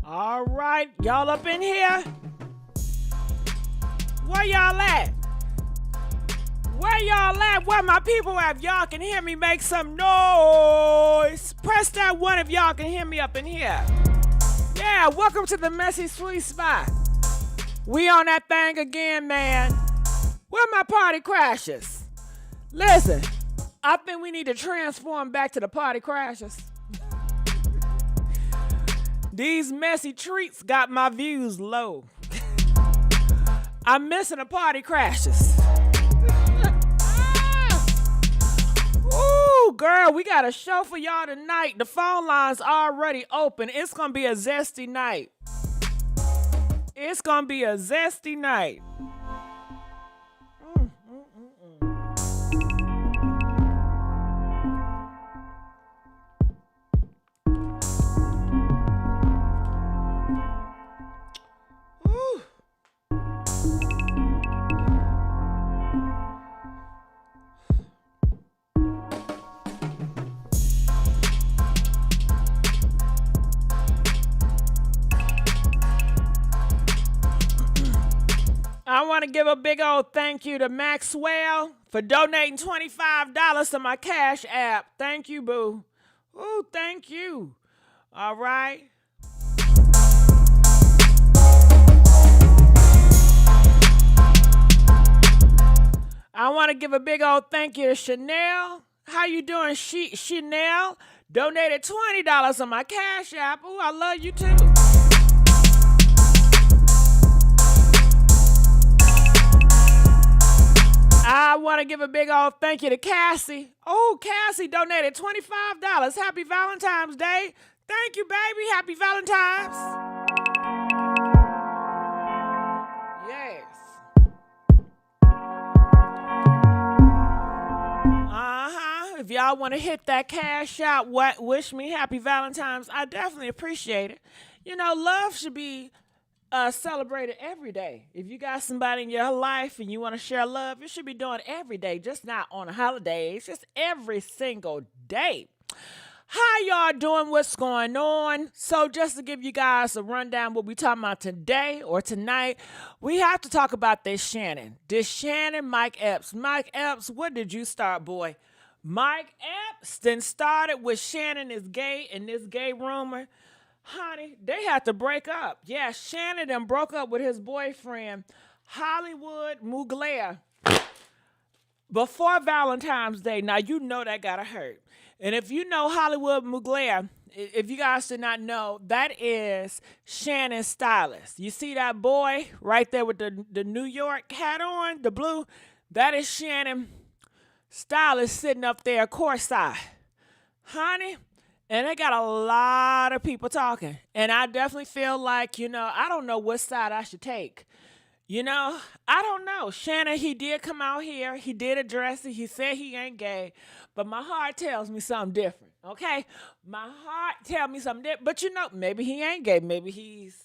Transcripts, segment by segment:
All right, y'all up in here? Where y'all at? Where y'all at? Where my people at? If y'all can hear me, make some noise. Press that one if y'all can hear me up in here. Yeah, welcome to the Messy Sweet Spot. We on that thing again, man. Where my party crashers? Listen, I think we need to transform back to the party crashers. These messy treats got my views low. I'm missing the party crashes. Ooh, girl, we got a show for y'all tonight. The phone line's already open. It's gonna be a zesty night. It's gonna be a zesty night. I want to give a big old thank you to Maxwell for donating $25 to my Cash App. Thank you, boo. Ooh, thank you. All right. I want to give a big old thank you to Chanel. How you doing, Chanel? Donated $20 on my Cash App. Ooh, I love you too. I want to give a big old thank you to Cassie. Oh, Cassie donated $25. Happy Valentine's Day. Thank you, baby. Happy Valentine's. Yes. If y'all want to hit that cash out, wish me happy Valentine's, I definitely appreciate it. You know, love should be celebrated every day. If you got somebody in your life and you want to share love, you should be doing it every day, just not on holidays, just every single day. How y'all doing? What's going on? So just to give you guys a rundown what we talking about today or tonight, we have to talk about this Shannon. Mike Epps. Mike Epps, what did you start, boy? Mike Epps then started with Shannon is gay and this gay rumor. Honey, they had to break up. Yeah, Shannon then broke up with his boyfriend, Hollywood Mugler, before Valentine's Day. Now, you know that gotta hurt. And if you know Hollywood Mugler, if you guys did not know, that is Shannon's stylist. You see that boy right there with the New York hat on, the blue? That is Shannon stylist sitting up there courtside. Honey, and they got a lot of people talking. And I definitely feel like, I don't know what side I should take. I don't know. Shannon, he did come out here. He did address it. He said he ain't gay. But my heart tells me something different, okay? My heart tells me something different. But, maybe he ain't gay. Maybe he's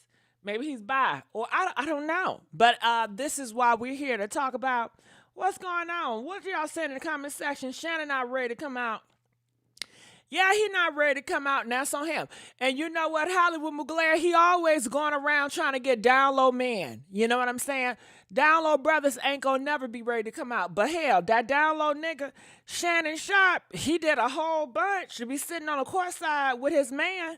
bi. Or I don't know. But this is why we're here to talk about what's going on. What y'all saying in the comment section? Shannon not ready to come out. Yeah, he not ready to come out, and that's on him. And you know what, Hollywood Mugler, he always going around trying to get down low men. You know what I'm saying? Down low brothers ain't gonna never be ready to come out. But hell, that down low nigga, Shannon Sharpe, he did a whole bunch to be sitting on the court side with his man.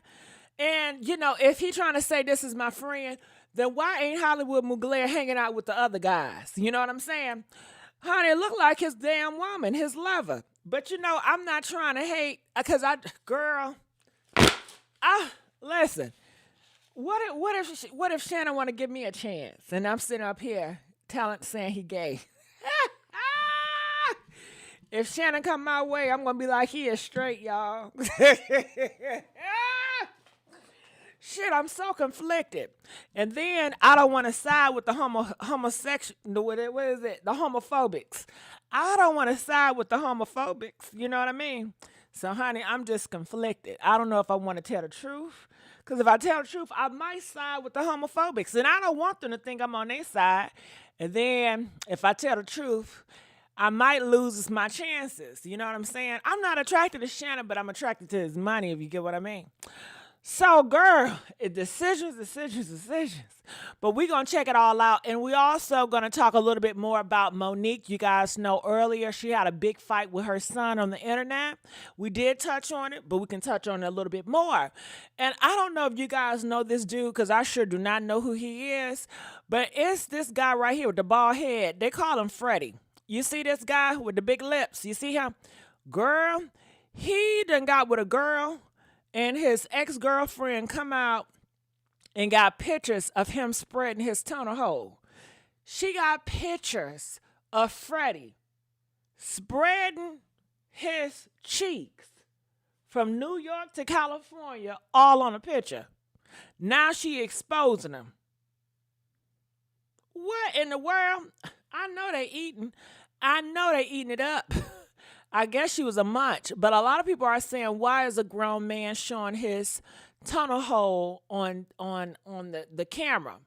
And, if he trying to say this is my friend, then why ain't Hollywood Mugler hanging out with the other guys? You know what I'm saying? Honey, it looked like his damn woman, his lover. But I'm not trying to hate, because listen. What if Shannon want to give me a chance, and I'm sitting up here saying he gay? If Shannon come my way, I'm gonna be like, he is straight, y'all. Shit, I'm so conflicted. And then I don't want to side with the homosexual, what is it? The homophobics. I don't want to side with the homophobics. You know what I mean? So, honey, I'm just conflicted. I don't know if I want to tell the truth. Because if I tell the truth, I might side with the homophobics. And I don't want them to think I'm on their side. And then if I tell the truth, I might lose my chances. You know what I'm saying? I'm not attracted to Shannon, but I'm attracted to his money, if you get what I mean. So, girl, decisions. But we're going to check it all out. And we also going to talk a little bit more about Monique. You guys know earlier she had a big fight with her son on the internet. We did touch on it, but we can touch on it a little bit more. And I don't know if you guys know this dude, because I sure do not know who he is. But it's this guy right here with the bald head. They call him Freddie. You see this guy with the big lips? You see him? Girl, he done got with a girl. And his ex-girlfriend come out and got pictures of him spreading his tunnel hole. She got pictures of Freddie spreading his cheeks from New York to California all on a picture. Now she exposing him. What in the world? I know they eating it up. I guess she was a munch, but a lot of people are saying, why is a grown man showing his tunnel hole on the camera?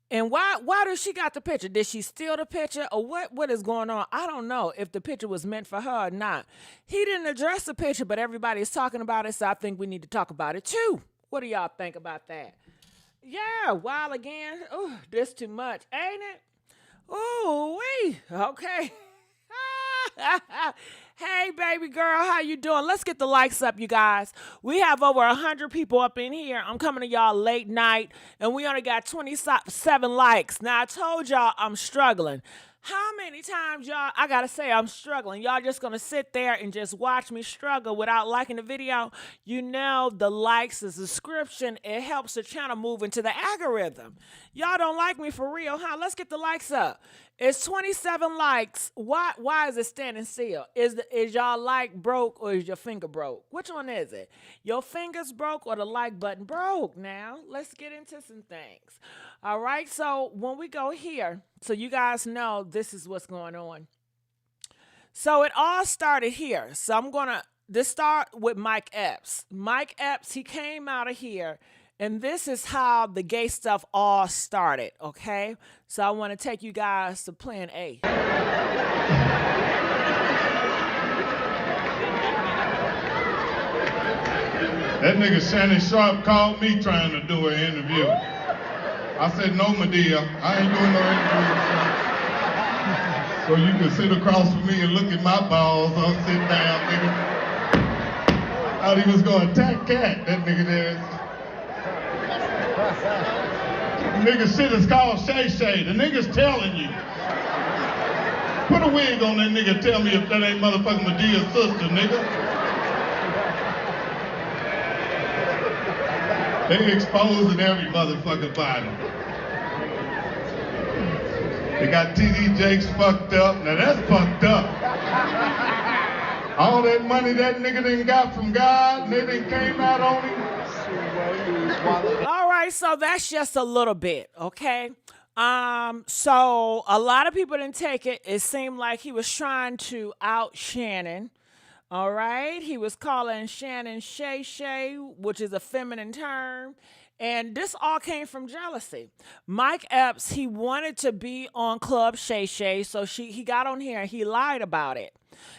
And why does she got the picture? Did she steal the picture, or what is going on? I don't know if the picture was meant for her or not. He didn't address the picture, but everybody's talking about it, so I think we need to talk about it too. What do y'all think about that? Yeah, wild again. Ooh, this too much, ain't it? Ooh, wee. Okay. Hey, baby girl, how you doing? Let's get the likes up, you guys. We have over 100 people up in here. I'm coming to y'all late night, and we only got 27 likes. Now, I told y'all I'm struggling. How many times, y'all, I got to say I'm struggling? Y'all just going to sit there and just watch me struggle without liking the video? You know the likes, the subscription, it helps the channel move into the algorithm. Y'all don't like me for real, huh? Let's get the likes up. It's 27 likes. Why is it standing still? Is y'all like broke, or is your finger broke? Which one is it? Your finger's broke or the like button broke? Now, let's get into some things. All right, so when we go here, so you guys know this is what's going on. So it all started here. So I'm going to start with Mike Epps. Mike Epps, he came out of here. And this is how the gay stuff all started, okay? So I want to take you guys to plan A. That nigga Shannon Sharpe called me trying to do an interview. I said, no, Medea, I ain't doing no interview. So you can sit across from me and look at my balls. I'm sitting down, nigga. Thought he was going to attack Cat, that nigga there. The nigga shit is called Shay Shay. The nigga's telling you. Put a wig on that nigga, tell me if that ain't motherfucking Medea's sister, nigga. They exposing every motherfucking body. They got TD Jakes fucked up. Now that's fucked up. All that money that nigga done got from God, and they done came out on him. All right, so that's just a little bit, okay? So a lot of people didn't take it. It seemed like he was trying to out Shannon. All right, he was calling Shannon Shay Shay, which is a feminine term. And this all came from jealousy. Mike Epps, he wanted to be on Club Shay Shay, so he got on here and he lied about it.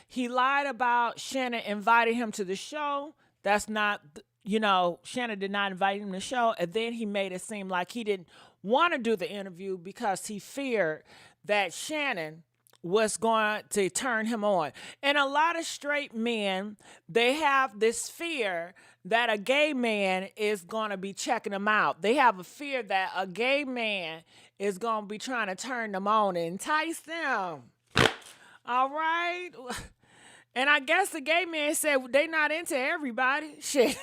He lied about Shannon inviting him to the show. That's not, you know, Shannon did not invite him to the show. And then he made it seem like he didn't want to do the interview because he feared that Shannon was going to turn him on. And a lot of straight men, they have this fear that a gay man is going to be checking them out. They have a fear that a gay man is going to be trying to turn them on and entice them. All right? And I guess the gay man said they not into everybody. Shit.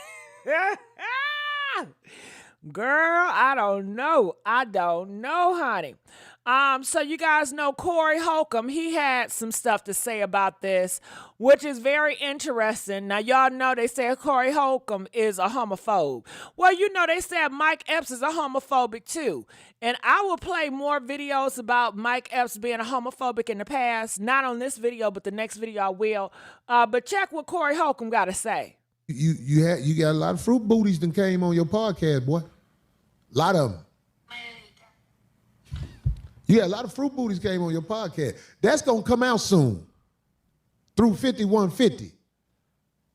Girl, I don't know, honey. So you guys know Corey Holcomb, he had some stuff to say about this, which is very interesting. Now, y'all know they said Corey Holcomb is a homophobe. Well, you know, they said Mike Epps is a homophobic too. And I will play more videos about Mike Epps being a homophobic in the past. Not on this video, but the next video I will. But check what Corey Holcomb got to say. You got a lot of fruit booties that came on your podcast, boy. A lot of them. You got a lot of fruit booties came on your podcast. That's gonna come out soon through 5150.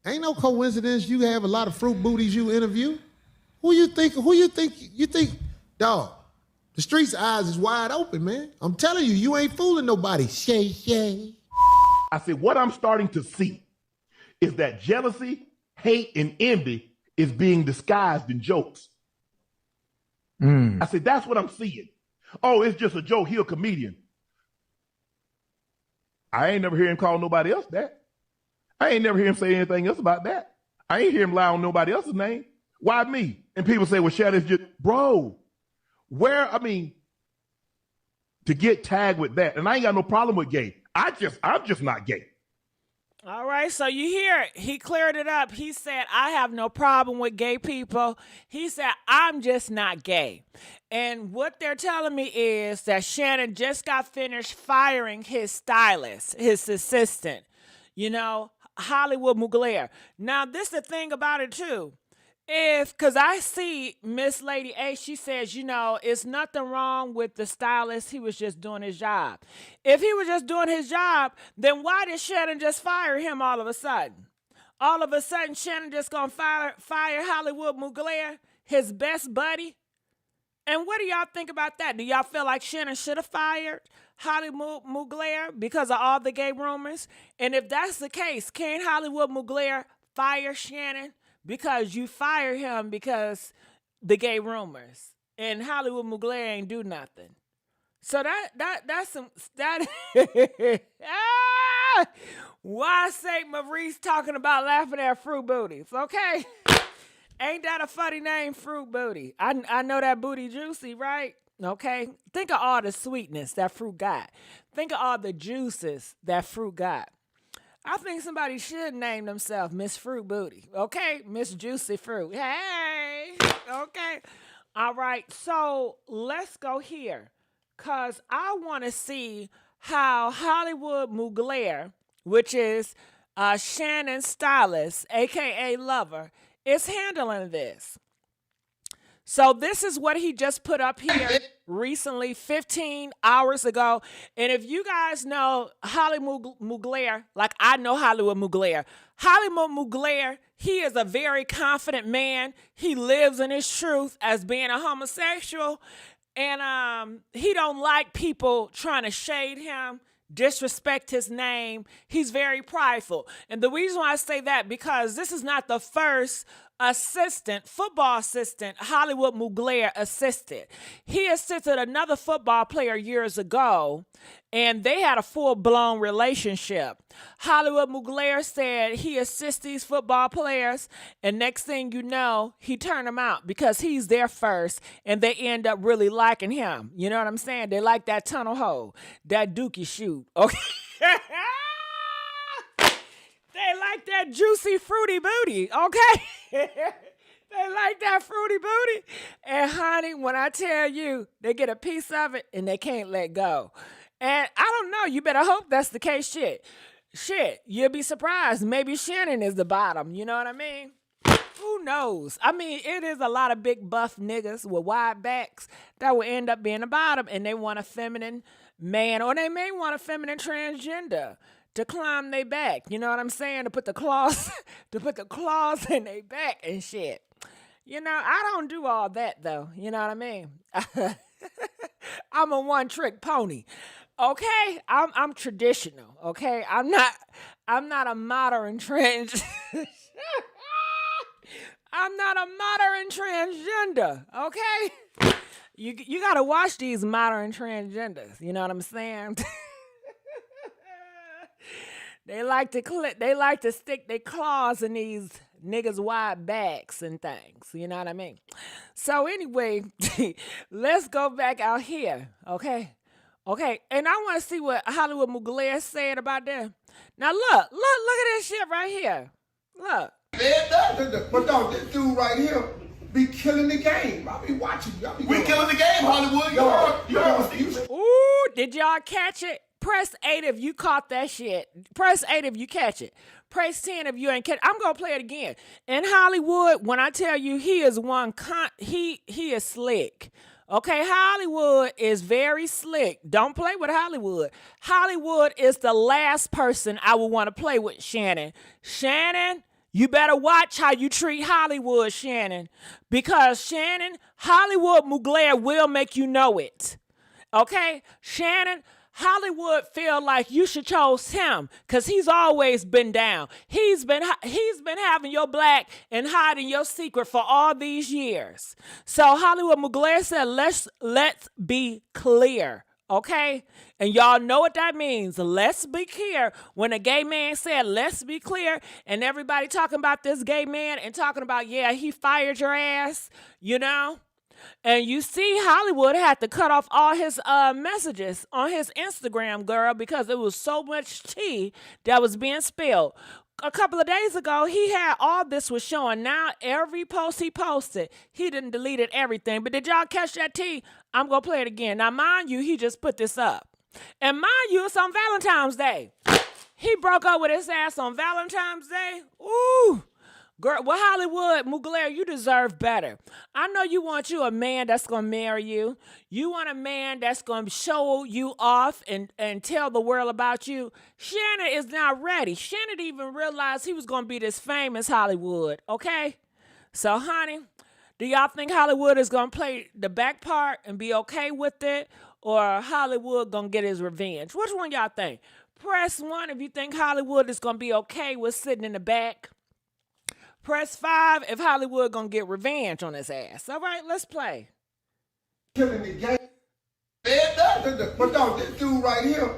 Ain't no coincidence you have a lot of fruit booties you interview. Who you think, dog, the streets' eyes is wide open, man. I'm telling you, you ain't fooling nobody. Shay. I said, what I'm starting to see is that jealousy, hate, and envy is being disguised in jokes. I said, that's what I'm seeing. Oh, it's just a joke. He a comedian. I ain't never hear him call nobody else that. I ain't never hear him say anything else about that. I ain't hear him lie on nobody else's name. Why me? And people say, well, Shannon's just, bro, to get tagged with that, and I ain't got no problem with gay. I'm just not gay. All right, so you hear it. He cleared it up. He said, I have no problem with gay people. He said, I'm just not gay. And what they're telling me is that Shannon just got finished firing his stylist, his assistant, Hollywood Mugler. Now, this is the thing about it, too. Because I see Miss Lady A, she says, it's nothing wrong with the stylist. He was just doing his job. If he was just doing his job, then why did Shannon just fire him all of a sudden? All of a sudden, Shannon just gonna fire Hollywood Mugler, his best buddy? And what do y'all think about that? Do y'all feel like Shannon should have fired Hollywood Mugler because of all the gay rumors? And if that's the case, can Hollywood Mugler fire Shannon because you fire him because the gay rumors, and Hollywood Mugler ain't do nothing? So that's some why St. Maurice talking about laughing at fruit booties, okay? Ain't that a funny name, fruit booty? I know that booty juicy, right? Okay? Think of all the sweetness that fruit got. Think of all the juices that fruit got. I think somebody should name themselves Miss Fruit Booty, okay? Miss Juicy Fruit. Hey, okay. All right, so let's go here, because I want to see how Hollywood Mugler, which is Shannon's stylist, a.k.a. lover, is handling this. So this is what he just put up here recently, 15 hours ago. And if you guys know Hollywood Mugler, like I know Hollywood Mugler, he is a very confident man. He lives in his truth as being a homosexual. And he don't like people trying to shade him, disrespect his name. He's very prideful. And the reason why I say that, because this is not the first football assistant Hollywood Mugler assisted. He assisted another football player years ago, and they had a full-blown relationship. Hollywood Mugler said he assists these football players, and next thing you know, he turned them out because he's there first, and they end up really liking him. You know what I'm saying? They like that tunnel hole, that dookie shoot. Okay. They like that juicy, fruity booty, okay? They like that fruity booty. And honey, when I tell you, they get a piece of it and they can't let go. And I don't know, you better hope that's the case. Shit, you'll be surprised. Maybe Shannon is the bottom, you know what I mean? Who knows? I mean, it is a lot of big buff niggas with wide backs that will end up being the bottom, and they want a feminine man, or they may want a feminine transgender to climb their back, you know what I'm saying? To put the claws in their back and shit. I don't do all that though, you know what I mean? I'm a one-trick pony. Okay? I'm traditional, okay? I'm not a modern trans I'm not a modern transgender, okay? You gotta watch these modern transgenders, you know what I'm saying? They like to stick their claws in these niggas' wide backs and things. You know what I mean? So anyway, let's go back out here. Okay. And I want to see what Hollywood Mugler said about that. Now look at this shit right here. Look. But dog, this dude right here be killing the game. I be watching. We killing the game, Hollywood. Ooh, did y'all catch it? Press 8 if you caught that shit. Press 8 if you catch it. Press 10 if you ain't catch it. I'm going to play it again. In Hollywood, when I tell you he is he is slick. Okay, Hollywood is very slick. Don't play with Hollywood. Hollywood is the last person I would want to play with, Shannon. Shannon, You better watch how you treat Hollywood, Shannon, because Shannon, Hollywood Mugler will make you know it. Okay? Shannon, Hollywood feel like you should chose him because he's always been down. He's been having your black and hiding your secret for all these years. So Hollywood Mugler said, let's be clear. Okay? And y'all know what that means. Let's be clear. When a gay man said, let's be clear, and everybody talking about this gay man and talking about, yeah, he fired your ass, you know? And you see Hollywood had to cut off all his messages on his Instagram, girl, because there was so much tea that was being spilled. A couple of days ago, he had all this was showing. Now, every post he posted, he didn't deleted everything. But did y'all catch that tea? I'm going to play it again. Now, mind you, he just put this up. And mind you, it's on Valentine's Day. He broke up with his ass on Valentine's Day. Ooh. Girl, well, Hollywood, Mugler, you deserve better. I know you want you a man that's going to marry you. You want a man that's going to show you off and tell the world about you. Shannon is not ready. Shannon didn't even realize he was going to be this famous Hollywood, okay? So, honey, do y'all think Hollywood is going to play the back part and be okay with it? Or Hollywood going to get his revenge? Which one y'all think? Press 1 if you think Hollywood is going to be okay with sitting in the back. Press 5 if Hollywood gonna get revenge on his ass. All right, let's play. Killing the game. But dog, this dude right here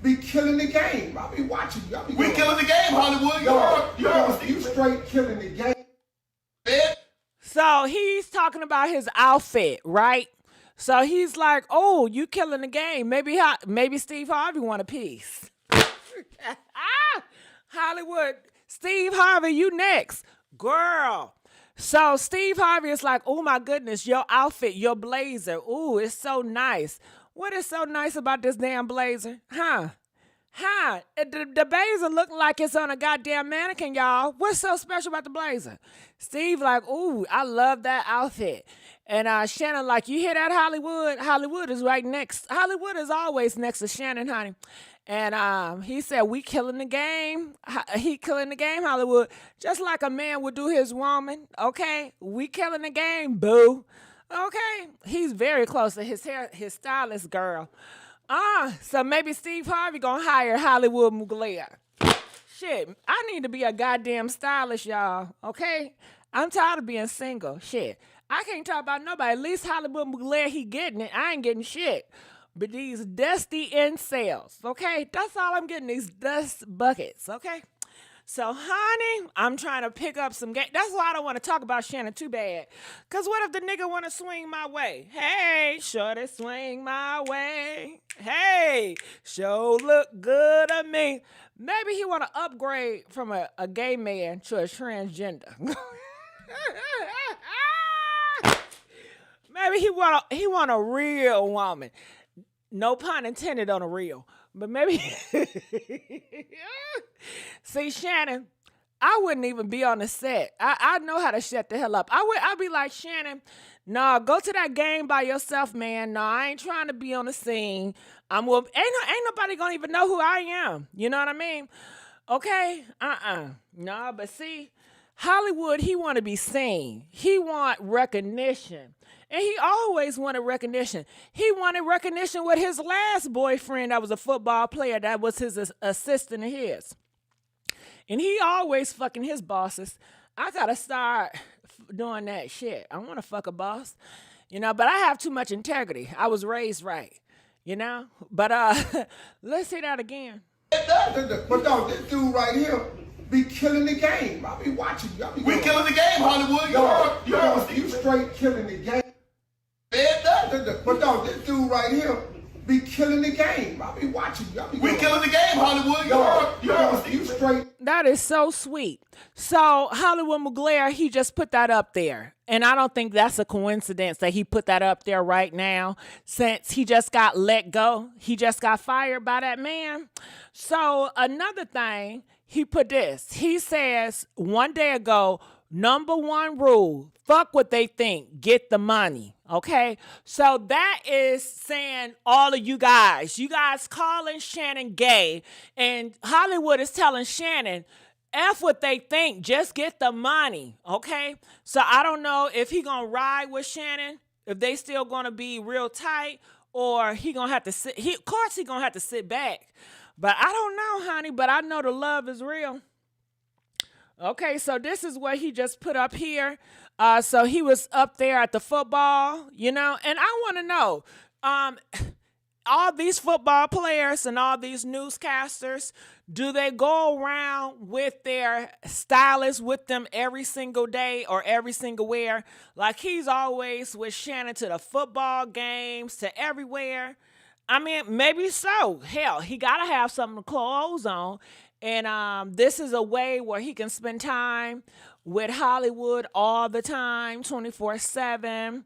be killing the game. I be watching you. We killing the game, Hollywood. You straight killing the game. So he's talking about his outfit, right? So he's like, "Oh, you killing the game? Maybe Steve Harvey want a piece." Hollywood, Steve Harvey, you next. Girl. So Steve Harvey is like, oh my goodness, your outfit, your blazer. Ooh, it's so nice. What is so nice about this damn blazer? Huh? The blazer look like it's on a goddamn mannequin, y'all. What's so special about the blazer? Steve like, ooh, I love that outfit. And Shannon like, you hear that, Hollywood? Hollywood is right next. Hollywood is always next to Shannon, honey. And he said, we killing the game. He killing the game, Hollywood. Just like a man would do his woman, okay? We killing the game, boo. Okay? He's very close to his stylist girl. So maybe Steve Harvey gonna hire Hollywood Mugler. Shit, I need to be a goddamn stylist, y'all, okay? I'm tired of being single. Shit, I can't talk about nobody. At least Hollywood Mugler, he getting it. I ain't getting shit. But these dusty incels, okay? That's all I'm getting, these dust buckets, okay? So, honey, I'm trying to pick up some game. That's why I don't want to talk about Shannon too bad. Because what if the nigga want to swing my way? Hey, shorty, swing my way. Hey, sure look good to me. Maybe he want to upgrade from a gay man to a transgender. Maybe he want a real woman. No pun intended on a real. But maybe, see, Shannon, I wouldn't even be on the set. I know how to shut the hell up. I'd be like, Shannon, nah, go to that game by yourself, man. Nah, I ain't trying to be on the scene. Ain't nobody gonna even know who I am. You know what I mean? Okay? Nah, but see, Hollywood, he want to be seen. He want recognition. And he always wanted recognition. He wanted recognition with his last boyfriend that was a football player that was his assistant of his. And he always fucking his bosses. I got to start doing that shit. I want to fuck a boss, you know, but I have too much integrity. I was raised right, you know. But let's hear that again. But dog, this dude right here be killing the game. I be watching you. We killing the game, Hollywood. You straight killing the game. But dog, this dude right here be killing the game. I be watching you. We killing the game, Hollywood. You straight. That is so sweet. So Hollywood Mugler, he just put that up there. And I don't think that's a coincidence that he put that up there right now since he just got let go. He just got fired by that man. So another thing, he put this. He says one day ago, number one rule, fuck what they think, get the money, okay? So that is saying all of you guys calling Shannon gay, and Hollywood is telling Shannon, F what they think. Just get the money, okay? So I don't know if he gonna ride with Shannon, if they still gonna be real tight, or he gonna have to sit. Of course he gonna have to sit back. But I don't know, honey. But I know the love is real. Okay, so this is what he just put up here. So he was up there at the football, and I want to know, all these football players and all these newscasters, do they go around with their stylist with them every single day or every single where? Like he's always with Shannon to the football games, to everywhere. I mean, maybe so. Hell, he got to have something to clothes on. And this is a way where he can spend time with Hollywood all the time, 24/7.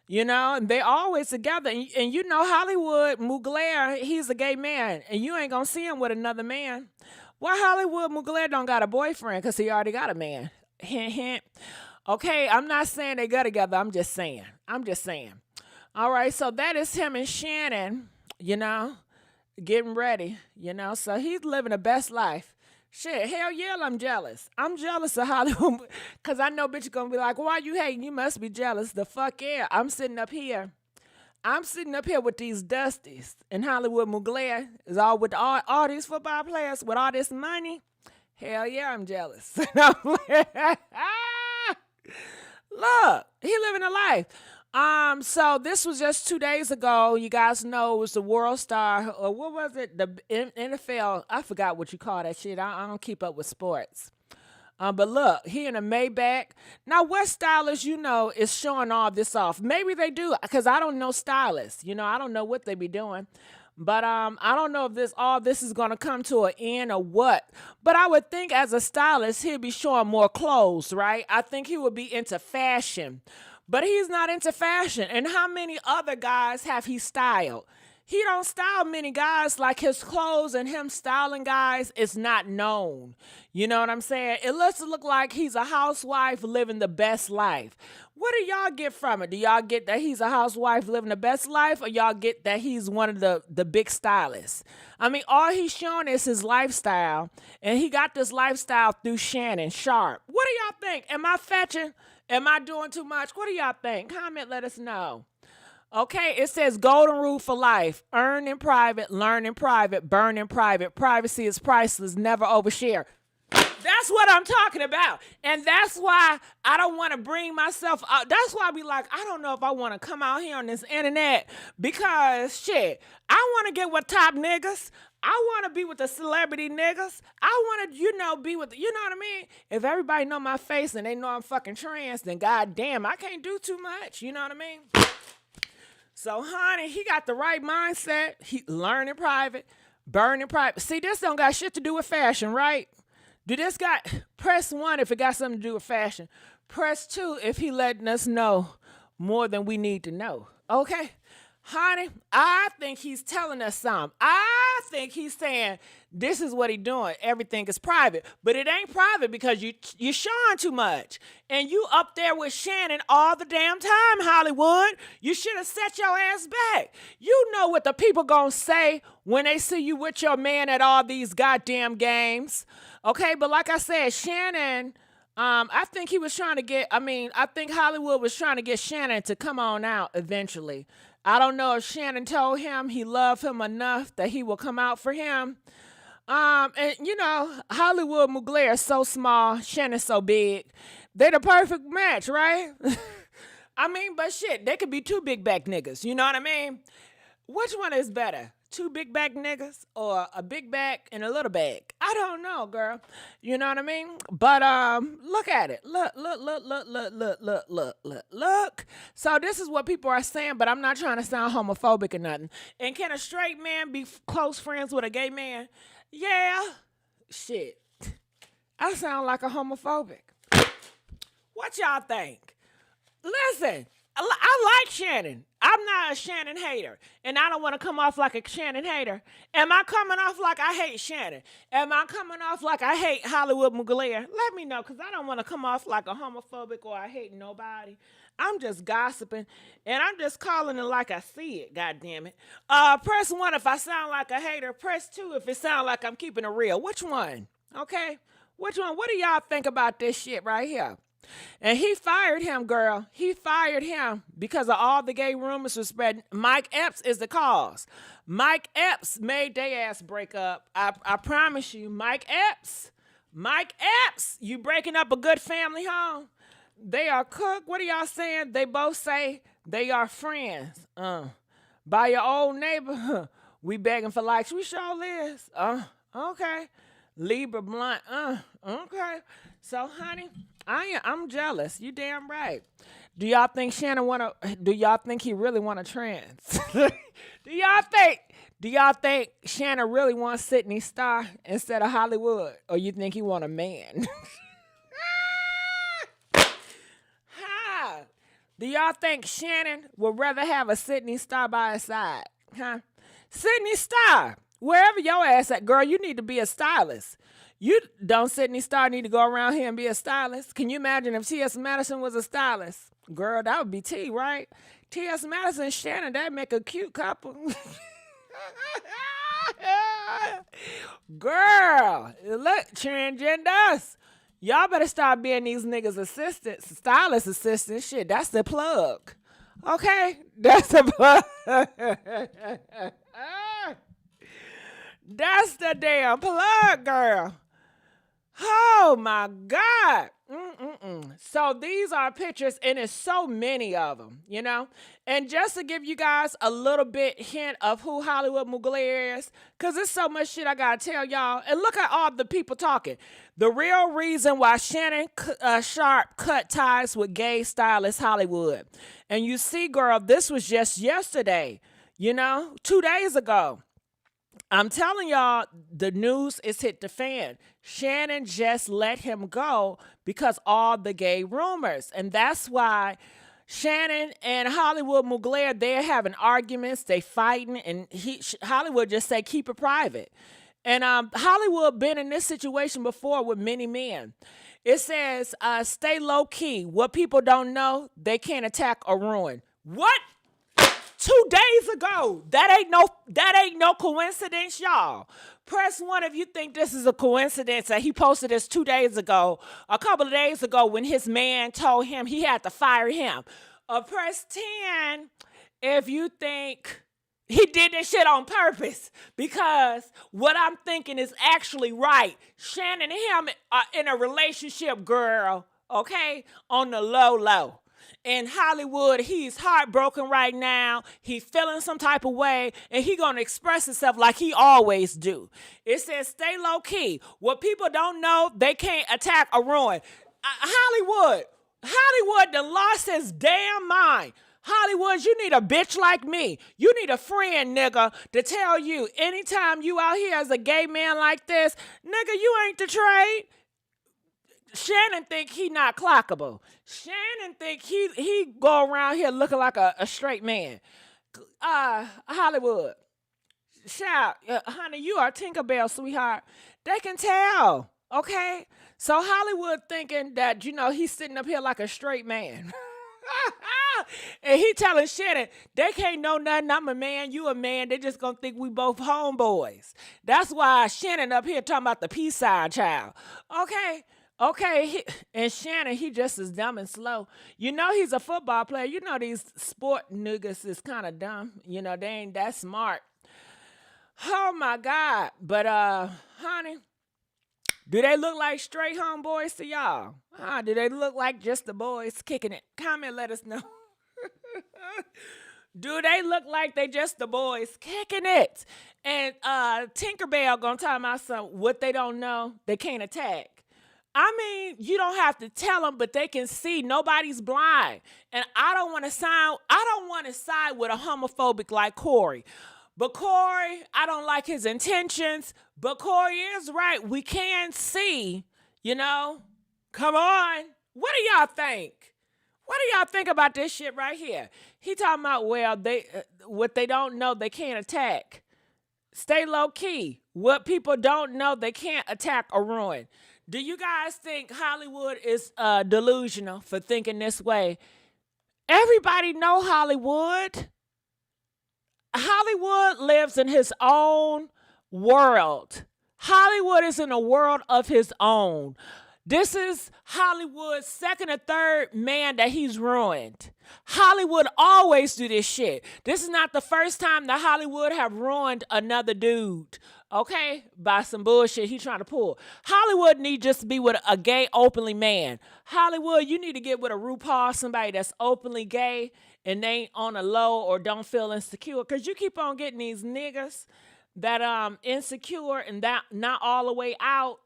And they always together. And Hollywood Mugler, he's a gay man. And you ain't going to see him with another man. Why Hollywood Mugler don't got a boyfriend? Because he already got a man. Hint, hint. Okay, I'm not saying they go together. I'm just saying. All right, so that is him and Shannon, getting ready, So he's living the best life. Shit, hell yeah, I'm jealous. I'm jealous of Hollywood because I know bitch going to be like, why you hating? You must be jealous. The fuck yeah. I'm sitting up here with these dusties. And Hollywood Mugler is all with all these football players with all this money. Hell yeah, I'm jealous. Look, he living a life. So this was just 2 days ago. You guys know it was the World Star, or what was it? The NFL. I forgot what you call that shit. I don't keep up with sports. But look, he in a Maybach. Now, what stylist is showing all this off? Maybe they do, because I don't know stylists. I don't know what they be doing. But I don't know if all this is gonna come to an end or what. But I would think as a stylist, he'd be showing more clothes, right? I think he would be into fashion. But he's not into fashion. And how many other guys have he styled? He don't style many guys. Like his clothes and him styling guys is not known. You know what I'm saying? It look like he's a housewife living the best life. What do y'all get from it? Do y'all get that he's a housewife living the best life, or y'all get that he's one of the big stylists? I mean, all he's showing is his lifestyle, and he got this lifestyle through Shannon, Sharpe. What do y'all think? Am I fetching? Am I doing too much? What do y'all think? Comment, let us know. Okay, it says golden rule for life. Earn in private, learn in private, burn in private. Privacy is priceless, never overshare. That's what I'm talking about. And that's why I don't want to bring myself out. That's why I be like, I don't know if I want to come out here on this internet because, shit, I want to get with top niggas. I want to be with the celebrity niggas. I want to, be with, you know what I mean? If everybody know my face and they know I'm fucking trans, then goddamn, I can't do too much. You know what I mean? So, honey, he got the right mindset. He learn in private, burn in private. See, this don't got shit to do with fashion, right? Do this got, press 1 if it got something to do with fashion. Press 2 if he letting us know more than we need to know. Okay? Honey, I think he's telling us something. I think he's saying this is what he's doing. Everything is private. But it ain't private because you're showing too much. And you up there with Shannon all the damn time, Hollywood. You should have set your ass back. You know what the people gonna say when they see you with your man at all these goddamn games. Okay, but like I said, Shannon, I think he was trying to I think Hollywood was trying to get Shannon to come on out eventually. I don't know if Shannon told him he loved him enough that he will come out for him. And Hollywood Mugler is so small, Shannon's so big. They're the perfect match, right? But shit, they could be two big back niggas, you know what I mean? Which one is better? 2 big back niggas or a big back and a little back? I don't know, girl. You know what I mean? But look at it. Look. So this is what people are saying, but I'm not trying to sound homophobic or nothing. And can a straight man be close friends with a gay man? Yeah. Shit. I sound like a homophobic. What y'all think? Listen, I like Shannon. I'm not a Shannon hater, and I don't want to come off like a Shannon hater. Am I coming off like I hate Shannon? Am I coming off like I hate Hollywood Mugler? Let me know, because I don't want to come off like a homophobic or I hate nobody. I'm just gossiping, and I'm just calling it like I see it, goddammit. Press 1 if I sound like a hater. Press 2 if it sounds like I'm keeping it real. Which one? Okay? Which one? What do y'all think about this shit right here? And he fired him, girl. He fired him because of all the gay rumors were spreading. Mike Epps is the cause. Mike Epps made their ass break up. I promise you, Mike Epps, you breaking up a good family home. They are cooked. What are y'all saying? They both say they are friends. By your old neighbor, we begging for likes. We sure is. Okay. Libra blunt. Okay. So, honey, I'm jealous. You damn right. Do y'all think he really want a trans? Do y'all think Shannon really wants Sydney Star instead of Hollywood? Or you think he want a man? Do y'all think Shannon would rather have a Sydney Star by his side? Huh? Sydney Star, wherever your ass at, girl, you need to be a stylist. You don't Sydney Star need to go around here and be a stylist? Can you imagine if T.S. Madison was a stylist? Girl, that would be T, right? T.S. Madison and Shannon, that'd make a cute couple. Girl, look, transgenders. Y'all better start being these niggas' assistants, stylist assistants. Shit, that's the plug. Okay? That's the plug. That's the damn plug, girl. Oh, my God. So these are pictures, and there's so many of them, you know? And just to give you guys a little bit hint of who Hollywood Mugler is, because there's so much shit I got to tell y'all. And look at all the people talking. The real reason why Shannon Sharpe cut ties with gay stylist Hollywood. And you see, girl, this was just yesterday, you know, 2 days ago. I'm telling y'all, the news is hit the fan. Shannon just let him go because all the gay rumors. And that's why Shannon and Hollywood Mugler, they're having arguments, they fighting, and Hollywood just say, keep it private. And Hollywood been in this situation before with many men. It says, stay low key. What people don't know, they can't attack or ruin. What? 2 days ago. That ain't no coincidence, y'all. Press 1 if you think this is a coincidence that he posted this 2 days ago, a couple of days ago when his man told him he had to fire him. Press 10 if you think he did this shit on purpose, because what I'm thinking is actually right. Shannon and him are in a relationship, girl, okay, on the low. In Hollywood, he's heartbroken right now. He's feeling some type of way, and he gonna express himself like he always do. It says, stay low key. What people don't know, they can't attack or ruin. Hollywood done lost his damn mind. Hollywood, you need a bitch like me. You need a friend, nigga, to tell you anytime you out here as a gay man like this, nigga, you ain't the trade. Shannon think he not clockable. Shannon think he go around here looking like a straight man. Hollywood, shout, honey, you are Tinkerbell, sweetheart. They can tell, okay? So Hollywood thinking that, you know, he's sitting up here like a straight man. And he telling Shannon, they can't know nothing. I'm a man, you a man. They just gonna think we both homeboys. That's why Shannon up here talking about the peace sign child. Okay, and Shannon, he just as dumb and slow. You know he's a football player. You know these sport niggas is kind of dumb. You know, they ain't that smart. Oh, my God. But, honey, do they look like straight homeboys to y'all? Do they look like just the boys kicking it? Comment, let us know. Do they look like they just the boys kicking it? And Tinkerbell gonna talk about something. What they don't know, they can't attack. I mean, you don't have to tell them, but they can see. Nobody's blind. And I don't want to side with a homophobic like Corey. But Corey, I don't like his intentions. But Corey is right. We can see, you know. Come on. What do y'all think? What do y'all think about this shit right here? He talking about, well, what they don't know, they can't attack. Stay low key. What people don't know, they can't attack or ruin. Do you guys think Hollywood is delusional for thinking this way? Everybody know Hollywood. Hollywood lives in his own world. Hollywood is in a world of his own. This is Hollywood's second or third man that he's ruined. Hollywood always do this shit. This is not the first time that Hollywood have ruined another dude, okay, by some bullshit he trying to pull. Hollywood need just to be with a gay openly man. Hollywood, you need to get with a RuPaul, somebody that's openly gay and they ain't on a low or don't feel insecure, because you keep on getting these niggas that insecure and that not all the way out.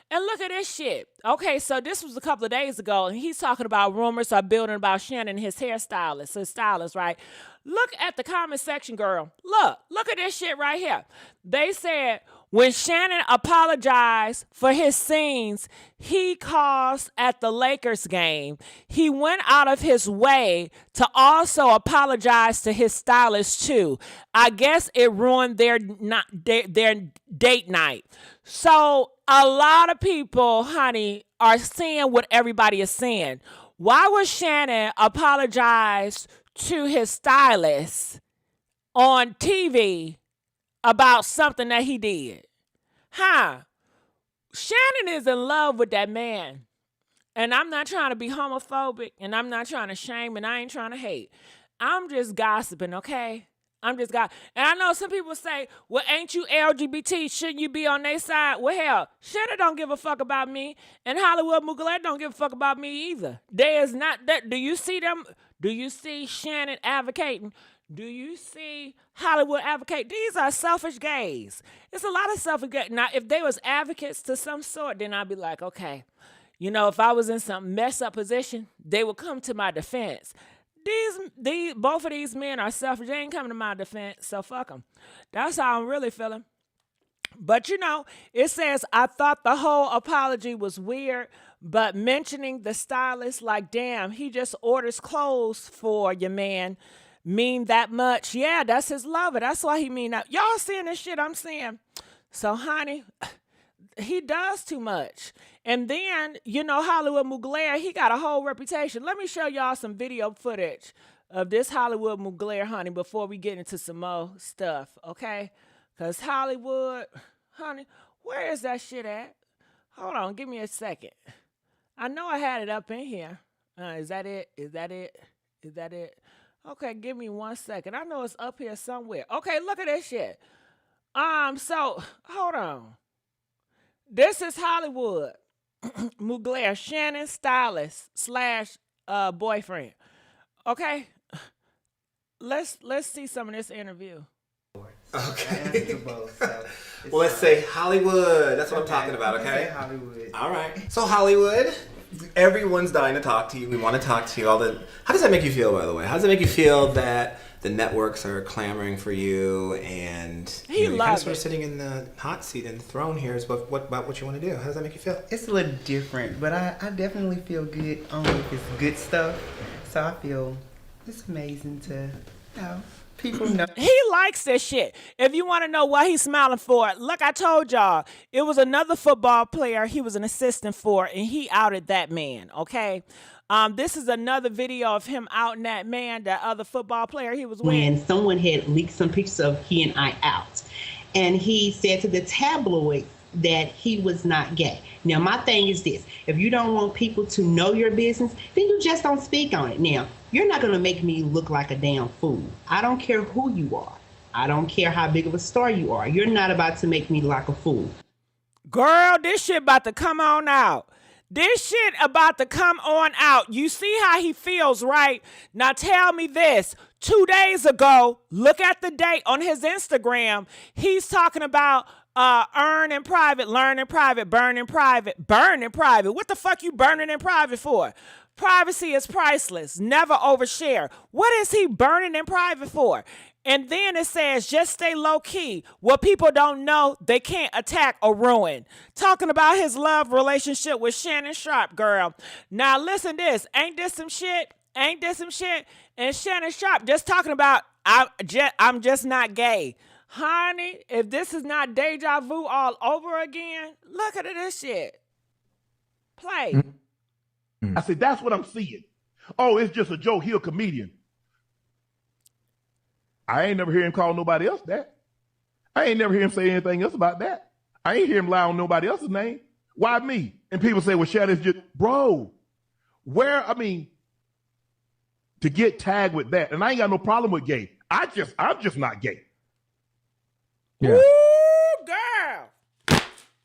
And look at this shit. Okay, so this was a couple of days ago, and he's talking about rumors are building about Shannon, his hairstylist, his stylist, right? Look at the comment section, girl. Look at this shit right here. They said when Shannon apologized for his scenes he caused at the Lakers game, he went out of his way to also apologize to his stylist too. I guess it ruined their date night. So a lot of people, honey, are seeing what everybody is saying. Why would Shannon apologize to his stylist on TV about something that he did? Shannon is in love with that man. And I'm not trying to be homophobic, and I'm not trying to shame, and I ain't trying to hate. I'm just gossiping, okay? I'm just And I know some people say, well, ain't you LGBT? Shouldn't you be on their side? Well, hell, Shannon don't give a fuck about me, and Hollywood Mugler don't give a fuck about me either. There is not that. Do you see them? Do you see Shannon advocating? Do you see Hollywood advocate? These are selfish gays. It's a lot of selfish gays. Now, if they was advocates to some sort, then I'd be like, okay, you know, if I was in some mess up position, they would come to my defense. Both of these men are selfish. They ain't coming to my defense, so fuck them. That's how I'm really feeling. But, you know, it says, I thought the whole apology was weird, but mentioning the stylist, like, damn, he just orders clothes for your man. Mean that much? Yeah, that's his lover. That's why he mean that. Y'all seeing this shit I'm seeing? So, honey, he does too much. And then, you know, Hollywood Mugler, he got a whole reputation. Let me show y'all some video footage of this Hollywood Mugler, honey, before we get into some more stuff, okay? Because Hollywood, honey, where is that shit at? Hold on, give me a second. I know I had it up in here. Is that it? Is that it? Is that it? Okay, give me 1 second. I know it's up here somewhere. Okay, look at this shit. So, hold on. This is Hollywood Mugler, Shannon stylist / boyfriend. Okay? Let's see some of this interview. Okay. Well, let's say Hollywood. That's what I'm talking about, okay? Hollywood. All right. So Hollywood, everyone's dying to talk to you. We want to talk to you. How does that make you feel, by the way? How does it make you feel that the networks are clamoring for you and you're kind of sort of sitting in the hot seat and the throne here is about what you want to do? How does that make you feel? It's a little different, but I definitely feel good if it's good stuff. So I feel it's amazing to, you know, people know. He likes this shit. If you want to know what he's smiling for, look, I told y'all, it was another football player he was an assistant for, and he outed that man, okay? This is another video of him outing that man, that other football player he was with. When someone had leaked some pictures of he and I out, and he said to the tabloid that he was not gay. Now, my thing is this. If you don't want people to know your business, then you just don't speak on it. Now, you're not going to make me look like a damn fool. I don't care who you are. I don't care how big of a star you are. You're not about to make me look like a fool. Girl, this shit about to come on out. This shit about to come on out. You see how he feels, right? Now tell me this. 2 days ago, look at the date on his Instagram. He's talking about earn in private, learn in private, burn in private. Burn in private. What the fuck you burning in private for? Privacy is priceless. Never overshare. What is he burning in private for? And then it says, just stay low key. What people don't know, they can't attack or ruin. Talking about his love relationship with Shannon Sharpe, girl. Now listen this. Ain't this some shit? Ain't this some shit? And Shannon Sharpe just talking about, I'm just not gay. Honey, if this is not deja vu all over again, look at this shit. Play. I said, that's what I'm seeing. Oh, it's just a joke. He a comedian. I ain't never hear him call nobody else that. I ain't never hear him say anything else about that. I ain't hear him lie on nobody else's name. Why me? And people say, well, Shannon's just, bro, to get tagged with that, and I ain't got no problem with gay. I'm just not gay. Yeah. Ooh, girl.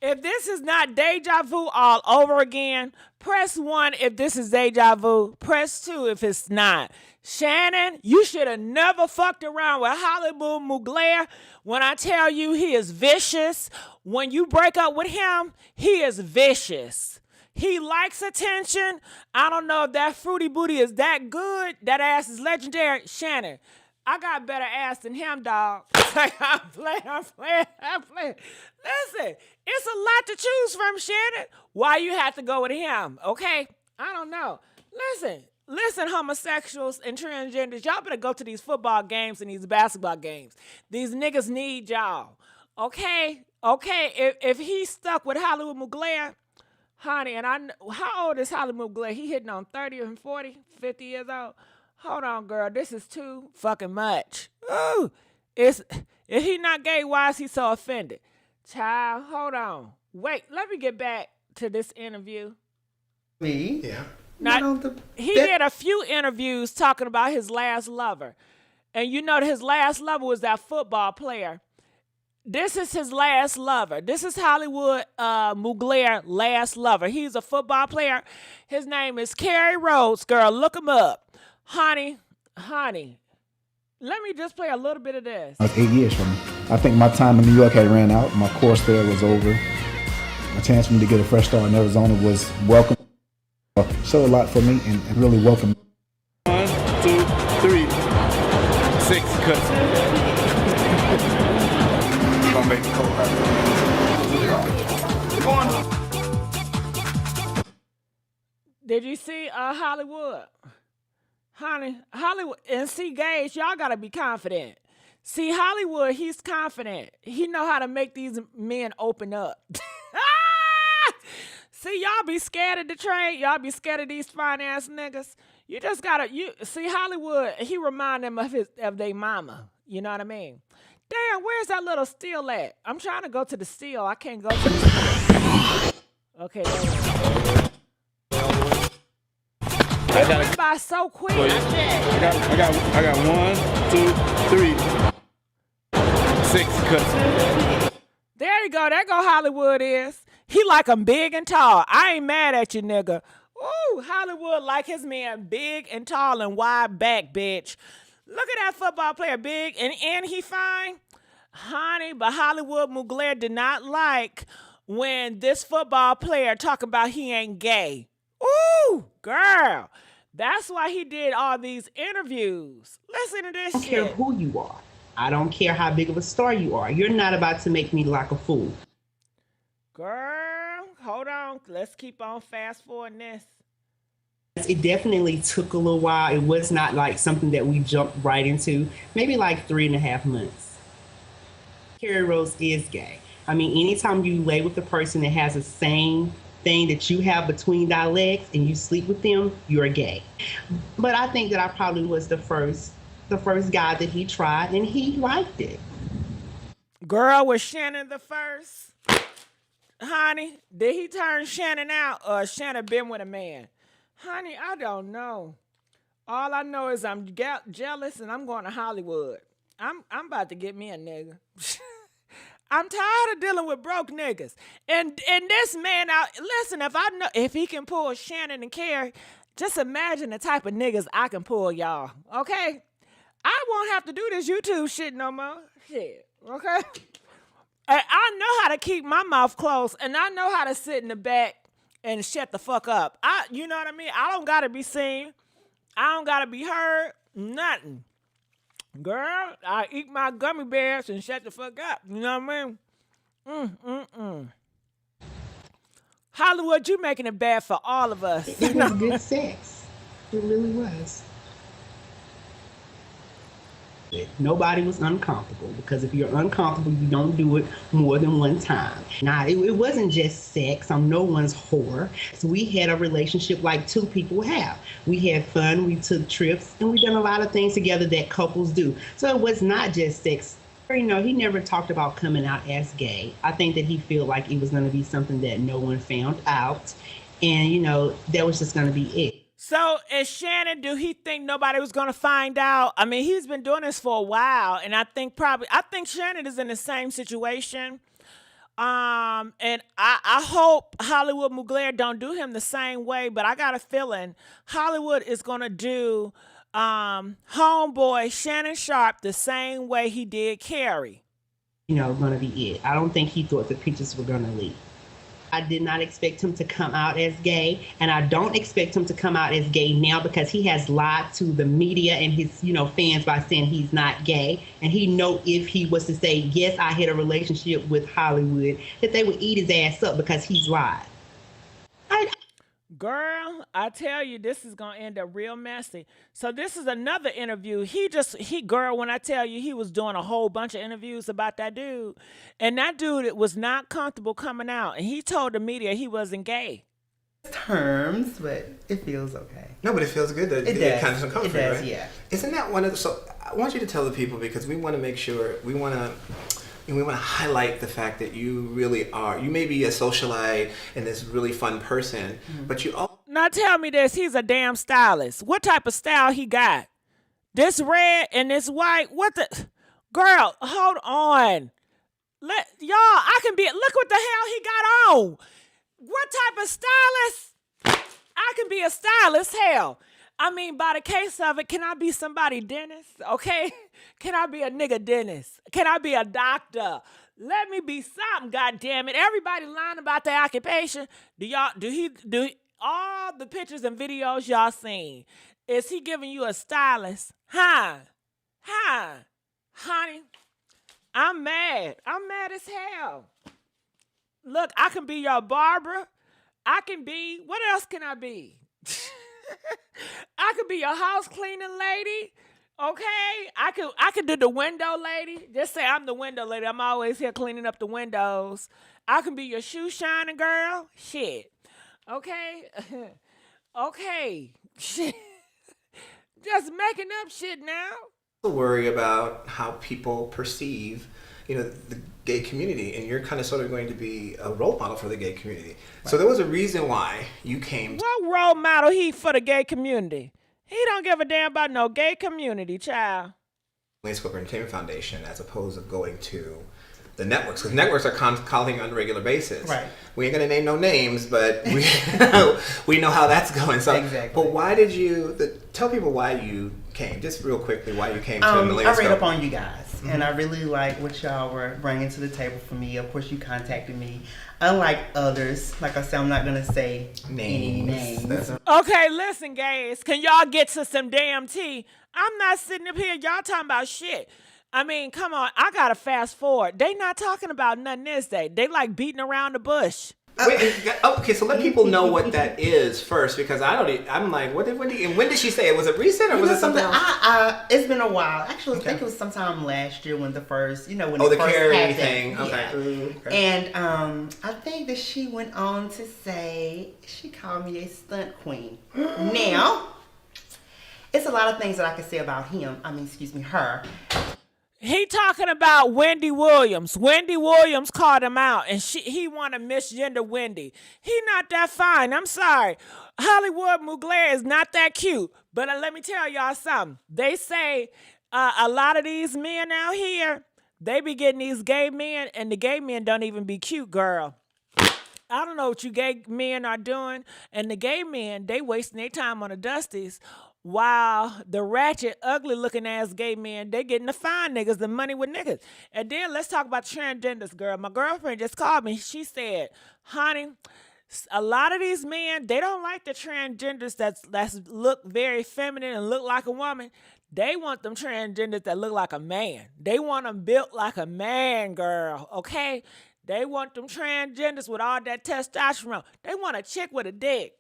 If this is not deja vu all over again, press 1 if this is deja vu. Press 2 if it's not. Shannon, you should have never fucked around with Hollywood Mugler. When I tell you he is vicious, when you break up with him, he is vicious. He likes attention. I don't know if that fruity booty is that good. That ass is legendary. Shannon, I got better ass than him, dog. I'm playing. Listen, it's a lot to choose from, Shannon. Why you have to go with him, okay? I don't know. Listen, homosexuals and transgenders, y'all better go to these football games and these basketball games. These niggas need y'all, okay? If he's stuck with Hollywood Mugler, honey, and how old is Hollywood Mugler? He hitting on 30 and 40, 50 years old? Hold on, girl. This is too fucking much. Ooh. If he not gay, why is he so offended? Child, hold on. Wait, let me get back to this interview. Me? Yeah. Now, he did a few interviews talking about his last lover. And you know his last lover was that football player. This is his last lover. This is Hollywood Mugler last lover. He's a football player. His name is Kerry Rhodes. Girl, look him up. Honey, let me just play a little bit of this. That was 8 years from me. I think my time in New York had ran out. My course there was over. A chance for me to get a fresh start in Arizona was welcome. So a lot for me and really welcome. 1, 2, 3, 6 cuts. You're gonna make the cold right. Did you see Hollywood? Honey, Hollywood, and see, Gage, y'all gotta be confident. See, Hollywood, he's confident. He know how to make these men open up. See, y'all be scared of the trade. Y'all be scared of these fine-ass niggas. You just gotta, see, Hollywood, he remind them of their mama. You know what I mean? Damn, where's that little steel at? I'm trying to go to the steel. I can't go to the steel. Okay, there we go. It went by so quick. I got 1, 2, 3, 6 cuts. There you go. There go Hollywood is. He like him big and tall. I ain't mad at you, nigga. Ooh, Hollywood like his man big and tall and wide back, bitch. Look at that football player, big and he fine. Honey, but Hollywood Mugler did not like when this football player talk about he ain't gay. Ooh, girl. That's why he did all these interviews. Listen to this shit. I don't care who you are. I don't care how big of a star you are. You're not about to make me like a fool. Girl, hold on. Let's keep on fast forwarding this. It definitely took a little while. It was not like something that we jumped right into. Maybe like 3.5 months. Kerry Rhodes is gay. I mean, anytime you lay with a person that has the same thing that you have between thy legs and you sleep with them, you're gay. But I think that I probably was the first guy that he tried and he liked it. Girl, was Shannon the first? Honey, did he turn Shannon out or Shannon been with a man? Honey, I don't know. All I know is I'm jealous and I'm going to Hollywood. I'm about to get me a nigga. I'm tired of dealing with broke niggas. And this man out, listen, if he can pull Shannon and Kerry, just imagine the type of niggas I can pull, y'all. Okay? I won't have to do this YouTube shit no more. Shit. Okay? I know how to keep my mouth closed, and I know how to sit in the back and shut the fuck up. You know what I mean? I don't gotta be seen. I don't gotta be heard. Nothing. Girl, I eat my gummy bears and shut the fuck up. You know what I mean? Hollywood, you making it bad for all of us. It was good sex. It really was. Nobody was uncomfortable, because if you're uncomfortable, you don't do it more than one time. Now, it wasn't just sex. I'm no one's whore. So we had a relationship like two people have. We had fun, we took trips, and we done a lot of things together that couples do. So it was not just sex You know, he never talked about coming out as gay. I think that he felt like it was going to be something that no one found out. And, you know, that was just going to be it. So, is Shannon, do he think nobody was going to find out? I mean, he's been doing this for a while, and I think Shannon is in the same situation. And I hope Hollywood Mugler don't do him the same way, but I got a feeling Hollywood is going to do homeboy Shannon Sharpe the same way he did Carrie. You know, going to be it. I don't think he thought the pictures were going to leak. I did not expect him to come out as gay, and I don't expect him to come out as gay now because he has lied to the media and his, you know, fans by saying he's not gay. And he know if he was to say, yes, I had a relationship with Hollywood, that they would eat his ass up because he's lied. Girl, I tell you, this is going to end up real messy. So this is another interview. Girl, when I tell you, he was doing a whole bunch of interviews about that dude. And that dude was not comfortable coming out. And he told the media he wasn't gay. Terms, but it feels okay. No, but it feels good. It does. Kind of some comfort, it does, right? Yeah. Isn't that one of the... So I want you to tell the people, because we want to make sure, we want to highlight the fact that you really are. You may be a socialite and this really fun person, but you all... Now tell me this, he's a damn stylist. What type of style he got? This red and this white? What the... Girl, hold on. Look what the hell he got on. What type of stylist? I can be a stylist, hell. I mean, by the case of it, can I be somebody dentist? Okay? Can I be a nigga dentist? Can I be a doctor? Let me be something, goddammit. Everybody lying about their occupation. Do all the pictures and videos y'all seen, is he giving you a stylist? Huh? Honey, I'm mad. I'm mad as hell. Look, I can be your barber. What else can I be? I could be your house cleaning lady, okay? I could do the window lady. Just say I'm the window lady. I'm always here cleaning up the windows. I can be your shoe shining girl. Shit. Okay? Okay. Shit. Just making up shit now. Worry about how people perceive, the gay community, and you're kind of sort of going to be a role model for the gay community. Right. So there was a reason why you came. What role model he for the gay community? He don't give a damn about no gay community, child. Lace Corporate Entertainment Foundation, as opposed to going to the networks, because networks are calling on a regular basis. Right. We ain't gonna name no names, but we know how that's going. So, exactly. But why did you? Tell people why you came, just real quickly. Why you came to Millennium I read up on you guys, and I really like what y'all were bringing to the table for me. Of course, you contacted me. Unlike others, like I said, I'm not gonna say any names. Okay, listen, guys. Can y'all get to some damn tea? I'm not sitting up here. Y'all talking about shit. I mean, come on. I gotta fast forward. They not talking about nothing, is they? They like beating around the bush. Okay, so let people know what that is first, because I'm like, when did she say it? Was it recent or was it something else? It's been a while. Actually, I think it was sometime last year when the first, when the first Carrie thing. Yeah. Okay. And I think that she went on to say she called me a stunt queen. Now, it's a lot of things that I can say about her. He talking about Wendy Williams. Wendy Williams called him out, and he want to misgender Wendy. He not that fine. I'm sorry. Hollywood Mugler is not that cute. But let me tell y'all something. They say a lot of these men out here, they be getting these gay men, and the gay men don't even be cute, girl. I don't know what you gay men are doing, and the gay men, they wasting their time on the dusties. While the ratchet, ugly-looking ass gay men, they getting the fine niggas, the money with niggas. And then let's talk about transgenders, girl. My girlfriend just called me. She said, honey, a lot of these men, they don't like the transgenders that's look very feminine and look like a woman. They want them transgenders that look like a man. They want them built like a man, girl, okay? They want them transgenders with all that testosterone. They want a chick with a dick.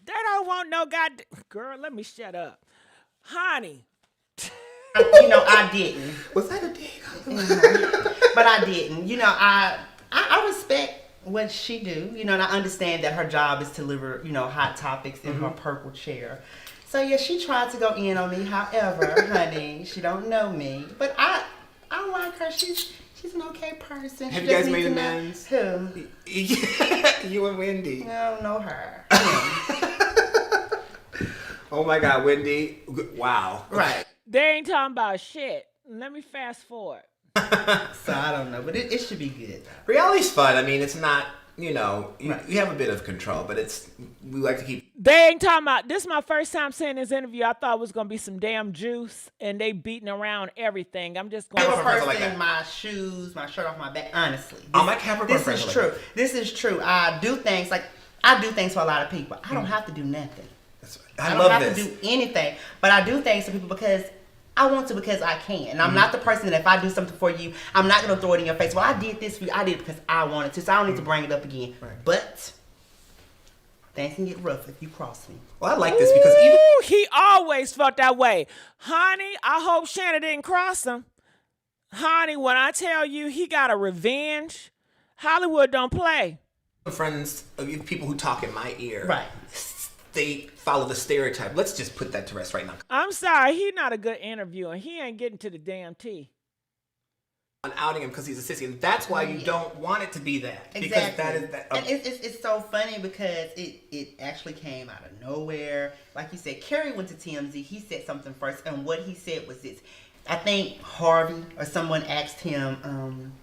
They don't want no goddamn... Girl, let me shut up. Honey. I didn't. Was that a dick? But I didn't. I respect what she do. And I understand that her job is to deliver, hot topics in her purple chair. So, yeah, she tried to go in on me. However, honey, she don't know me. But I I like her. She's an okay person. Have She you guys just made needs to amends? know- Who? You and Wendy. I don't know her. Oh my God, Wendy. Wow. Right. They ain't talking about shit. Let me fast forward. So I don't know, but it should be good. Reality's fun. I mean, it's not, you know, Right. you have a bit of control, but we like to keep. They ain't talking about, this is my first time seeing this interview. I thought it was going to be some damn juice, and they beating around everything. I'm just going I to... was friends first like thing that. my shoes, my shirt off my back. Honestly, Oh, my Capricorn friends This is are like true. This is true. I do things for a lot of people. I don't have to do nothing. I don't love have this. to do anything, but I do things for people because I want to, because I can. And I'm not the person that if I do something for you, I'm not going to throw it in your face. Well, I did this for you. I did it because I wanted to, so I don't need to bring it up again. Right. But things can get rough if you cross me. Well, I like this because even Ooh, he always felt that way. Honey, I hope Shannon didn't cross him. Honey, when I tell you he got a revenge, Hollywood don't play. friends, people who talk in my ear, Right. they follow the stereotype. Let's just put that to rest right now. I'm sorry, he not a good interviewer. He ain't getting to the damn tea. I'm outing him because he's a sissy, and that's why you don't want it to be that. Because Exactly. that is that. And it's so funny because it actually came out of nowhere. Like you said, Kerry went to TMZ. He said something first, and what he said was this. I think Harvey or someone asked him,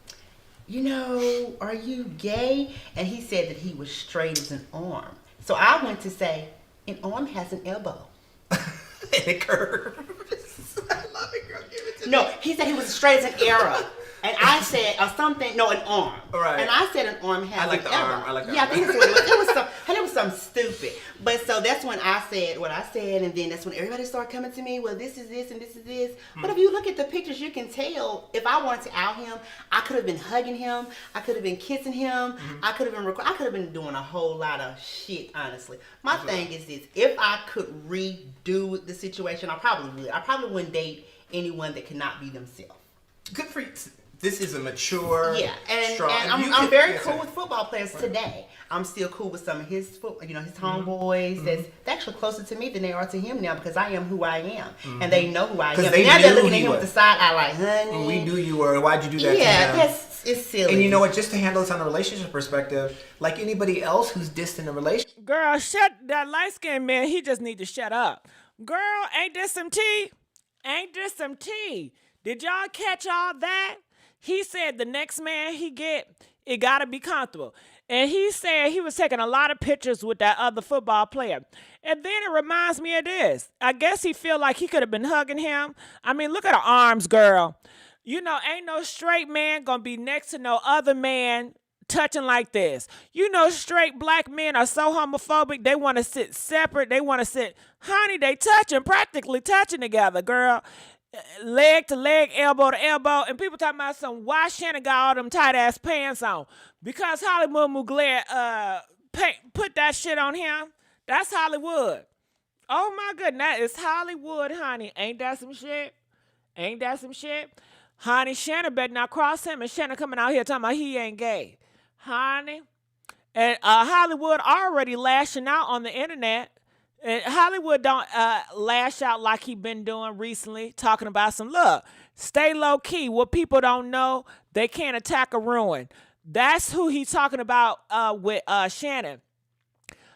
you know, are you gay? And he said that he was straight as an arm. So I went to say, an arm has an elbow. And it curves. I love it, girl. Give it to me. No, he said he was straight as an arrow. And I said, or something, no, an arm. Right. And I said an arm has I like an the elbow. arm. I like the Yeah, arm. I think that's what it was. It was something stupid. But so that's when I said what I said, and then that's when everybody started coming to me, well, this is this and this is this. But if you look at the pictures, you can tell if I wanted to out him, I could have been hugging him, I could have been kissing him, I could have been doing a whole lot of shit, honestly. My thing is this, if I could redo the situation, I probably would. I probably wouldn't date anyone that cannot be themselves. Good for you. This is a mature, strong. And I'm very cool with football players today. I'm still cool with some of his his homeboys. That's actually closer to me than they are to him now because I am who I am, and they know who I am. They now knew they're looking he at him with was. the side eye like, honey. We knew you were. Why'd you do that to Yeah, him? it's silly. And you know what? Just to handle this on a relationship perspective, like anybody else who's dissed in a relationship. Girl, that light-skinned man, he just need to shut up. Girl, ain't this some tea? Ain't this some tea? Did y'all catch all that? He said the next man he get, it got to be comfortable. And he said he was taking a lot of pictures with that other football player. And then it reminds me of this. I guess he feel like he could have been hugging him. I mean, look at her arms, girl. You know, ain't no straight man going to be next to no other man touching like this. You know, straight black men are so homophobic, they want to sit separate. They want to sit, honey, they practically touching together, girl. Leg to leg, elbow to elbow, and people talking about why Shannon got all them tight ass pants on? Because Hollywood Mugler put that shit on him. That's Hollywood. Oh my goodness, it's Hollywood, honey. Ain't that some shit? Ain't that some shit? Honey, Shannon better not cross him, and Shannon coming out here talking about he ain't gay. Honey. And Hollywood already lashing out on the internet. And Hollywood don't lash out like he been doing recently, talking about look, stay low key. What people don't know, they can't attack or ruin. That's who he's talking about with Shannon.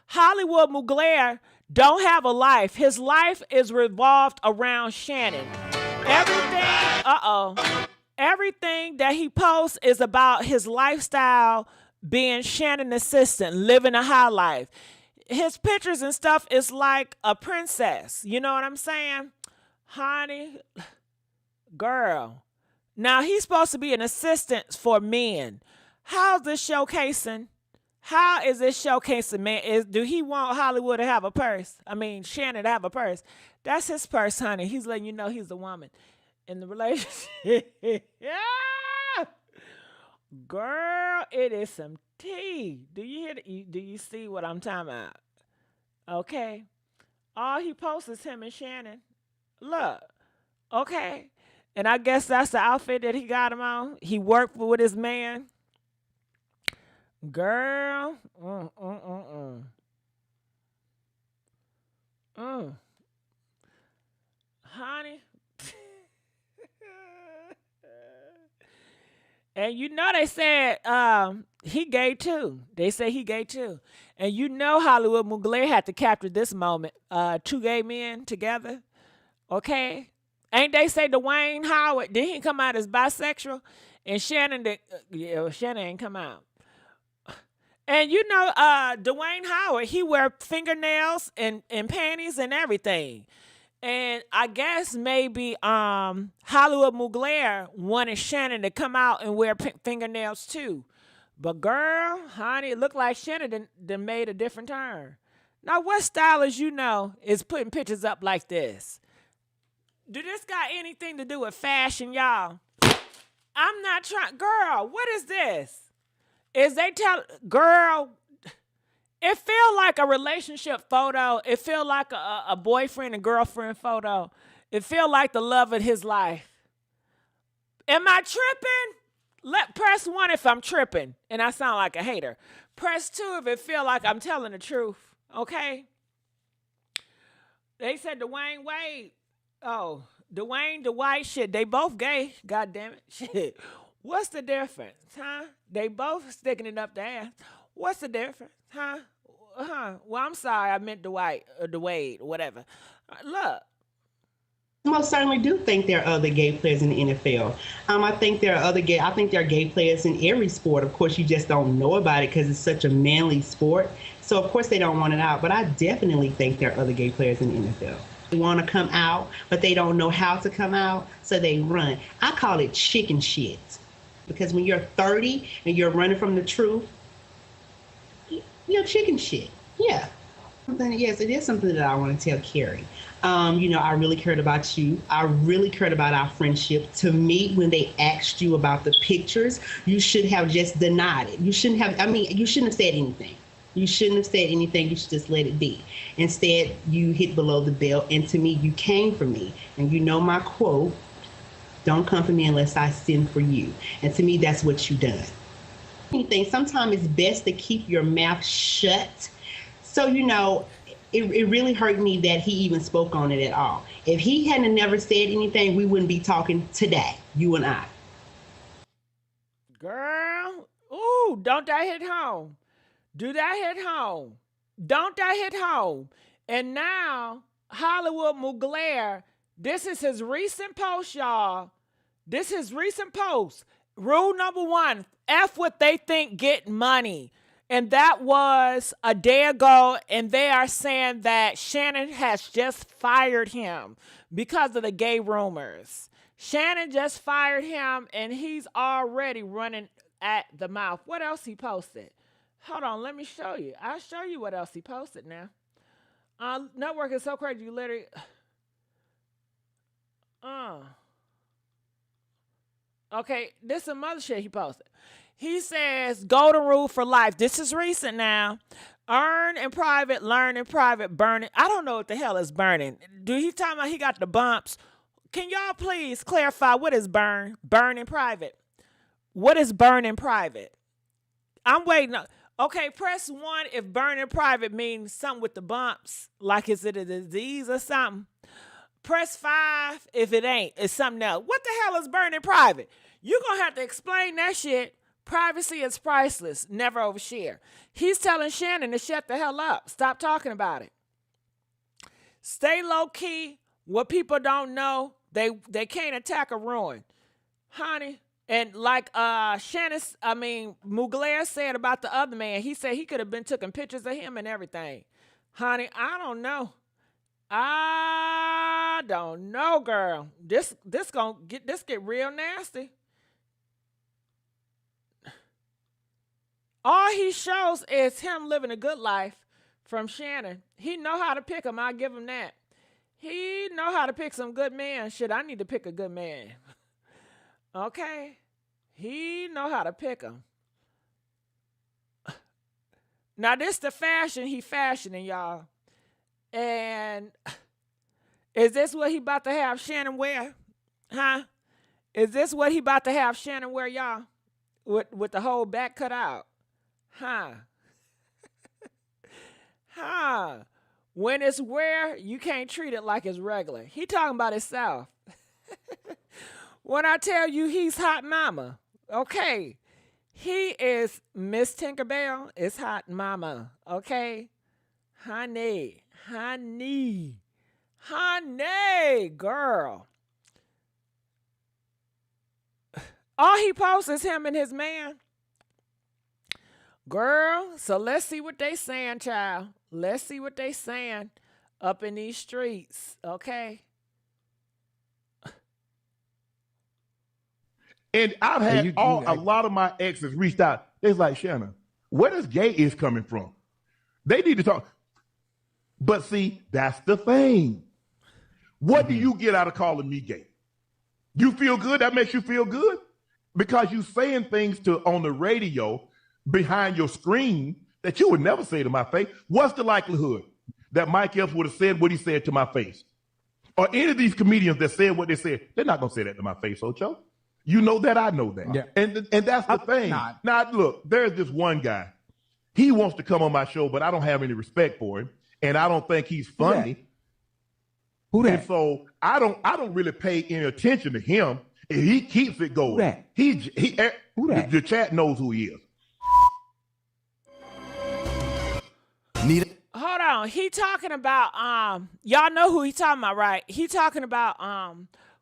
Hollywood Mugler don't have a life. His life is revolved around Shannon. Everything that he posts is about his lifestyle, being Shannon assistant, living a high life. His pictures and stuff is like a princess. You know what I'm saying? Honey, girl. Now, he's supposed to be an assistant for men. How's this showcasing? How is this showcasing, man? Do he want Hollywood to have a purse? I mean, Shannon to have a purse. That's his purse, honey. He's letting you know he's the woman in the relationship. Yeah. Girl, it is some tea. Do you hear? Do you see what I'm talking about? Okay. All he posts is him and Shannon. Look. Okay. And I guess that's the outfit that he got him on. He worked with his man. Girl. Honey. And you know they said he gay too. They say he gay too. And you know Hollywood Mugler had to capture this moment. Two gay men together. Okay? Ain't they say Dwayne Howard, did he come out as bisexual? And Shannon, Shannon ain't come out. And you know, Dwayne Howard, he wear fingernails and panties and everything. And I guess maybe Hollywood Mugler wanted Shannon to come out and wear fingernails too. But girl, honey, it looked like Shannon done made a different turn. Now, what stylist you know is putting pictures up like this? Do this got anything to do with fashion, y'all? I'm not trying. Girl, what is this? Is they tell, girl, it feel like a relationship photo. It feel like a boyfriend and girlfriend photo. It feel like the love of his life. Am I tripping? Press 1 if I'm tripping and I sound like a hater. Press 2 if it feel like I'm telling the truth. Okay? They said Dwayne Wade. Oh, Dwayne, Dwight, shit. They both gay. God damn it. Shit. What's the difference, huh? They both sticking it up the ass. What's the difference, huh? Well, I'm sorry. I meant Dwight or Dwayne or whatever. Look. I most certainly do think there are other gay players in the NFL. I think there are gay players in every sport. Of course, you just don't know about it because it's such a manly sport. So, of course, they don't want it out. But I definitely think there are other gay players in the NFL. They want to come out, but they don't know how to come out, so they run. I call it chicken shit. Because when you're 30 and you're running from the truth, you're chicken shit. Yeah. Yes, it is something that I want to tell Carrie. I really cared about you. I really cared about our friendship. To me, when they asked you about the pictures, you should have just denied it. You shouldn't have said anything. You shouldn't have said anything. You should just let it be. Instead, you hit below the belt. And to me, you came for me. And you know my quote, don't come for me unless I send for you. And to me, that's what you done. Sometimes it's best to keep your mouth shut. So, it really hurt me that he even spoke on it at all. If he hadn't never said anything, we wouldn't be talking today, you and I. Girl, ooh, don't that hit home? Do that hit home? Don't that hit home? And now, Hollywood Mugler, this is his recent post, y'all. This is recent post. Rule number 1, F what they think get money. And that was a day ago, and they are saying that Shannon has just fired him because of the gay rumors. Shannon just fired him, and he's already running at the mouth. What else he posted? Hold on, let me show you. I'll show you what else he posted now. Network is so crazy, you literally... Okay, this is some other shit he posted. He says, golden rule for life. This is recent now. Earn in private, learn in private, burn it. I don't know what the hell is burning. Do he talking about he got the bumps? Can y'all please clarify what is burn? Burn in private. What is burn in private? I'm waiting. Okay, press 1 if burn in private means something with the bumps. Like is it a disease or something? Press 5 if it ain't. It's something else. What the hell is burn in private? You're going to have to explain that shit. Privacy is priceless. Never overshare. He's telling Shannon to shut the hell up. Stop talking about it. Stay low key. What people don't know, they can't attack or ruin. Honey. And like Mugler said about the other man, he said he could have been taking pictures of him and everything. Honey, I don't know. I don't know, girl. This get real nasty. All he shows is him living a good life from Shannon. He know how to pick him. I'll give him that. He know how to pick some good men. Shit, I need to pick a good man. Okay? He know how to pick him. Now, this the fashion he fashioning, y'all. And is this what he about to have Shannon wear? Huh? Is this what he about to have Shannon wear, y'all? With the whole back cut out? Huh? Huh? When it's wear, you can't treat it like it's regular. He talking about himself. When I tell you he's hot mama, Okay. He is Miss Tinkerbell. It's hot mama. Okay. Honey. Girl. All he posts is him and his man. Girl, so let's see what they saying, child. Let's see what they saying up in these streets, okay? And I've had a lot of my exes reached out. They're like, Shannon, where does gay is coming from? They need to talk. But see, that's the thing. What do you get out of calling me gay? You feel good? That makes you feel good? Because you saying things on the radio behind your screen that you would never say to my face. What's the likelihood that Mike Epps would have said what he said to my face? Or any of these comedians that said what they said, they're not going to say that to my face, Ocho. You know that, I know that. Yeah. And that's the thing. Now, look, there's this one guy. He wants to come on my show, but I don't have any respect for him. And I don't think he's funny. Who that? And so I don't really pay any attention to him. And he keeps it going. Who that? The chat knows who he is. Hold on. He talking about y'all know who he talking about, right? He talking about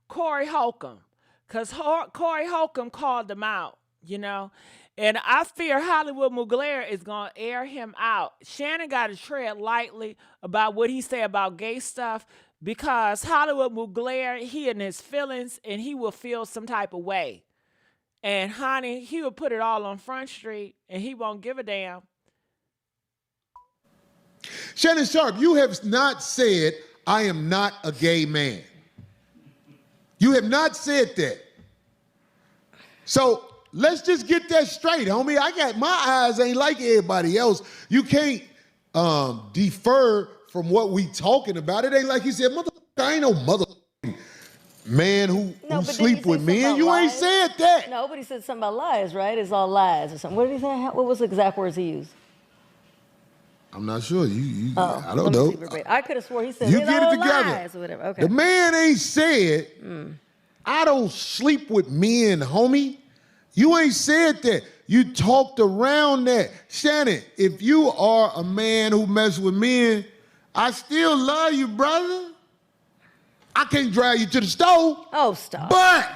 Corey Holcomb. Cause Corey Holcomb called him out, you know. And I fear Hollywood Mugler is gonna air him out. Shannon got to tread lightly about what he say about gay stuff, because Hollywood Mugler, he in his feelings and he will feel some type of way. And honey, he will put it all on Front Street and he won't give a damn. Shannon Sharpe, you have not said, I am not a gay man. You have not said that. So let's just get that straight, homie. My eyes ain't like everybody else. You can't defer from what we talking about. It ain't like you said, motherfucker, I ain't no mother man who sleep with men. You ain't said that. No, but he said something about lies, right? It's all lies or something. What did he say? What was the exact words he used? I'm not sure. I don't know. I could have swore he said you get it together. Lies or whatever. Okay. The man ain't said, I don't sleep with men, homie. You ain't said that. You talked around that. Shannon, if you are a man who messes with men, I still love you, brother. I can't drag you to the stove. Oh, stop. But.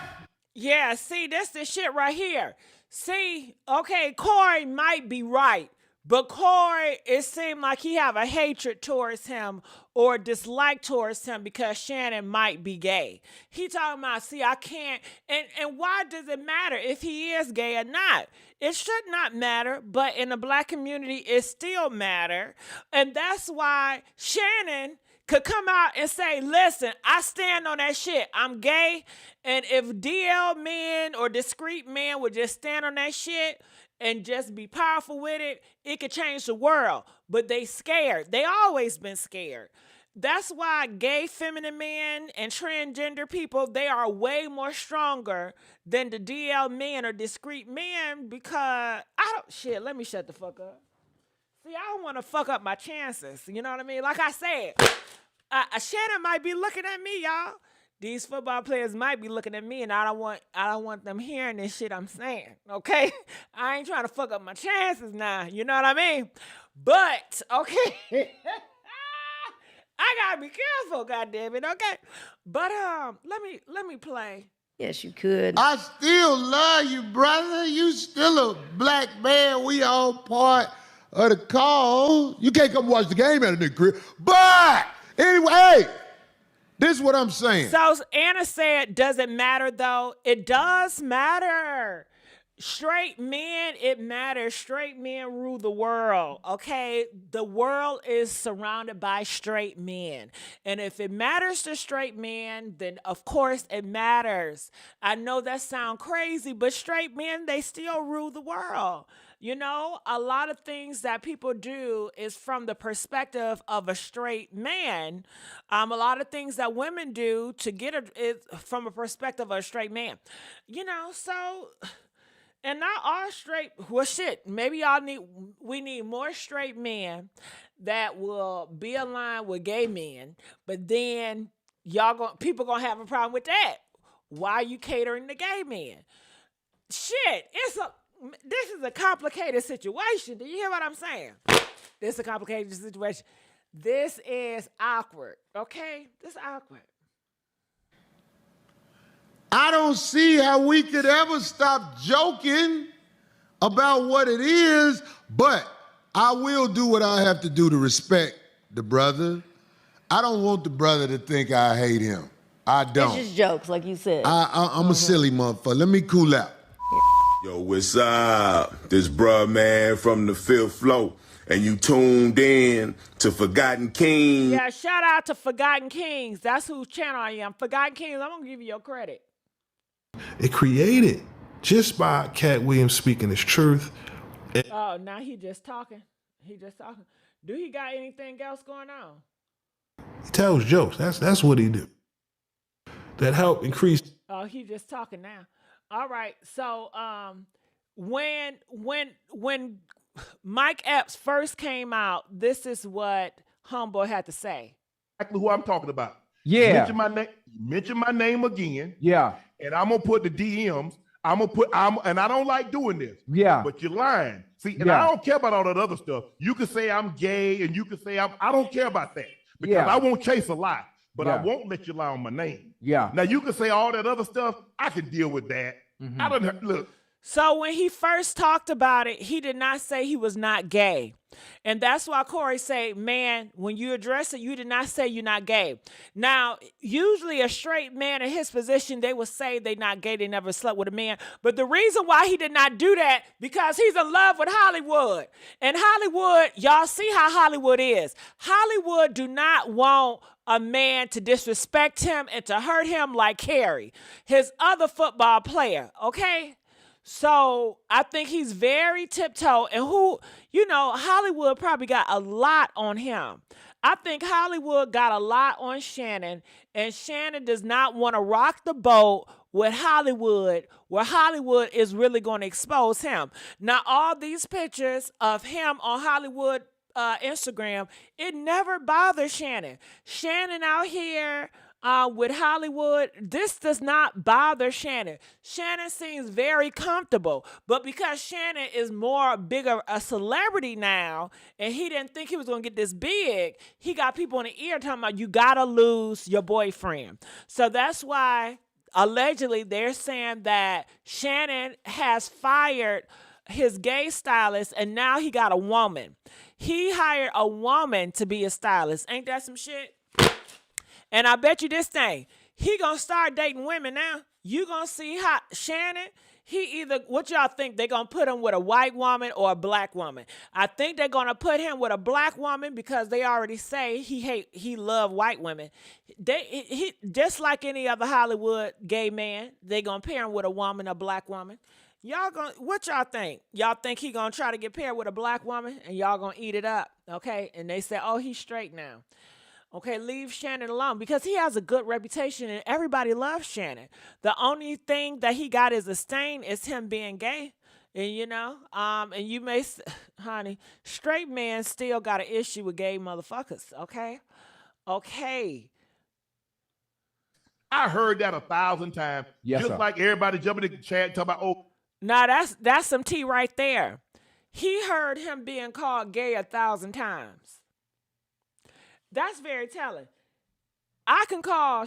Yeah, see, that's the shit right here. See, okay, Corey might be right. But Corey, it seemed like he have a hatred towards him or dislike towards him because Shannon might be gay. He talking about, see, I can't, and why does it matter if he is gay or not? It should not matter, but in the black community, it still matter. And that's why Shannon could come out and say, listen, I stand on that shit. I'm gay. And if DL men or discreet men would just stand on that shit and just be powerful with it, it could change the world. But they scared. They always been scared. That's why gay, feminine men and transgender people, they are way more stronger than the DL men or discreet men, because let me shut the fuck up. See, I don't want to fuck up my chances. You know what I mean? Like I said, Shannon might be looking at me, y'all. These football players might be looking at me, and I don't want them hearing this shit I'm saying, okay? I ain't trying to fuck up my chances now, you know what I mean? But, okay, I gotta be careful, goddammit, okay? But let me play. Yes, you could. I still love you, brother. You still a black man. We all part of the call. You can't come watch the game at a nigga crib. But anyway, hey. This is what I'm saying. So Anna said, does it matter though? It does matter. Straight men, it matters. Straight men rule the world, okay? The world is surrounded by straight men. And if it matters to straight men, then of course it matters. I know that sounds crazy, but straight men, they still rule the world. You know, a lot of things that people do is from the perspective of a straight man. A lot of things that women do to get it is from a perspective of a straight man. You know, so, and not all straight, well shit, maybe we need more straight men that will be aligned with gay men, but then people gonna have a problem with that. Why are you catering to gay men? shit, this is a complicated situation. Do you hear what I'm saying? This is a complicated situation. This is awkward, okay? This is awkward. I don't see how we could ever stop joking about what it is, but I will do what I have to do to respect the brother. I don't want the brother to think I hate him. I don't. It's just jokes, like you said. I'm a silly motherfucker. Let me cool out. Yo, what's up? This bruh man from the 5th floor. And you tuned in to Forgotten Kings. Yeah, shout out to Forgotten Kings. That's whose channel I am. Forgotten Kings, I'm going to give you your credit. It created just by Cat Williams speaking his truth. Oh, now he just talking. He just talking. Do he got anything else going on? He tells jokes. That's what he do. That help increase. Oh, he just talking now. All right. So, when Mike Epps first came out, this is what Homeboy had to say. Exactly who I'm talking about. Yeah. Mention my name again. Yeah. And I'm gonna put the DMs. And I don't like doing this. Yeah. But you're lying. See, and I don't care about all that other stuff. You can say I'm gay, and you can say I don't care about that because I won't chase a lie. But I won't let you lie on my name. Yeah. Now you can say all that other stuff. I can deal with that. I don't look. So when he first talked about it, he did not say he was not gay. And that's why Corey say, man, when you address it, you did not say you're not gay. Now, usually a straight man in his position, they will say they're not gay. They never slept with a man. But the reason why he did not do that, because he's in love with Hollywood. And Hollywood, y'all see how Hollywood is. Hollywood do not want a man to disrespect him and to hurt him like Harry, his other football player, okay? So I think he's very tiptoe, and Hollywood probably got a lot on him. I think Hollywood got a lot on Shannon, and Shannon does not want to rock the boat with Hollywood, where Hollywood is really going to expose him. Now, all these pictures of him on Hollywood Instagram, it never bothers Shannon. Shannon out here with Hollywood, this does not bother Shannon. Shannon seems very comfortable, but because Shannon is bigger a celebrity now, and he didn't think he was going to get this big, he got people in the ear talking about, you got to lose your boyfriend. So that's why, allegedly, they're saying that Shannon has fired his gay stylist, and now he got a woman. He hired a woman to be a stylist. Ain't that some shit? And I bet you this thing, he gonna start dating women now. You gonna see how Shannon, what y'all think, they gonna put him with a white woman or a black woman? I think they're gonna put him with a black woman because they already say he love white women. He just like any other Hollywood gay man, they gonna pair him with a woman, a black woman. What y'all think? Y'all think he gonna try to get paired with a black woman and y'all gonna eat it up, okay? And they say, oh, he's straight now. Okay, leave Shannon alone because he has a good reputation and everybody loves Shannon. The only thing that he got as a stain is him being gay. And and you may, honey, straight men still got an issue with gay motherfuckers, okay? Okay. I heard that 1,000 times. Yes, just sir. like everybody jumping in the chat talking about, oh. Now that's some tea right there. He heard him being called gay 1,000 times. That's very telling. I can call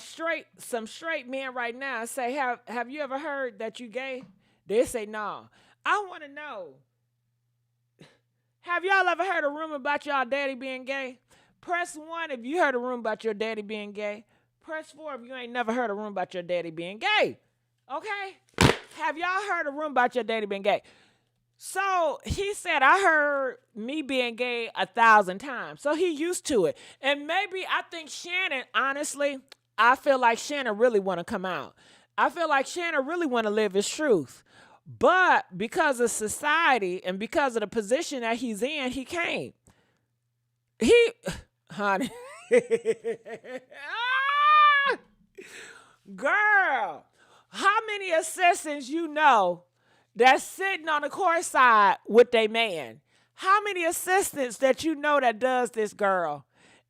some straight men right now and say, have you ever heard that you gay? They say no. I want to know, have y'all ever heard a rumor about y'all daddy being gay? Press 1 if you heard a rumor about your daddy being gay. Press 4 if you ain't never heard a rumor about your daddy being gay. Okay? Have y'all heard a rumor about your daddy being gay? So he said, I heard me being gay 1,000 times. So he used to it. And maybe I think Shannon, honestly, I feel like Shannon really want to come out. I feel like Shannon really want to live his truth. But because of society and because of the position that he's in, he can't. Honey. Girl, how many assistants you know that's sitting on the court side with their man? How many assistants that you know that does this, girl?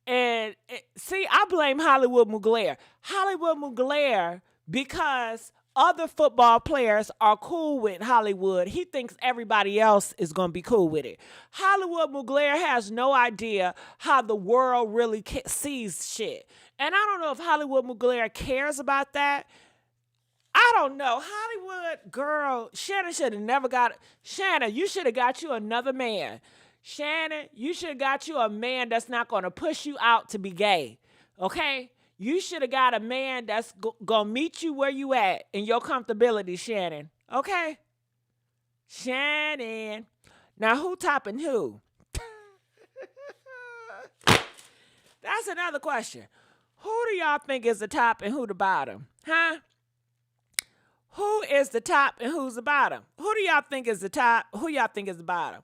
And see, I blame Hollywood Mugler. Hollywood Mugler, because other football players are cool with Hollywood. He thinks everybody else is going to be cool with it. Hollywood Mugler has no idea how the world really sees shit. And I don't know if Hollywood Mugler cares about that. I don't know. Hollywood, girl, Shannon should have never got it. Shannon, you should have got you another man. Shannon, you should have got you a man that's not going to push you out to be gay. Okay? You should have got a man that's going to meet you where you at in your comfortability, Shannon. Okay? Shannon. Now, who topping who? That's another question. Who do y'all think is the top and who the bottom? Huh? Who is the top and who's the bottom? Who do y'all think is the top? Who y'all think is the bottom?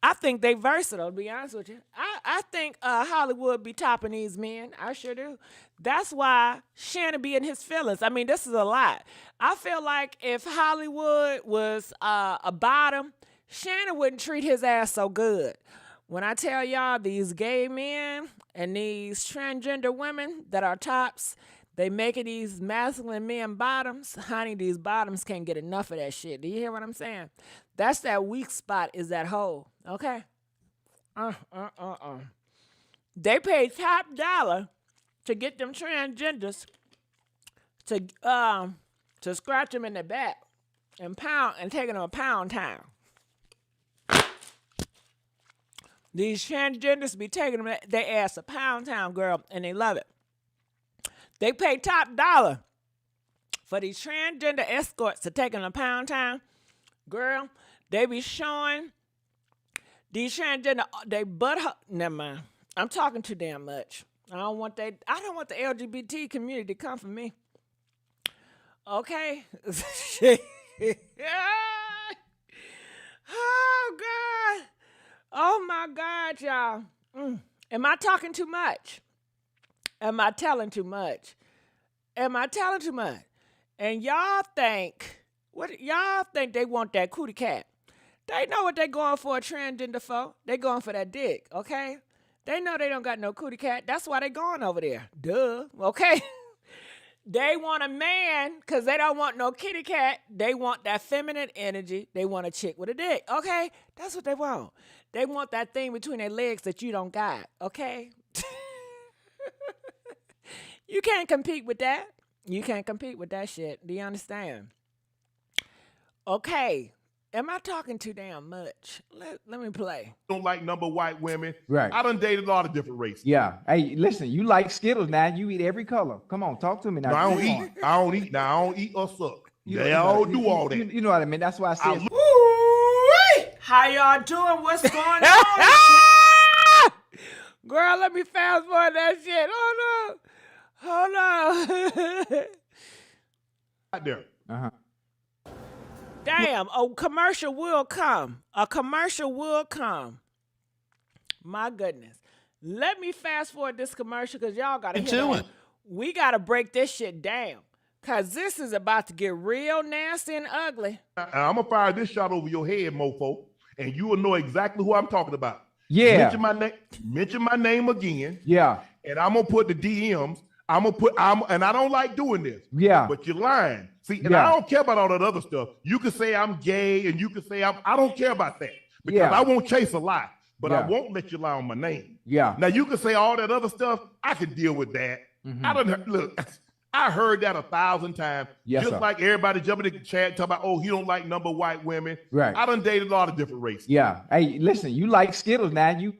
I think they versatile, to be honest with you. I think Hollywood be topping these men. I sure do. That's why Shannon be in his feelings. I mean, this is a lot. I feel like if Hollywood was a bottom, Shannon wouldn't treat his ass so good. When I tell y'all these gay men and these transgender women that are tops, they making these masculine men bottoms. Honey, these bottoms can't get enough of that shit. Do you hear what I'm saying? That's that weak spot is that hole. Okay? They pay top dollar to get them transgenders to scratch them in the back and taking them a pound town. These transgenders be taking them their ass a pound town, girl, and they love it. They pay top dollar for these transgender escorts to take them to pound town. Girl, they be showing these transgender, they never mind. I'm talking too damn much. I don't want the LGBT community to come for me. Okay? Oh, God. Oh, my God, y'all. Am I talking too much? Am I telling too much? Am I telling too much? And y'all think they want that cootie cat. They know what they going for a transgender for. They going for that dick, okay? They know they don't got no cootie cat. That's why they going over there. Duh, okay? They want a man because they don't want no kitty cat. They want that feminine energy. They want a chick with a dick, okay? That's what they want. They want that thing between their legs that you don't got, okay? You can't compete with that. You can't compete with that shit. Do you understand? Okay. Am I talking too damn much? Let me play. Don't like number white women. Right. I done dated a lot of different races. Yeah. Hey, listen, you like Skittles now. You eat every color. Come on, talk to me now. No, I don't eat. I don't eat. Now I don't eat or suck. They all do all that. You know what I mean? That's why I said. How y'all doing? What's going on? Girl, let me fast forward that shit. Hold on. Right there. Uh-huh. Damn, a commercial will come. A commercial will come. My goodness. Let me fast forward this commercial because y'all got to hear it. We got to break this shit down because this is about to get real nasty and ugly. I'm going to fire this shot over your head, mofo, and you will know exactly who I'm talking about. Yeah. Mention my name again. Yeah. And I'm going to put the DMs. And I don't like doing this. Yeah. But you're lying. See, and I don't care about all that other stuff. You can say I'm gay and you can say I don't care about that because I won't chase a lie, but I won't let you lie on my name. Yeah. Now you can say all that other stuff. I can deal with that. Mm-hmm. I heard that 1,000 times. Yes, just sir. like everybody jumping in the chat talking about, oh, he don't like number white women. Right. I done dated a lot of different races. Yeah. Hey, listen, you like Skittles now. You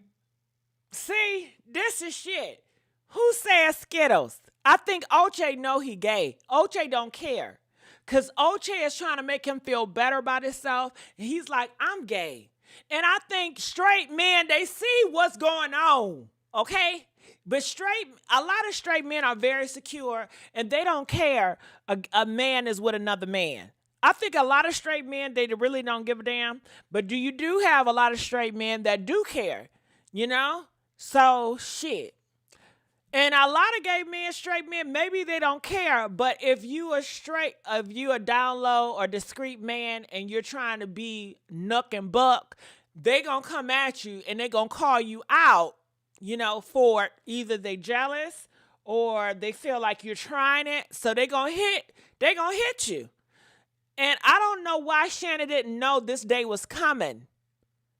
See, this is shit. Who says Skittles? I think Oche know he gay. Oche don't care. Because Oche is trying to make him feel better about himself. And he's like, I'm gay. And I think straight men, they see what's going on. Okay? But a lot of straight men are very secure and they don't care a man is with another man. I think a lot of straight men, they really don't give a damn. But you do have a lot of straight men that do care, you know? So, shit. And a lot of gay men, straight men, maybe they don't care. But if you a down low or discreet man and you're trying to be nook and buck, they going to come at you and they going to call you out, you know, for either they jealous or they feel like you're trying it. So they going to hit you. And I don't know why Shannon didn't know this day was coming.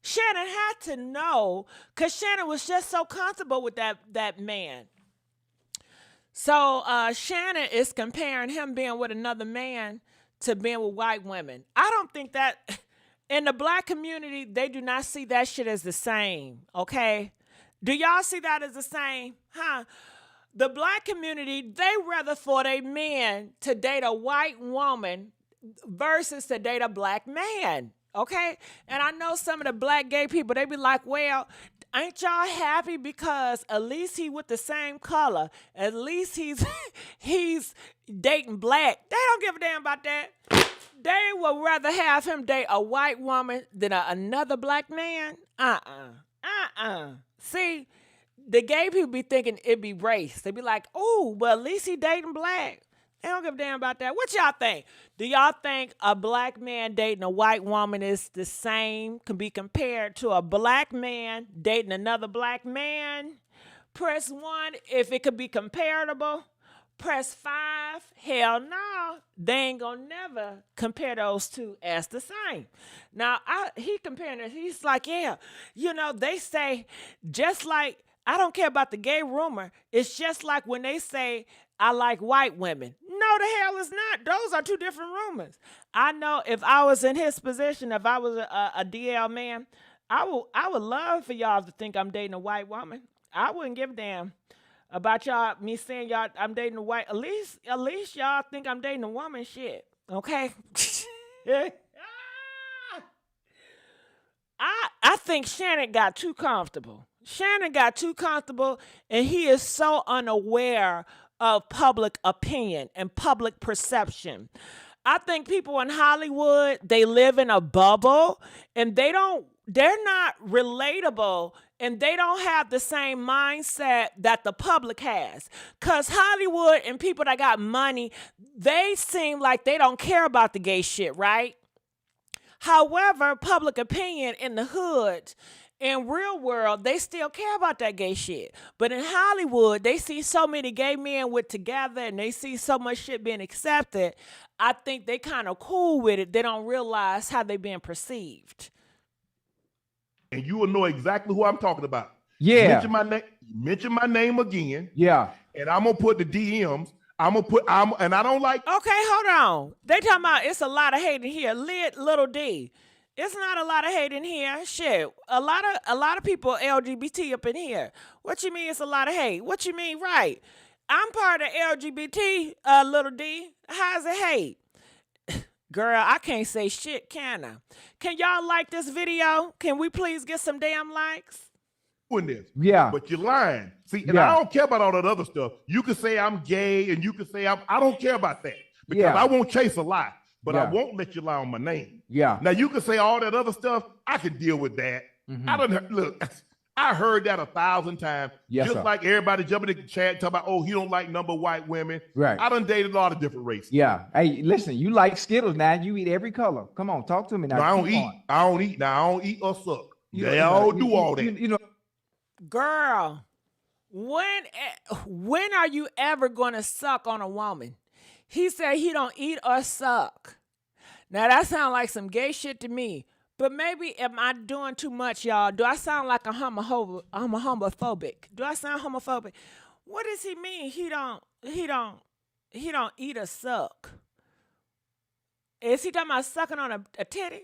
Shannon had to know because Shannon was just so comfortable with that man. So Shannon is comparing him being with another man to being with white women. I don't think that in the black community, they do not see that shit as the same, okay? Do y'all see that as the same? Huh? The black community, they rather for their men to date a white woman versus to date a black man, okay? And I know some of the black gay people, they be like, well, ain't y'all happy because at least he with the same color. At least he's dating black. They don't give a damn about that. They would rather have him date a white woman than another black man. See, the gay people be thinking it be race. They be like, oh, well, at least he dating black. They don't give a damn about that. What y'all think? Do y'all think a black man dating a white woman is the same, can be compared to a black man dating another black man? Press 1 if it could be comparable. Press 5, hell no. They ain't gonna never compare those two as the same. Now, he comparing it, he's like, yeah, you know, they say just like, I don't care about the gay rumor. It's just like when they say, I like white women. No, the hell is not. Those are two different rumors. I know if I was in his position, if I was a DL man, I would love for y'all to think I'm dating a white woman. I wouldn't give a damn about y'all, me saying y'all I'm dating a white. At least y'all think I'm dating a woman. Shit, okay. I think Shannon got too comfortable. Shannon got too comfortable, and he is so unaware of public opinion and public perception. I think people in Hollywood, they live in a bubble, and they're not relatable, and they don't have the same mindset that the public has. Because Hollywood and people that got money, they seem like they don't care about the gay shit, right? However, public opinion in the hood, in real world, they still care about that gay shit. But in Hollywood, they see so many gay men with together and they see so much shit being accepted. I think they kind of cool with it. They don't realize how they being perceived. And you will know exactly who I'm talking about. Yeah. Mention my name again. Yeah. And I'm gonna put the DMs. And I don't like. Okay, hold on. They talking about it's a lot of hate in here. Little D. It's not a lot of hate in here. Shit. A lot of people LGBT up in here. What you mean it's a lot of hate? What you mean, right? I'm part of LGBT, little D. How's it hate? Girl, I can't say shit, can I? Can y'all like this video? Can we please get some damn likes? This. Yeah. But you're lying. See, and I don't care about all that other stuff. You can say I'm gay and you can say I don't care about that. Because I won't chase a lie. But I won't let you lie on my name. Yeah. Now you can say all that other stuff. I can deal with that. Mm-hmm. I heard that 1,000 times. Yes, just sir. like everybody jumping in the chat talking about, oh, he don't like number white women. Right. I done dated a lot of different races. Yeah. Hey, listen, you like Skittles now. You eat every color. Come on, talk to me now. No, I don't eat. Now I don't eat or suck. They all do all that. You know. Girl, when are you ever gonna suck on a woman? He said he don't eat or suck. Now that sounds like some gay shit to me. But maybe am I doing too much, y'all? Do I sound like I'm homophobic? Do I sound homophobic? What does he mean? He don't eat or suck. Is he talking about sucking on a titty?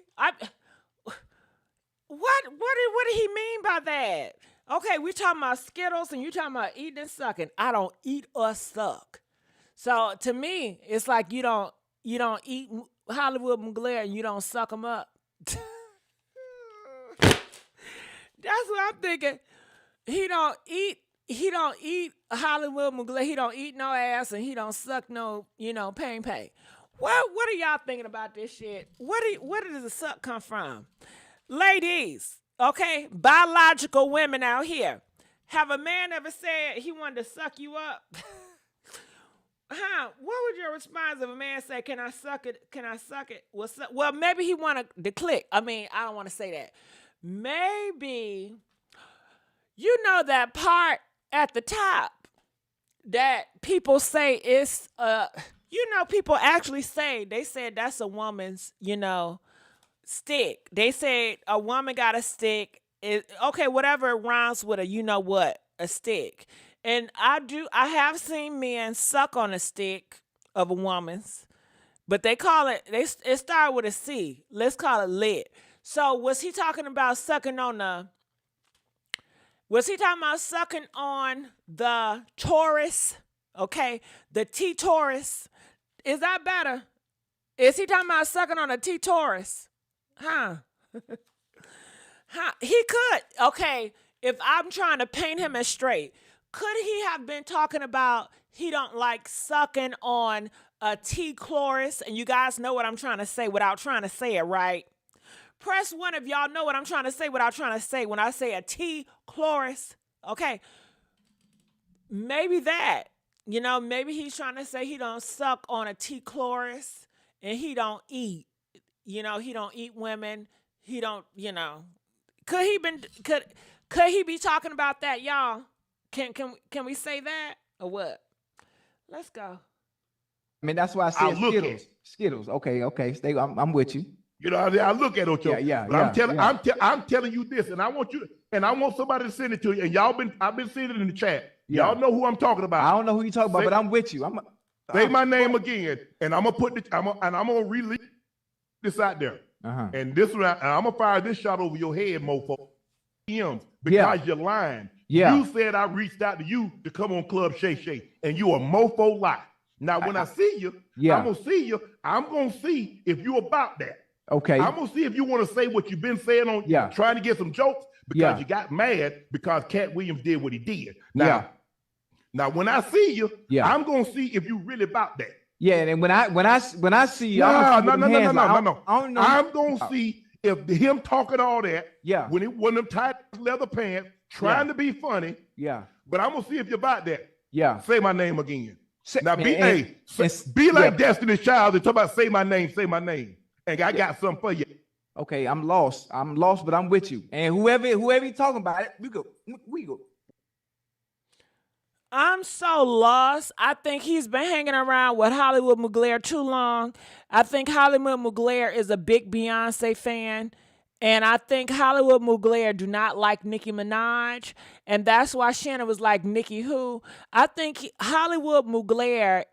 What did he mean by that? Okay, we talking about Skittles and you talking about eating and sucking. I don't eat or suck. So to me, it's like you don't eat Hollywood McGlair and you don't suck them up. That's what I'm thinking. He don't eat Hollywood McGlair. He don't eat no ass and he don't suck no, pain. What are y'all thinking about this shit? Where does the suck come from? Ladies, okay, biological women out here. Have a man ever said he wanted to suck you up? What would your response if a man say, can I suck it? Can I suck it? Well, maybe he wanted to click. I mean, I don't want to say that. Maybe, that part at the top that people say is, you know, people actually they said that's a woman's, stick. They said a woman got a stick. Okay, whatever rhymes with a stick. And I have seen men suck on a stick of a woman's, but they call it, it started with a C. Let's call it lit. So was he talking about sucking on the Taurus? Okay, the T Taurus. Is that better? Is he talking about sucking on a T Taurus? Huh? He could. Okay, if I'm trying to paint him as straight, could he have been talking about he don't like sucking on a T chloris? And you guys know what I'm trying to say without trying to say it, right? Press 1 if y'all know what I'm trying to say without trying to say when I say a T chloris. Okay, maybe that. Maybe he's trying to say he don't suck on a T chloris and he don't eat. He don't eat women. He don't, Could he be talking about that, y'all? Can we say that or what? Let's go. I mean, that's why I said Skittles. Skittles. Okay. Stay. I'm with you. I look at Ocho. Yeah. But I'm telling you this, and I want somebody to send it to you. And I've been seeing it in the chat. Yeah. Y'all know who I'm talking about. I don't know who you're talking about, but I'm with you. Say my name again, and I'm gonna release this out there. And this round, I'm gonna fire this shot over your head, mofo. Because you're lying. Yeah. You said I reached out to you to come on Club Shay Shay, and you a mofo lie. Now, when I see you, I'm gonna see you. I'm gonna see if you about that. Okay. I'm gonna see if you want to say what you've been saying on trying to get some jokes because you got mad because Cat Williams did what he did. Now when I see you, I'm gonna see if you really about that. Yeah, and when I see you, no. I'm gonna see if him talking all that. Yeah. When them tight leather pants, trying to be funny. Yeah. But I'm gonna see if you're about that. Yeah. Say my name again. Be like Destiny's Child and talk about say my name. And I got something for you. Okay, I'm lost, but I'm with you. And whoever you talking about it, we go. I'm so lost. I think he's been hanging around with Hollywood Mugler too long. I think Hollywood Mugler is a big Beyonce fan. And I think Hollywood Mugler do not like Nicki Minaj. And that's why Shannon was like, Nicki who? I think Hollywood Mugler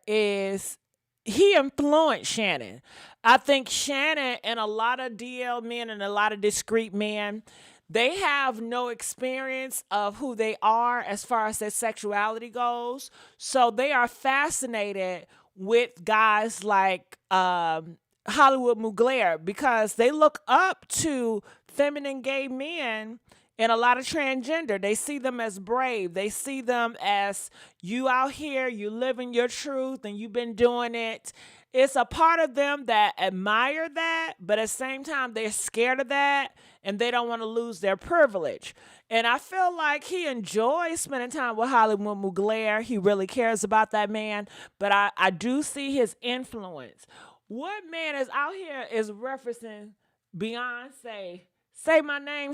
he influenced Shannon. I think Shannon and a lot of DL men and a lot of discreet men, they have no experience of who they are as far as their sexuality goes. So they are fascinated with guys like Hollywood Mugler because they look up to feminine gay men and a lot of transgender. They see them as brave. They see them as you out here, you living your truth and you've been doing it. It's a part of them that admire that, but at the same time, they're scared of that and they don't want to lose their privilege. And I feel like he enjoys spending time with Hollywood Mugler. He really cares about that man, but I do see his influence. What man is out here is referencing Beyonce, say my name,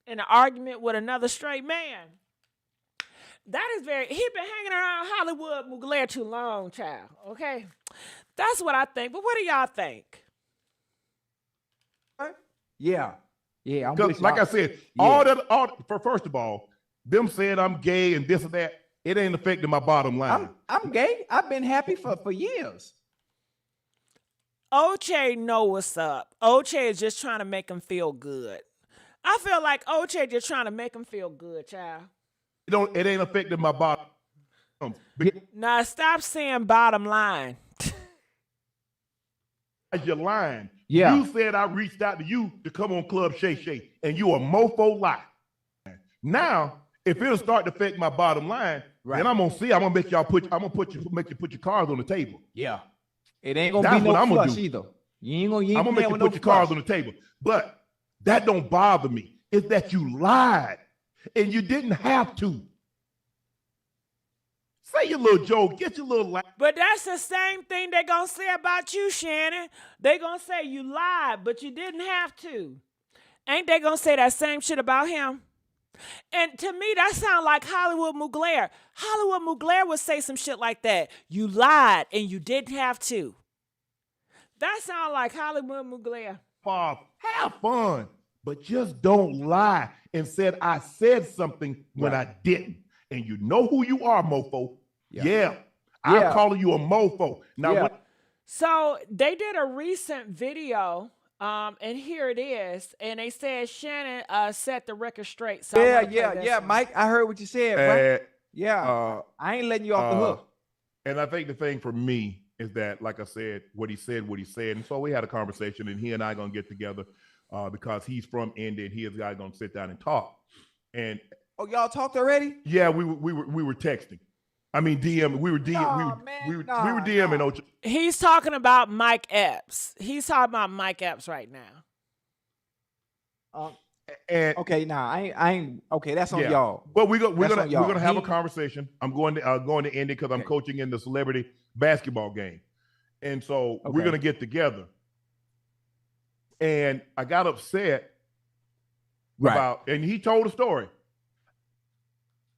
in an argument with another straight man? That is he been hanging around Hollywood Mugler too long, child. Okay? That's what I think. But what do y'all think? Yeah. I'm like I said, first of all, them saying I'm gay and this and that, it ain't affecting my bottom line. I'm gay. I've been happy for years. Oche know what's up. Oche is just trying to make him feel good. I feel like Oche just trying to make him feel good, child. It ain't affecting my bottom. Now stop saying bottom line. You're lying. Yeah. You said I reached out to you to come on Club Shay Shay, and you a mofo lie. Now, if it'll start to affect my bottom line, then I'm gonna make y'all make you put your cards on the table. Yeah. It ain't gonna be no flush either. I'm gonna make you put your cards on the table. But that don't bother me. It's that you lied. And you didn't have to. Say your little joke, get your little laugh. But that's the same thing they're going to say about you, Shannon. They're going to say you lied, but you didn't have to. Ain't they going to say that same shit about him? And to me, that sounds like Hollywood Mugler. Hollywood Mugler would say some shit like that. You lied and you didn't have to. That sounds like Hollywood Mugler. Pop, have fun, but just don't lie and said I said something when I didn't. And you know who you are, mofo. Yeah. I'm calling you a mofo. Now, So they did a recent video, and here it is. And they said Shannon set the record straight. So yeah, Mike. I heard what you said, bro. Yeah. I ain't letting you off the hook. And I think the thing for me is that, like I said, what he said. And so we had a conversation, and he and I going to get together because he's from Indy, and he is guy going to sit down and talk. And y'all talked already? Yeah, we were texting. I mean, DM. We were DMing Ocho. He's talking about Mike Epps. He's talking about Mike Epps right now. And okay, I ain't okay. That's on y'all. But we're gonna have a conversation. I'm going to Indy because I'm coaching in the celebrity basketball game, and so we're gonna get together. And I got upset about, and he told a story.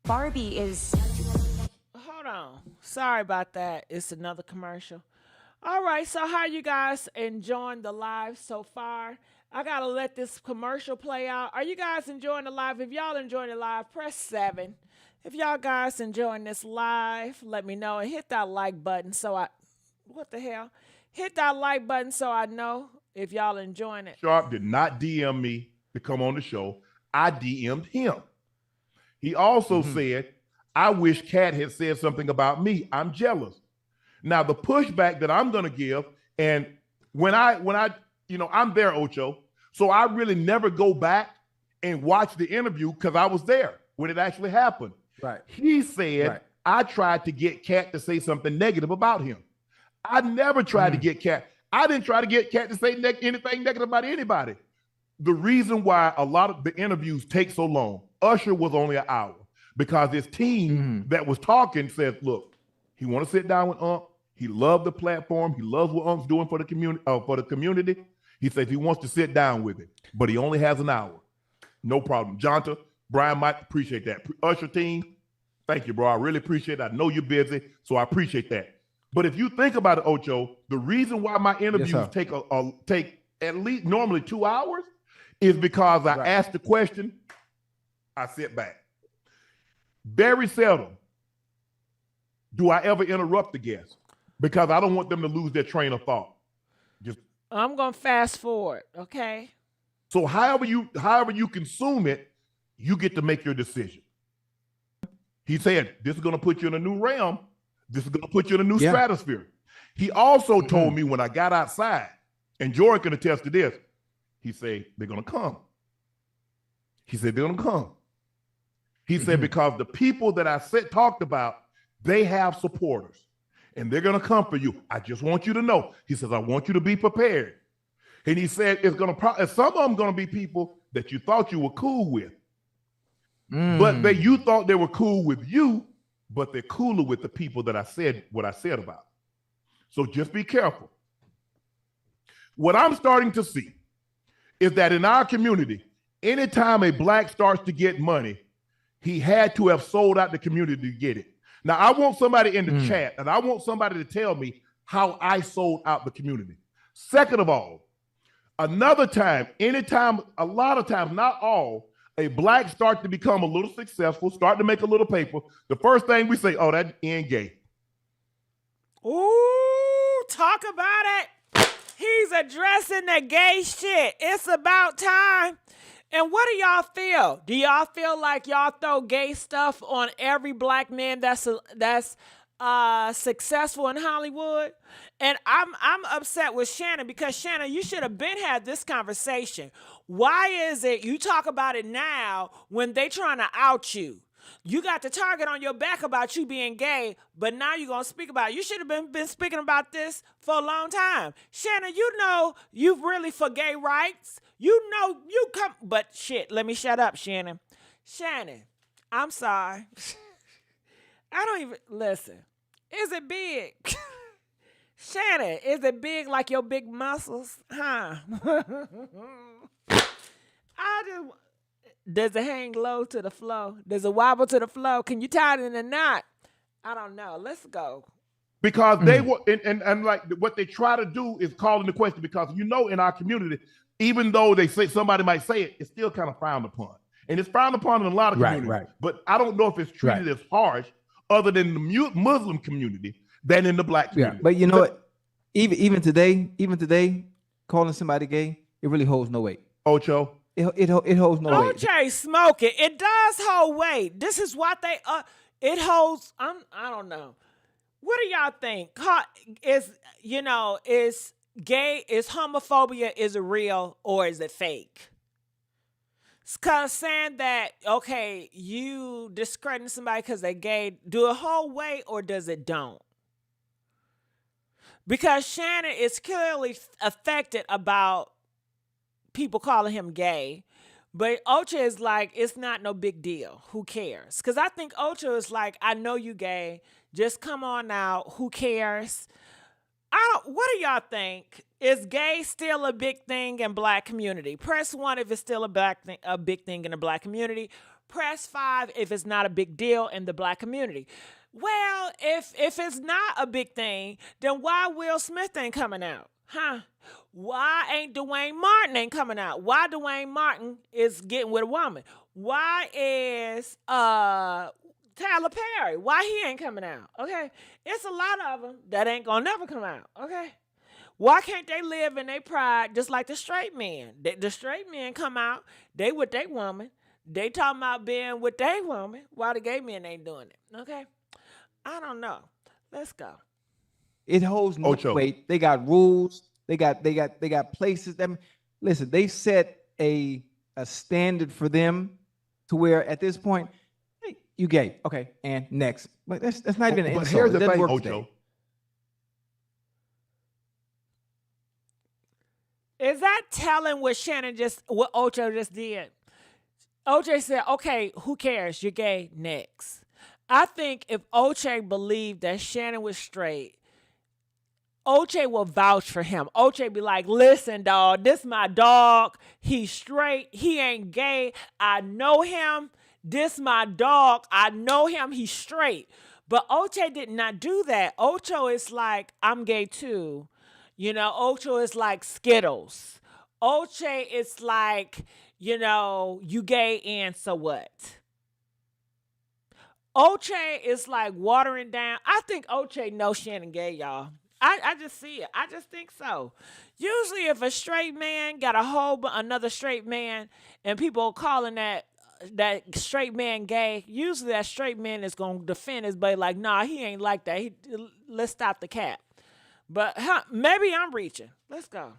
Barbie is. Hold on. Sorry about that. It's another commercial. All right. So how you guys enjoying the live so far? I got to let this commercial play out. Are you guys enjoying the live? If y'all enjoying the live, press 7. If y'all guys enjoying this live, let me know. And hit that like button what the hell? Hit that like button so I know if y'all enjoying it. Sharpe did not DM me to come on the show. I DM'd him. He also said, I wish Kat had said something about me. I'm jealous. Now, the pushback that I'm going to give, and when I, I'm there, Ocho, so I really never go back and watch the interview because I was there when it actually happened. Right. He said, I tried to get Kat to say something negative about him. I never tried to get Kat. I didn't try to get Kat to say anything negative about anybody. The reason why a lot of the interviews take so long, Usher was only an hour because his team that was talking said, look, he want to sit down with Unc. He loved the platform. He loves what Unc's doing for the community. He says he wants to sit down with it, but he only has an hour. No problem. Jonta, Brian might appreciate that. Usher team, thank you, bro. I really appreciate it. I know you're busy, so I appreciate that. But if you think about it, Ocho, the reason why my interviews take at least normally 2 hours is because I ask the question, I sit back. Very seldom do I ever interrupt the guest because I don't want them to lose their train of thought. I'm going to fast forward, okay? So however you consume it, you get to make your decision. He said, this is going to put you in a new realm. This is going to put you in a new stratosphere. He also told me when I got outside, and Jordan can attest to this, he said, they're going to come. He said, they're going to come. He said, because the people that I talked about, they have supporters. And they're going to come for you. I just want you to know. He says, I want you to be prepared. And he said, some of them going to be people that you thought you were cool with. But you thought they were cool with you, but they're cooler with the people that I said what I said about. So just be careful. What I'm starting to see is that in our community, anytime a black starts to get money, he had to have sold out the community to get it. Now, I want somebody in the chat, and I want somebody to tell me how I sold out the community. Second of all, another time, anytime, a lot of times, not all, a black start to become a little successful, start to make a little paper, the first thing we say, oh, that ain't gay. Ooh, talk about it. He's addressing the gay shit. It's about time. And what do y'all feel? Do y'all feel like y'all throw gay stuff on every black man that's successful in Hollywood? And I'm upset with Shannon because Shannon, you should have been had this conversation. Why is it you talk about it now when they trying to out you? You got the target on your back about you being gay, but now you're going to speak about it. You should have been speaking about this for a long time. Shannon, you know you really for gay rights. You know you come, but shit, let me shut up, Shannon. Shannon, I'm sorry. I don't even, listen, is it big? Shannon, is it big like your big muscles? Huh? Does it hang low to the flow? Does it wobble to the flow? Can you tie it in a knot? I don't know. Let's go. Because they were, and like what they try to do is call into question, because in our community, even though they say somebody might say it, it's still kind of frowned upon. And it's frowned upon in a lot of communities. Right. But I don't know if it's treated as harsh other than the Muslim community than in the black community. Yeah, but you know what? Even today, calling somebody gay, it really holds no weight. Ocho. It holds no weight. OJ smoking. It does hold weight. This is what they it holds. I don't know. What do y'all think? Is gay? Is homophobia? Is it real or is it fake? Cause saying that, okay, you discrediting somebody because they're gay, do it hold weight or does it don't? Because Shannon is clearly affected about people calling him gay. But Ocha is like, it's not no big deal. Who cares? Because I think Ocha is like, I know you gay. Just come on out. Who cares? What do y'all think? Is gay still a big thing in black community? Press 1 if it's still a big thing in the black community. Press 5 if it's not a big deal in the black community. Well, if it's not a big thing, then why Will Smith ain't coming out? Huh? Why ain't Dwayne Martin ain't coming out? Why Dwayne Martin is getting with a woman? Why is Tyler Perry? Why he ain't coming out? Okay, it's a lot of them that ain't gonna never come out. Okay, why can't they live in their pride just like the straight men? The straight men come out, they with their woman, they talking about being with their woman. Why the gay men ain't doing it? Okay, I don't know. Let's go. It holds no weight. They got rules. They got places. Listen, they set a standard for them to where at this point, hey, you gay. Okay, and next. But that's not even an insult. Here's the thing, Ocho. today. Is that telling what Ocho just did? Ocho said, okay, who cares? You're gay. Next. I think if Ocho believed that Shannon was straight, Oche will vouch for him. Oche be like, listen, dog, this my dog. He's straight. He ain't gay. I know him. This my dog. I know him. He's straight. But Oche did not do that. Ocho is like, I'm gay too. Ocho is like Skittles. Oche is like, you gay and so what? Oche is like watering down. I think Oche knows Shannon gay, y'all. I just see it. I just think so. Usually if a straight man got another straight man and people calling that straight man gay, usually that straight man is going to defend his buddy like, nah, he ain't like that. Let's stop the cap. But maybe I'm reaching. Let's go.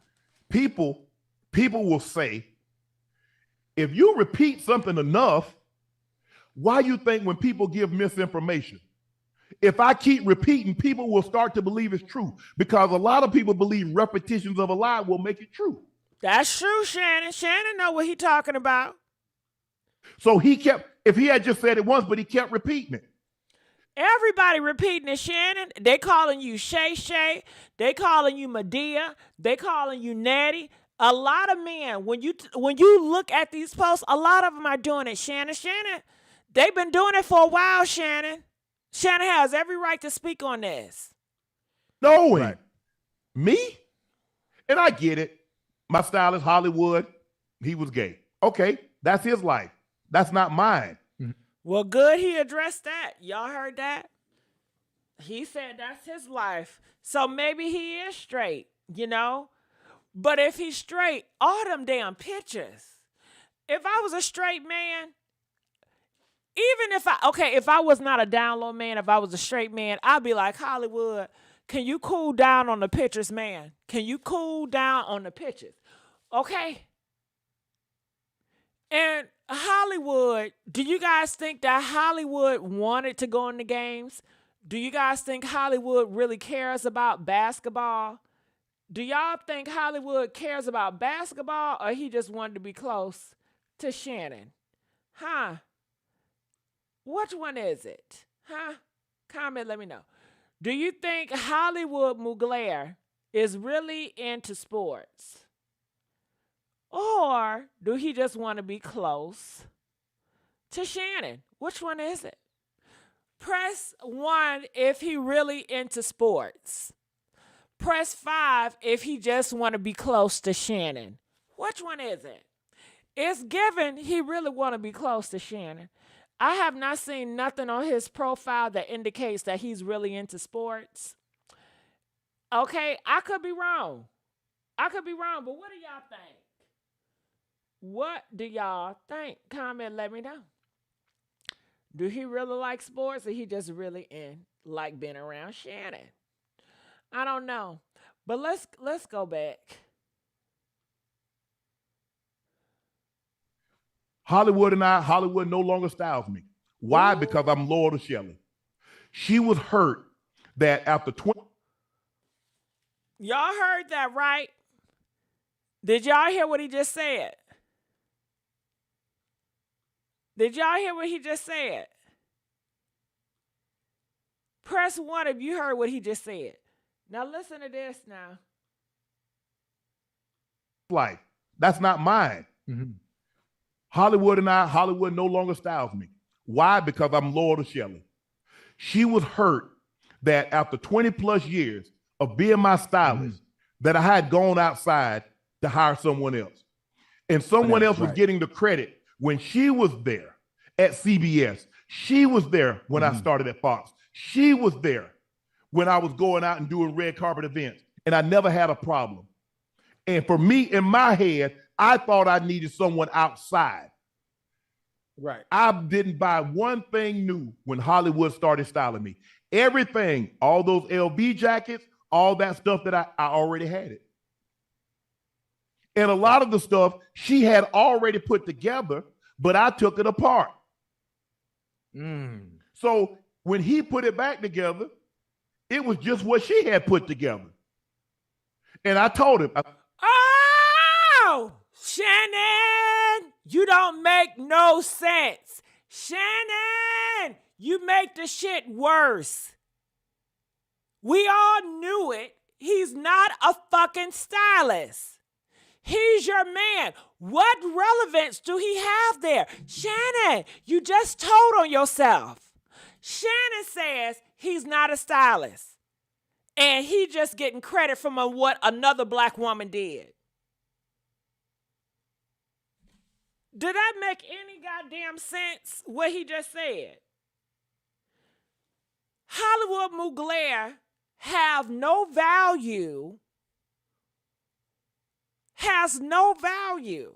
People will say, if you repeat something enough, why you think when people give misinformation? If I keep repeating, people will start to believe it's true, because a lot of people believe repetitions of a lie will make it true. That's true, Shannon. Shannon know what he talking about. So if he had just said it once, but he kept repeating it. Everybody repeating it, Shannon. They calling you Shay Shay. They calling you Medea. They calling you Natty. A lot of men, when you look at these posts, a lot of them are doing it, Shannon. They've been doing it for a while, Shannon. Shannon has every right to speak on this. Knowing me? And I get it. My stylist, Hollywood, he was gay. Okay, that's his life. That's not mine. Well, good he addressed that. Y'all heard that? He said that's his life. So maybe he is straight, But if he's straight, all them damn pictures. If I was a straight man, even if I was not a down low man, if I was a straight man, I'd be like, Hollywood, can you cool down on the pictures, man? Can you cool down on the pictures? Okay. And Hollywood, do you guys think that Hollywood wanted to go in the games? Do you guys think Hollywood really cares about basketball? Do y'all think Hollywood cares about basketball, or he just wanted to be close to Shannon? Huh? Which one is it? Huh? Comment, let me know. Do you think Hollywood Mugler is really into sports? Or do he just want to be close to Shannon? Which one is it? Press 1 if he really into sports. Press 5 if he just want to be close to Shannon. Which one is it? It's given he really want to be close to Shannon. I have not seen nothing on his profile that indicates that he's really into sports. Okay, I could be wrong. But what do y'all think? What do y'all think? Comment, let me know. Do he really like sports, or he just really like being around Shannon? I don't know. But let's go back. Hollywood no longer styles me. Why? Ooh. Because I'm loyal to Shelly. She was hurt that after 20. Y'all heard that, right? Did y'all hear what he just said? Did y'all hear what he just said? Press 1 if you heard what he just said. Now listen to this now. Life. That's not mine. Mm-hmm. Hollywood no longer styles me. Why? Because I'm loyal to Shelly. She was hurt that after 20 plus years of being my stylist, that I had gone outside to hire someone else. And someone else was getting the credit when she was there at CBS. She was there when I started at Fox. She was there when I was going out and doing red carpet events, and I never had a problem. And for me, in my head, I thought I needed someone outside. Right. I didn't buy one thing new when Hollywood started styling me. Everything, all those LV jackets, all that stuff that I already had it. And a lot of the stuff she had already put together, but I took it apart. So when he put it back together, it was just what she had put together. And I told him. Oh, Shannon, you don't make no sense. Shannon, you make the shit worse. We all knew it. He's not a fucking stylist. He's your man. What relevance do he have there? Shannon, you just told on yourself. Shannon says he's not a stylist. And he just getting credit from what another black woman did. Did that make any goddamn sense, what he just said? Hollywood Mugler have no value, has no value,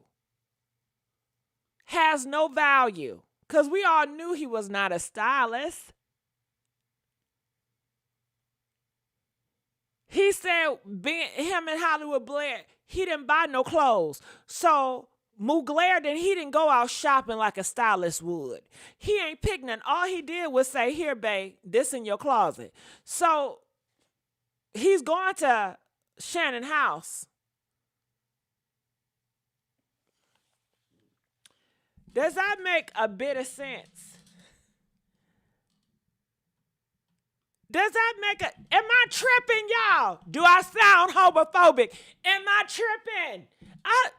because we all knew he was not a stylist. He said him and Hollywood Blair, he didn't buy no clothes. So Mugler, he didn't go out shopping like a stylist would. He ain't picked none. All he did was say, here, babe, this in your closet. So he's going to Shannon's house. Does that make a bit of sense? Does that make am I tripping, y'all? Do I sound homophobic? Am I tripping?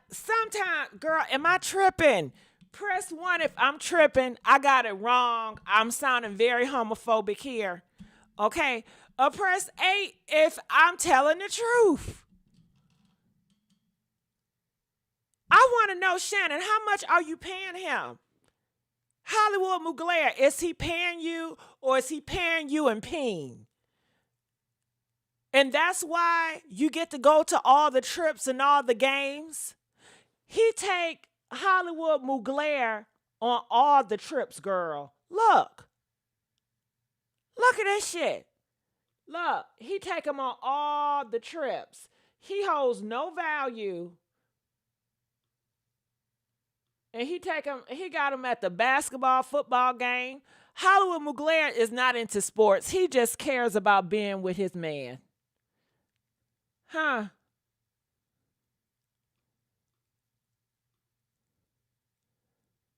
Sometimes, girl, am I tripping? Press 1 if I'm tripping. I got it wrong. I'm sounding very homophobic here. Okay? Or press 8 if I'm telling the truth. I want to know, Shannon, how much are you paying him? Hollywood Mugler, is he paying you or is he paying you in peen? And that's why you get to go to all the trips and all the games. He take Hollywood Mugler on all the trips, girl. Look at this shit. Look, he take him on all the trips. He holds no value. And he got him at the basketball, football game. Hollywood Mugler is not into sports. He just cares about being with his man. Huh?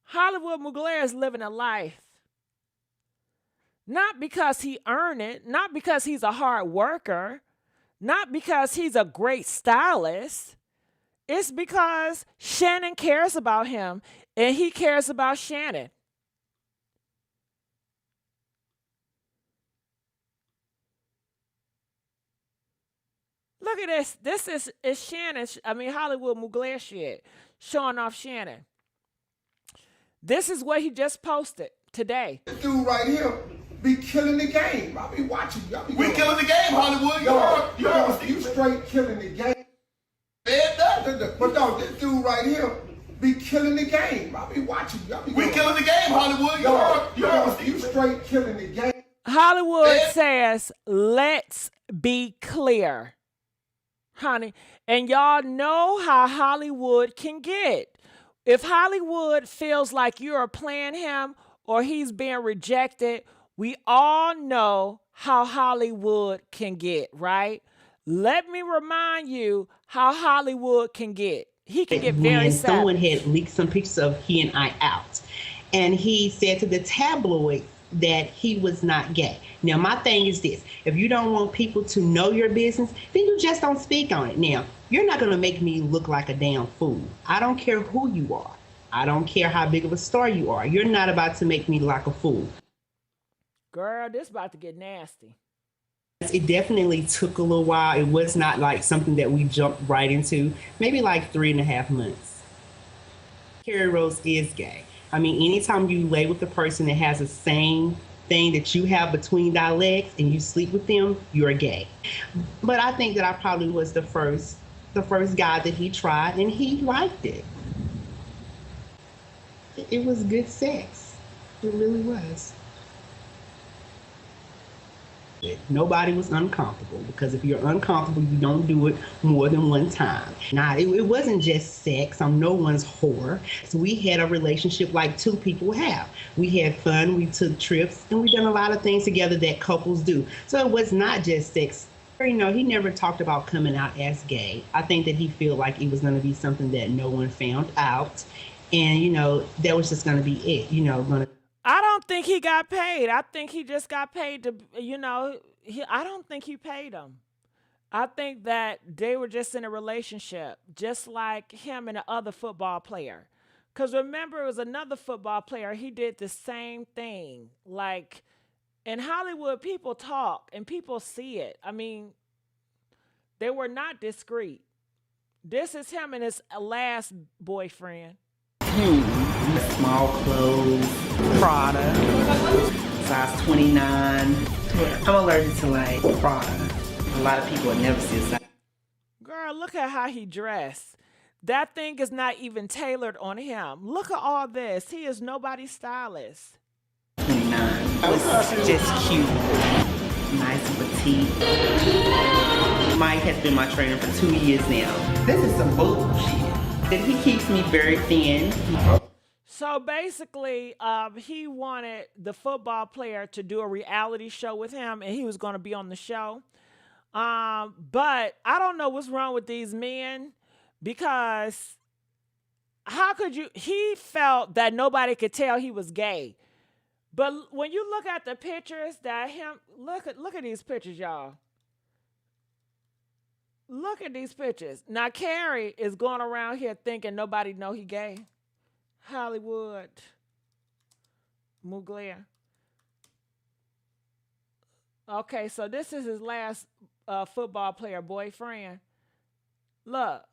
Hollywood Mugler is living a life. Not because he earned it, not because he's a hard worker, not because he's a great stylist. It's because Shannon cares about him and he cares about Shannon. Look at this. This is Shannon. I mean Hollywood Mugler shit, showing off Shannon. This is what he just posted today. This dude right here be killing the game. I be watching you. We killing the game, Hollywood. You straight killing the game. But dog, this dude right here be killing the game. I be watching you. We killing the game, Hollywood. You straight killing the game. Hollywood says, let's be clear, honey. And y'all know how Hollywood can get. If Hollywood feels like you're playing him or he's being rejected, we all know how Hollywood can get, right? Let me remind you how Hollywood can get. He can get very sad. Someone had leaked some pictures of he and I out. And he said to the tabloid that he was not gay. Now, my thing is this. If you don't want people to know your business, then you just don't speak on it. Now, you're not going to make me look like a damn fool. I don't care who you are. I don't care how big of a star you are. You're not about to make me look like a fool. Girl, this about to get nasty. It definitely took a little while. It was not like something that we jumped right into. Maybe like 3.5 months. Carrie Rose is gay. I mean, anytime you lay with a person that has the same thing that you have between thy legs and you sleep with them, you're gay. But I think that I probably was the first guy that he tried, and he liked it. It was good sex. It really was. Nobody was uncomfortable, because if you're uncomfortable, you don't do it more than one time. Now, it wasn't just sex. I'm no one's whore. So we had a relationship like two people have. We had fun, we took trips, and we done a lot of things together that couples do. So it was not just sex. You know, he never talked about coming out as gay. I think that he felt like it was going to be something that no one found out. And, you know, that was just going to be it, you know, I don't think he got paid. I think he just got paid to, you know, I don't think he paid him. I think that they were just in a relationship, just like him and the other football player. Because remember, it was another football player. He did the same thing. Like, in Hollywood, people talk and people see it. I mean, they were not discreet. This is him and his last boyfriend. Small clothes, Prada, size 29. I'm allergic to like Prada. A lot of people would never see a size. Girl, look at how he dressed. That thing is not even tailored on him. Look at all this. He is nobody's stylist. 29. It was just cute. Nice and petite. Mike has been my trainer for 2 years now. This is some bullshit. That he keeps me very thin. So basically, he wanted the football player to do a reality show with him, and he was going to be on the show. But I don't know what's wrong with these men, because how could you? He felt that nobody could tell he was gay. But when you look at the pictures that him, look at these pictures, y'all. Look at these pictures. Now, Carrie is going around here thinking nobody know he gay. Hollywood Mugler. Okay, so this is his last football player boyfriend. Look.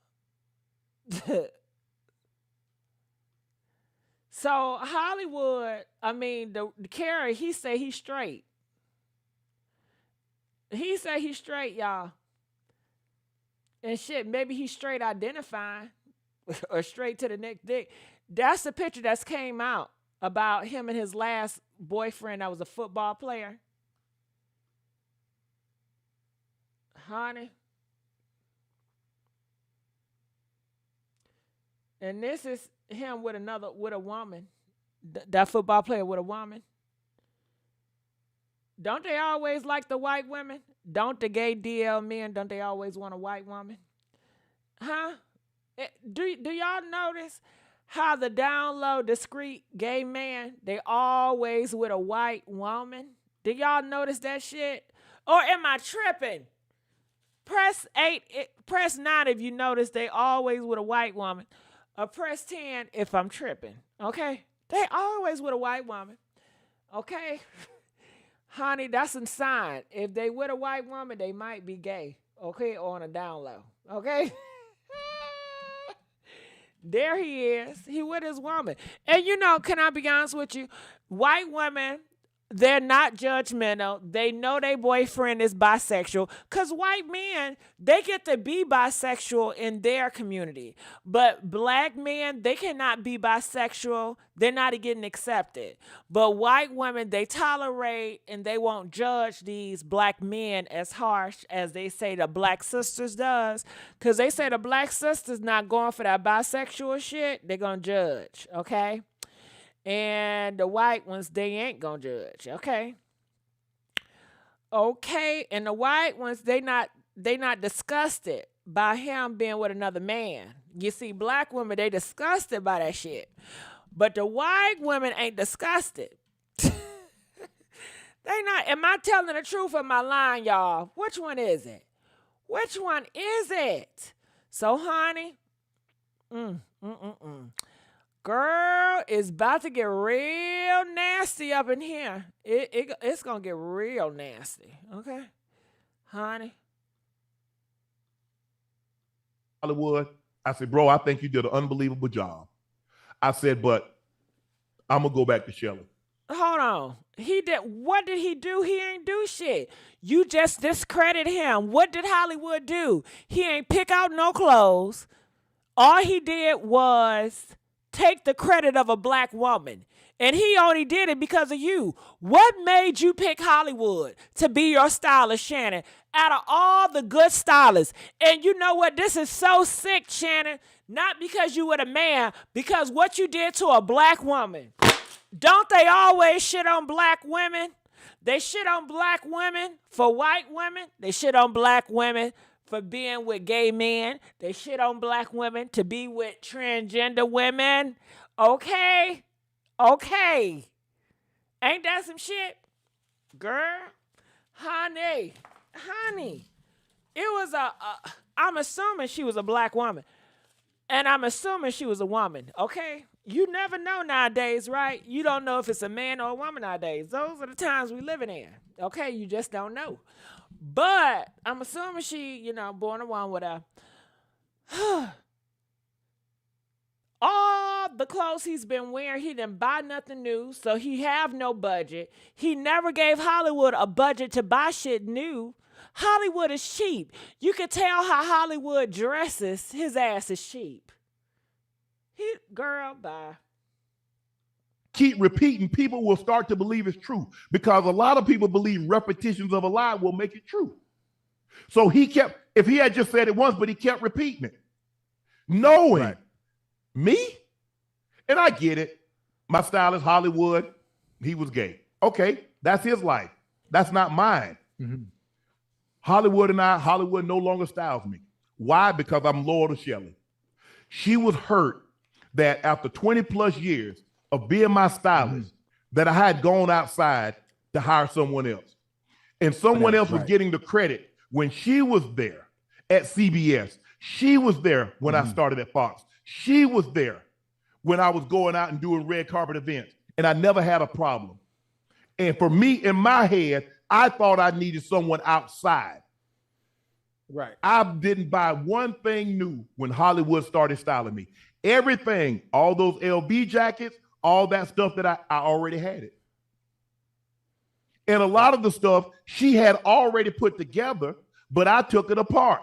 So Hollywood, I mean, the Carrie, he say he's straight. He say he's straight, y'all. And shit, maybe he's straight identifying or straight to the next dick. That's the picture that's came out about him and his last boyfriend that was a football player. Honey. And this is him with a woman. That football player with a woman. Don't they always like the white women? Don't the gay DL men, don't they always want a white woman? Huh? Do y'all notice how the down low, discreet gay man, they always with a white woman? Did y'all notice that shit? Or am I tripping? Press 9 if you notice they always with a white woman. Or press 10 if I'm tripping. Okay? They always with a white woman. Okay? Honey, that's a sign. If they with a white woman, they might be gay. okay, or on a down low, okay? There he is. He with his woman. And you know, can I be honest with you? White women, they're not judgmental. They know their boyfriend is bisexual. Because white men, they get to be bisexual in their community. But black men, they cannot be bisexual. They're not getting accepted. But white women, they tolerate and they won't judge these black men as harsh as they say the black sisters does. Because they say the black sisters not going for that bisexual shit. They're going to judge, okay? And the white ones, they ain't gonna judge, okay? Okay, and the white ones, they not disgusted by him being with another man. You see, black women, they disgusted by that shit. But the white women ain't disgusted. They not. Am I telling the truth or am I lying, y'all? Which one is it? Which one is it? So, honey, girl, it's about to get real nasty up in here. It's going to get real nasty, okay? Honey? Hollywood, I said, bro, I think you did an unbelievable job. I said, but I'm going to go back to Shelly. Hold on. What did he do? He ain't do shit. You just discredit him. What did Hollywood do? He ain't pick out no clothes. All he did was take the credit of a black woman. And he only did it because of you. What made you pick Hollywood to be your stylist, Shannon, out of all the good stylists? And you know what? This is so sick, Shannon. Not because you were a man, because what you did to a black woman. Don't they always shit on black women? They shit on black women for white women. They shit on black women for being with gay men. They shit on black women to be with transgender women. Okay? Okay. Ain't that some shit? Girl, honey. It was I'm assuming she was a black woman. And I'm assuming she was a woman, okay? You never know nowadays, right? You don't know if it's a man or a woman nowadays. Those are the times we living in, okay? You just don't know. But I'm assuming she, born a woman with a all the clothes he's been wearing, he didn't buy nothing new, so he have no budget. He never gave Hollywood a budget to buy shit new. Hollywood is cheap. You can tell how Hollywood dresses. His ass is cheap. Girl, bye. Keep repeating, people will start to believe it's true because a lot of people believe repetitions of a lie will make it true. So if he had just said it once, but he kept repeating it, knowing me, and I get it. My stylist, Hollywood, he was gay. Okay, that's his life. That's not mine. Mm-hmm. Hollywood no longer styles me. Why? Because I'm loyal to Shelly. She was hurt that after 20 plus years of being my stylist, that I had gone outside to hire someone else. And someone else was getting the credit when she was there at CBS. She was there when I started at Fox. She was there when I was going out and doing red carpet events. And I never had a problem. And for me, in my head, I thought I needed someone outside. Right. I didn't buy one thing new when Hollywood started styling me. Everything, all those LB jackets, all that stuff that I already had it. And a lot of the stuff she had already put together, but I took it apart.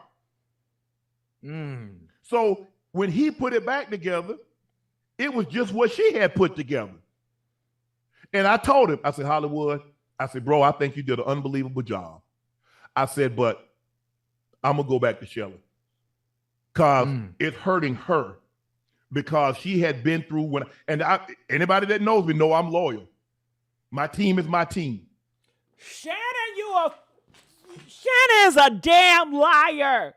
So when he put it back together, it was just what she had put together. And I told him, I said, Hollywood, I said, bro, I think you did an unbelievable job. I said, but I'm going to go back to Shelly because it's hurting her because she had been through anybody that knows me know I'm loyal. My team is my team. Shannon is a damn liar.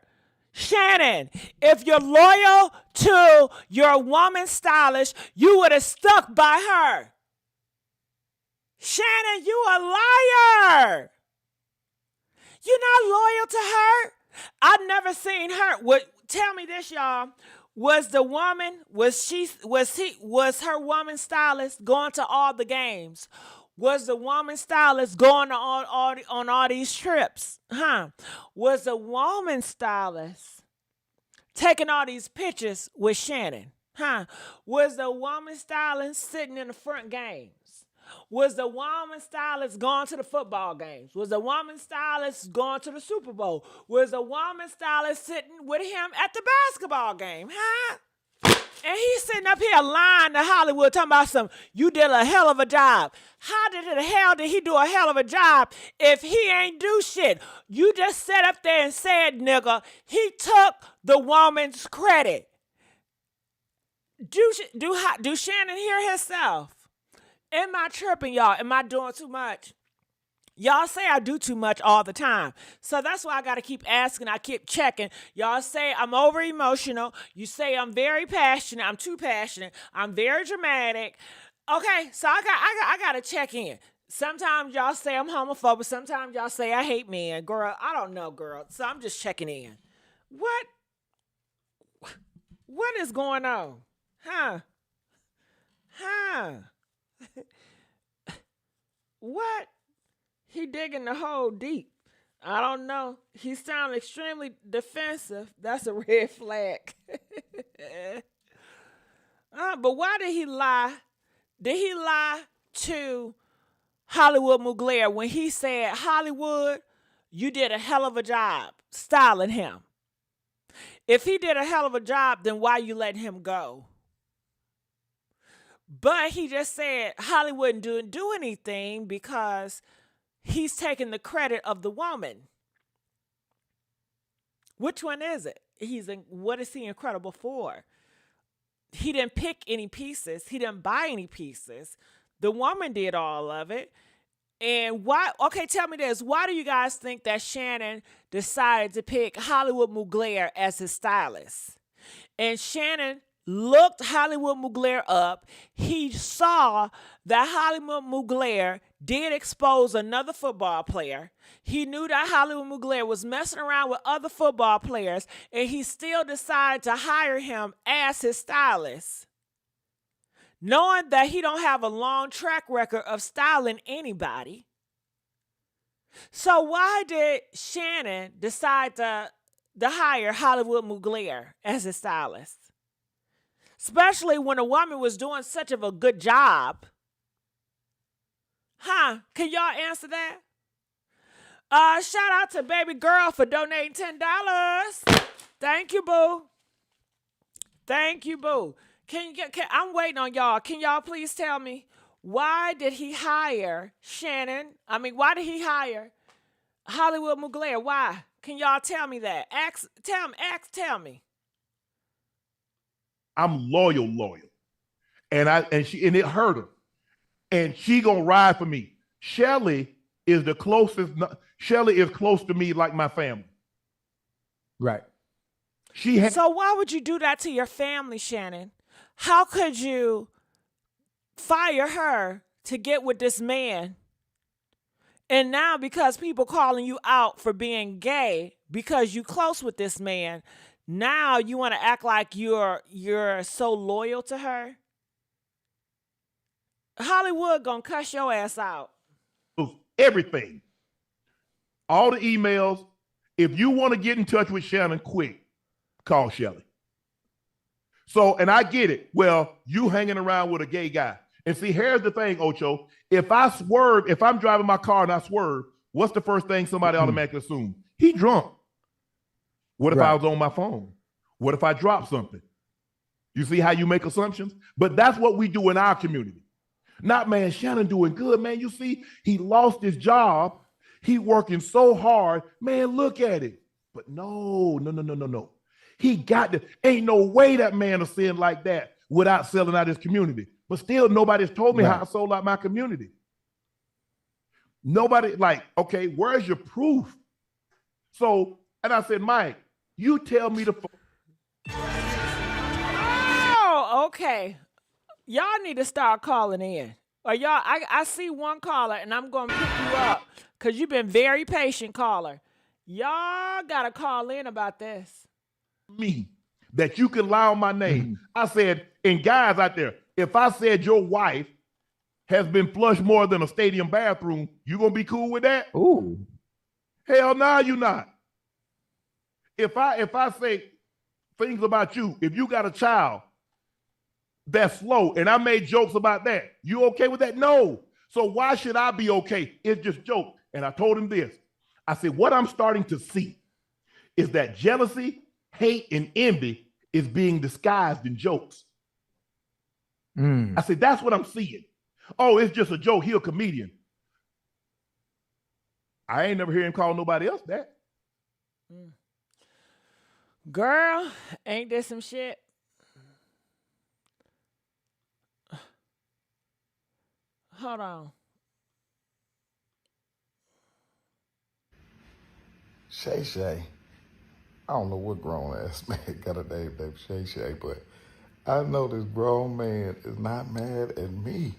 Shannon, if you're loyal to your woman stylist, you would have stuck by her. Shannon, you a liar. You're not loyal to her. I've never seen her. Tell me this, y'all. Was her woman stylist going to all the games? Was the woman stylist going on all these trips? Was the woman stylist taking all these pictures with Shannon? Was the woman stylist sitting in the front games? Was the woman stylist going to the football games? Was the woman stylist going to the Super Bowl? Was the woman stylist sitting with him at the basketball game? And he's sitting up here lying to Hollywood talking about you did a hell of a job. How the hell did he do a hell of a job if he ain't do shit? You just sat up there and said, nigga, he took the woman's credit. Do Shannon hear herself? Am I tripping, y'all? Am I doing too much? Y'all say I do too much all the time. So that's why I got to keep asking. I keep checking. Y'all say I'm over emotional. You say I'm very passionate. I'm too passionate. I'm very dramatic. Okay, so I got to check in. Sometimes y'all say I'm homophobic. Sometimes y'all say I hate men. Girl, I don't know, girl. So I'm just checking in. What is going on? What? He digging the hole deep. I don't know. He sounded extremely defensive. That's a red flag. But why did he lie? Did he lie to Hollywood Mugler when he said, Hollywood, you did a hell of a job styling him? If he did a hell of a job, then why you letting him go? But he just said Hollywood didn't do anything because he's taking the credit of the woman. Which one is it? What is he incredible for? He didn't pick any pieces. He didn't buy any pieces. The woman did all of it. And why? Okay, tell me this. Why do you guys think that Shannon decided to pick Hollywood Mugler as his stylist? And Shannon looked Hollywood Mugler up. He saw that Hollywood Mugler did expose another football player. He knew that Hollywood Mugler was messing around with other football players, and he still decided to hire him as his stylist, knowing that he don't have a long track record of styling anybody. So why did Shannon decide to hire Hollywood Mugler as his stylist? Especially when a woman was doing such of a good job. Can y'all answer that? Shout out to baby girl for donating $10. Thank you, boo. Thank you, boo. I'm waiting on y'all. Can y'all please tell me, why did he hire Shannon? Why did he hire Hollywood Mugler? Why? Can y'all tell me that? Tell me. I'm loyal. And it hurt her. And she gonna ride for me. Shelly is the closest. Shelly is close to me like my family. Right. So why would you do that to your family, Shannon? How could you fire her to get with this man? And now because people calling you out for being gay because you close with this man, now you want to act like you're so loyal to her? Hollywood gonna cuss your ass out. Everything. All the emails. If you want to get in touch with Shannon quick, call Shelly. So, and I get it. Well, you hanging around with a gay guy. And see, here's the thing, Ocho. If I swerve, if I'm driving my car and I swerve, what's the first thing somebody automatically assumes? He drunk. What if I was on my phone? What if I dropped something? You see how you make assumptions? But that's what we do in our community. Not, man, Shannon doing good, man. You see, he lost his job. He working so hard. Man, look at it. But no. He got to, ain't no way that man will sin like that without selling out his community. But still, nobody's told me how I sold out my community. Nobody, okay, where's your proof? So, and I said, Mike, you tell me the. Oh, okay. Y'all need to start calling in. Or y'all, I see one caller and I'm going to pick you up because you've been very patient, caller. Y'all got to call in about this. Me, that you can lie on my name. I said, and guys out there, if I said your wife has been flushed more than a stadium bathroom, you gonna be cool with that? Ooh. Hell no, you not. If I say things about you, if you got a child that's slow and I made jokes about that, you okay with that? No. So why should I be okay? It's just joke. And I told him this. I said, what I'm starting to see is that jealousy, hate, and envy is being disguised in jokes. I said, that's what I'm seeing. Oh, it's just a joke. He a comedian. I ain't never hear him call nobody else that. Girl, ain't this some shit? Hold on. Shay, I don't know what grown ass man got a name named Shay, but I know this grown man is not mad at me.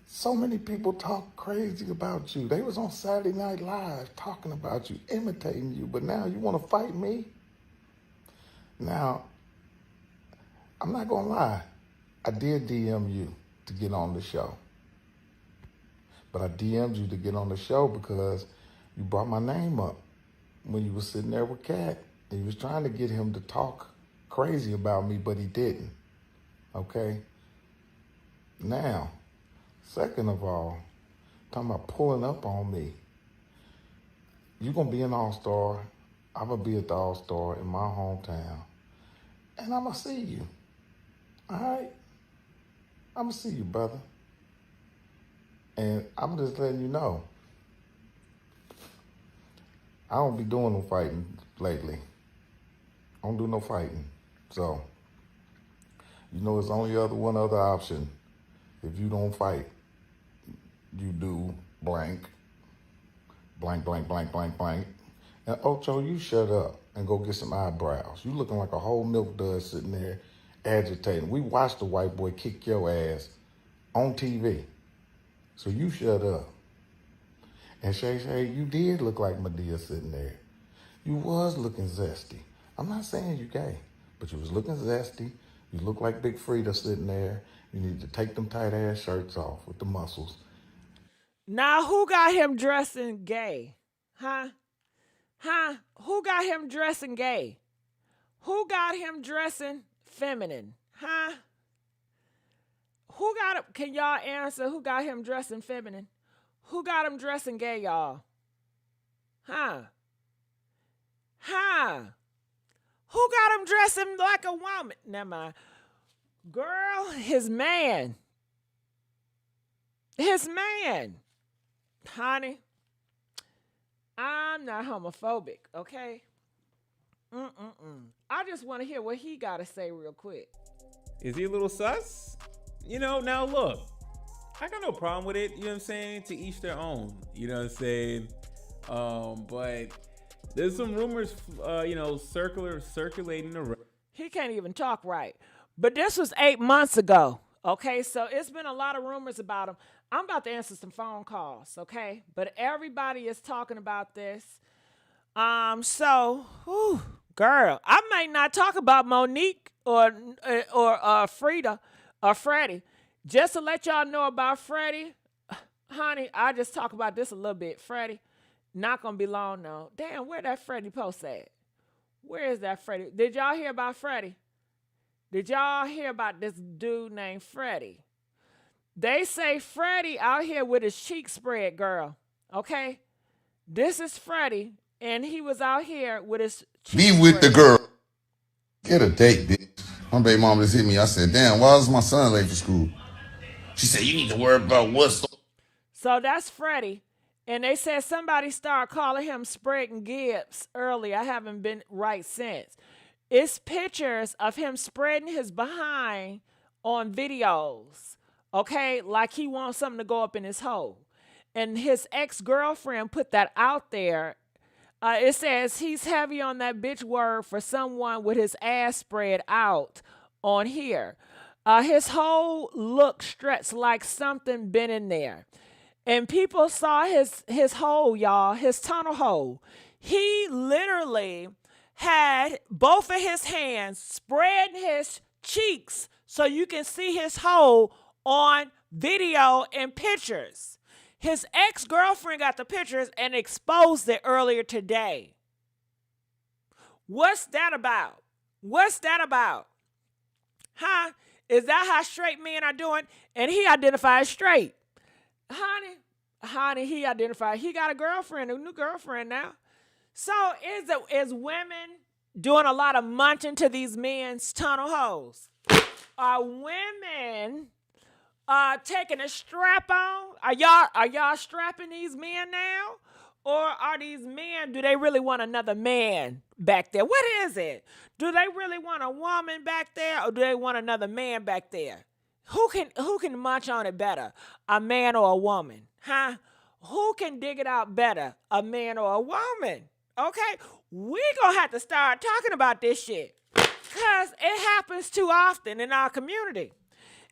So many people talk crazy about you. They was on Saturday Night Live talking about you, imitating you, but now you want to fight me? Now, I'm not gonna lie. I did DM you to get on the show. But I DM'd you to get on the show because you brought my name up when you was sitting there with Cat, and you was trying to get him to talk crazy about me, but he didn't. Okay? Now, second of all, talking about pulling up on me. You're going to be an all-star. I'm going to be at the all-star in my hometown. And I'm going to see you. All right? I'm going to see you, brother. And I'm just letting you know, I don't be doing no fighting lately. I don't do no fighting. So, you know, there's only one other option. If you don't fight, you do blank. And Ocho, you shut up and go get some eyebrows. You looking like a whole milk dud sitting there agitating. We watched the white boy kick your ass on TV. So you shut up. And Shay, you did look like Medea sitting there. You was looking zesty. I'm not saying you gay, but you was looking zesty. You look like Big Frida sitting there. You need to take them tight ass shirts off with the muscles. Now, who got him dressing gay? Huh? Who got him dressing gay? Who got him dressing feminine? Huh? Who got him? Can y'all answer who got him dressing feminine? Who got him dressing gay, y'all? Huh? Who got him dressing like a woman? Never mind. Girl, his man. Honey, I'm not homophobic, okay? I just want to hear what he got to say real quick. Is he a little sus? You know, now look, I got no problem with it. You know what I'm saying? To each their own. You know what I'm saying? But there's some rumors, circulating around. He can't even talk right. But this was 8 months ago. Okay, so it's been a lot of rumors about him. I'm about to answer some phone calls, okay? But everybody is talking about this. Girl, I might not talk about Monique or Frida or Freddie. Just to let y'all know about Freddie, honey, I just talk about this a little bit. Freddie, not gonna be long though. Damn, where that Freddie post at? Where is that Freddie? Did y'all hear about Freddie? Did y'all hear about this dude named Freddie? They say Freddie out here with his cheeks spread, girl. Okay? This is Freddie, and he was out here with his cheeks Be with the girl. Get a date, bitch. My baby mama just hit me. I said, damn, why is my son late for school? She said, you need to worry about what's... So that's Freddie. And they said somebody started calling him spreading Gibbs early. I haven't been right since. It's pictures of him spreading his behind on videos. Okay, like he wants something to go up in his hole. And his ex-girlfriend put that out there. It says he's heavy on that bitch word for someone with his ass spread out on here. His whole look stretched like something been in there. And people saw his hole, y'all, his tunnel hole. He literally had both of his hands spreading his cheeks so you can see his hole on video and pictures. His ex-girlfriend got the pictures and exposed it earlier today. What's that about? What's that about? Huh? Is that how straight men are doing? And he identifies straight. Honey, he identified. He got a girlfriend, a new girlfriend now. So is women doing a lot of munching to these men's tunnel holes? Are women taking a strap on? Are y'all strapping these men now? Or are these men, do they really want another man back there? What is it? Do they really want a woman back there, or do they want another man back there? Who can munch on it better, a man or a woman? Huh? Who can dig it out better, a man or a woman? Okay? We gonna have to start talking about this shit, because it happens too often in our community.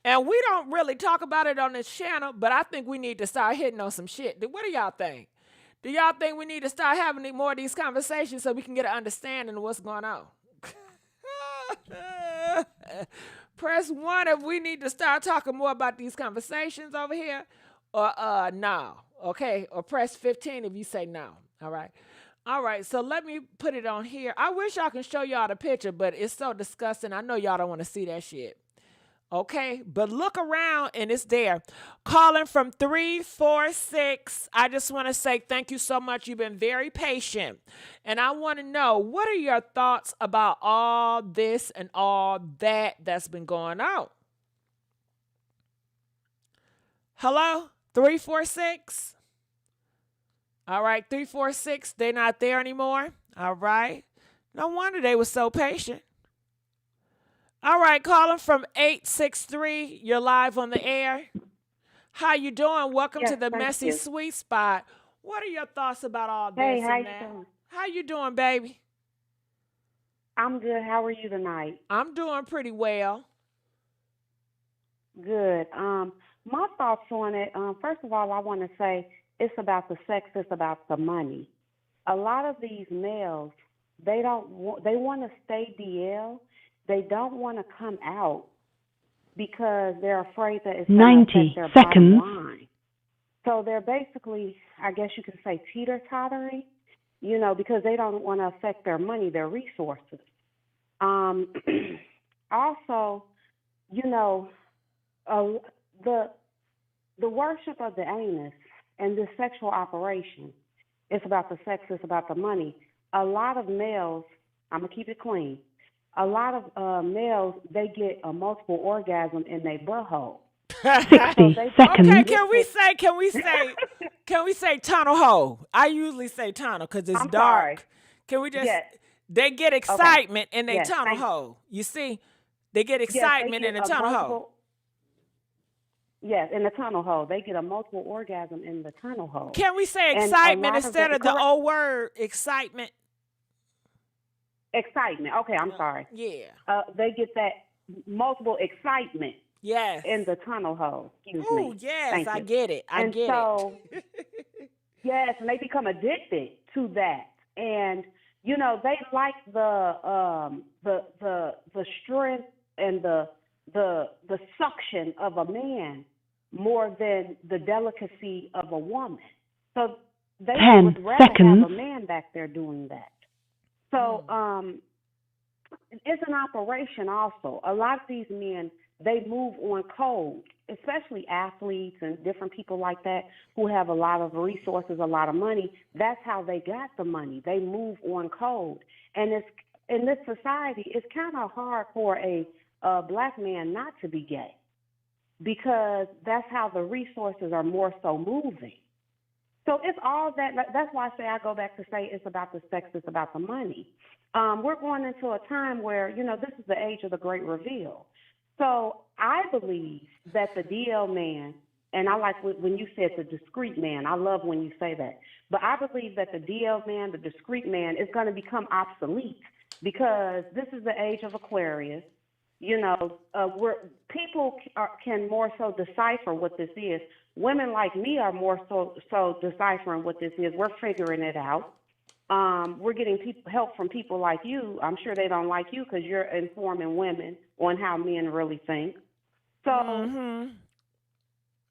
And we don't really talk about it on this channel, but I think we need to start hitting on some shit. What do y'all think? Do y'all think we need to start having more of these conversations so we can get an understanding of what's going on? Press 1 if we need to start talking more about these conversations over here, or no, okay? Or press 15 if you say no, all right? All right, so let me put it on here. I wish I can show y'all the picture, but it's so disgusting. I know y'all don't want to see that shit. Okay, but look around and it's there. Calling from 346. I just want to say thank you so much. You've been very patient. And I want to know, what are your thoughts about all this and all that's been going on? Hello? 346? All right, 346. They're not there anymore. All right. No wonder they were so patient. All right, calling from 863. You're live on the air. How you doing? Welcome to the Messy Sweet Spot. What are your thoughts about all this? Hey, how and you that? doing? How you doing, baby? I'm good. How are you tonight? I'm doing pretty well. Good. My thoughts on it. First of all, I want to say it's about the sex. It's about the money. A lot of these males, they want to stay DL. They don't want to come out because they're afraid that it's going to affect their bottom line. So they're basically, I guess you could say, teeter-tottering, because they don't want to affect their money, their resources. Also, the worship of the anus and the sexual operation, it's about the sex, it's about the money. A lot of males, I'm going to keep it clean, a lot of males, they get a multiple orgasm in their butthole. 60 seconds. Okay, can we say tunnel hole? I usually say tunnel because it's dark. Sorry. Can we just, they get excitement in their tunnel hole. You see, they get excitement in the tunnel hole. Yes, in the tunnel hole. They get a multiple orgasm in the tunnel hole. Can we say excitement instead of the old word, excitement? Excitement. Okay, I'm sorry. Yeah. They get that multiple excitement. Yes. In the tunnel hole. Excuse me. Oh, yes, Thank I you. get it. I get it. Yes, and they become addicted to that. And they like the strength and the suction of a man more than the delicacy of a woman. So they would rather have a man back there doing that. So it's an operation also. A lot of these men, they move on code, especially athletes and different people like that who have a lot of resources, a lot of money. That's how they got the money. They move on code. And it's in this society, it's kind of hard for a black man not to be gay because that's how the resources are more so moving. So it's all that. That's why I go back to say it's about the sex, it's about the money. We're going into a time where, this is the age of the great reveal. So I believe that the DL man, and I like when you said the discreet man, I love when you say that, but I believe that the DL man, the discreet man, is going to become obsolete because this is the age of Aquarius. Where people can more so decipher what this is. Women like me are more so deciphering what this is. We're figuring it out. We're getting help from people like you. I'm sure they don't like you because you're informing women on how men really think. So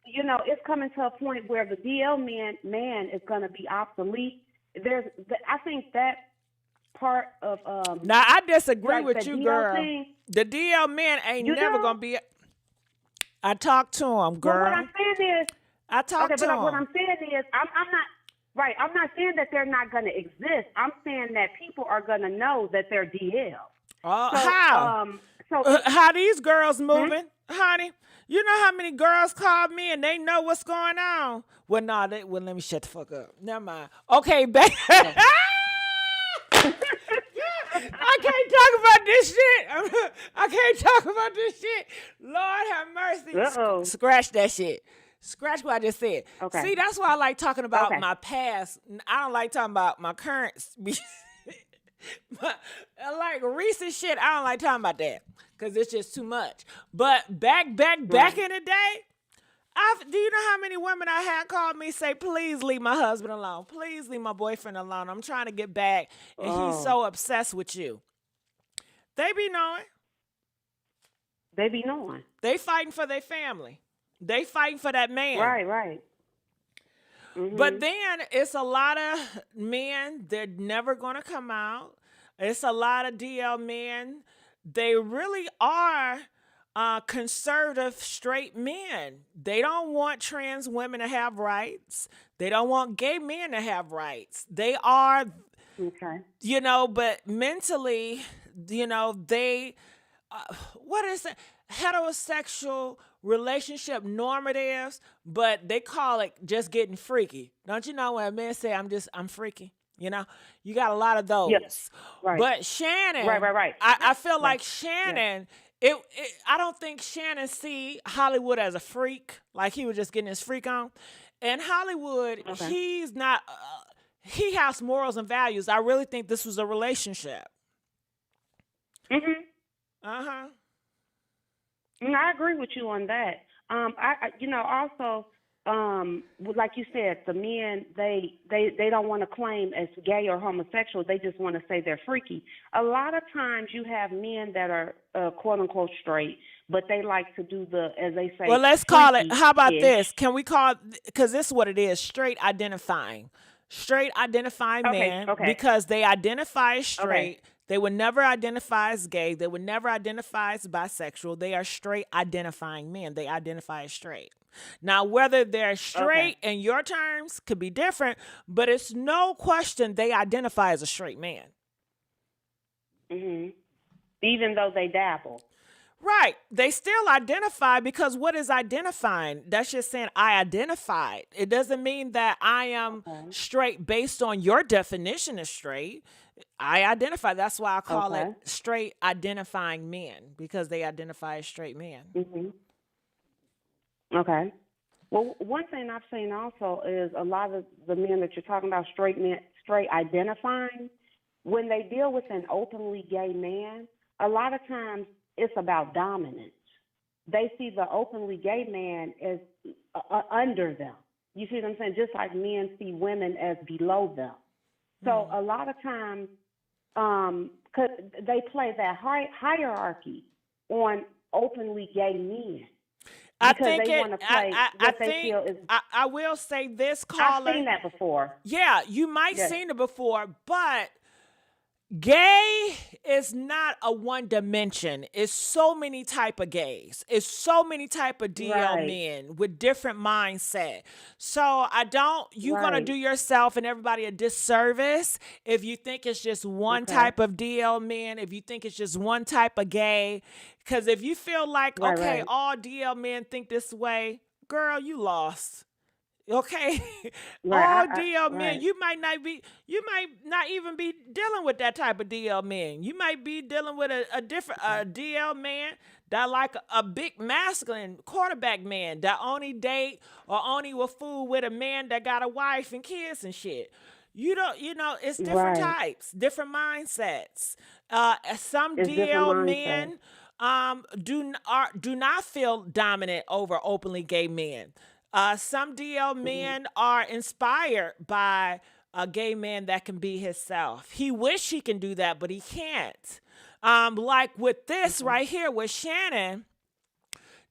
it's coming to a point where the DL man is going to be obsolete. I think that part of now I disagree like with the you, DL girl. thing, The DL man ain't you never know? gonna be. I talked to him, girl. But what I'm saying is, I talked to him. what I'm saying is, I'm not right. I'm not saying that they're not going to exist. I'm saying that people are going to know that they're DL. How? How these girls moving, honey? You know how many girls called me and they know what's going on? Well, no, let me shut the fuck up. Never mind. Okay, babe. I can't talk about this shit. I can't talk about this shit. Lord have mercy. Uh-oh. Scratch that shit. Scratch what I just said. Okay. See, that's why I like talking about my past. I don't like talking about my current. Like recent shit, I don't like talking about that because it's just too much. But back in the day, do you know how many women I had called me say, please leave my husband alone. Please leave my boyfriend alone. I'm trying to get back. And he's so obsessed with you. They be knowing. They be knowing. They fighting for their family. They fighting for that man. Right. Mm-hmm. But then it's a lot of men that never going to come out. It's a lot of DL men. They really are conservative straight men. They don't want trans women to have rights. They don't want gay men to have rights. They are, but mentally, they, what is it? Heterosexual relationship normatives, but they call it just getting freaky. Don't you know when a man say, I'm freaky? You got a lot of those. Yes. Right. But Shannon, right. I feel like Shannon, I don't think Shannon see Hollywood as a freak, like he was just getting his freak on. And Hollywood, he's not, he has morals and values. I really think this was a relationship. Mm-hmm. Uh-huh. I agree with you on that. Also, like you said, the men, they don't want to claim as gay or homosexual. They just want to say they're freaky. A lot of times you have men that are quote unquote straight, but they like to do as they say. Well, let's call it, how about this? Can we call, because this is what it is, straight identifying men, because they identify as straight. They would never identify as gay. They would never identify as bisexual. They are straight identifying men. They identify as straight. Now, whether they're straight in your terms could be different, but it's no question they identify as a straight man. Mm-hmm. Even though they dabble. Right. They still identify, because what is identifying? That's just saying I identified. It doesn't mean that I am straight based on your definition of straight. I identify. That's why I call it straight identifying men, because they identify as straight men. Mm-hmm. Okay. Well, one thing I've seen also is a lot of the men that you're talking about, straight men, straight identifying, when they deal with an openly gay man, a lot of times it's about dominance. They see the openly gay man as under them. You see what I'm saying? Just like men see women as below them. So a lot of times, 'cause they play that hierarchy on openly gay men. I Because think they want to play what they feel is. I will say this, caller. I've seen that before. Yeah, you might seen it before, but gay is not a one dimension. It's so many type of gays. It's so many type of DL men with different mindset. So you're going to do yourself and everybody a disservice if you think it's just one type of DL men, if you think it's just one type of gay. Because if you feel like, all DL men think this way, girl, you lost. Okay, all DL men, you might not even be dealing with that type of DL men. You might be dealing with a different DL man that like a big masculine quarterback man that only date or only will fool with a man that got a wife and kids and shit. It's different types, different mindsets. Some DL men do not feel dominant over openly gay men. Some DL men are inspired by a gay man that can be himself. He wish he can do that, but he can't. Like with this right here with Shannon,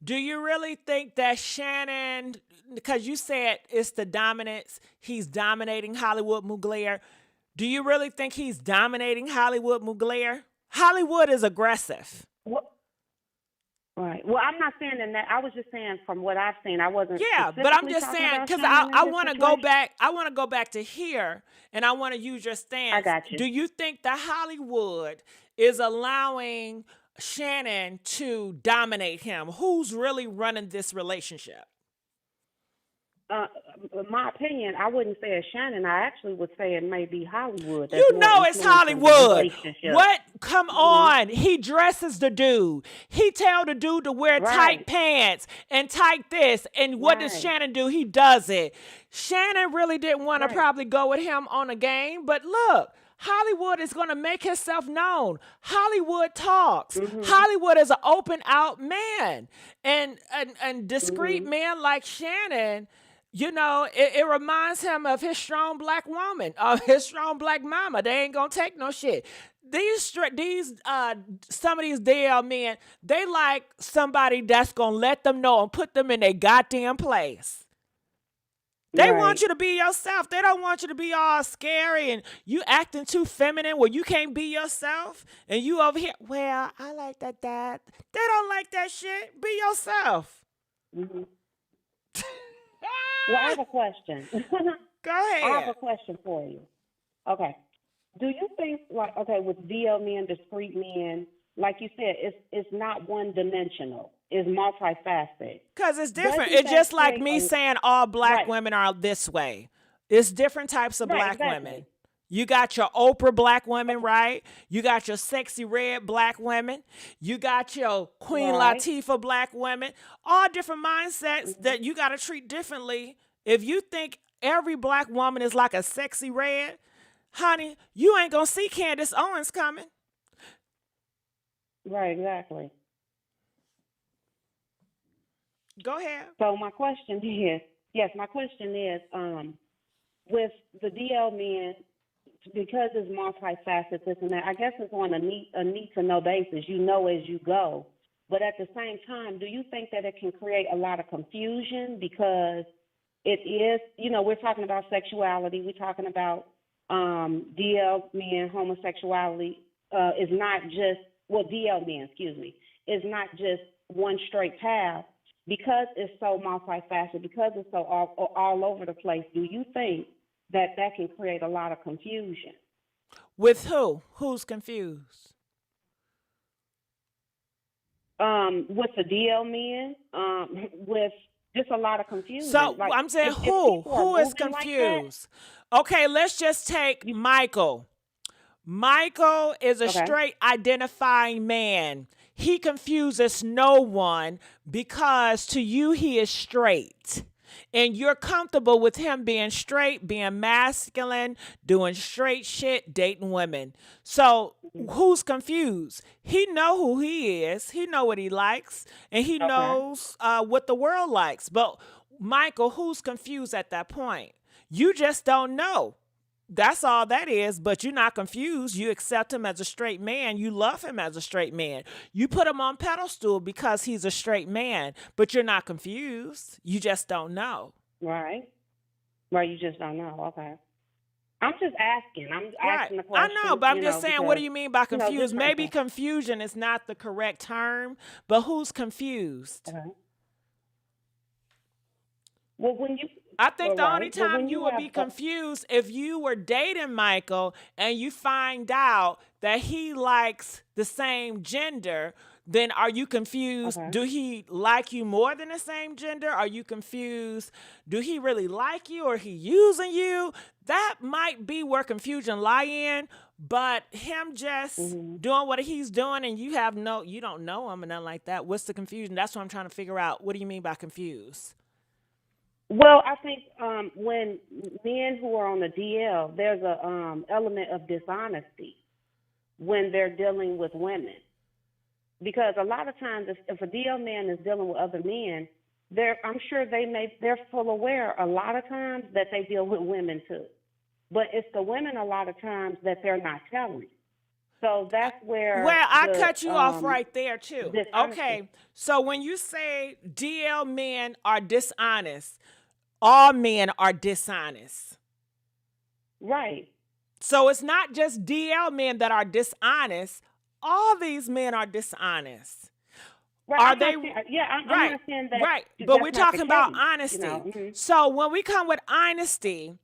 Do you really think that Shannon, because you said it's the dominance, he's dominating Hollywood Mugler. Do you really think he's dominating Hollywood Mugler? Hollywood is aggressive. Right. Well, I'm not saying in that. I was just saying from what I've seen. I wasn't. Yeah, but I'm just saying because I want to go back. I want to go back to here, and I want to use your stance. I got you. Do you think that Hollywood is allowing Shannon to dominate him? Who's really running this relationship? My opinion, I wouldn't say it's Shannon. I actually would say it may be Hollywood. You know it's Hollywood. What? Come on. He dresses the dude. He tell the dude to wear tight pants and tight this. And what does Shannon do? He does it. Shannon really didn't want to probably go with him on a game. But look, Hollywood is going to make himself known. Hollywood talks. Hollywood is an open out man. And discreet men like Shannon, you know, it reminds him of his strong black woman, of his strong black mama. They ain't gonna take no shit. Some of these DL men, they like somebody that's gonna let them know and put them in their goddamn place. They want you to be yourself. They don't want you to be all scary and you acting too feminine where you can't be yourself and you over here. Well, I like that. They don't like that shit. Be yourself. Well, I have a question. Go ahead. I have a question for you. Okay. Do you think, like, okay, with DL men, discreet men, like you said, it's not one-dimensional. It's multifaceted. Because it's different. It's just like me saying all black women are this way. It's different types of black women. You got your Oprah black women, right? You got your sexy red black women. You got your Queen Latifah black women. All different mindsets that you got to treat differently. If you think every black woman is like a sexy red, honey, you ain't going to see Candace Owens coming. Right, exactly. Go ahead. So my question is, with the DL men, because it's multifaceted, this and that, I guess it's on a need to know basis. You know as you go. But at the same time, do you think that it can create a lot of confusion because it is, you know, we're talking about sexuality, we're talking about DL men, homosexuality is not just, well, DL men, is not just one straight path. Because it's so multifaceted, because it's so all over the place, do you think that can create a lot of confusion? With who? Who's confused? With the DL men, with just a lot of confusion. So like, I'm saying who is confused? Like okay, let's just take Michael. Michael is a straight identifying man. He confuses no one because to you he is straight. And you're comfortable with him being straight, being masculine, doing straight shit, dating women. So who's confused? He know who he is. He know what he likes. And he knows what the world likes. But Michael, who's confused at that point? You just don't know. That's all that is, but you're not confused. You accept him as a straight man. You love him as a straight man. You put him on pedestal because he's a straight man, but you're not confused. You just don't know. Right. Right, you just don't know. Okay. I'm just asking. I'm asking the question. I know, but I'm just saying, what do you mean by confused? Maybe confusion is not the correct term, but who's confused? Well, when you... I think the only time you would be confused if you were dating Michael and you find out that he likes the same gender, then are you confused? Do he like you more than the same gender? Are you confused? Do he really like you or he using you? That might be where confusion lie in, but him just doing what he's doing and you don't know him and nothing like that. What's the confusion? That's what I'm trying to figure out. What do you mean by confused? Well, I think when men who are on the DL, there's a element of dishonesty when they're dealing with women. Because a lot of times if a DL man is dealing with other men, I'm sure they're full aware a lot of times that they deal with women too. But it's the women a lot of times that they're not telling. So that's where. Well, I cut you off right there too. Dishonesty. Okay, so when you say DL men are dishonest, all men are dishonest. Right. So it's not just DL men that are dishonest. All these men are dishonest. Right. Are I'm they? not saying, yeah, I'm Right. not saying that. Right. that's But we're not the talking about case, honesty. you know? Mhm. So when we come with honesty,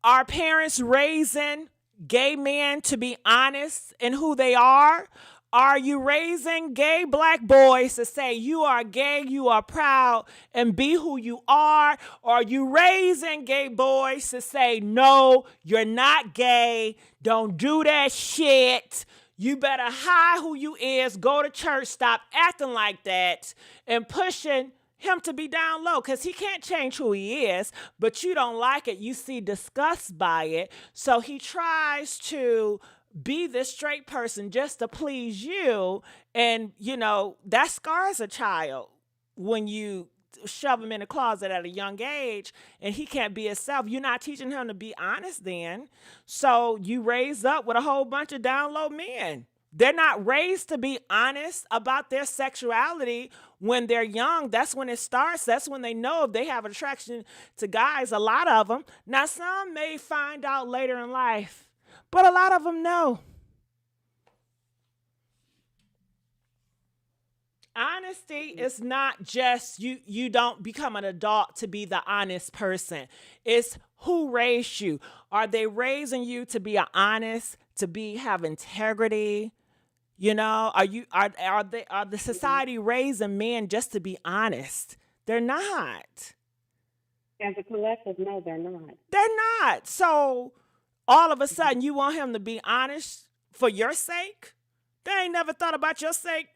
are parents raising gay men to be honest in who they are? Are you raising gay black boys to say you are gay, you are proud, and be who you are? Or are you raising gay boys to say, no, you're not gay, don't do that shit, you better hide who you is, go to church, stop acting like that, and pushing him to be down low because he can't change who he is, but you don't like it. You see disgust by it. So he tries to be this straight person just to please you. And, you know, that scars a child when you shove him in the closet at a young age and he can't be himself. You're not teaching him to be honest then. So you raise up with a whole bunch of down low men. They're not raised to be honest about their sexuality when they're young. That's when it starts. That's when they know if they have attraction to guys, a lot of them. Now, some may find out later in life, but a lot of them know. Honesty is not just you don't become an adult to be the honest person. It's who raised you. Are they raising you to be honest, to have integrity? You know, are the society raising men just to be honest? They're not. As a collective, no, they're not. They're not. So all of a sudden you want him to be honest for your sake? They ain't never thought about your sake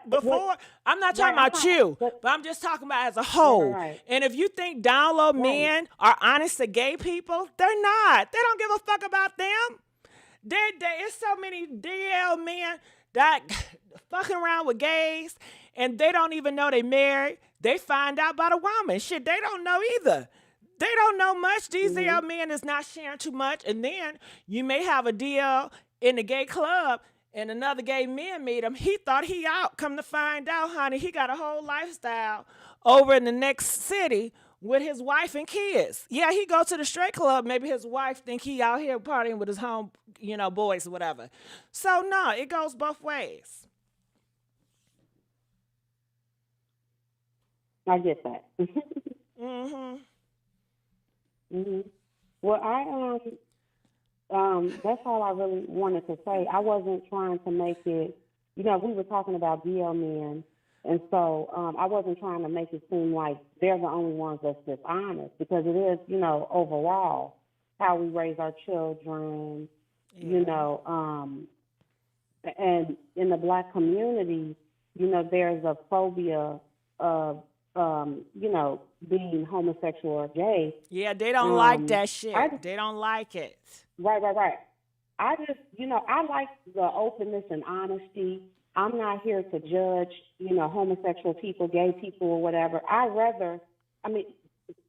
before. I'm not talking about you, but I'm just talking about as a whole. Right. And if you think down low men are honest to gay people, they're not. They don't give a fuck about them. It's so many DL men that fucking around with gays and they don't even know they married. They find out by the woman. Shit, they don't know either. They don't know much. These DL men is not sharing too much. And then you may have a DL in the gay club and another gay man meet him. He thought he out. Come to find out, honey, he got a whole lifestyle over in the next city with his wife and kids. Yeah, he go to the straight club. Maybe his wife think he out here partying with his home, boys or whatever. So no, it goes both ways. I get that. Mhm. Mhm. Well, that's all I really wanted to say. I wasn't trying to make it, we were talking about DL men, and so I wasn't trying to make it seem like they're the only ones that's dishonest, because it is, overall how we raise our children, and in the black community, there's a phobia of, being homosexual or gay. Yeah, they don't like that shit. They don't like it. Right. I just, I like the openness and honesty. I'm not here to judge, homosexual people, gay people, or whatever.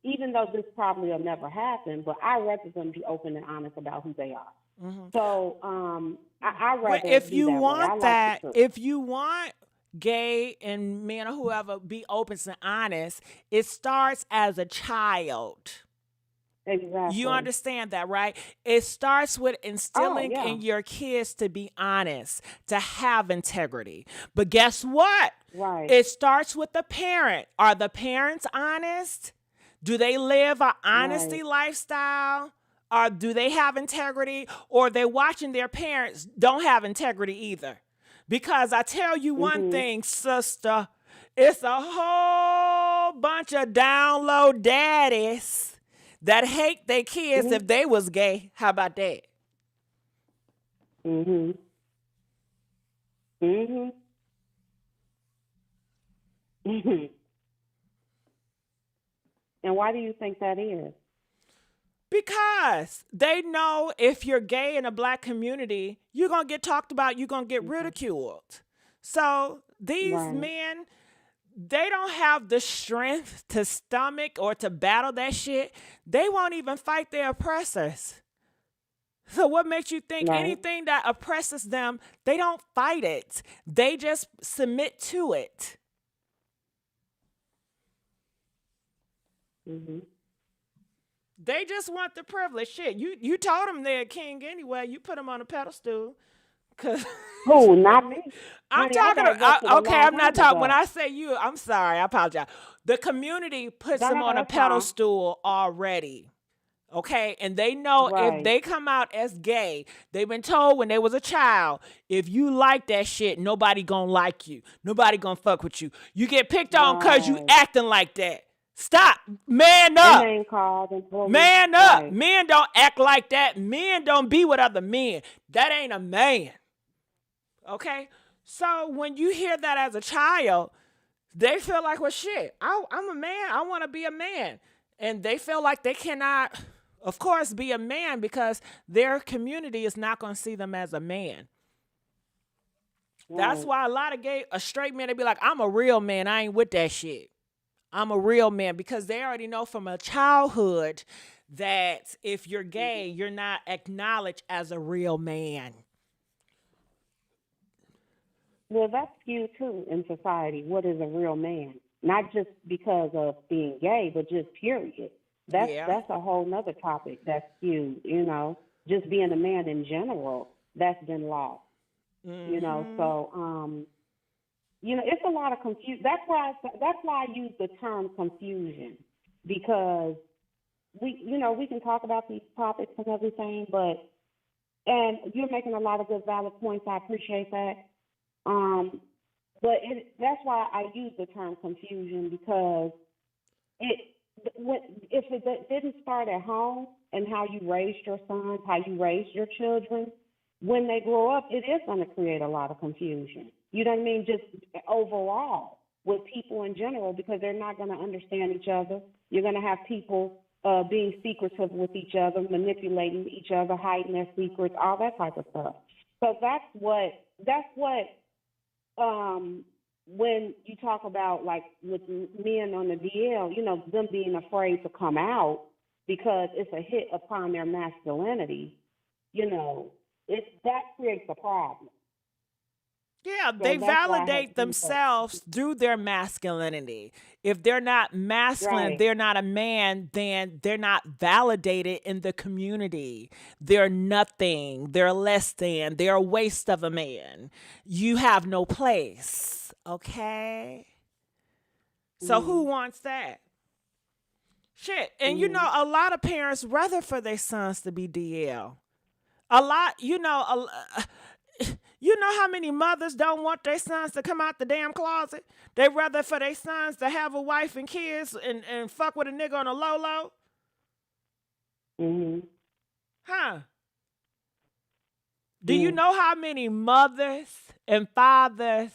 Even though this probably will never happen, but I'd rather them be open and honest about who they are. Mm-hmm. So I rather. If you that want that, if you want gay and men or whoever be open and honest, it starts as a child. Exactly. You understand that, right? It starts with instilling in your kids to be honest, to have integrity. But guess what? Right. It starts with the parent. Are the parents honest? Do they live an honesty lifestyle? Or do they have integrity? Or are they watching their parents don't have integrity either? Because I tell you one thing, sister, it's a whole bunch of down low daddies that hate their kids if they was gay. How about that? And why do you think that is? Because they know if you're gay in a black community, you're going to get talked about, you're going to get ridiculed. So these men, they don't have the strength to stomach or to battle that shit. They won't even fight their oppressors. So what makes you think anything that oppresses them, they don't fight it. They just submit to it. They just want the privilege. Shit, you told them they're a king anyway. You put them on a pedestal. Who, not me. I'm Honey, talking okay, I'm not talking. When I I say you, I'm sorry. I apologize. The community puts them on a that's fine. pedestal already. Okay, and they know if they come out as gay, they've been told when they was a child, if you like that shit, nobody gonna like you. Nobody gonna fuck with you. You get picked on because you acting like that. Stop. Man up. Man up. Men don't act like that. Men don't be with other men. That ain't a man. Okay? So when you hear that as a child, they feel like, well, shit, I'm a man. I want to be a man. And they feel like they cannot, of course, be a man because their community is not going to see them as a man. That's why a straight men, they be like, I'm a real man. I ain't with that shit. I'm a real man, because they already know from a childhood that if you're gay, you're not acknowledged as a real man. Well, that's skewed too in society. What is a real man? Not just because of being gay, but just period. That's a whole nother topic that's skewed, you know. Just being a man in general, that's been lost. You know, so you know, it's a lot of confusion. That's why I use the term confusion, because we can talk about these topics and everything, and you're making a lot of good valid points. I appreciate that. But that's why I use the term confusion, because if it didn't start at home and how you raised your sons, how you raised your children, when they grow up, it is going to create a lot of confusion. You know what I mean? Just overall with people in general, because they're not going to understand each other. You're going to have people being secretive with each other, manipulating each other, hiding their secrets, all that type of stuff. So that's what when you talk about, like, with men on the DL, you know, them being afraid to come out because it's a hit upon their masculinity, you know, that creates a problem. Yeah, they validate themselves through their masculinity. If they're not masculine, they're not a man, then they're not validated in the community. They're nothing. They're less than. They're a waste of a man. You have no place. Okay? So who wants that? Shit. And you know, a lot of parents rather for their sons to be DL. A lot, you know how many mothers don't want their sons to come out the damn closet? They rather for their sons to have a wife and kids and fuck with a nigga on a low-low? Huh? Do you know how many mothers and fathers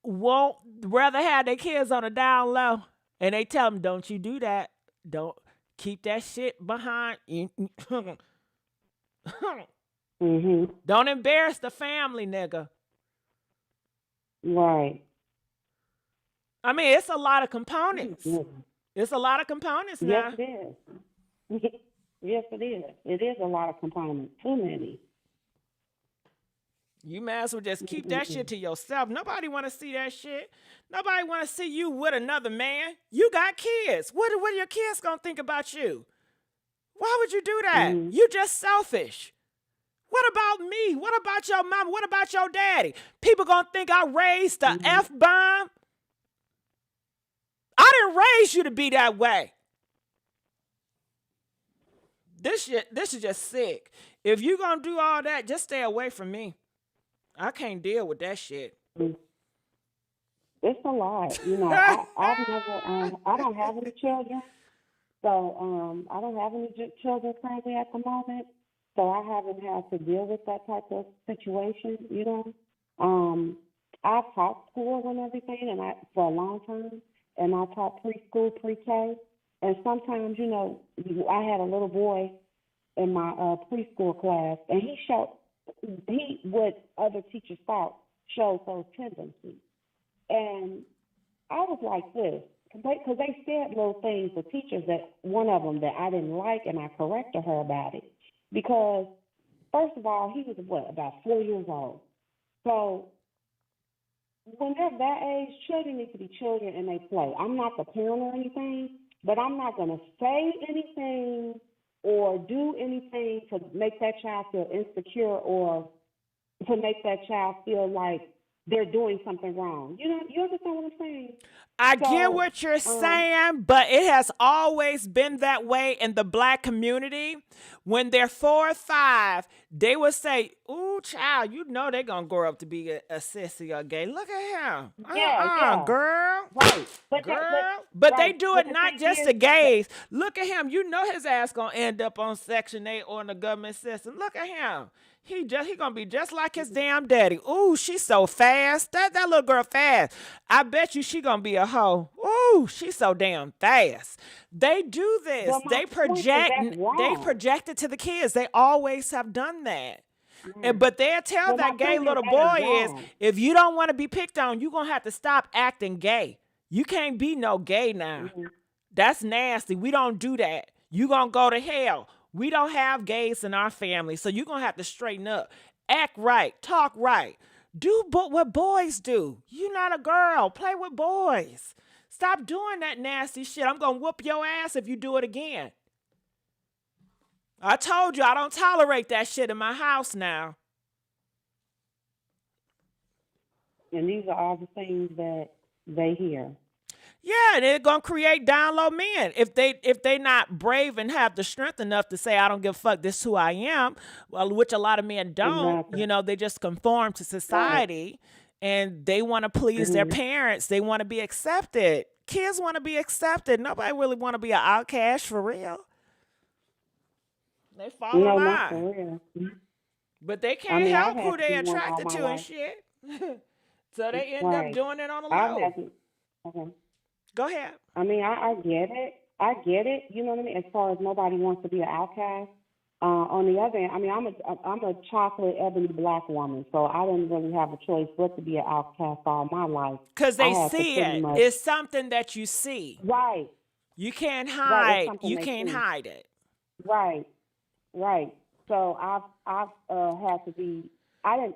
won't rather have their kids on a down low? And they tell them, don't you do that. Don't keep that shit behind you. Don't embarrass the family, nigga. Right. I mean, it's a lot of components. It's a lot of components now. Yes, it is. Yes, it is. It is a lot of components. Too many. You might as well just keep that shit to yourself. Nobody want to see that shit. Nobody want to see you with another man. You got kids. What are your kids going to think about you? Why would you do that? You just selfish. What about me? What about your mama? What about your daddy? People gonna think I raised the F-bomb? I didn't raise you to be that way. This is just sick. If you gonna do all that, just stay away from me. I can't deal with that shit. It's a lot. You know, I don't have any children. So I don't have any children currently at the moment. So I haven't had to deal with that type of situation, you know. I've taught school and everything, and for a long time, and I taught preschool, pre-K, and sometimes, you know, I had a little boy in my preschool class, and what other teachers thought showed those tendencies, and I was like this, because they said little things, the teachers, that one of them that I didn't like, and I corrected her about it. because first of all, he was about 4 years old. So when they're that age, children need to be children and they play. I'm not the parent or anything, but I'm not going to say anything or do anything to make that child feel insecure or to make that child feel like they're doing something wrong. You understand what I'm saying? I get what you're saying, but it has always been that way in the black community. When they're 4 or 5, they will say, "Ooh, child, you know they're going to grow up to be a sissy or gay. Look at him. Yeah. Girl. Right. But they do it not just to gays. Look at him. You know his ass going to end up on Section 8 or in the government system. Look at him. He gonna be just like his damn daddy. Ooh, she's so fast. That little girl fast. I bet you she gonna be a hoe. Ooh, she's so damn fast. They do this. Well, They project it to the kids. They always have done that. But they'll tell that gay little boy is, if you don't want to be picked on, you're gonna have to stop acting gay. You can't be no gay now. That's nasty. We don't do that. You gonna go to hell. We don't have gays in our family, so you're going to have to straighten up. Act right. Talk right. Do what boys do. You're not a girl. Play with boys. Stop doing that nasty shit. I'm going to whoop your ass if you do it again. I told you I don't tolerate that shit in my house now. And these are all the things that they hear. Yeah, and they're gonna create down low men if they not brave and have the strength enough to say I don't give a fuck, this is who I am. Well, which a lot of men don't. Exactly. They just conform to society, and they want to please their parents. They want to be accepted. Kids want to be accepted. Nobody really want to be an outcast for real. They fall in line. Not for real. But they can't help who they attracted to and shit. So they end up doing it on the low. Okay. Go ahead. I mean, I get it. I get it. You know what I mean? As far as nobody wants to be an outcast. On the other hand, I mean, I'm a chocolate ebony black woman, so I didn't really have a choice but to be an outcast all my life. Because they see it. It's something that you see. Right. You can't hide. You can't hide it. Right. Right. So I've had to be. I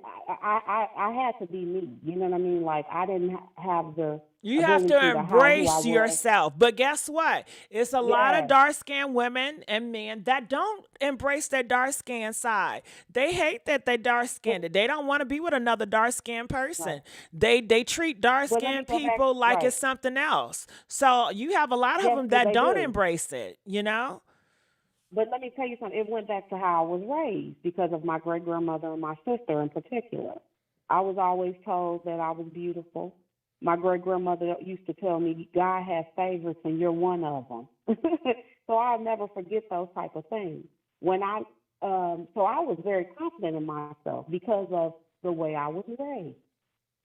had to be me. You know what I mean? Like I didn't have the. You have to embrace yourself. But guess what? It's a lot of dark-skinned women and men that don't embrace their dark-skinned side. They hate that they're dark-skinned. They don't want to be with another dark-skinned person. Right. They treat dark-skinned people like it's something else. So you have a lot of them that don't embrace it, you know? But let me tell you something. It went back to how I was raised because of my great-grandmother and my sister in particular. I was always told that I was beautiful. My great-grandmother used to tell me, God has favorites and you're one of them. So I'll never forget those type of things. So I was very confident in myself because of the way I was raised.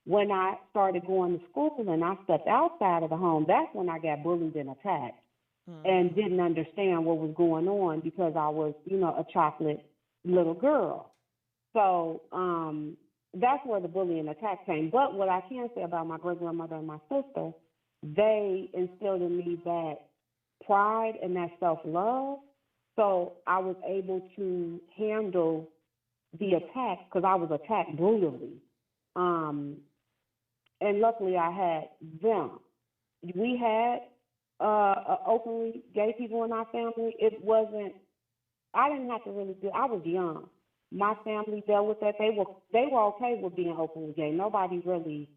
When I started going to school and I stepped outside of the home, that's when I got bullied and attacked and didn't understand what was going on because I was, a chocolate little girl. So, that's where the bullying attack came. But what I can say about my great-grandmother and my sister, they instilled in me that pride and that self-love. So I was able to handle the attacks because I was attacked brutally. And luckily I had them. We had openly gay people in our family. I didn't have to really I was young. My family dealt with that. They were okay with being openly gay. Nobody really.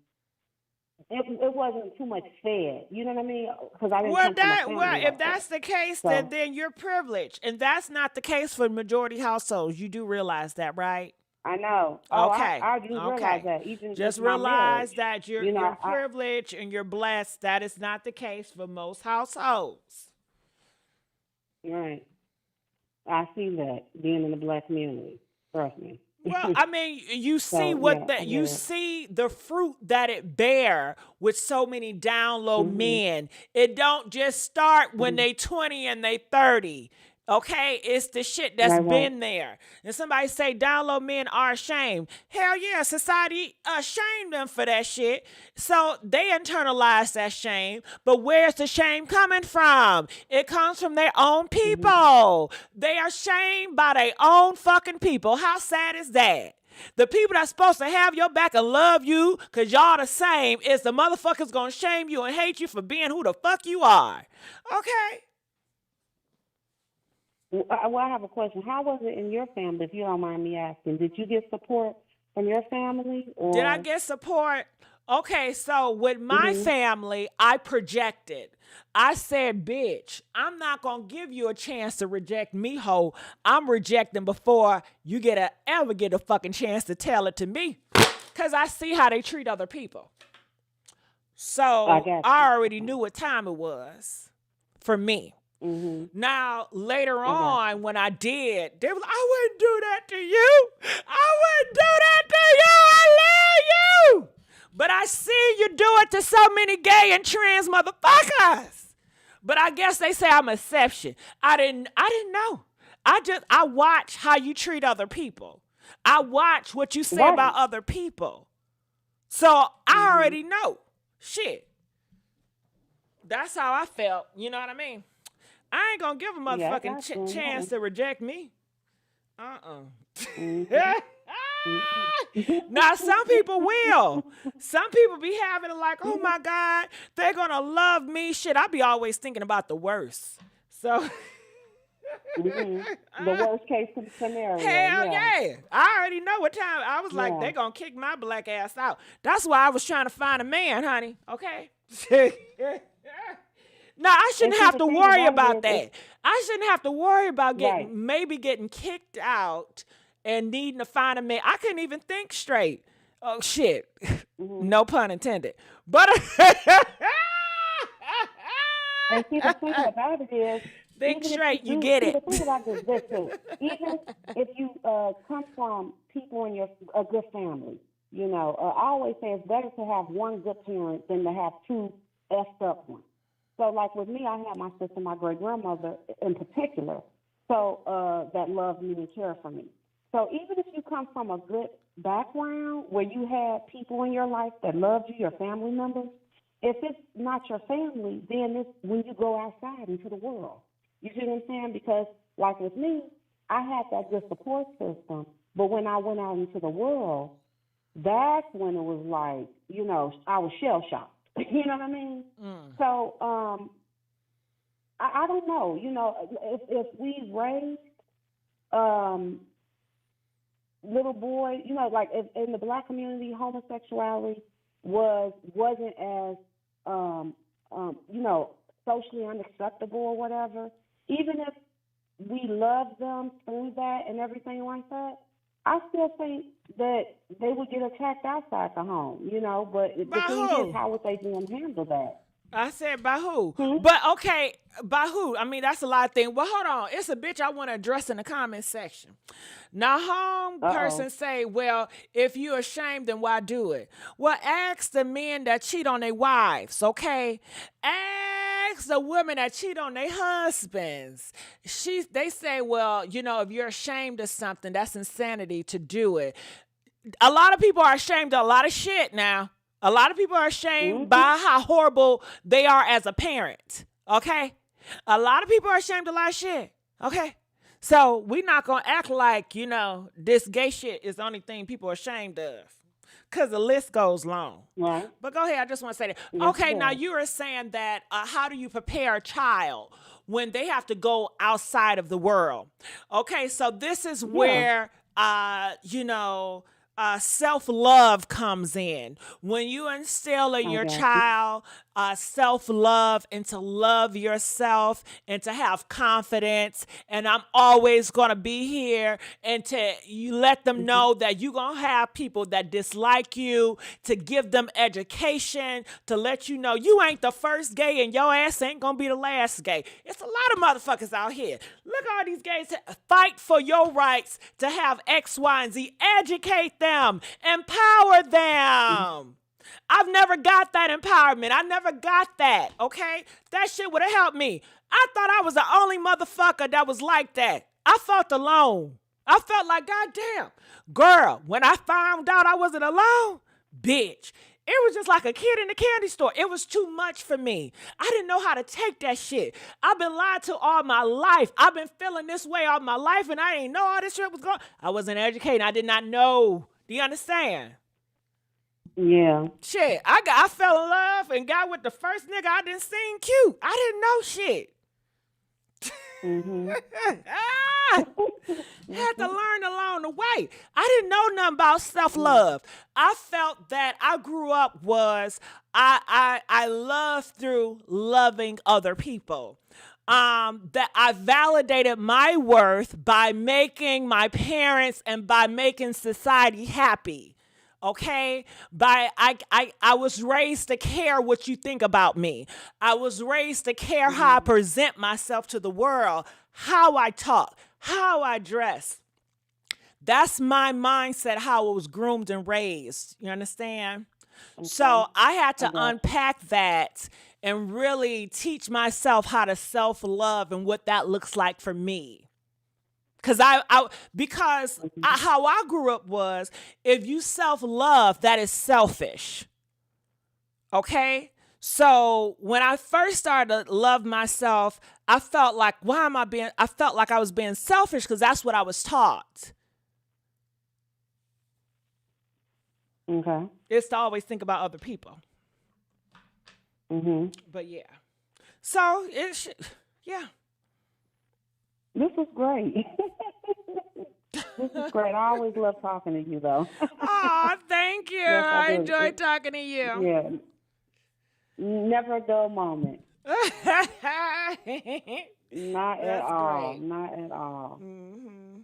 It wasn't too much said. You know what I mean? Because I didn't come from a family if that's the case, then you're privileged, and that's not the case for majority households. You do realize that, right? I know. Okay. I do realize that. Even just realize that you're privileged and you're blessed. That is not the case for most households. Right. I see that being in the black community. Trust me. Well, I mean, you see you see the fruit that it bear with so many down low men. It don't just start when they 20 and they 30. Okay, it's the shit that's been there. And somebody say download men are ashamed. Hell yeah, society ashamed them for that shit. So they internalize that shame. But where's the shame coming from? It comes from their own people. They are shamed by their own fucking people. How sad is that? The people that's supposed to have your back and love you because y'all the same is the motherfuckers gonna shame you and hate you for being who the fuck you are. Okay? Well, I have a question. How was it in your family, if you don't mind me asking? Did you get support from your family? Or? Did I get support? Okay, so with my family, I projected. I said, bitch, I'm not going to give you a chance to reject me, ho. I'm rejecting before you ever get a fucking chance to tell it to me. Because I see how they treat other people. So I already knew what time it was for me. Now, later on, when I did, they was like, I wouldn't do that to you. I wouldn't do that to you. I love you. But I see you do it to so many gay and trans motherfuckers. But I guess they say I'm an exception. I didn't know. I watch how you treat other people. I watch what you say about other people. So I already know. Shit. That's how I felt. You know what I mean? I ain't gonna give a motherfucking chance to reject me. Now, some people will. Some people be having it like, oh my God, they're gonna love me. Shit, I be always thinking about the worst. So The worst case scenario. Hell yeah. I already know what time. I was like, they're gonna kick my black ass out. That's why I was trying to find a man, honey. Okay. No, I shouldn't have to worry about that. I shouldn't have to worry about maybe getting kicked out and needing to find a man. I couldn't even think straight. Oh, shit. No pun intended. But and see, the thing about it is, think straight, you get it. The thing about this too. Even if you come from people in a good family, you know, I always say it's better to have one good parent than to have two effed up ones. So, like with me, I had my sister, my great-grandmother in particular, so that loved me and cared for me. So even if you come from a good background where you had people in your life that loved you, your family members, if it's not your family, then it's when you go outside into the world. You see what I'm saying? Because, like with me, I had that good support system, but when I went out into the world, that's when it was like, you know, I was shell-shocked. You know what I mean? So, I don't know. You know, if we raised little boys, you know, like if in the black community, homosexuality wasn't as, you know, socially unacceptable or whatever. Even if we loved them through that and everything like that, I still think that they would get attacked outside the home, you know, but the thing is, how would they handle that? I said by who? But okay, by who? I mean, that's a lot of things. Well, hold on. It's a bitch I want to address in the comment section. Now, home person say, well, if you're ashamed, then why do it? Well, ask the men that cheat on their wives, okay? Ask the women that cheat on their husbands. They say, well, you know, if you're ashamed of something, that's insanity to do it. A lot of people are ashamed of a lot of shit now. A lot of people are ashamed by how horrible they are as a parent, okay? A lot of people are ashamed of a lot of shit, okay? So we're not going to act like, you know, this gay shit is the only thing people are ashamed of because the list goes long. Right. But go ahead. I just want to say that. Okay, now you were saying that how do you prepare a child when they have to go outside of the world? Okay, so this is where, you know, self-love comes in. When you instill in your child self-love and to love yourself and to have confidence, and I'm always going to be here, and to you let them know that you're going to have people that dislike you, to give them education, to let you know you ain't the first gay and your ass ain't going to be the last gay. It's a lot of motherfuckers out here. Look at all these gays. Fight for your rights to have X, Y, and Z. Educate them. Empower them. I've never got that empowerment. I never got that, okay? That shit would have helped me. I thought I was the only motherfucker that was like that. I felt alone. I felt like, goddamn, girl, when I found out I wasn't alone, bitch, it was just like a kid in the candy store. It was too much for me. I didn't know how to take that shit. I've been lied to all my life. I've been feeling this way all my life, and I didn't know all this shit was going. I wasn't educated. I did not know. Do you understand? Yeah. Shit, I fell in love and got with the first nigga I didn't seen cute. I didn't know shit. Had to learn along the way. I didn't know nothing about self-love. I felt that I grew up was I love through loving other people. That I validated my worth by making my parents and by making society happy. Okay, I was raised to care what you think about me. I was raised to care how I present myself to the world, how I talk, how I dress. That's my mindset, how I was groomed and raised. You understand? Okay. So I had to unpack that and really teach myself how to self-love and what that looks like for me. Because how I grew up was, if you self-love, that is selfish. Okay? So when I first started to love myself, I felt like, I felt like I was being selfish because that's what I was taught. Okay. It's to always think about other people. But yeah. So yeah. This is great. This is great. I always love talking to you, though. Oh, thank you. Yes, I enjoyed talking to you. Yeah. Never a dull moment. Not at all. Great. Not at all.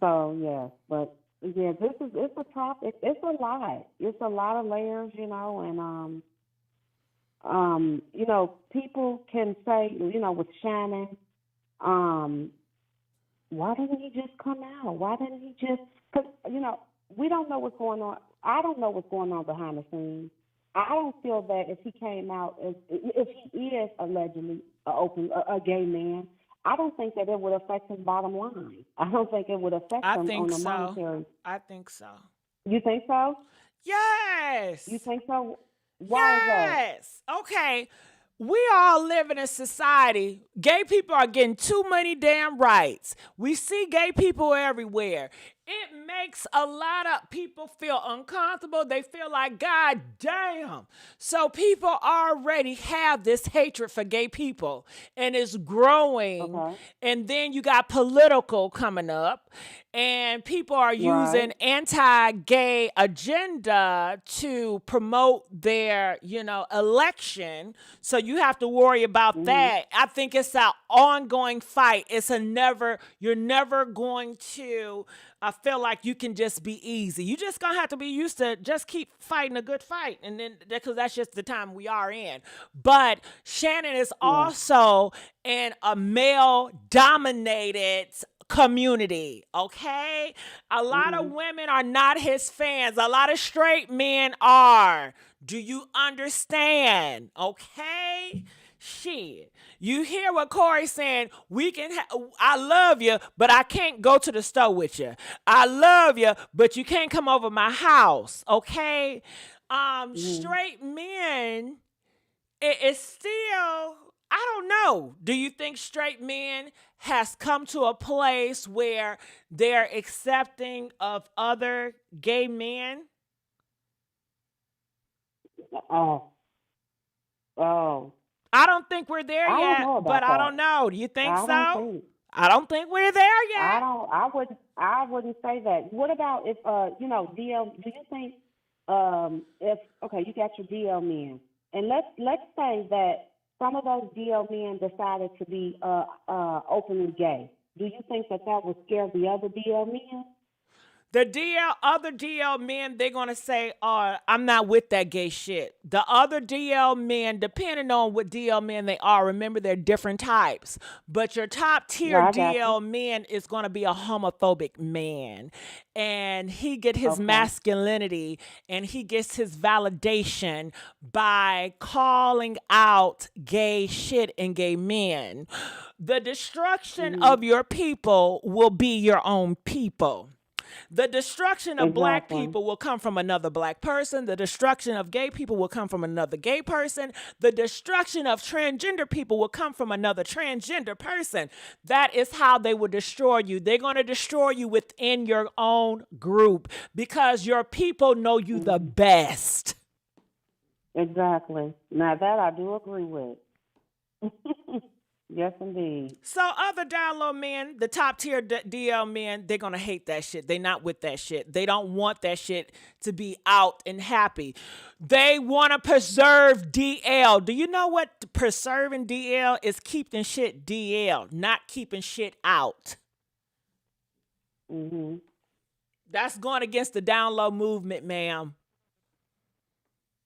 So, yes. But, yeah, it's a topic. It's a lot. It's a lot of layers, and, people can say, with Shannon, why didn't he just come out? Why didn't he just, because, we don't know what's going on. I don't know what's going on behind the scenes. I don't feel that if he came out, if he is allegedly a gay man, I don't think that it would affect his bottom line. I don't think it would affect him on the monetary. I think so. You think so? Yes. You think so? Why is that? Yes. Okay. We all live in a society. Gay people are getting too many damn rights. We see gay people everywhere. It makes a lot of people feel uncomfortable. They feel like, God damn. So people already have this hatred for gay people, and it's growing. Okay. And then you got political coming up, and people are using anti-gay agenda to promote their, election. So you have to worry about that. I think it's an ongoing fight. You're never going to, I feel like you can just be easy. You just gonna have to be used to just keep fighting a good fight, and then because that's just the time we are in. But Shannon is also in a male-dominated community, okay? A lot of women are not his fans. A lot of straight men are. Do you understand? Okay? Shit. You hear what Corey's saying? I love you, but I can't go to the store with you. I love you, but you can't come over my house, okay? Straight men, it's still, I don't know. Do you think straight men has come to a place where they're accepting of other gay men? Oh. I don't think we're there yet, but I don't know. Do you think so? I don't think we're there yet. I wouldn't say that. What about if DL? Do you think you got your DL men, and let's say that some of those DL men decided to be openly gay. Do you think that would scare the other DL men? The other DL men, they're going to say, I'm not with that gay shit. The other DL men, depending on what DL men they are, remember they're different types. But your top tier DL man is going to be a homophobic man. And he get his masculinity and he gets his validation by calling out gay shit and gay men. The destruction of your people will be your own people. The destruction of black people will come from another black person. The destruction of gay people will come from another gay person. The destruction of transgender people will come from another transgender person. That is how they will destroy you. They're going to destroy you within your own group because your people know you the best. Exactly. Now that I do agree with. Yes, indeed. So other down low men, the top tier DL men, they're going to hate that shit. They're not with that shit. They don't want that shit to be out and happy. They want to preserve DL. Do you know what preserving DL is? Keeping shit DL, not keeping shit out. Mm-hmm. That's going against the down low movement, ma'am.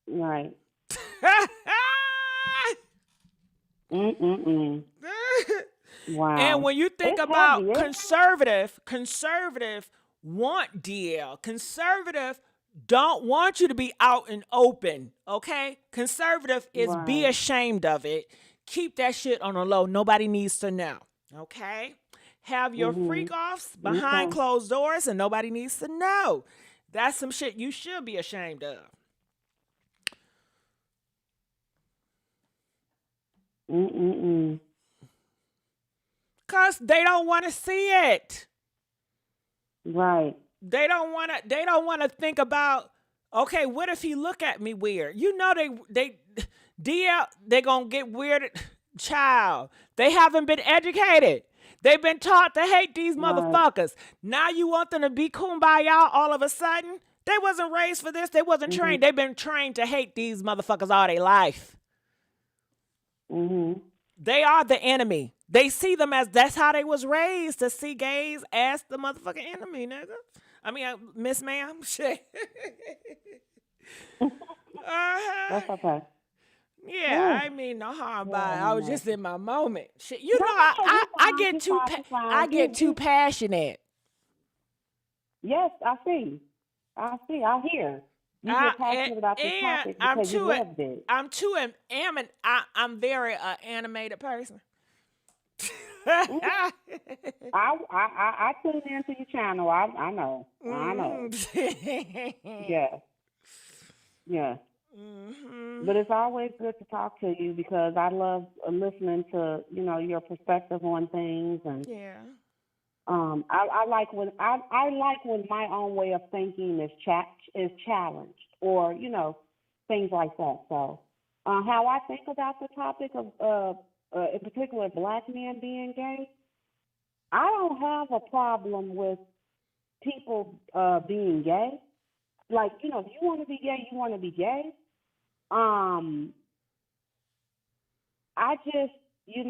Right. Wow. And when you think about conservative want DL. Conservative don't want you to be out and open, okay? Conservative is be ashamed of it. Keep that shit on the low. Nobody needs to know, okay? Have your freak offs behind closed doors and nobody needs to know. That's some shit you should be ashamed of. Cause they don't want to see it. Right. They don't want to think about, okay, what if he look at me weird? You know they gonna get weird. Child, they haven't been educated. They've been taught to hate these motherfuckers. Now you want them to be kumbaya all of a sudden? They wasn't raised for this. They wasn't trained. They've been trained to hate these motherfuckers all their life. They are the enemy. They see them as, that's how they was raised, to see gays as the motherfucking enemy, nigga. I mean, Miss Ma'am, shit. That's okay. Yeah, I mean no harm by it. I was just in my moment. Shit, you know, I get too passionate. Yes, I see. I hear. You get passionate about this topic because you loved it. I'm very animated person. I tune into your channel. I know. Yeah. But it's always good to talk to you because I love listening to your perspective on things, and I like when my own way of thinking is challenged, or things like that. So how I think about the topic of in particular black men being gay, I don't have a problem with people being gay. Like, if you want to be gay, you want to be gay. I just,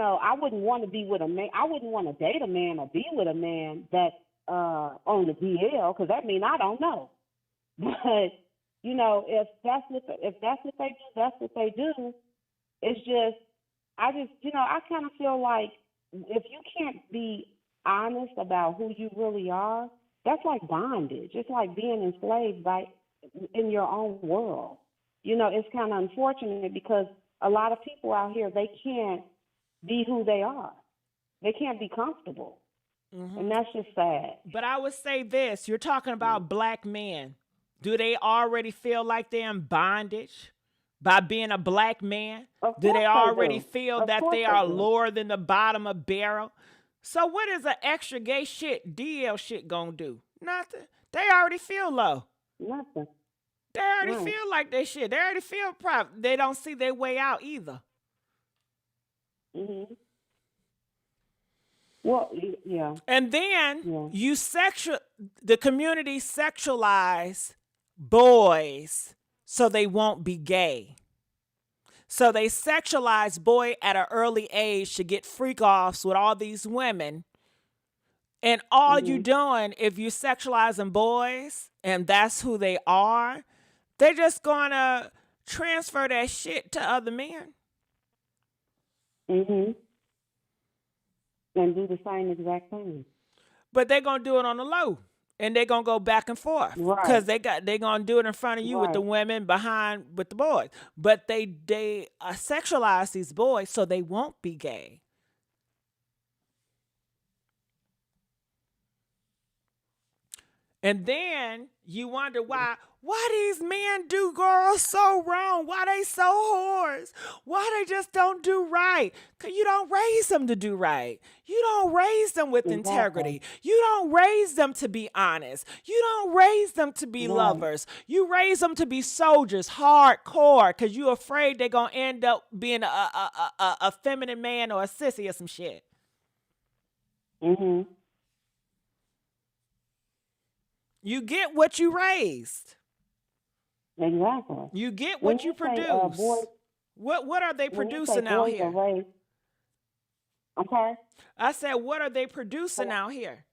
I wouldn't want to be with a man. I wouldn't want to date a man or be with a man that's on the DL, because that means I don't know. But if that's what they do, that's what they do. It's just, I kind of feel like if you can't be honest about who you really are, that's like bondage. It's like being enslaved in your own world. It's kind of unfortunate because a lot of people out here, they can't be who they are. They can't be comfortable. And that's just sad. But I would say this, you're talking about black men. Do they already feel like they're in bondage by being a black man? Do they already feel that they are lower than the bottom of barrel? So what is an extra gay shit, DL shit gonna do? Nothing. They already feel low. Nothing. They already feel like they shit. They already feel proud. They don't see their way out either. Well, yeah. And then the community sexualize boys so they won't be gay. So they sexualize boy at an early age to get freak offs with all these women. And all you doing, if you sexualizing boys and that's who they are, they're just gonna transfer that shit to other men. And do the same exact thing. But they're gonna do it on the low. And they're gonna go back and forth. Because they're gonna do it in front of you with the women, behind with the boys. But they sexualize these boys so they won't be gay. And then you wonder why these men do girls so wrong? Why they so whores? Why they just don't do right? Because you don't raise them to do right. You don't raise them with integrity. You don't raise them to be honest. You don't raise them to be lovers. You raise them to be soldiers, hardcore, because you're afraid they're going to end up being a feminine man or a sissy or some shit. You get what you raised. Exactly. You get what you produce. What are they producing out here? I'm sorry? I said, what are they producing out here?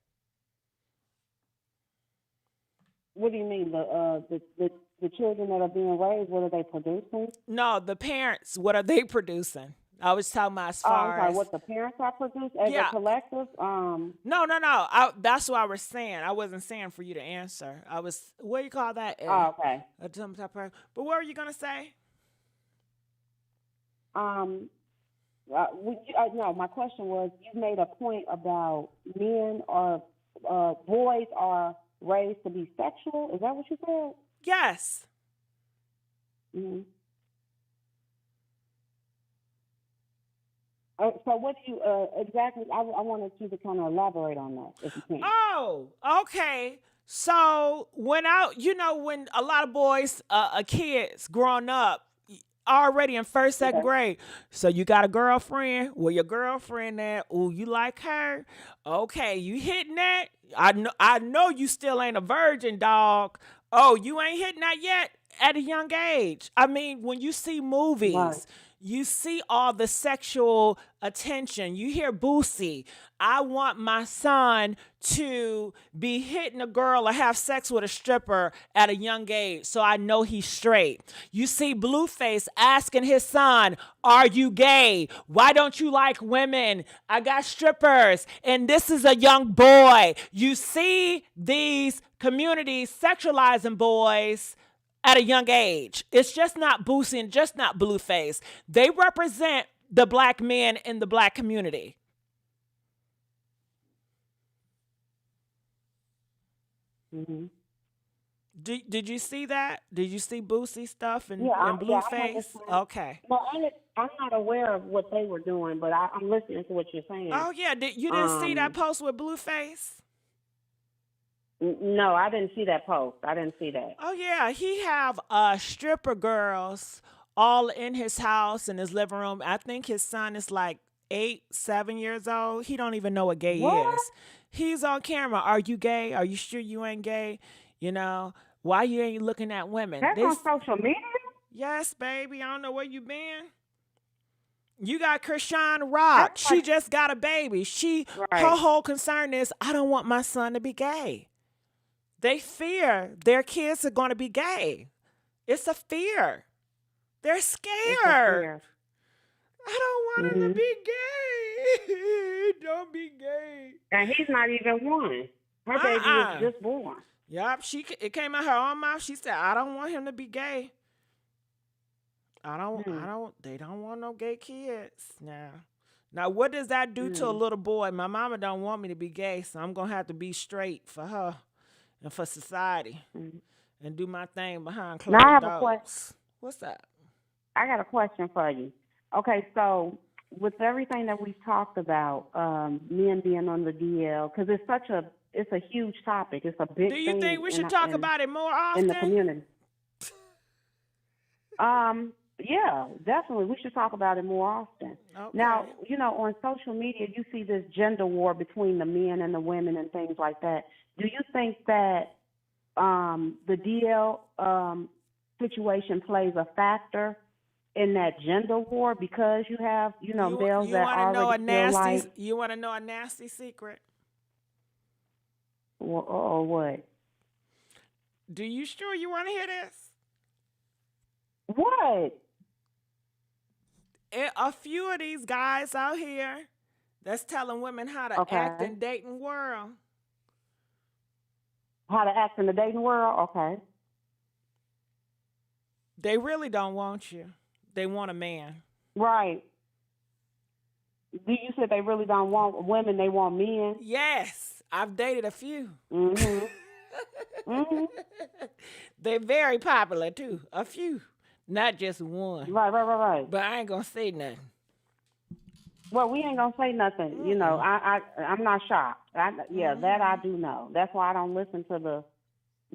What do you mean? The children that are being raised, what are they producing? No, the parents, what are they producing? I was talking about as far as what the parents are producing as a collective. No. That's what I was saying. I wasn't saying for you to answer. I was. What do you call that? Okay. But what were you gonna say? No, my question was, you made a point about boys are raised to be sexual. Is that what you said? Yes. So what do you exactly? I wanted you to kind of elaborate on that, if you can. Oh, okay. So when a lot of boys, kids growing up, already in first, second grade. So you got a girlfriend? Where your girlfriend at? Oh, you like her? Okay, you hitting that? I know you still ain't a virgin, dog. Oh, you ain't hitting that yet at a young age. I mean, when you see movies, you see all the sexual attention. You hear Boosie. I want my son to be hitting a girl or have sex with a stripper at a young age, so I know he's straight. You see Blueface asking his son, are you gay? Why don't you like women? I got strippers, and this is a young boy. You see these communities sexualizing boys at a young age. It's just not Boosie and just not Blueface. They represent the black men in the black community. Did you see that? Did you see Boosie stuff and Blueface? Okay. Well, I'm not aware of what they were doing, but I'm listening to what you're saying. Oh, yeah. You didn't see that post with Blueface? No, I didn't see that post. I didn't see that. Oh, yeah. He have stripper girls all in his house, in his living room. I think his son is like 8, 7 years old. He don't even know what gay is. He's on camera. Are you gay? Are you sure you ain't gay? You know, why you ain't looking at women? That's on social media? Yes, baby. I don't know where you been. You got Krishan Rock. She just got a baby. Her whole concern is, I don't want my son to be gay. They fear their kids are going to be gay. It's a fear. They're scared. I don't want him to be gay. Don't be gay. And he's not even one. Her baby was just born. Yup. It came out her own mouth. She said, I don't want him to be gay. They don't want no gay kids now. Now, what does that do to a little boy? My mama don't want me to be gay, so I'm going to have to be straight for her and for society and do my thing behind closed doors. Now I have a question. What's up? I got a question for you. Okay, so with everything that we've talked about, men being on the DL, because it's a huge topic. It's a big thing. Do you think we should talk about it more often? In the community. Yeah, definitely. We should talk about it more often. Okay. Now, on social media, you see this gender war between the men and the women and things like that. Do you think that the DL situation plays a factor in that gender war because you have, males that already feel like... You want to know a nasty secret? Or what? Do you sure you want to hear this? What? A few of these guys out here that's telling women how to act in dating world. How to act in the dating world? Okay. They really don't want you. They want a man. Right. Do you say they really don't want women? They want men? Yes, I've dated a few. Mm-hmm. Mm-hmm. They're very popular too. A few, not just one. Right. But I ain't gonna say nothing. Well, we ain't gonna say nothing. You know, I'm not shocked. That I do know. That's why I don't listen to the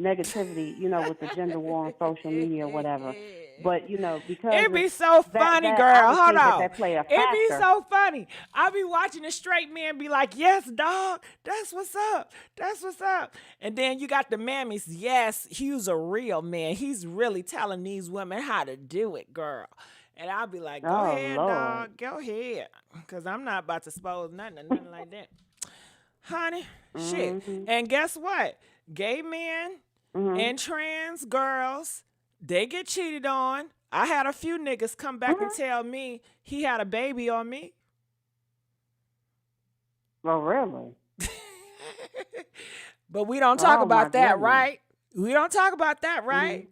negativity, with the gender war on social media or whatever. But because it be so funny, girl. Hold on. That play a it be factor. so funny. I be watching a straight man be like, "Yes, dog. That's what's up. That's what's up." And then you got the mammies. Yes, he's a real man. He's really telling these women how to do it, girl. And I'll be like, "Go ahead, Lord. dog. Go ahead," because I'm not about to expose nothing like that, honey. Shit. And guess what? Gay men and trans girls, they get cheated on. I had a few niggas come back and tell me he had a baby on me. Oh, really? But we don't talk about that, goodness. right? We don't talk about that, right?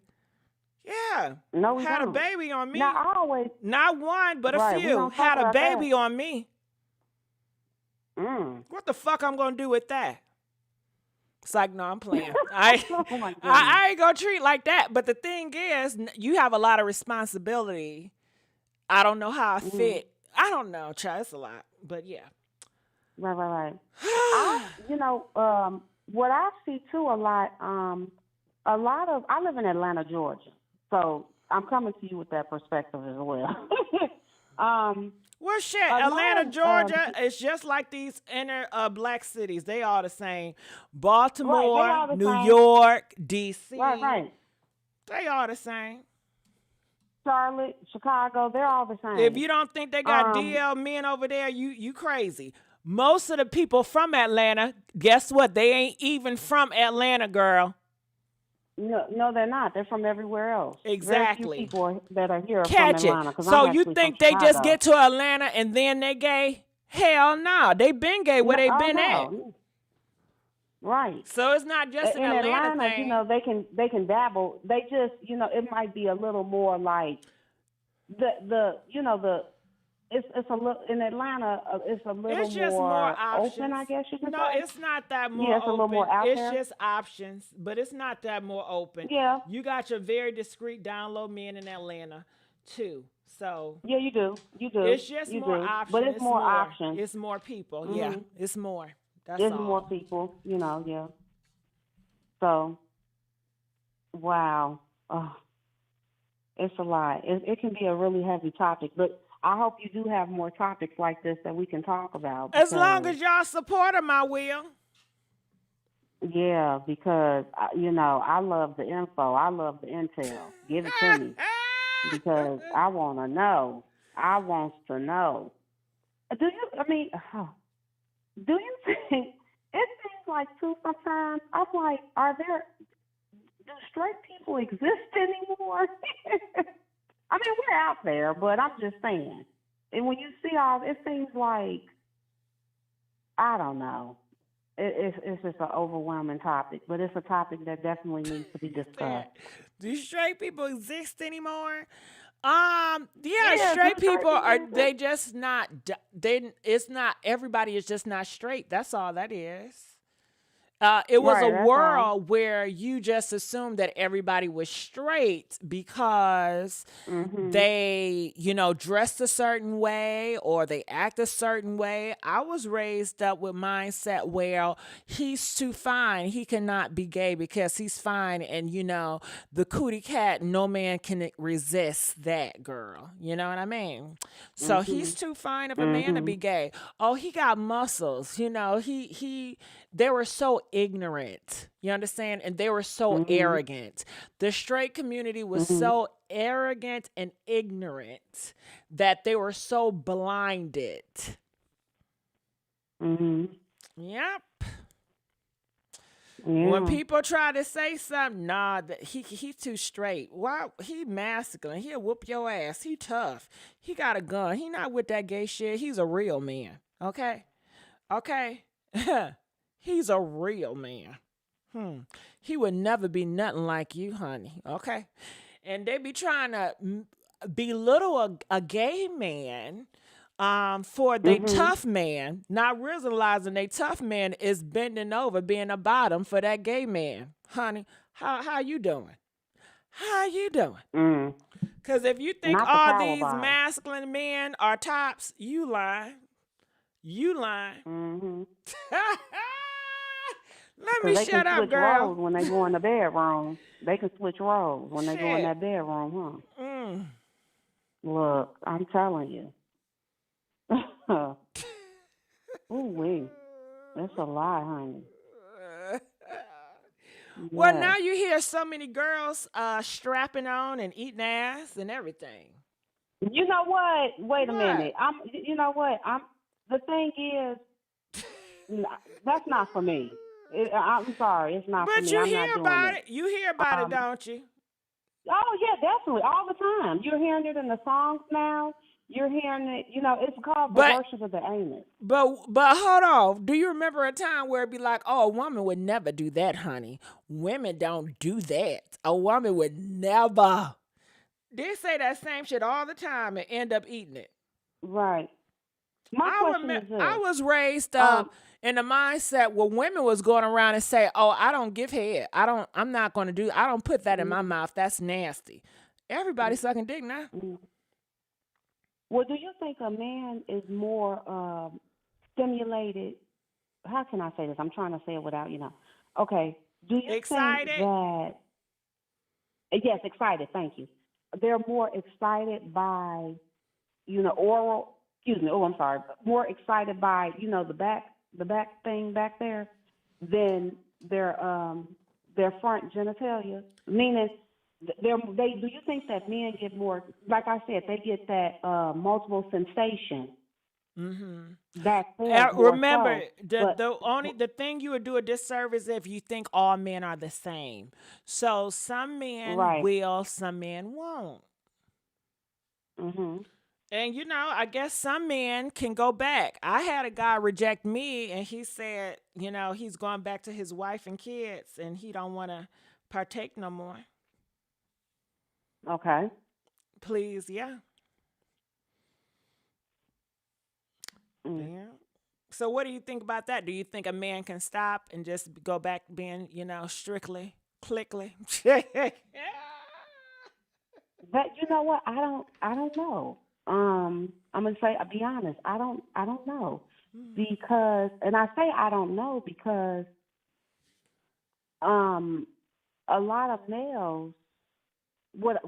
Yeah. No, we had don't. a baby on me. Now, I always... Not one, but Right, a we few. don't talk Had a about baby that. on me. What the fuck I'm going to do with that? It's like, no, I'm playing. Oh, my goodness. I ain't going to treat like that. But the thing is, you have a lot of responsibility. I don't know how I fit. I don't know, child. It's a lot. But, yeah. Right. What I see, too, a lot of... I live in Atlanta, Georgia. So I'm coming to you with that perspective as well. Well, shit, Atlanta, Georgia, it's just like these inner black cities. They all the same. Baltimore, Right, they all the New same. York, D.C. Right. They all the same. Charlotte, Chicago, they're all the same. If you don't think they got DL men over there, you crazy. Most of the people from Atlanta, guess what? They ain't even from Atlanta, girl. No, they're not. They're from everywhere else. Exactly. Very few people that are here are Catch from Atlanta. it. 'Cause So I'm you actually think from they just Chicago. get to Atlanta and then they gay? Hell no. They been gay where they been at. Right. So it's not just an in Atlanta thing. they can dabble. They just, it might be a little more like it's a little in Atlanta. It's a little It's just more options. open, I guess you could No, say. it's not that more Yeah, it's a open. little more out It's there. just options, but it's not that more open. Yeah. You got your very discreet down low men in Atlanta too. So Yeah, you do. it's just You more do. options. But it's more options. It's more people. Mhm. Yeah, it's more. That's There's all. more people, yeah. So, wow. It's a lot. It can be a really heavy topic, but I hope you do have more topics like this that we can talk about. As long as y'all support them, I will. Yeah, because, I love the info. I love the intel. Give it to me. Because I want to know. I want to know. Do you think, it seems like, too, sometimes, I'm like, do straight people exist anymore? I mean, we're out there, but I'm just saying. And when you see it seems like, I don't know. It's just an overwhelming topic, but it's a topic that definitely needs to be discussed. Do straight people exist anymore? Yeah, straight do people straight are. people They just not. It's not. Everybody is just not straight. That's all that is. It was Right, a that's world where you just assumed that everybody was straight because they, dressed a certain way or they act a certain way. I was raised up with mindset where he's too fine. He cannot be gay because he's fine. And, the cootie cat, no man can resist that, girl. You know what I mean? So he's too fine of a man to be gay. Oh, he got muscles. They were so ignorant, you understand? And they were so arrogant. The straight community was so arrogant and ignorant that they were so blinded. Yep. When people try to say something, nah, he's too straight. Why? He masculine. He'll whoop your ass. He tough. He got a gun. He not with that gay shit. He's a real man. Okay? Okay? He's a real man. He would never be nothing like you, honey. Okay? And they be trying to belittle a gay man for they tough man, not realizing they tough man is bending over, being a bottom for that gay man. Honey, how you doing? How you doing? Because if you think all these masculine men are tops, you lying. You lying. Let me shut up, girl. Roles when they go in the bedroom. They can switch roles when they go in that bedroom, huh? Look, I'm telling you. Ooh-wee. That's a lie, honey. Well, now you hear so many girls strapping on and eating ass and everything. You know what? Wait a minute. You know what? The thing is, that's not for me. I'm sorry, it's not for me. But you hear about it. You hear about it, don't you? Oh, yeah, definitely. All the time. You're hearing it in the songs now. You're hearing it, it's called the worship of the anus. But hold on. Do you remember a time where it'd be like, oh, a woman would never do that, honey. Women don't do that. A woman would never. They say that same shit all the time and end up eating it. Right. My question is this. I was raised in the mindset where women was going around and say, oh, I don't give head. I don't put that in my mouth. That's nasty. Everybody's sucking dick now. Well, do you think a man is more stimulated? How can I say this? I'm trying to say it without, Okay. Do you excited? Think that? Yes, excited. Thank you. They're more excited by, oral. Excuse me. Oh, I'm sorry. More excited by, the back thing back there than their front genitalia. Meaning, do you think that men get more, like I said, they get that multiple sensation back there? Remember, the thing you would do a disservice if you think all men are the same. So some men will, some men won't. And I guess some men can go back. I had a guy reject me, and he said, he's going back to his wife and kids, and he don't want to partake no more. Okay. Please, yeah. Yeah. So what do you think about that? Do you think a man can stop and just go back being, strictly, clickly? But you know what? I don't know. I'm gonna say, I'll be honest. I don't know because, and I say I don't know because, a lot of males, what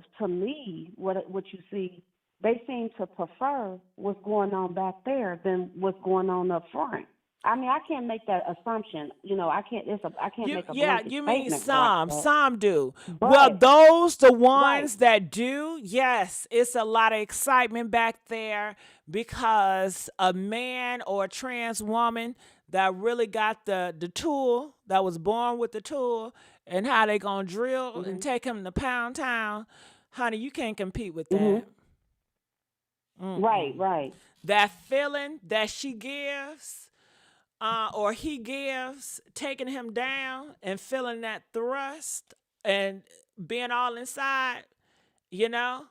you see, they seem to prefer what's going on back there than what's going on up front. I mean, I can't make that assumption. I can't make a blanket you mean statement some. like that. Some do. But, well, those the ones that do, yes, it's a lot of excitement back there because a man or a trans woman that really got the tool, that was born with the tool, and how they gonna drill and take him to Pound Town, honey, you can't compete with that. Right. That feeling that she gives. Or he gives, taking him down and feeling that thrust and being all inside, and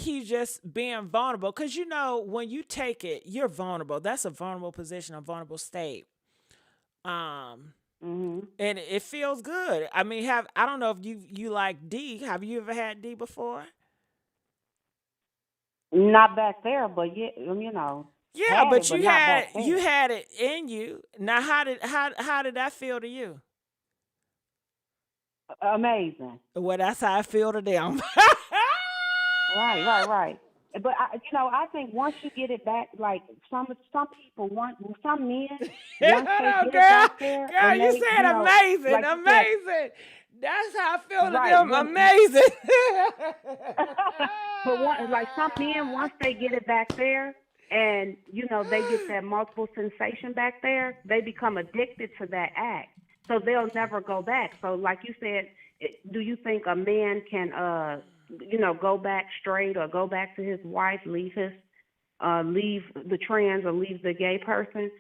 he just being vulnerable. Because, when you take it, you're vulnerable. That's a vulnerable position, a vulnerable state. And it feels good. I mean, I don't know if you like D. Have you ever had D before? Not back there, but yeah, Yeah, but you had it in you. Now, how did that feel to you? Amazing. Well, that's how I feel to them. Right. But I think once you get it back, like some people want, some men. Hold on, girl, you said amazing, like amazing. That's how I feel to them. Amazing. But some men, once they get it back there, and they get that multiple sensation back there, they become addicted to that act. So they'll never go back. So like you said, do you think a man can, go back straight or go back to his wife, leave the trans or leave the gay person?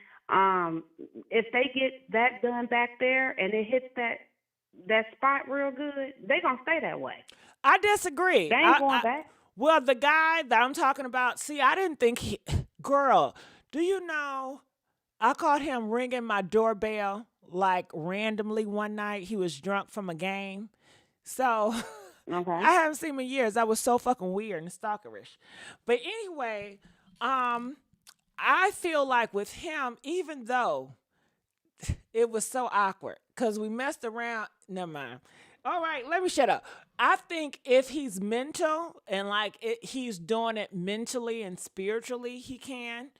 If they get that done back there and it hits that spot real good, they gonna stay that way. I disagree. They ain't going back. Well, the guy that I'm talking about, see, I didn't think girl, do you know, I caught him ringing my doorbell like randomly one night. He was drunk from a game. So okay. I haven't seen him in years. That was so fucking weird and stalkerish. But anyway, I feel like with him, even though it was so awkward because we messed around. Never mind. All right, let me shut up. I think if he's mental and he's doing it mentally and spiritually, he can.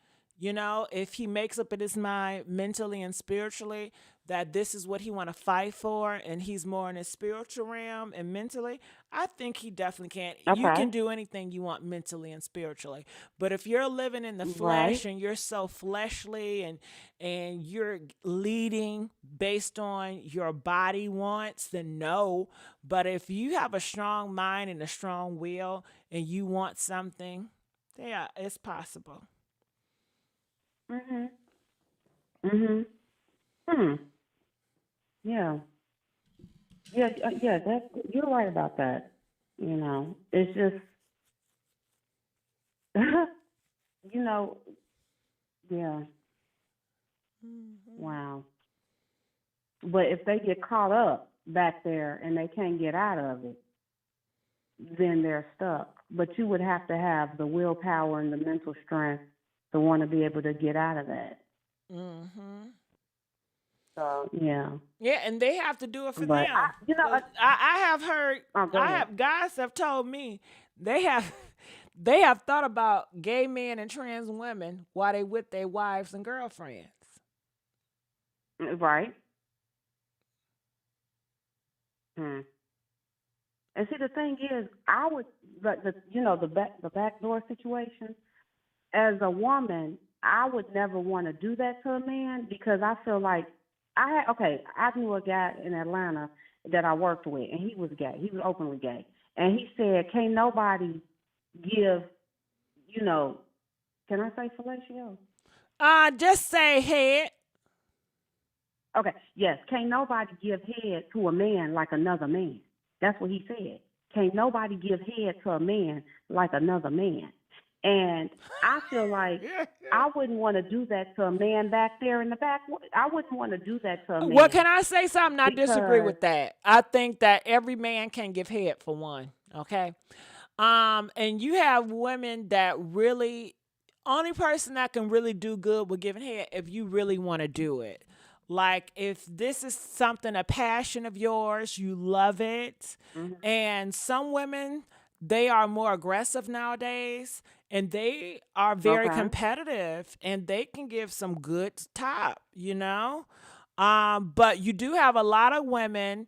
If he makes up in his mind mentally and spiritually that this is what he want to fight for and he's more in his spiritual realm and mentally, I think he definitely can. Okay. You can do anything you want mentally and spiritually. But if you're living in the flesh and you're so fleshly and you're leading based on your body wants, then no. But if you have a strong mind and a strong will and you want something, yeah, it's possible. Mhm. Yeah. Yeah. You're right about that. It's just, yeah. Wow. But if they get caught up back there and they can't get out of it, then they're stuck. But you would have to have the willpower and the mental strength to want to be able to get out of that. Mhm. So yeah. Yeah, and they have to do it for But them. I have heard. Guys have told me they have thought about gay men and trans women while they with their wives and girlfriends. Right. And see, the thing is, I would the backdoor situation. As a woman, I would never want to do that to a man because I feel like I knew a guy in Atlanta that I worked with, and he was gay. He was openly gay. And he said, can't nobody give, can I say fellatio? Just say head. Okay, yes. Can't nobody give head to a man like another man. That's what he said. Can't nobody give head to a man like another man. And I feel like I wouldn't want to do that to a man back there in the back. I wouldn't want to do that to a man. Well, can I say something? I disagree with that. I think that every man can give head for one. Okay. And you have women that really, only person that can really do good with giving head if you really want to do it. Like if this is something, a passion of yours, you love it. Mm-hmm. And some women, they are more aggressive nowadays and they are very competitive and they can give some good top, But you do have a lot of women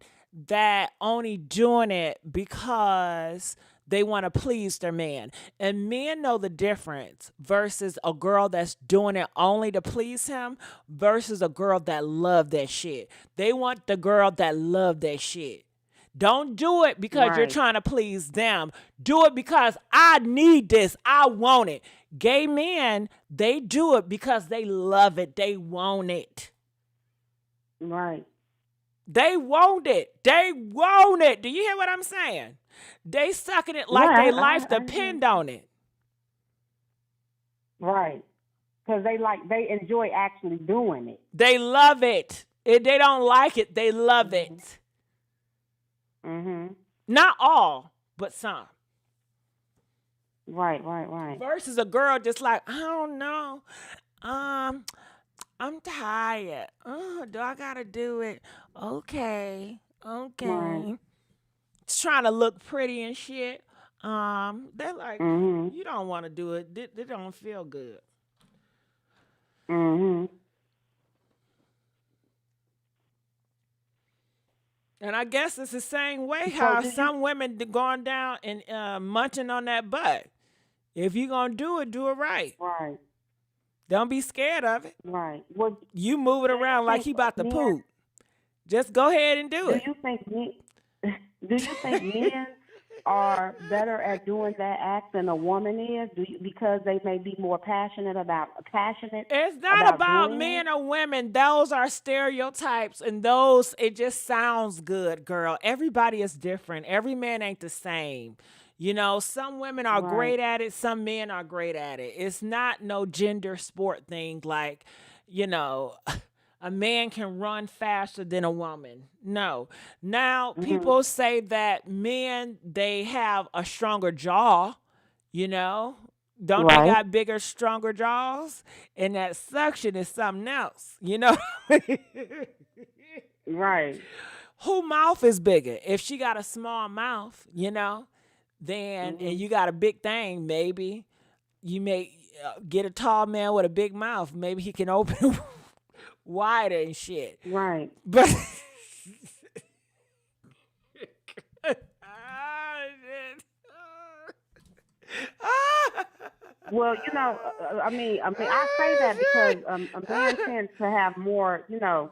that only doing it because they want to please their man. And men know the difference versus a girl that's doing it only to please him versus a girl that love that shit. They want the girl that love that shit. Don't do it because you're trying to please them. Do it because I need this. I want it. Gay men, they do it because they love it. They want it. Right. They want it. They want it. Do you hear what I'm saying? They sucking it like their life depend on it. Right. Because they enjoy actually doing it. They love it. If they don't like it, they love it. Mm-hmm. Not all, but some. Right. Versus a girl just like, I don't know. I'm tired. Do I gotta do it? Okay. Right. It's trying to look pretty and shit. They're like, you don't want to do it. They don't feel good. Mm-hmm. And I guess it's the same way how some women going down and munching on that butt. If you're going to do it right. Right. Don't be scared of it. Right. Well, you move it around like he about to poop. Just go ahead and do it. Do you think men are better at doing that act than a woman is? Because they may be more passionate. It's not about doing men it? or women. Those are stereotypes, and those, it just sounds good, girl. Everybody is different. Every man ain't the same. You know, some women are great at it. Some men are great at it. It's not no gender sport thing like, you know, a man can run faster than a woman. No. Now, people say that men, they have a stronger jaw, you know. Don't they got bigger, stronger jaws? And that suction is something else, you know? Right. Who mouth is bigger? If she got a small mouth, you know, then, and you got a big thing, maybe you may get a tall man with a big mouth. Maybe he can open wider and shit. Right. But well, you know, I mean, I say that because a man tends to have more, you know,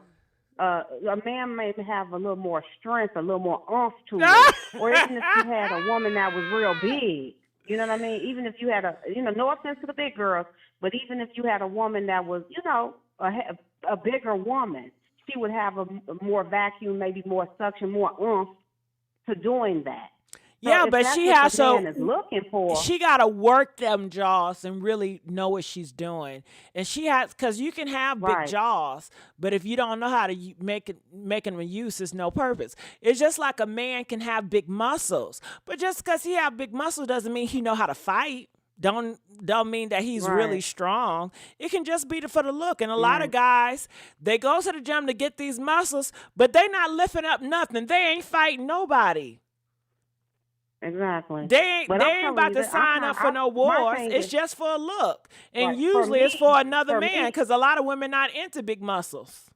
a man may have a little more strength, a little more oomph to it. Or even if you had a woman that was real big, you know what I mean? Even if you had no offense to the big girls, but even if you had a woman that was, you know, a bigger woman, she would have a more vacuum, maybe more suction, more oomph to doing that. So yeah, but she has is looking for. She got to work them jaws and really know what she's doing. And she has, because you can have big jaws, but if you don't know how to make them use, it's no purpose. It's just like a man can have big muscles, but just because he have big muscles doesn't mean he know how to fight. Don't mean that he's really strong. It can just be for the look. And a lot of guys, they go to the gym to get these muscles, but they not lifting up nothing. They ain't fighting nobody. Exactly. They ain't about to sign up for no wars. It's just for a look. And usually it's for another man, because a lot of women not into big muscles.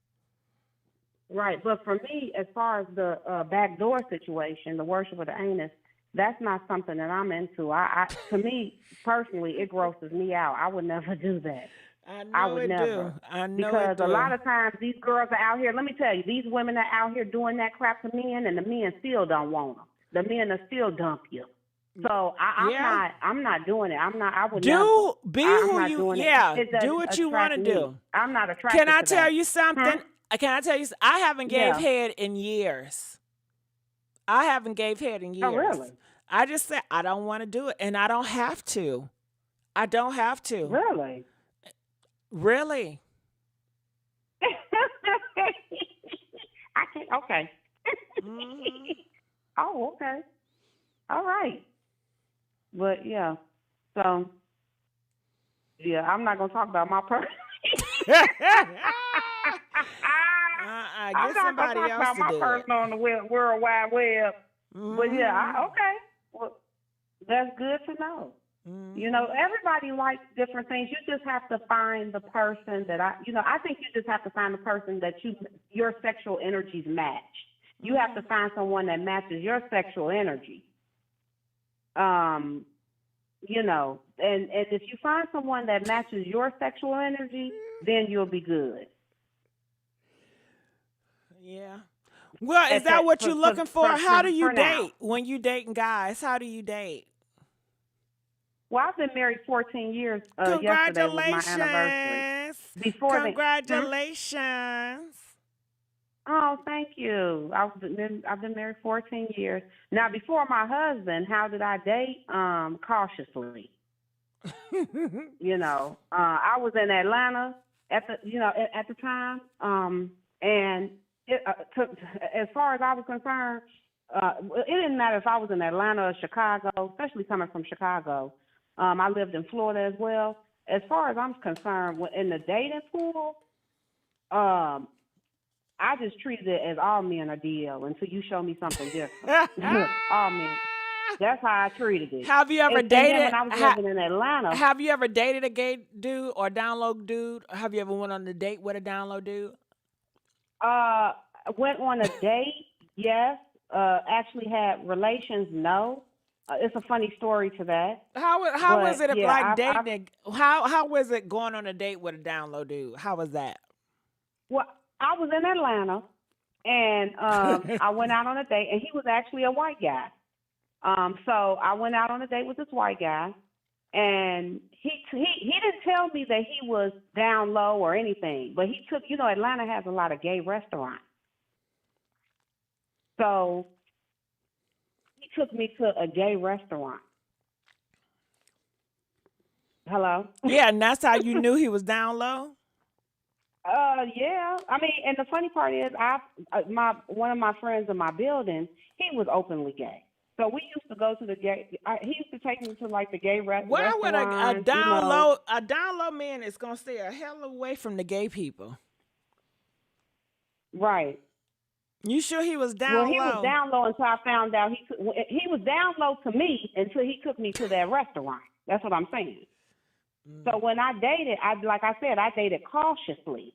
Right. But for me, as far as the backdoor situation, the worship of the anus, that's not something that I'm into. To me, personally, it grosses me out. I would never do that. I would never. Because a lot of times these girls are out here, let me tell you, these women are out here doing that crap to men, and the men still don't want them. The men will still dump you. So I'm not doing it. I would never. Do what you want to do. I'm not attracted Can I to tell that. you something? Can I tell you? I haven't gave head in years. I haven't gave head in years. Oh, really? I just said I don't want to do it, and I don't have to. I don't have to. Really? Really? I can't. Okay. Oh, okay. All right. But yeah, so yeah, I'm not gonna talk about my person. Get I'm not somebody gonna talk else about to my do person on the World Wide Web. But yeah, okay. Well, that's good to know. You know, everybody likes different things. You just have to find the person that I think you just have to find the person that your sexual energies match. You have to find someone that matches your sexual energy. You know, and if you find someone that matches your sexual energy, then you'll be good. Yeah. Well, is that what you're looking for? How do you date when you dating guys? How do you date? Well, I've been married 14 years. Yesterday was my anniversary. Congratulations. Oh, thank you. I've been married 14 years. Now, before my husband, how did I date? Cautiously. You know, I was in Atlanta at the time, and as far as I was concerned, it didn't matter if I was in Atlanta or Chicago, especially coming from Chicago. I lived in Florida as well. As far as I'm concerned, in the dating pool, I just treated it as all men are DL until you show me something different. All men. That's how I treated it. Have you ever dated? When I was living in Atlanta. Have you ever dated a gay dude or download dude? Or have you ever went on a date with a download dude? Went on a date, yes. Actually had relations, no. It's a funny story to that. How was it dating? How was it going on a date with a download dude? How was that? Well, I was in Atlanta, And I went out on a date, and he was actually a white guy. So I went out on a date with this white guy, and he didn't tell me that he was down low or anything, but he took, Atlanta has a lot of gay restaurants. So he took me to a gay restaurant. Hello? Yeah, and that's how you knew he was down low? Yeah. I mean, and the funny part is, one of my friends in my building, he was openly gay. So we used to go to the gay. He used to take me to like the gay restaurants. Why would a down low man is gonna stay a hell away from the gay people? Right. You sure he was down low? Well, he was down low until I found out he was down low to me until he took me to that restaurant. That's what I'm saying. So when I dated, I dated cautiously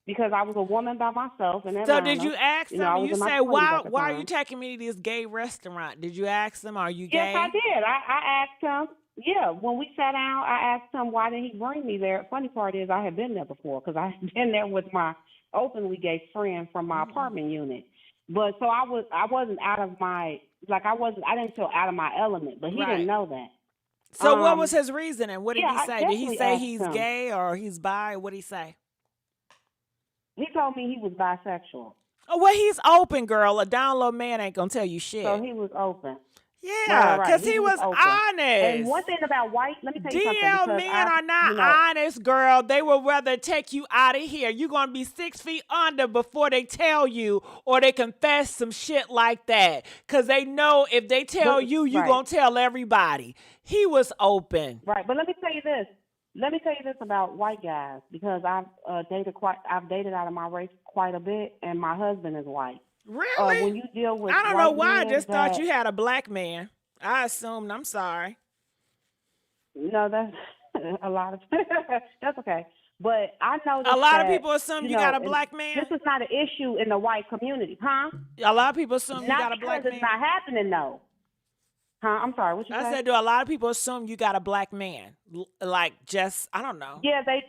because I was a woman by myself in Atlanta. So did you ask him? You say, why are you taking me to this gay restaurant? Did you ask him, are you gay? Yes, I did. I asked him. Yeah, when we sat down, I asked him, why did he bring me there? Funny part is I had been there before because I had been there with my openly gay friend from my apartment unit. But so I wasn't out of my, I didn't feel out of my element, but he didn't know that. So what was his reason, and what did he say? Did he say he's him. gay or he's bi? What did he say? He told me he was bisexual. Oh, well, he's open, girl. A down low man ain't gonna tell you shit. So he was open. Yeah, because he was honest. And one thing about white, let me tell you something. DL men are not honest, girl. They will rather take you out of here. You're going to be 6 feet under before they tell you or they confess some shit like that. Because they know if they tell you're going to tell everybody. He was open. Right, but let me tell you this. Let me tell you this about white guys because I've dated out of my race quite a bit, and my husband is white. Really? When you deal with I don't know why I just thought you had a black man. I assumed. I'm sorry. No, that's a lot of that's okay. But I know a lot of people assume you got a black man. This is not an issue in the white community, huh? A lot of people assume you got a black man. It's not happening though. Huh? I'm sorry. What you say? I said, do a lot of people assume you got a black man? Like just I don't know. Yeah, they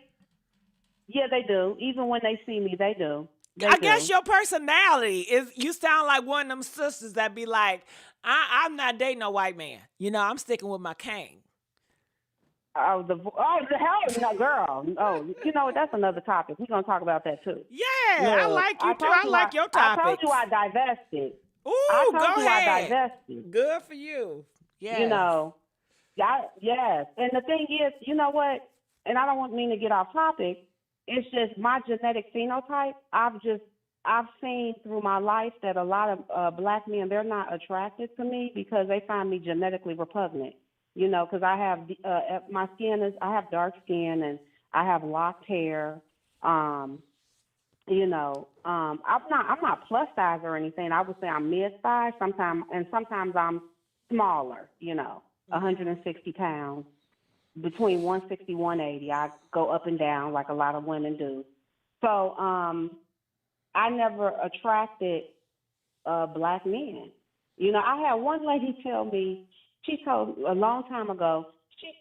do. Even when they see me, they do. I guess your personality is, you sound like one of them sisters that be like, I'm not dating a white man. I'm sticking with my king. The hell no, girl. Oh, that's another topic. We're going to talk about that too. Yeah, I like you too. I like your topics. I told you I divested. Ooh, go ahead. I divested. Good for you. Yeah. Yes. And the thing is, you know what? And I don't mean to get off topic. It's just my genetic phenotype. I've seen through my life that a lot of black men, they're not attracted to me because they find me genetically repugnant. Because I have I have dark skin and I have locked hair. I'm not plus size or anything. I would say I'm mid size sometimes I'm smaller. 160 pounds. Between 160 and 180, I go up and down like a lot of women do. So I never attracted black men. I had one lady tell me, she told a long time ago, she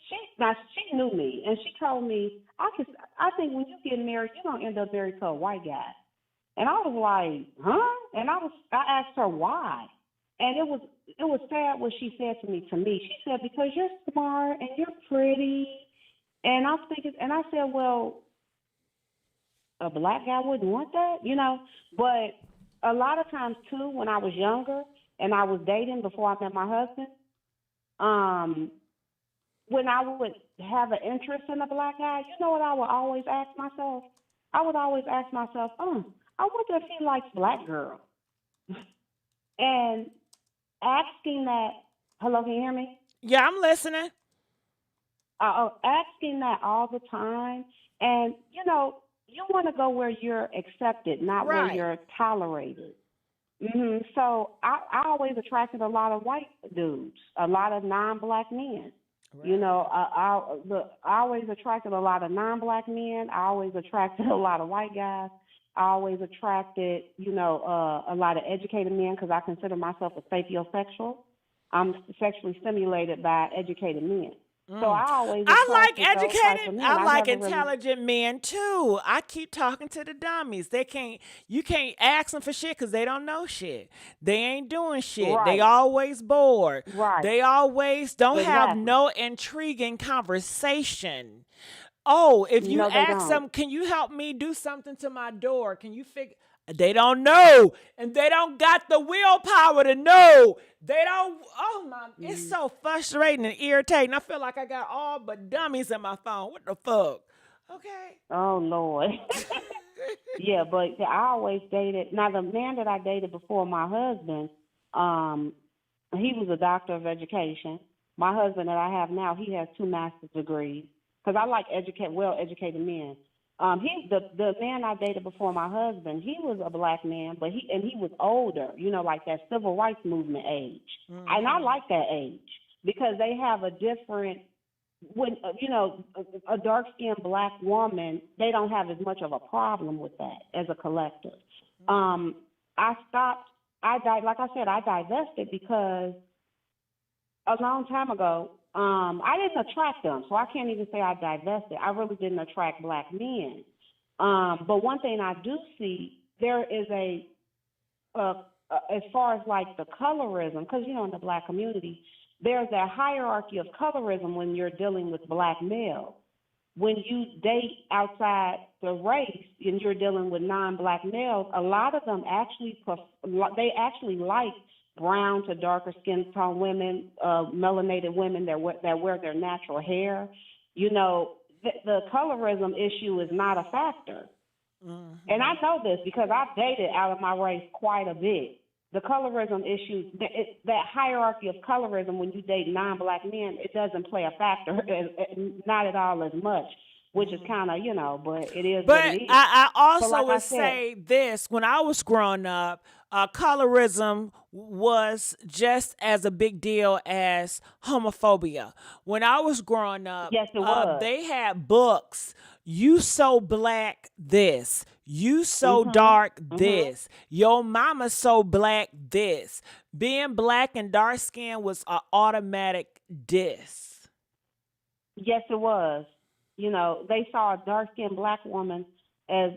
knew me, and she told me, I think when you get married, you're going to end up married to a white guy. And I was like, huh? And I asked her why. And it was sad what she said to me. She said, because you're smart and you're pretty. And I'm thinking, and I said, well, a black guy wouldn't want that, But a lot of times too, when I was younger and I was dating before I met my husband, when I would have an interest in a black guy, you know what I would always ask myself? I would always ask myself, I wonder if he likes black girls. And asking that, hello, can you hear me? Yeah, I'm listening. Asking that all the time. And, you want to go where you're accepted, not where you're tolerated. Mm-hmm. So I always attracted a lot of white dudes, a lot of non-black men. Right. I always attracted a lot of non-black men. I always attracted a lot of white guys. I always attracted, a lot of educated men because I consider myself a sapiosexual. I'm sexually stimulated by educated men. So I always I like attracted those type of educated. men. I like never really- intelligent men too. I keep talking to the dummies. They can't. You can't ask them for shit because they don't know shit. They ain't doing shit. They Right. always bored. Right. They always don't have Exactly. no intriguing conversation. Oh, if you No, they ask don't. them, can you help me do something to my door? Can you figure? They don't know, and they don't got the willpower to know. They don't. Oh my! It's so frustrating and irritating. I feel like I got all but dummies in my phone. What the fuck? Okay. Oh Lord. Yeah, but I always dated. Now the man that I dated before my husband, he was a doctor of education. My husband that I have now, he has 2 master's degrees. Because I like well-educated men. The man I dated before my husband, he was a black man, but he was older, like that civil rights movement age. And I like that age because they have a different, a dark-skinned black woman, they don't have as much of a problem with that as a collector. I divested because a long time ago, I didn't attract them, so I can't even say I divested. I really didn't attract black men. But one thing I do see, there is as far as like the colorism, because, in the black community, there's a hierarchy of colorism when you're dealing with black males. When you date outside the race and you're dealing with non-black males, a lot of them actually like brown to darker skin tone women, melanated women that wear their natural hair. The colorism issue is not a factor. And I know this because I've dated out of my race quite a bit. The colorism issue, that hierarchy of colorism when you date non-black men, it doesn't play a factor, not at all as much, which is kind of, but it is what it is. I also So like would I said, say this. When I was growing up, colorism was just as a big deal as homophobia. When I was growing up, yes, it was. They had books. You so black this. You so dark this. Your mama so black this. Being black and dark skinned was an automatic diss. Yes, it was. They saw a dark-skinned black woman as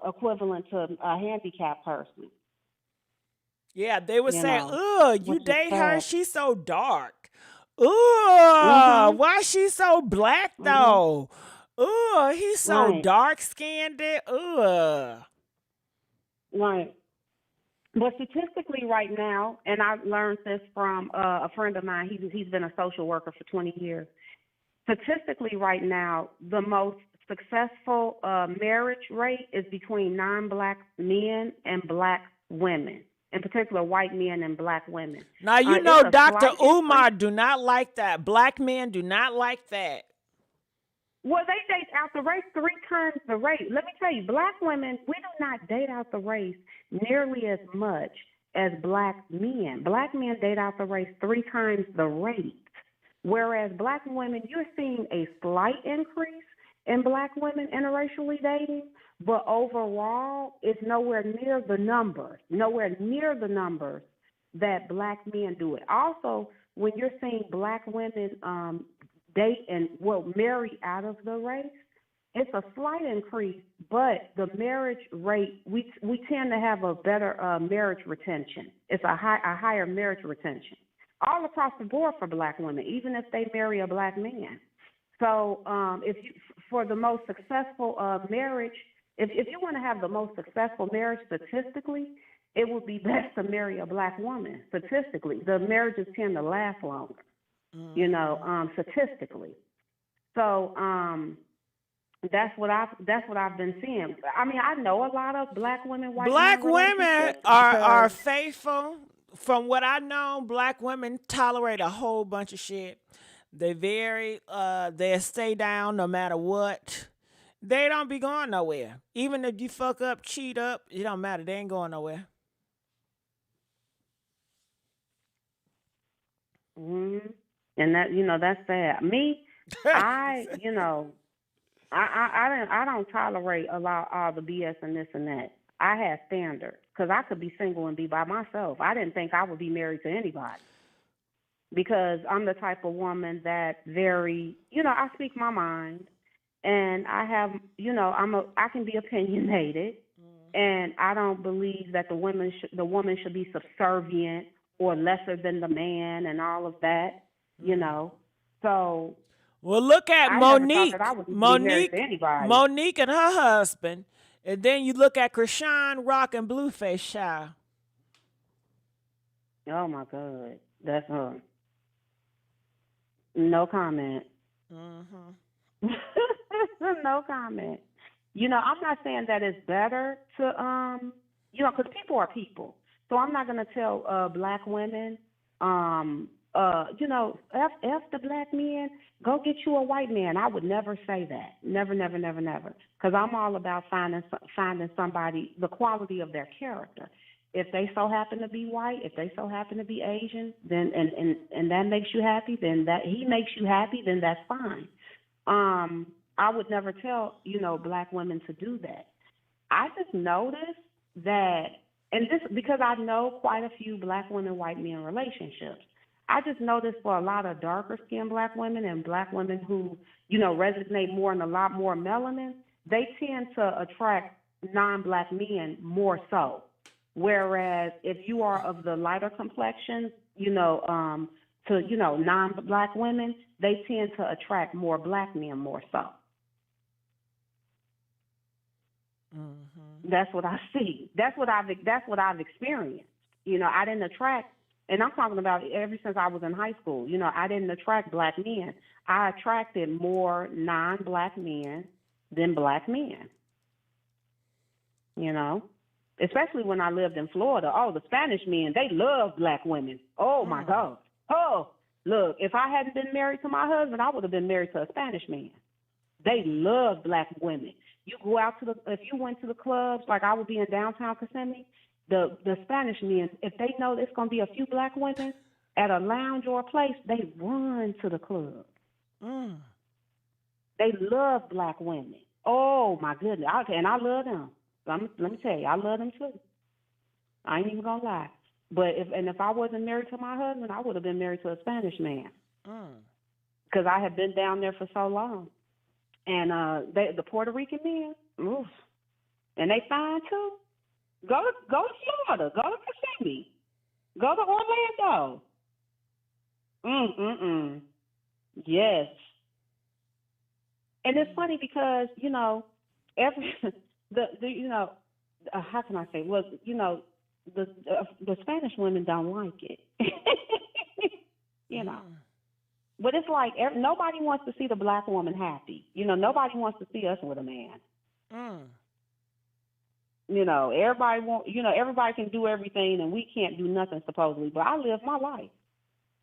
equivalent to a handicapped person. Yeah, they would say, you which is date her, sad. she's so dark. Why she so black though? He's so Right. dark-skinned. Right. But statistically right now, and I learned this from a friend of mine, he's been a social worker for 20 years. Statistically right now, the most successful marriage rate is between non-black men and black women, in particular white men and black women. Now, you It's know a Dr. slight Umar increase. do not like that. Black men do not like that. Well, they date out the race 3 times the rate. Let me tell you, black women, we do not date out the race nearly as much as black men. Black men date out the race 3 times the rate. Whereas black women, you're seeing a slight increase in black women interracially dating, but overall, it's nowhere near the numbers that black men do it. Also, when you're seeing black women date and marry out of the race, it's a slight increase, but the marriage rate, we tend to have a better marriage retention. It's a higher marriage retention all across the board for black women, even if they marry a black man. So for the most successful marriage, if you want to have the most successful marriage statistically, it would be best to marry a black woman. Statistically, the marriages tend to last longer, statistically. So that's what I've been seeing. I mean, I know a lot of black women, white Black men women relationships are because- faithful. From what I know, black women tolerate a whole bunch of shit. They they stay down no matter what. They don't be going nowhere. Even if you fuck up, cheat up, it don't matter. They ain't going nowhere. And that, that's sad. Me, I don't tolerate all the BS and this and that. I have standards because I could be single and be by myself. I didn't think I would be married to anybody. because I'm the type of woman that I speak my mind, and I have, I can be opinionated, and I don't believe that the woman should be subservient or lesser than the man and all of that, So. Well, look at I Monique. never thought that I would be married to anybody. Monique and her husband, and then you look at Krishan Rock and Blueface Child. Oh my God, that's her. No comment. Mm-hmm. No comment. I'm not saying that it's better to because people are people. So I'm not gonna tell black women, F the black men, go get you a white man. I would never say that. Never, never, never, never. Because I'm all about finding somebody, the quality of their character. If they so happen to be white, if they so happen to be Asian, then and that makes you happy, then that he makes you happy, then that's fine. I would never tell, black women to do that. I just noticed that, and this because I know quite a few black women, white men relationships. I just noticed for a lot of darker skinned black women and black women who, resonate more and a lot more melanin, they tend to attract non-black men more so. Whereas if you are of the lighter complexion, to non-black women, they tend to attract more black men more so. Mm-hmm. That's what I see. That's what I've experienced. I didn't attract, and I'm talking about ever since I was in high school. I didn't attract black men. I attracted more non-black men than black men. Especially when I lived in Florida. Oh, the Spanish men, they love black women. Oh, my God. Oh, look, if I hadn't been married to my husband, I would have been married to a Spanish man. They love black women. You go out if you went to the clubs, like I would be in downtown Kissimmee, the Spanish men, if they know there's going to be a few black women at a lounge or a place, they run to the club. They love black women. Oh, my goodness. And I love them. Let me tell you, I love them too. I ain't even gonna lie. But if I wasn't married to my husband, I would have been married to a Spanish man. Because I had been down there for so long. And the Puerto Rican men, oof, and they fine too. Go to Florida. Go to Kissimmee. Go to Orlando. Yes. And it's funny because every. How can I say? Well, the Spanish women don't like it. But it's like nobody wants to see the black woman happy. Nobody wants to see us with a man. Everybody can do everything and we can't do nothing supposedly. But I live my life.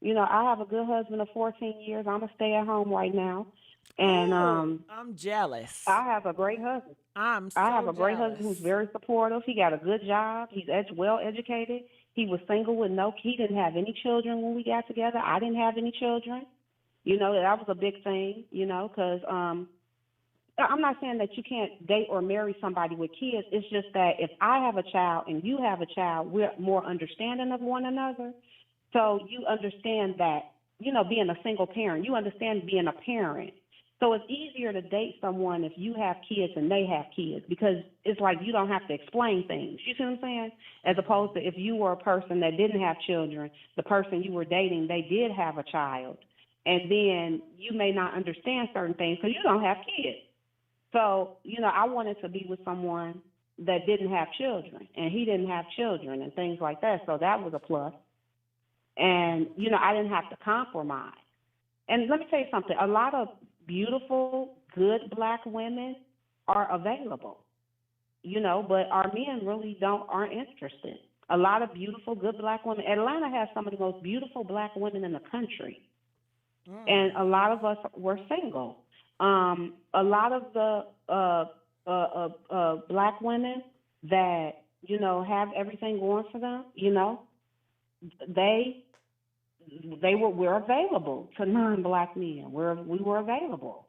I have a good husband of 14 years. I'm a stay-at-home right now. And I'm jealous. I have a great husband. I have a great husband who's very supportive. He got a good job. He's well educated. He was single he didn't have any children when we got together. I didn't have any children. That was a big thing, because I'm not saying that you can't date or marry somebody with kids. It's just that if I have a child and you have a child, we're more understanding of one another. So you understand that, being a single parent, you understand being a parent. So it's easier to date someone if you have kids and they have kids because it's like you don't have to explain things. You see what I'm saying? As opposed to if you were a person that didn't have children, the person you were dating, they did have a child. And then you may not understand certain things because you don't have kids. So, I wanted to be with someone that didn't have children and he didn't have children and things like that. So that was a plus. And, I didn't have to compromise. And let me tell you something. A lot of beautiful, good black women are available, but our men really aren't interested. A lot of beautiful, good black women. Atlanta has some of the most beautiful black women in the country. And a lot of us were single. A lot of the black women that, have everything going for them, we're available to non-black men. We were available,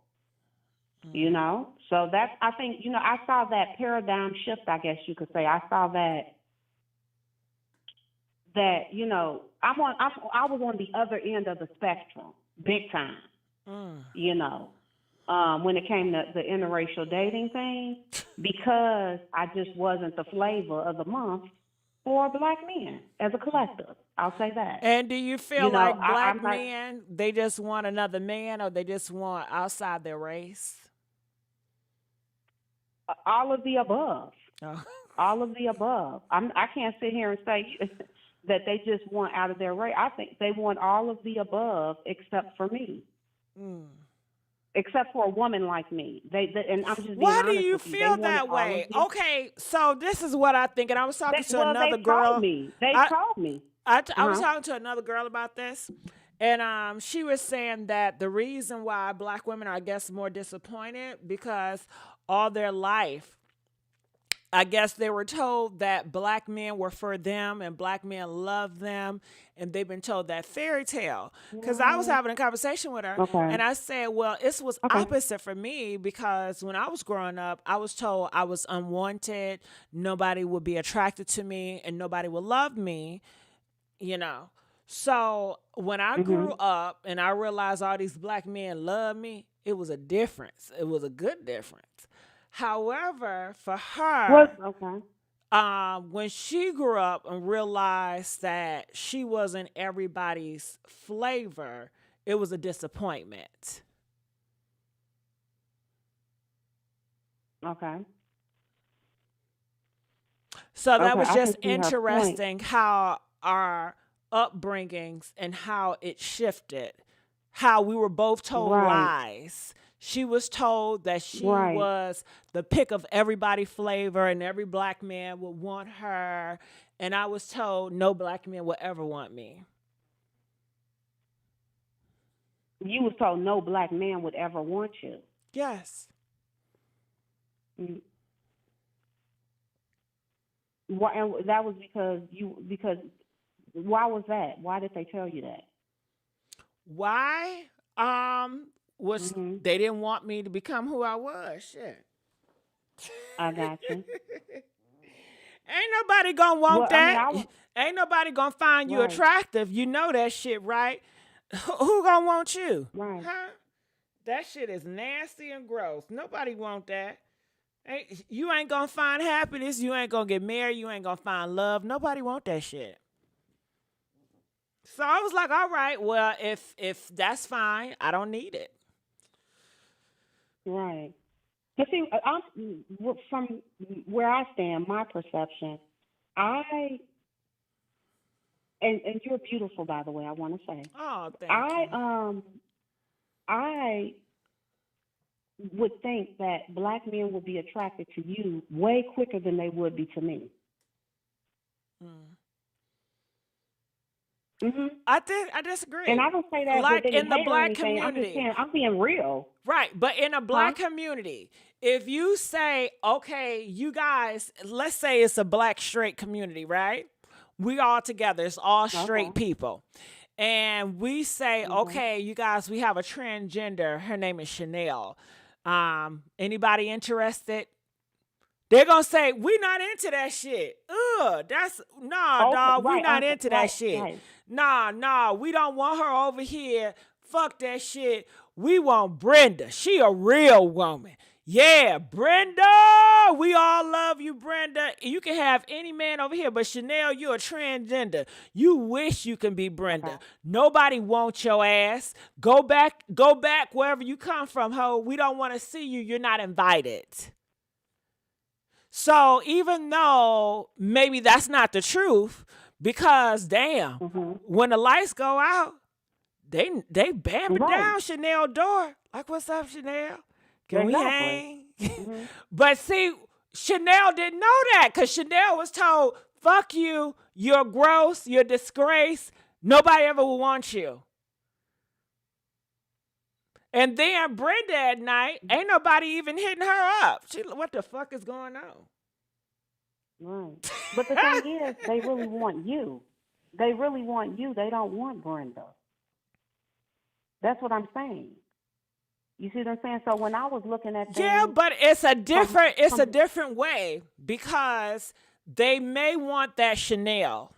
So that's, I think, I saw that paradigm shift, I guess you could say. I saw that, I was on the other end of the spectrum, big time. You know, when it came to the interracial dating thing, because I just wasn't the flavor of the month for black men as a collective. I'll say that. And do you feel You know, like black I'm like, men, they just want another man, or they just want outside their race? all of the above. Oh. All of the above. I can't sit here and say that they just want out of their race. I think they want all of the above except for me. Except for a woman like me. And I'm just being Why do honest you with you. They feel wanted that all way? of the- Okay, so this is what I think, and I was talking to another they girl. Told me. They told me. I was talking to another girl about this, and she was saying that the reason why black women are, I guess, more disappointed because all their life, I guess they were told that black men were for them and black men love them, and they've been told that fairy tale. Because I was having a conversation with her, and I said, well, it was opposite for me because when I was growing up, I was told I was unwanted, nobody would be attracted to me, and nobody would love me, you know. So when I grew up and I realized all these black men love me, it was a difference. It was a good difference. However, for her, when she grew up and realized that she wasn't everybody's flavor, it was a disappointment. Okay. So that was just interesting how our upbringings and how it shifted, how we were both told lies. She was told that she was the pick of everybody flavor and every black man would want her. And I was told no black man will ever want me. You was told no black man would ever want you. Yes. Why, and that was because why was that? Why did they tell you that? Why? They didn't want me to become who I was. Shit. I got you. Ain't nobody gonna want that. Ain't nobody gonna find you attractive. You know that shit, right? Who gonna want you? Right. Huh? That shit is nasty and gross. Nobody want that. You ain't gonna find happiness. You ain't gonna get married. You ain't gonna find love. Nobody want that shit. So I was like, all right, well, if that's fine, I don't need it. Right. But see, from where I stand, my perception, and you're beautiful, by the way, I want to say. Oh, thank you. I would think that black men would be attracted to you way quicker than they would be to me. I disagree. And I don't say that like in the black community. I'm just saying, I'm being real. Right, but in a black community, if you say, okay, you guys, let's say it's a black straight community, right? We all together, it's all straight people. And we say, okay, you guys, we have a transgender. Her name is Chanel. Anybody interested? They're going to say, we not into that shit. Ugh, dog, we not into that shit. Right. Nah, we don't want her over here. Fuck that shit. We want Brenda. She a real woman. Yeah, Brenda, we all love you, Brenda. You can have any man over here, but Chanel, you're a transgender. You wish you can be Brenda. Nobody wants your ass. Go back wherever you come from, ho. We don't want to see you. You're not invited. So even though maybe that's not the truth, because damn, when the lights go out, they bam down Chanel door. Like, what's up, Chanel? Can we hang? But see, Chanel didn't know that because Chanel was told, fuck you, you're gross, you're a disgrace, nobody ever will want you. And then Brenda at night, ain't nobody even hitting her up. What the fuck is going on? Right. But the thing is, they really want you. They really want you. They don't want Brenda. That's what I'm saying. You see what I'm saying? So when I was looking at things, yeah, but it's a different way because they may want that Chanel,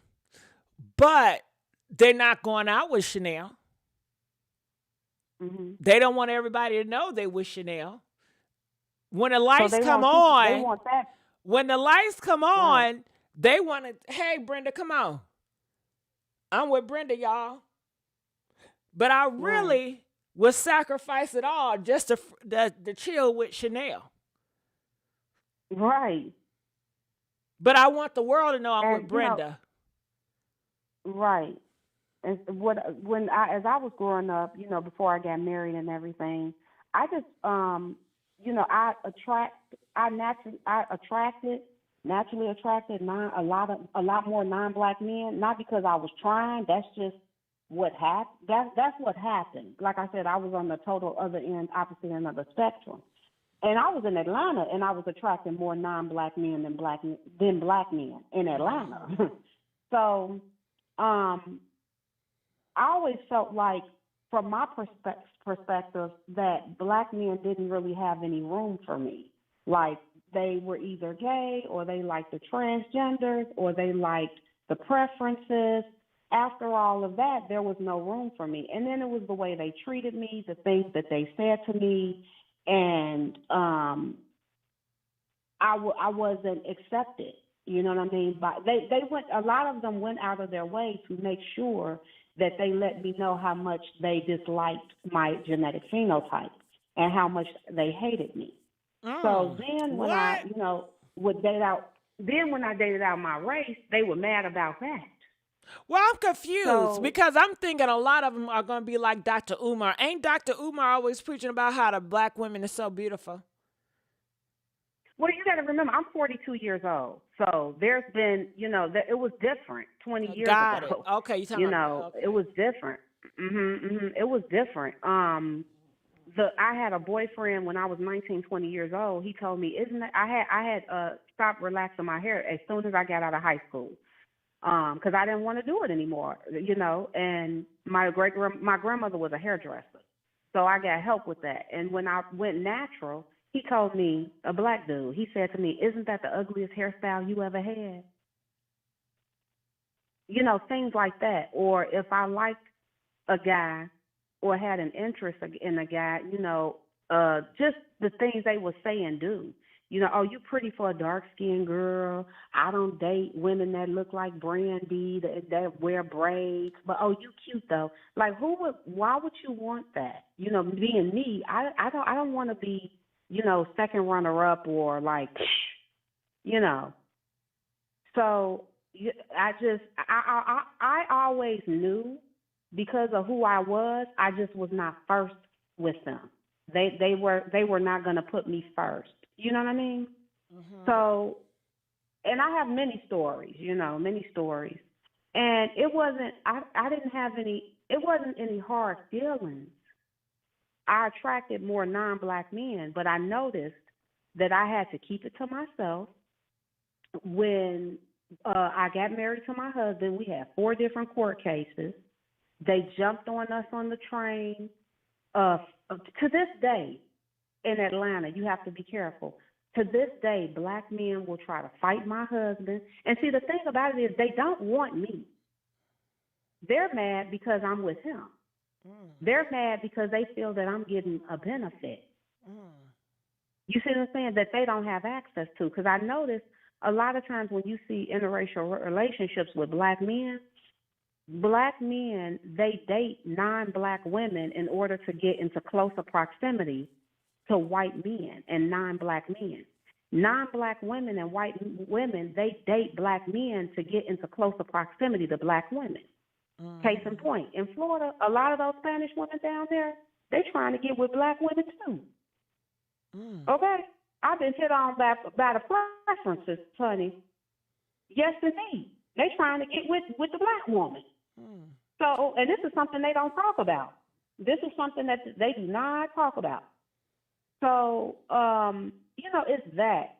but they're not going out with Chanel. Mm-hmm. They don't want everybody to know they with Chanel. When the So lights they come want on, they want that. when the lights come on, Right. they want to, hey, Brenda, come on. I'm with Brenda, y'all. But I really would sacrifice it all just to chill with Chanel. Right. But I want the world to know I'm And, with Brenda. Right. And as I was growing up, before I got married and everything, I just naturally attracted a lot more non-black men, not because I was trying. That's just what happened. That's what happened. Like I said, I was on the total opposite end of the spectrum. And I was in Atlanta, and I was attracting more non-black men than black men in Atlanta. So, I always felt like, from my perspective, that black men didn't really have any room for me. Like, they were either gay, or they liked the transgenders, or they liked the preferences. After all of that, there was no room for me. And then it was the way they treated me, the things that they said to me, and I wasn't accepted. You know what I mean? But a lot of them went out of their way to make sure that they let me know how much they disliked my genetic phenotype and how much they hated me. So then when I dated out my race, they were mad about that. Well, I'm confused because I'm thinking a lot of them are going to be like Dr. Umar. Ain't Dr. Umar always preaching about how the black women are so beautiful? Well, you got to remember, I'm 42 years old. So there's been, it was different 20 years ago. Got it. Okay, you talking about it was different. It was different. I had a boyfriend when I was 19, 20 years old. He told me, I had stopped relaxing my hair as soon as I got out of high school. Because I didn't want to do it anymore, and my grandmother was a hairdresser. So I got help with that. And when I went natural, he told me, a black dude, he said to me, "Isn't that the ugliest hairstyle you ever had?" Things like that. Or if I liked a guy or had an interest in a guy, just the things they would say and do. Oh, you pretty for a dark-skinned girl. I don't date women that look like Brandy, that wear braids. But, oh, you cute, though. Like, why would you want that? Being me, I don't want to be, second runner-up or, like, So I always knew, because of who I just was not first with them. They were not going to put me first. You know what I mean? Mm-hmm. So, and I have many stories, many stories. And it wasn't, I didn't have it wasn't any hard feelings. I attracted more non-black men, but I noticed that I had to keep it to myself. When I got married to my husband, we had 4 different court cases. They jumped on us on the train. To this day, in Atlanta, you have to be careful. To this day, black men will try to fight my husband. And see, the thing about it is they don't want me. They're mad because I'm with him. They're mad because they feel that I'm getting a benefit. You see what I'm saying? That they don't have access to. Because I noticed a lot of times when you see interracial relationships with black men, they date non-black women in order to get into closer proximity to white men and non-black men. Non-black women and white women, they date black men to get into closer proximity to black women. Case in point, in Florida, a lot of those Spanish women down there, they trying to get with black women too. Okay? I've been hit on by the preferences, honey. Yes, indeed. They trying to get with the black woman. So, and this is something they don't talk about. This is something that they do not talk about. So, it's that.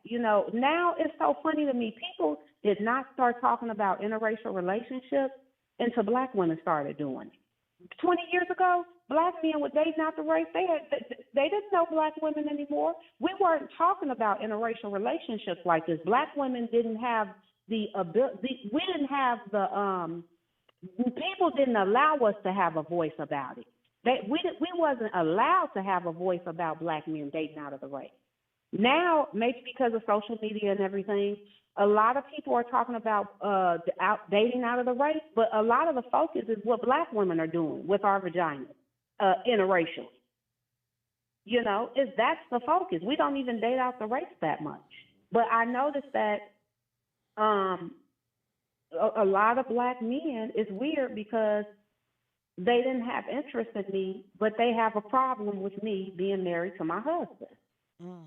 Now it's so funny to me. People did not start talking about interracial relationships until black women started doing it. 20 years ago, black men were dating out the race. They didn't know black women anymore. We weren't talking about interracial relationships like this. Black women didn't have the ability. We didn't have people didn't allow us to have a voice about it. We wasn't allowed to have a voice about black men dating out of the race. Now, maybe because of social media and everything, a lot of people are talking about dating out of the race, but a lot of the focus is what black women are doing with our vaginas, interracially. You know, that's the focus. We don't even date out the race that much. But I noticed that a lot of black men, it's weird because they didn't have interest in me, but they have a problem with me being married to my husband. Mm.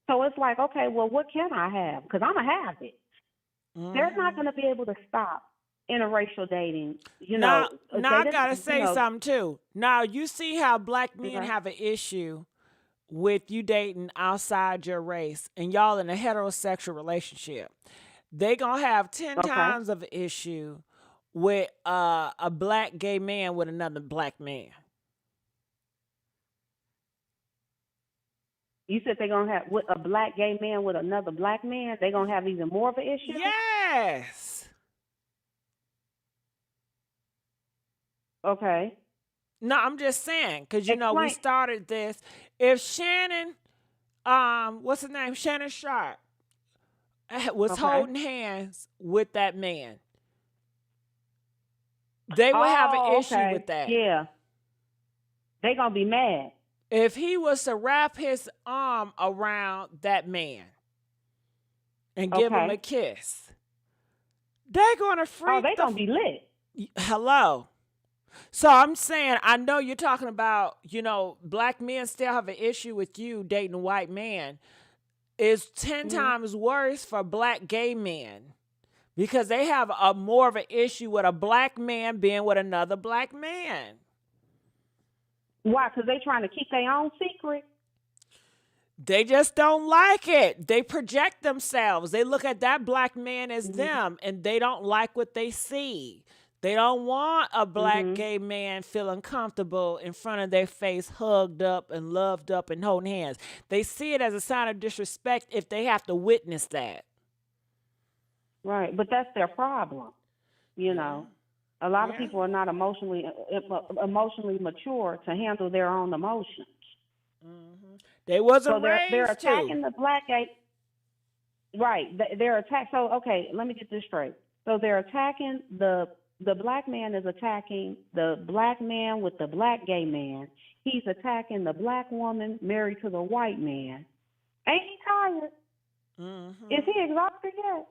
So it's like, okay, well, what can I have? Because I'm going to have it. They're not going to be able to stop interracial dating. Now I got to say something, too. Now, you see how black men have an issue with you dating outside your race and y'all in a heterosexual relationship. They going to have 10 times of an issue with a black gay man with another black man. You said they're going to have a black gay man with another black man? They're going to have even more of an issue? Yes. Okay. No, I'm just saying, because, you know, we started this. If Shannon, what's his name? Shannon Sharpe was holding hands with that man, they would have an issue with that. Yeah. They're going to be mad. If he was to wrap his arm around that man and give him a kiss, they're going to freak. Oh, they're going to be lit. Hello. So I'm saying, I know you're talking about, you know, black men still have an issue with you dating a white man. It's 10 times worse for black gay men because they have a more of an issue with a black man being with another black man. Why? Because they trying to keep their own secret? They just don't like it. They project themselves. They look at that black man as them, and they don't like what they see. They don't want a black gay man feeling comfortable in front of their face, hugged up and loved up and holding hands. They see it as a sign of disrespect if they have to witness that. Right, but that's their problem, you know. A lot of people are not emotionally mature to handle their own emotions. They wasn't so raised they're attacking to. the black gay. Right, they're attacking. So okay, let me get this straight. So they're attacking the black man is attacking the black man with the black gay man. He's attacking the black woman married to the white man. Ain't he tired? Is he exhausted yet?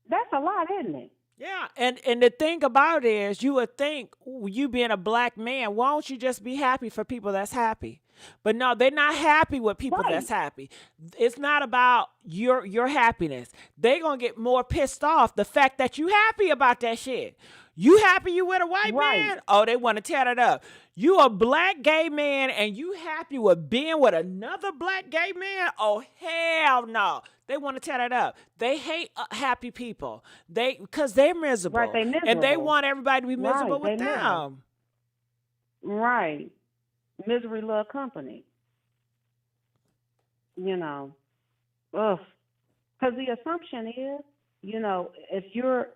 That's a lot, isn't it? Yeah, and the thing about it is, you would think, you being a black man, why don't you just be happy for people that's happy? But no, they're not happy with people that's happy. It's not about your happiness. They're going to get more pissed off the fact that you happy about that shit. You happy you with a white man? Oh, they want to tear it up. You a black gay man and you happy with being with another black gay man? Oh, hell no. They want to tear that up. They hate happy people. Because they're miserable. Right, they miserable. And they want everybody to be miserable with them. Miserable. Right. Misery love company. You know. Ugh. Because the assumption is, you know, if you're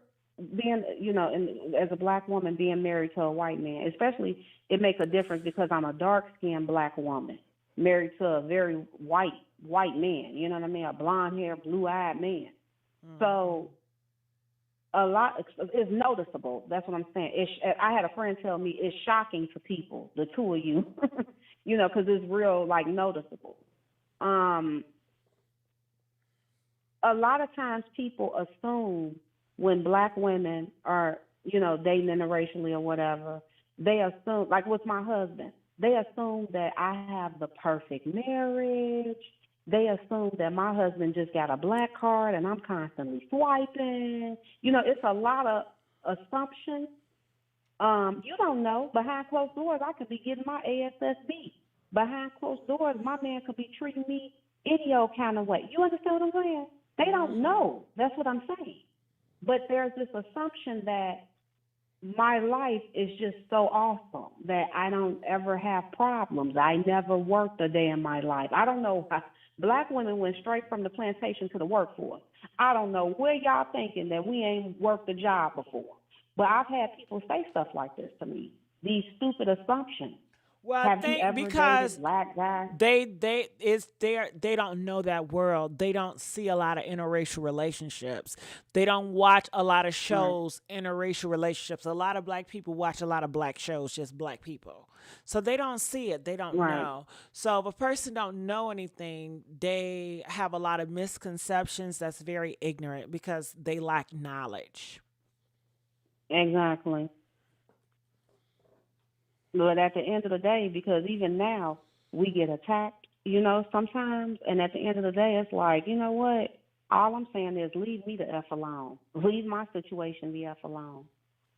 being, you know, as a black woman being married to a white man, especially it makes a difference because I'm a dark-skinned black woman married to a very white man, you know what I mean? A blonde-haired, blue-eyed man. So a lot is noticeable. That's what I'm saying. I had a friend tell me it's shocking to people, the two of you, you know, because it's real, like, noticeable. A lot of times people assume when black women are, you know, dating interracially or whatever, they assume, like with my husband, they assume that I have the perfect marriage. They assume that my husband just got a black card and I'm constantly swiping. You know, it's a lot of assumptions. You don't know. Behind closed doors, I could be getting my ASS beat. Behind closed doors, my man could be treating me any old kind of way. You understand what I'm saying? They don't know. That's what I'm saying. But there's this assumption that my life is just so awesome that I don't ever have problems. I never worked a day in my life. I don't know Black women went straight from the plantation to the workforce. I don't know where y'all thinking that we ain't worked a job before. But I've had people say stuff like this to me. These stupid assumptions. Well, Have you ever because dated black guys? they don't know that world. They don't see a lot of interracial relationships. They don't watch a lot of shows, interracial relationships. A lot of black people watch a lot of black shows, just black people. So they don't see it. They don't know. So if a person don't know anything, they have a lot of misconceptions that's very ignorant because they lack knowledge. Exactly. But at the end of the day, because even now we get attacked, sometimes, and at the end of the day, it's like, you know what? All I'm saying is leave me the F alone. Leave my situation the F alone,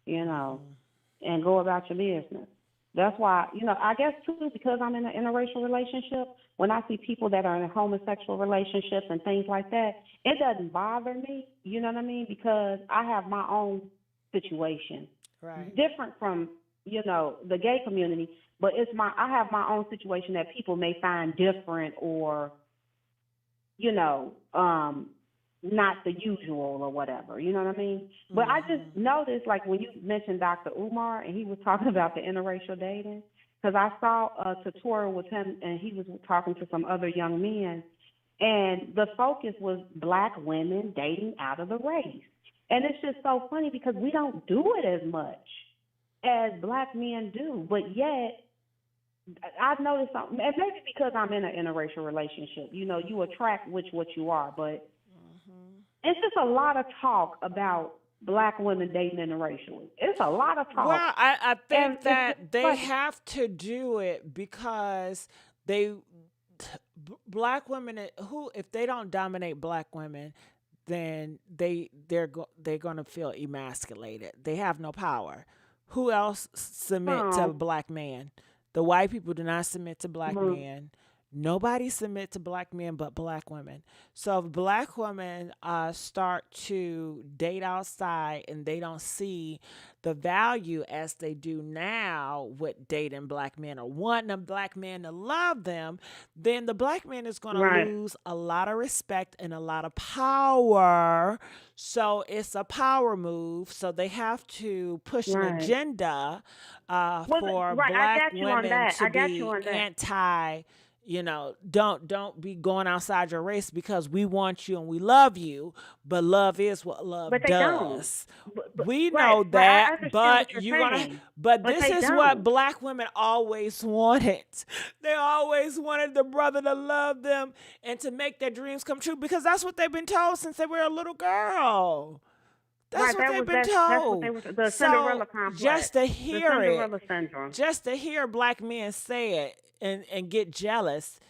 and go about your business. That's why, I guess too, because I'm in an interracial relationship, when I see people that are in homosexual relationships and things like that, it doesn't bother me, you know what I mean? Because I have my own situation. Right. Different from, the gay community, but I have my own situation that people may find different or, not the usual or whatever, you know what I mean? But I just noticed, like when you mentioned Dr. Umar and he was talking about the interracial dating, because I saw a tutorial with him and he was talking to some other young men, and the focus was black women dating out of the race. And it's just so funny because we don't do it as much as black men do, but yet I've noticed something, and maybe because I'm in an interracial relationship, you attract what you are, but it's just a lot of talk about black women dating interracially. It's a lot of talk. Well, I think that they have to do it because black women if they don't dominate black women, then they're going to feel emasculated. They have no power. Who else submit to a black man? The white people do not submit to black men. Nobody submit to black men but black women. So if black women start to date outside and they don't see the value as they do now with dating black men or wanting a black man to love them, then the black man is going to lose a lot of respect and a lot of power. So it's a power move. So they have to push an agenda for black women to be anti. Don't be going outside your race because we want you and we love you, but love is what love does. We know that, but this is what black women always wanted. They always wanted the brother to love them and to make their dreams come true because that's what they've been told since they were a little girl. That's what they've been told. The Cinderella complex. Just to hear the Cinderella syndrome. Just to hear black men say it and get jealous,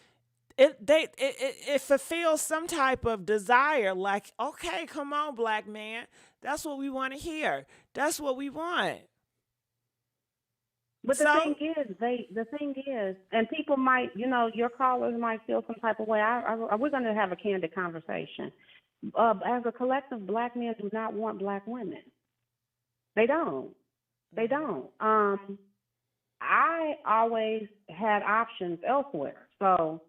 it fulfills some type of desire. Like, okay, come on, black man, that's what we want to hear. That's what we want. But the thing is, and people might, your callers might feel some type of way. We're going to have a candid conversation. As a collective, black men do not want black women. They don't. They don't. I always had options elsewhere. So,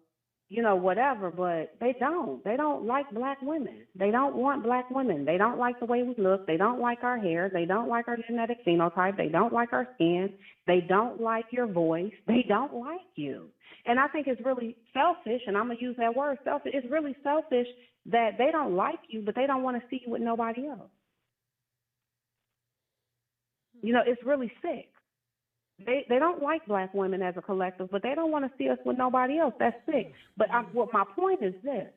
whatever, but they don't. They don't like black women. They don't want black women. They don't like the way we look. They don't like our hair. They don't like our genetic phenotype. They don't like our skin. They don't like your voice. They don't like you. And I think it's really selfish, and I'm going to use that word, selfish. It's really selfish that they don't like you, but they don't want to see you with nobody else. It's really sick. They don't like black women as a collective, but they don't want to see us with nobody else. That's sick. But what my point is this.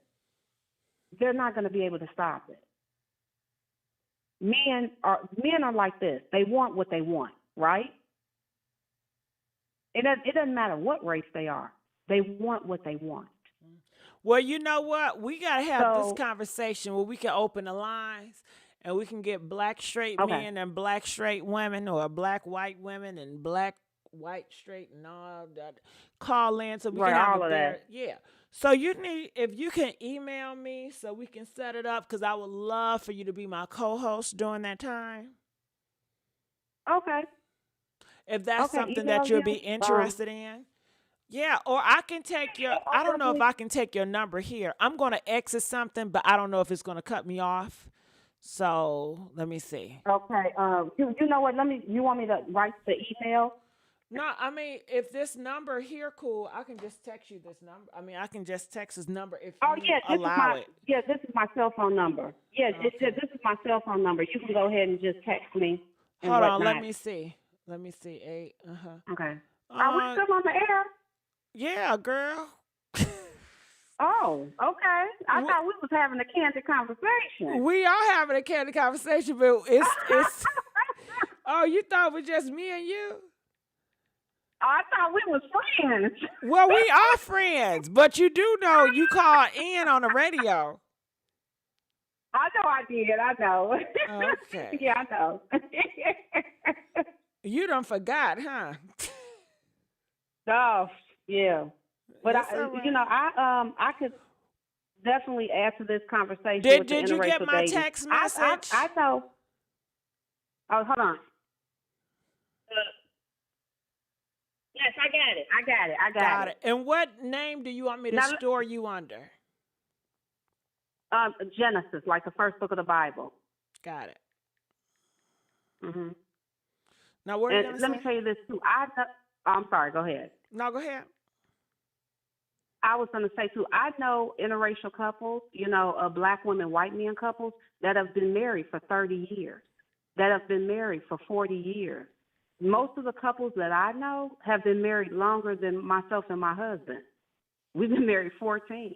They're not going to be able to stop it. Men are like this. They want what they want, right? It doesn't matter what race they are. They want what they want. Well, you know what? We got to have this conversation where we can open the lines and we can get black straight men and black straight women, or black white women and black white straight and all that. Call in so we can have all of that. Yeah. So if you can email me so we can set it up, because I would love for you to be my co-host during that time. Okay. If that's something that you'll be interested in. Yeah, or I can take your, I don't know if I can take your number here. I'm going to exit something, but I don't know if it's going to cut me off. So let me see. Okay. You know what? You want me to write the email? No, I mean, if this number here, cool, I can just text you this number. I mean, I can just text this number if you allow it. Yeah, this is my cell phone number. Yeah, this is my cell phone number. You can go ahead and just text me. Hold on, let me see. Let me see. Okay. Are we still on the air? Yeah, girl. Oh, okay. I thought we was having a candid conversation. We are having a candid conversation, but it's oh, you thought it was just me and you? I thought we was friends. Well, we are friends, but you do know you called in on the radio. I know I did. I know. Okay. Yeah, I know. You done forgot, huh? Oh, yeah. But That's all right. I could definitely add to this conversation. Did you get my text message? I know. Oh, hold on. Yes, I got it. And what name do you want me to store you under? Genesis, like the first book of the Bible. Got it. Mm-hmm. Now, what are you going to say? Let me tell you this, too. I'm sorry, go ahead. No, go ahead. I was going to say, too, I know interracial couples, black women, white men couples that have been married for 30 years, that have been married for 40 years. Most of the couples that I know have been married longer than myself and my husband. We've been married 14.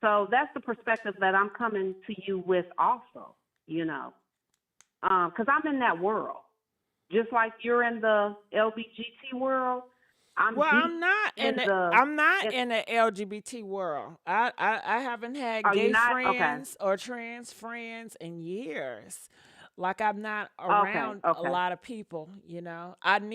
So that's the perspective that I'm coming to you with also, because I'm in that world. Just like you're in the LBGT world, I'm not in the LGBT world. I haven't had gay friends or trans friends in years. Like I'm not around a lot of people, I'm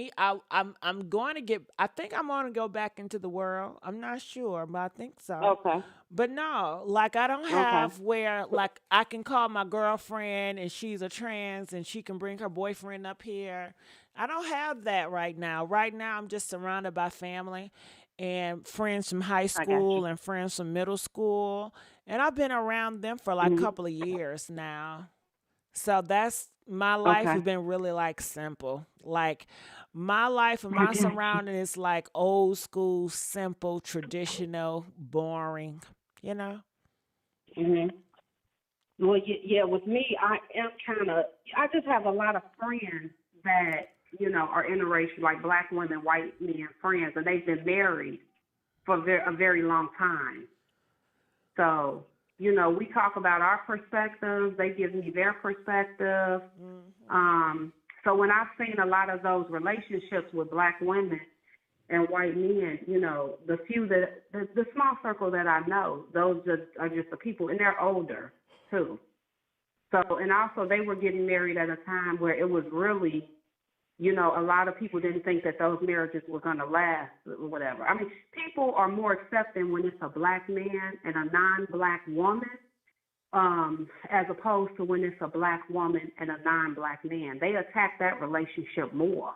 going to I think I'm going to go back into the world. I'm not sure, but I think so. Okay. But no, like I don't have where like I can call my girlfriend and she's a trans and she can bring her boyfriend up here. I don't have that right now. Right now I'm just surrounded by family and friends from high school and friends from middle school. And I've been around them for like a couple of years now. So that's my life has been really like simple. Like my life and my surrounding is like old school, simple, traditional, boring, Mm-hmm. Well, yeah, with me, I just have a lot of friends that, are interracial, like black women, white men friends, and they've been married for a very long time. So, we talk about our perspectives. They give me their perspective. Mm-hmm. So when I've seen a lot of those relationships with black women and white men, the few the small circle that I know, those are just the people, and they're older too. So, and also they were getting married at a time where it was really, a lot of people didn't think that those marriages were going to last or whatever. I mean, people are more accepting when it's a black man and a non-black woman, as opposed to when it's a black woman and a non-black man. They attack that relationship more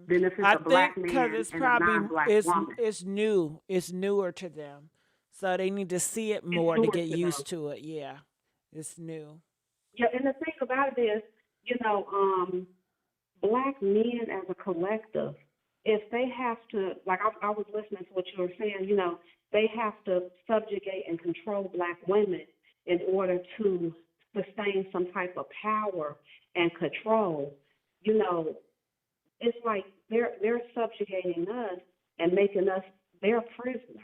than if it's a black man and a non-black woman. It's new. It's newer to them. So they need to see it more to get used to it. Yeah, it's new. Yeah, and the thing about it is, black men as a collective, if they have to, like I was listening to what you were saying, they have to subjugate and control black women in order to sustain some type of power and control. It's like they're subjugating us and making us their prisoner.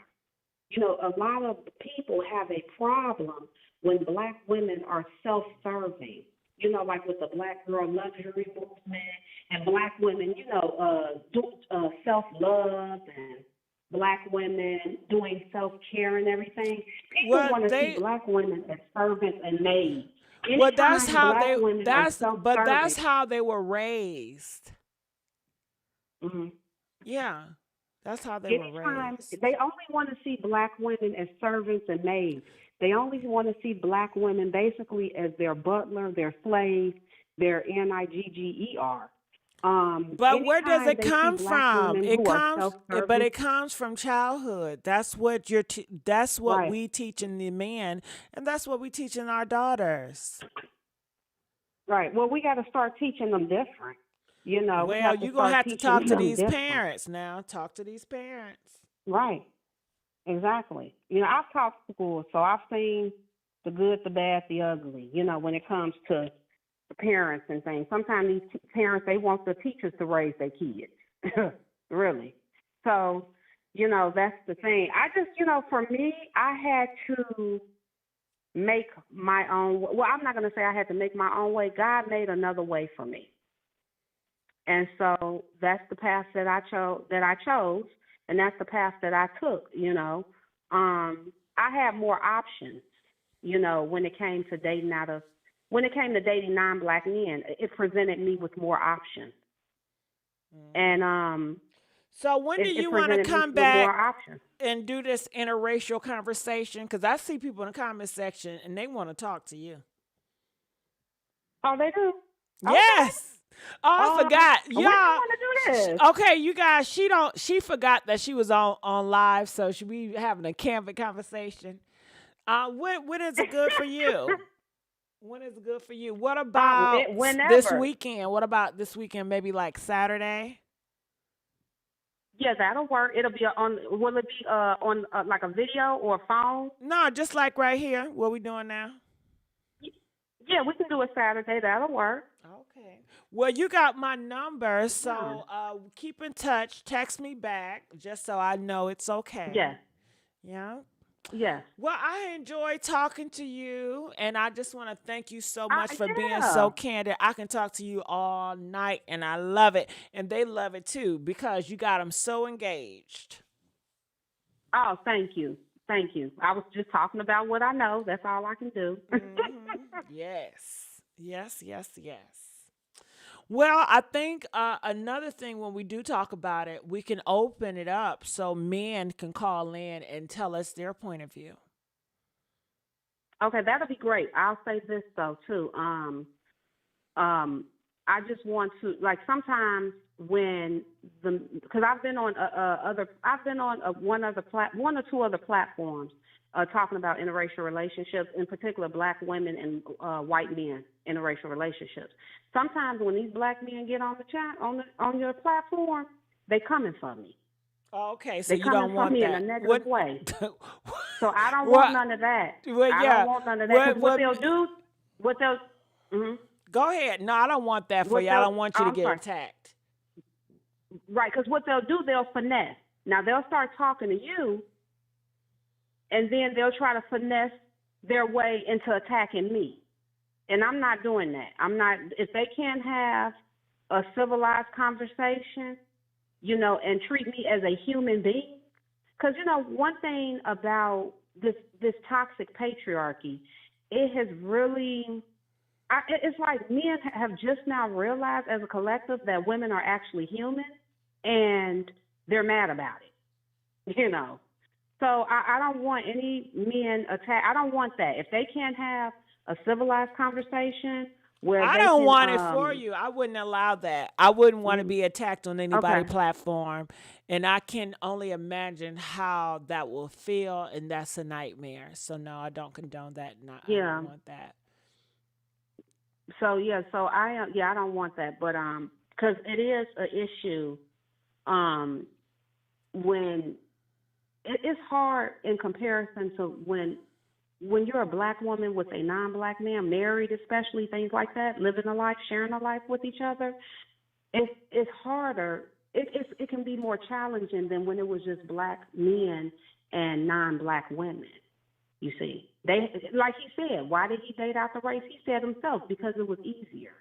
A lot of people have a problem when black women are self-serving. Like with the Black Girl Luxury movement and black women, do self-love and black women doing self-care and everything. People want to see black women as servants and maids. Well, that's how that's how they were raised. Mm-hmm. Yeah, that's how they were raised. They only want to see black women as servants and maids. They only want to see black women basically as their butler, their slave, their NIGGER. But where does anytime it they see come black from? women It who are comes, but self-serving, it comes from childhood. That's what that's what right, we teaching the men, and that's what we teaching our daughters. right. Well, we got to start teaching them different. You know, we Well, have to you're gonna start have to teaching talk to them these different. parents now. Talk to these parents. Right. Exactly. You know, I've taught school, so I've seen the good, the bad, the ugly. You know, when it comes to the parents and things. Sometimes these parents, they want the teachers to raise their kids. Really. So, you know, that's the thing. I just, you know, for me, I had to make my own. Well, I'm not going to say I had to make my own way. God made another way for me. And so that's the path that I chose, and that's the path that I took, you know. I had more options, you know, when it came to dating non-black men. It presented me with more options. And so when do you want to come back and do this interracial conversation? Because I see people in the comment section and they want to talk to you. Oh, they do? Yes. Oh, I forgot. When do you want to do this? Okay, you guys, she forgot that she was on live, so she be having a candid conversation. When is it good for you? When is it good for you? What about this weekend? What about this weekend? Maybe like Saturday? Yeah, that'll work. It'll be will it be on like a video or a phone? No, just like right here. What we doing now? Yeah, we can do it Saturday. That'll work. Okay. Well, you got my number, so keep in touch. Text me back just so I know it's okay. Yeah. Yeah. Yes. Well, I enjoyed talking to you, and I just want to thank you so much for being so candid. I can talk to you all night, and I love it, and they love it too because you got them so engaged. Oh, thank you. Thank you. I was just talking about what I know. That's all I can do. Yes. Yes, yes, yes. Well, I think another thing when we do talk about it, we can open it up so men can call in and tell us their point of view. Okay, that'll be great. I'll say this though too. I just want to sometimes because I've been on one or two other platforms talking about interracial relationships, in particular black women and white men interracial relationships. Sometimes when these black men get on the chat on your platform, they coming for me. Oh, okay, so they you coming don't for want me that in a negative way. So I don't want none of that. Well, I don't want none of that. Because what they'll do, Go ahead. No, I don't want that for you. I don't want you to get attacked. Right, because what they'll do, they'll finesse. Now, they'll start talking to you, and then they'll try to finesse their way into attacking me. And I'm not doing that. If they can't have a civilized conversation, you know, and treat me as a human being, because, you know, one thing about this toxic patriarchy, it has really... it's like men have just now realized as a collective that women are actually human, and they're mad about it, you know. So I don't want any men attack. I don't want that. If they can't have a civilized conversation where I don't want it for you. I wouldn't allow that. I wouldn't want to be attacked on anybody's platform, and I can only imagine how that will feel, and that's a nightmare. So no, I don't condone that. I don't want that. So I don't want that, but because it is an issue, when it's hard in comparison to when you're a black woman with a non-black man, married especially, things like that, living a life, sharing a life with each other. It's harder. It can be more challenging than when it was just black men and non-black women. You see, like he said, why did he date out the race? He said himself, because it was easier.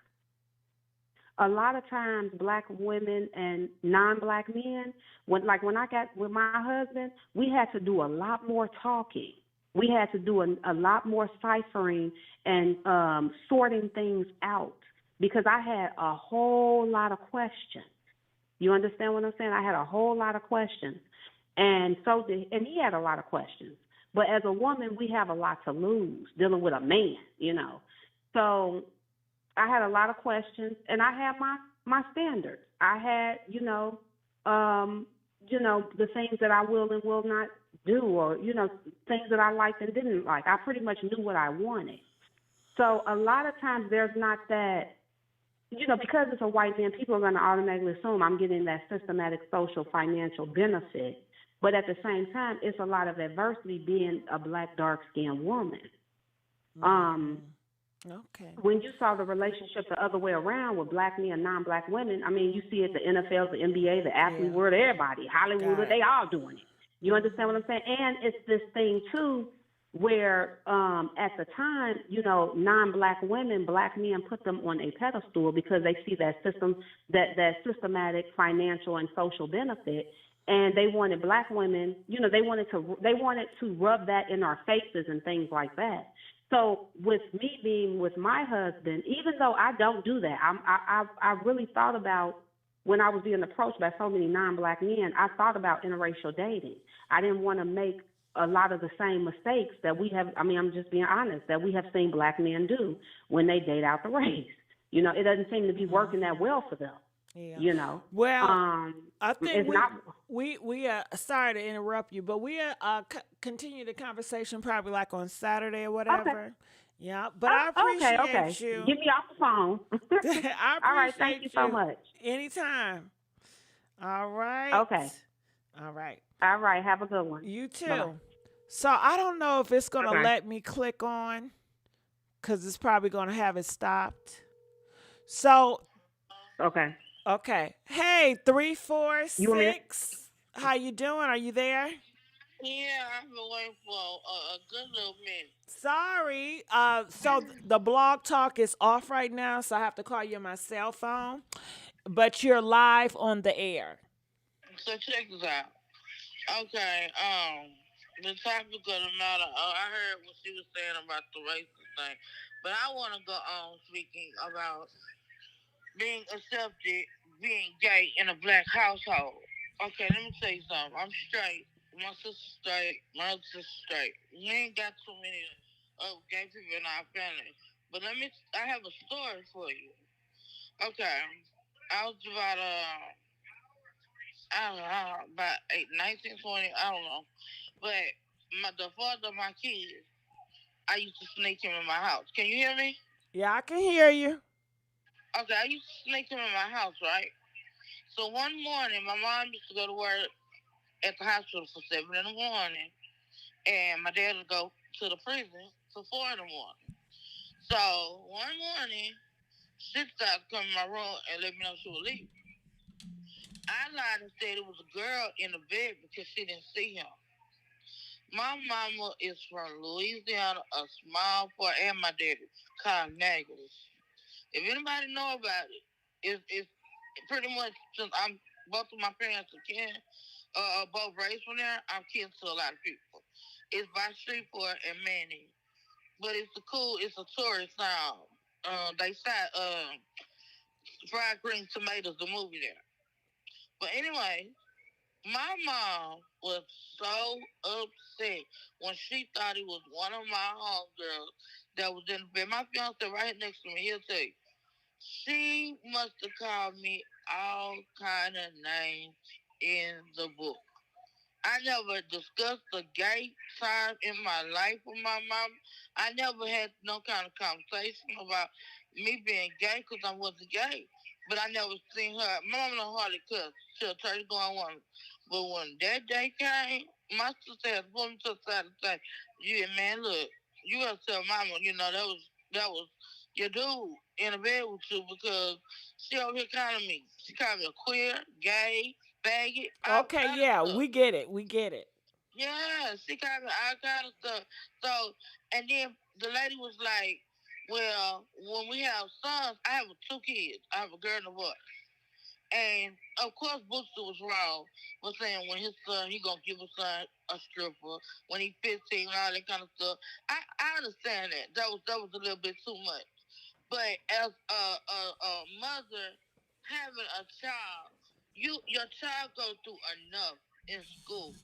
A lot of times, black women and non-black men, when I got with my husband, we had to do a lot more talking. We had to do a lot more ciphering and sorting things out because I had a whole lot of questions. You understand what I'm saying? I had a whole lot of questions, and he had a lot of questions. But as a woman, we have a lot to lose dealing with a man, you know. So I had a lot of questions, and I had my standards. I had, the things that I will and will not do, or, things that I liked and didn't like. I pretty much knew what I wanted. So a lot of times there's not that, because it's a white man, people are going to automatically assume I'm getting that systematic social financial benefit. But at the same time, it's a lot of adversity being a black, dark-skinned woman. Okay. When you saw the relationship the other way around with black men and non-black women, I mean, you see it the NFL, the NBA, the athlete world, everybody, Hollywood, they all doing it. You understand what I'm saying? And it's this thing, too, where at the time, non-black women, black men put them on a pedestal because they see that that systematic financial and social benefit. And they wanted black women, they wanted to rub that in our faces and things like that. So with me being with my husband, even though I don't do that, I really thought about, when I was being approached by so many non-black men, I thought about interracial dating. I didn't want to make a lot of the same mistakes that we have. I mean, I'm just being honest, that we have seen black men do when they date out the race. It doesn't seem to be working that well for them. Yeah. Well, I think we sorry to interrupt you, but we continue the conversation probably like on Saturday or whatever. Okay. Yeah, but I appreciate you. Get me off the phone. I appreciate All right, thank you so much. Anytime. All right. Okay. All right. All right, have a good one. You too. Bye-bye. So I don't know if it's going to let me click on, because it's probably going to have it stopped. So. Okay. Okay. Hey, 346. How you doing? Are you there? Yeah, I've been waiting for a good little minute. Sorry. So the blog talk is off right now, so I have to call you on my cell phone. But you're live on the air. So check this out. Okay. The topic of the matter. I heard what she was saying about the racist thing, but I want to go on speaking about being accepted, being gay in a black household. Okay, let me tell you something. I'm straight. My sister's straight. My other sister's straight. We ain't got too many gay people in our family. But I have a story for you. Okay. I was about, about 19, 20, I don't know. But the father of my kids, I used to sneak him in my house. Can you hear me? Yeah, I can hear you. Okay, I used to sneak him in my house, right? So one morning, my mom used to go to work at the hospital for 7 in the morning, and my dad would go to the prison for 4 in the morning. So one morning, she decided to come in my room and let me know she was leaving. I lied and said it was a girl in the bed because she didn't see him. My mama is from Louisiana, a small part, and my daddy called Nagels. If anybody know about it, it's pretty much, since both of my parents are kin, both raised from there, I'm kin to a lot of people. It's by Shreveport and Manning. But it's a tourist town. They shot Fried Green Tomatoes, the movie there. But anyway, my mom was so upset when she thought it was one of my homegirls that was in the bed. My fiance right next to me, he'll tell you. She must have called me all kind of names in the book. I never discussed the gay time in my life with my mom. I never had no kind of conversation about me being gay because I wasn't gay. But I never seen her. My mom don't hardly cuss. She'll turn going woman. But when that day came, my sister had pulled me to the side and say, "Yeah, man, look, you gotta tell mama, that was your dude in the bed with you because she over here calling me. She called me a queer, gay, faggot." Okay, yeah, we get it. We get it. Yeah, she called me all kind of stuff. So, and then the lady was like, "Well, when we have sons, I have 2 kids. I have a girl and a boy." And of course, Booster was wrong for saying when his son, he gonna give his son a stripper when he's 15 and all that kind of stuff. I understand that. That was a little bit too much. But as a mother having a child, your child goes through enough in school.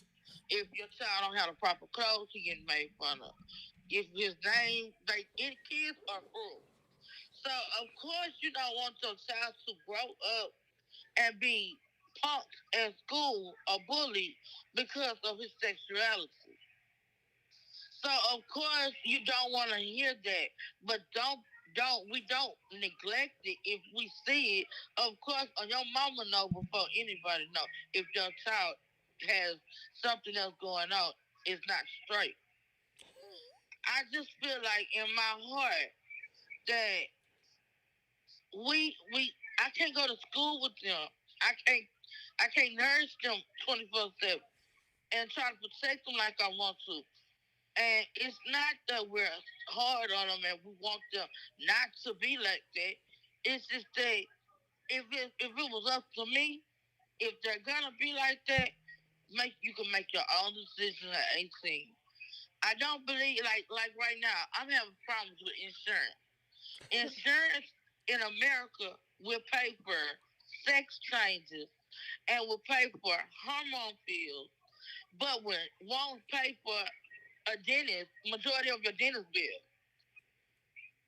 If your child don't have the proper clothes, he getting made fun of. If his name, any kids are cruel. So of course you don't want your child to grow up and be punked at school or bullied because of his sexuality. So of course you don't want to hear that, but don't neglect it if we see it. Of course, your mama know before anybody know if your child has something else going on. It's not straight. I just feel like in my heart that I can't go to school with them. I can't nourish them 24/7 and try to protect them like I want to. And it's not that we're hard on them and we want them not to be like that. It's just that if it was up to me, if they're gonna be like that, you can make your own decision at 18. I don't believe like right now, I'm having problems with insurance. Insurance in America will pay for sex changes and will pay for hormone pills, but won't pay for a dentist, majority of your dentist bill.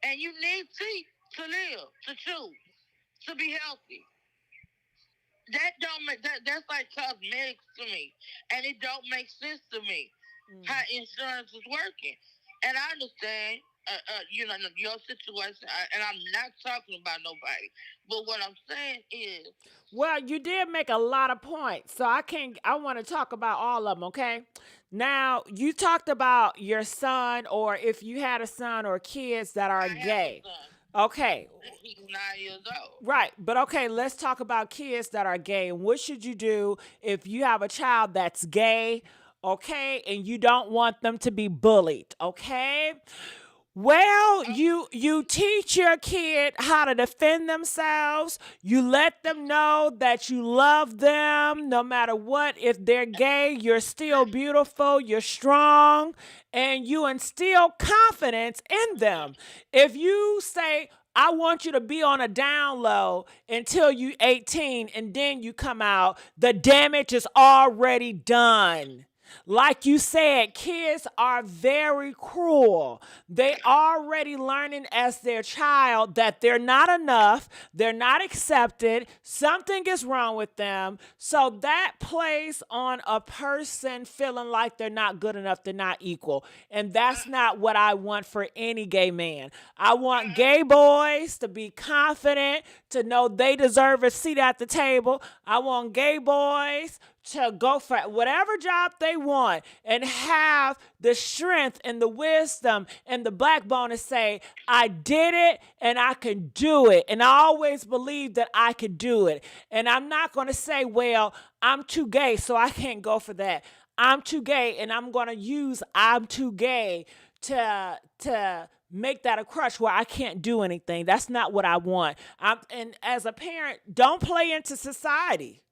And you need teeth to live, to chew, to be healthy. That don't make that's like cosmetics to me, and it don't make sense to me how insurance is working. And I understand, your situation, and I'm not talking about nobody. But what I'm saying is, well, you did make a lot of points, so I want to talk about all of them. Okay, now you talked about your son, or if you had a son or kids that are gay. Okay. He's 9 years old. Right. But okay, let's talk about kids that are gay. And what should you do if you have a child that's gay, okay, and you don't want them to be bullied, okay? Well, you teach your kid how to defend themselves. You let them know that you love them no matter what. If they're gay, you're still beautiful, you're strong, and you instill confidence in them. If you say, I want you to be on a down low until you 18 and then you come out, the damage is already done. Like you said, kids are very cruel. They already learning as their child that they're not enough, they're not accepted, something is wrong with them. So that plays on a person feeling like they're not good enough, they're not equal. And that's not what I want for any gay man. I want gay boys to be confident, to know they deserve a seat at the table. I want gay boys to go for whatever job they want and have the strength and the wisdom and the backbone to say, I did it and I can do it. And I always believe that I could do it. And I'm not going to say, well, I'm too gay, so I can't go for that. I'm too gay, and I'm going to use I'm too gay to make that a crutch where I can't do anything. That's not what I want. And as a parent, don't play into society,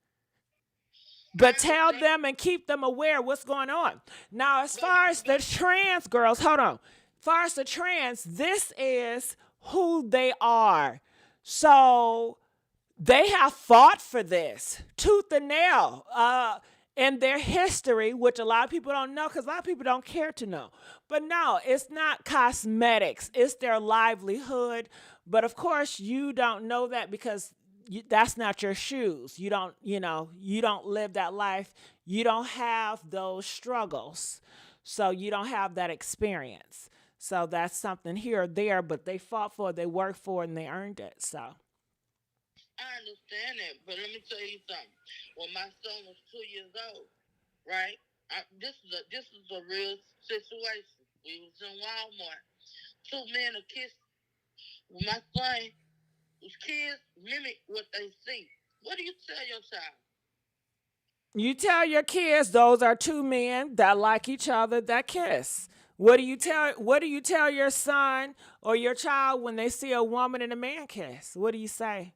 but tell them and keep them aware of what's going on. Now, as far as the trans girls, hold on. As far as the trans, this is who they are. So they have fought for this tooth and nail in their history, which a lot of people don't know because a lot of people don't care to know. But no, it's not cosmetics. It's their livelihood. But of course, you don't know that because that's not your shoes. You don't live that life. You don't have those struggles. So you don't have that experience. So that's something here or there, but they fought for it, they worked for it, and they earned it. So I understand that, but let me tell you something. When my son was 2 years old, right? This is a real situation. We was in Walmart. Two men are kissing. My son, kids mimic what they see. What do you tell your child? You tell your kids those are two men that like each other that kiss. What do you tell your son or your child when they see a woman and a man kiss? What do you say?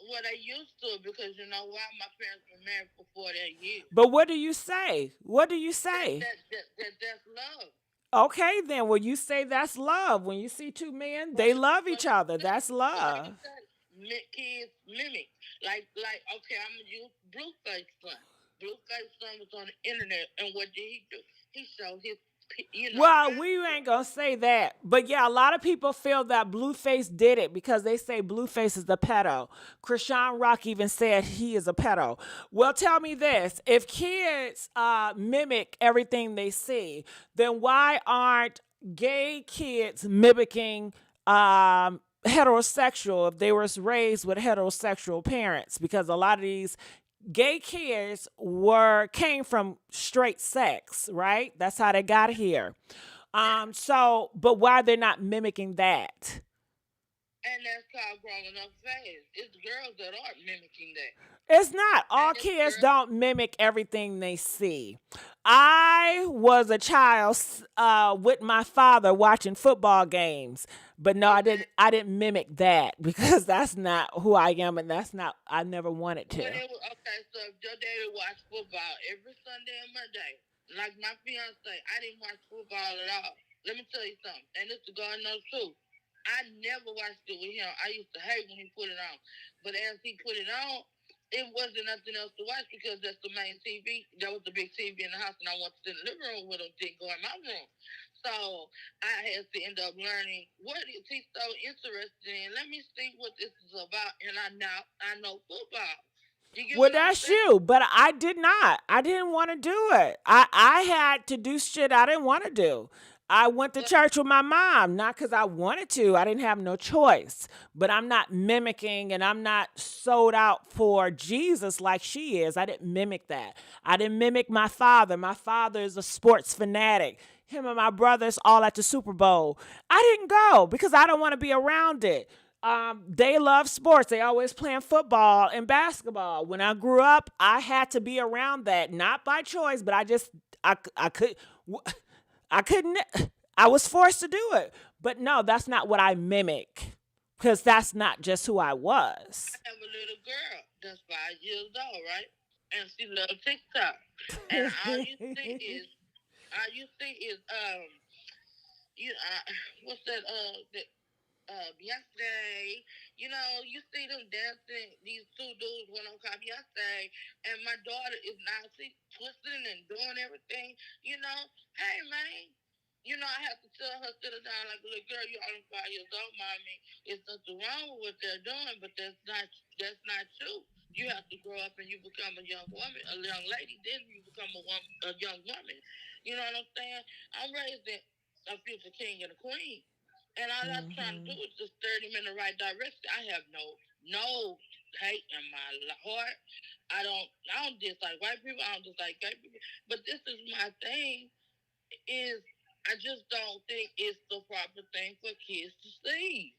Well, they used to, because you know why? My parents were married for 48 years. But what do you say? What do you say? That's love. Okay, then. Well, you say that's love. When you see two men, they love each other. That's love. Kids mimic. Like, okay, I'm going to use Blueface son. Blueface son was on the internet, and what did he do? He showed his Well, we ain't gonna say that, but yeah, a lot of people feel that Blueface did it because they say Blueface is the pedo. Krishan Rock even said he is a pedo. Well, tell me this: if kids mimic everything they see, then why aren't gay kids mimicking heterosexual if they were raised with heterosexual parents? Because a lot of these gay kids came from straight sex, right? That's how they got here. But why they're not mimicking that? And that's called growing up fast. It's girls that are mimicking that. It's not. All kids don't mimic everything they see. I was a child with my father watching football games, but no, I didn't mimic that because that's not who I am, and that's not. I never wanted to. Okay, so if your daddy watched football every Sunday and Monday, like my fiance, I didn't watch football at all. Let me tell you something, and this is God knows too. I never watched it with him. I used to hate when he put it on, but as he put it on, it wasn't nothing else to watch because that's the main TV. That was the big TV in the house, and I wanted to sit in the living room with him, didn't go in my room. So I had to end up learning what is he so interested in. Let me see what this is about, and I know football. Well, that's you, but I did not. I didn't want to do it. I had to do shit I didn't want to do. I went to church with my mom, not because I wanted to. I didn't have no choice. But I'm not mimicking and I'm not sold out for Jesus like she is. I didn't mimic that. I didn't mimic my father. My father is a sports fanatic. Him and my brothers all at the Super Bowl. I didn't go because I don't want to be around it. They love sports. They always playing football and basketball. When I grew up, I had to be around that, not by choice, but I was forced to do it. But no, that's not what I mimic because that's not just who I was. I have a little girl that's 5 years old, right? And she loves TikTok. And all you see is what's that, Beyonce, you see them dancing, these two dudes, one on called Beyonce, and my daughter is now, she twisting and doing everything, hey, man, I have to tell her, sit her down like, look, girl, you're only 5 years old, mommy, there's nothing wrong with what they're doing, but that's not true. You have to grow up and you become a young woman, a young lady, then you become a young woman. You know what I'm saying? I'm raising a future king and a queen. And all I'm trying to do is just steer them in the right direction. I have no hate in my heart. I don't dislike white people. I don't dislike gay people. But this is my thing, is I just don't think it's the proper thing for kids to see.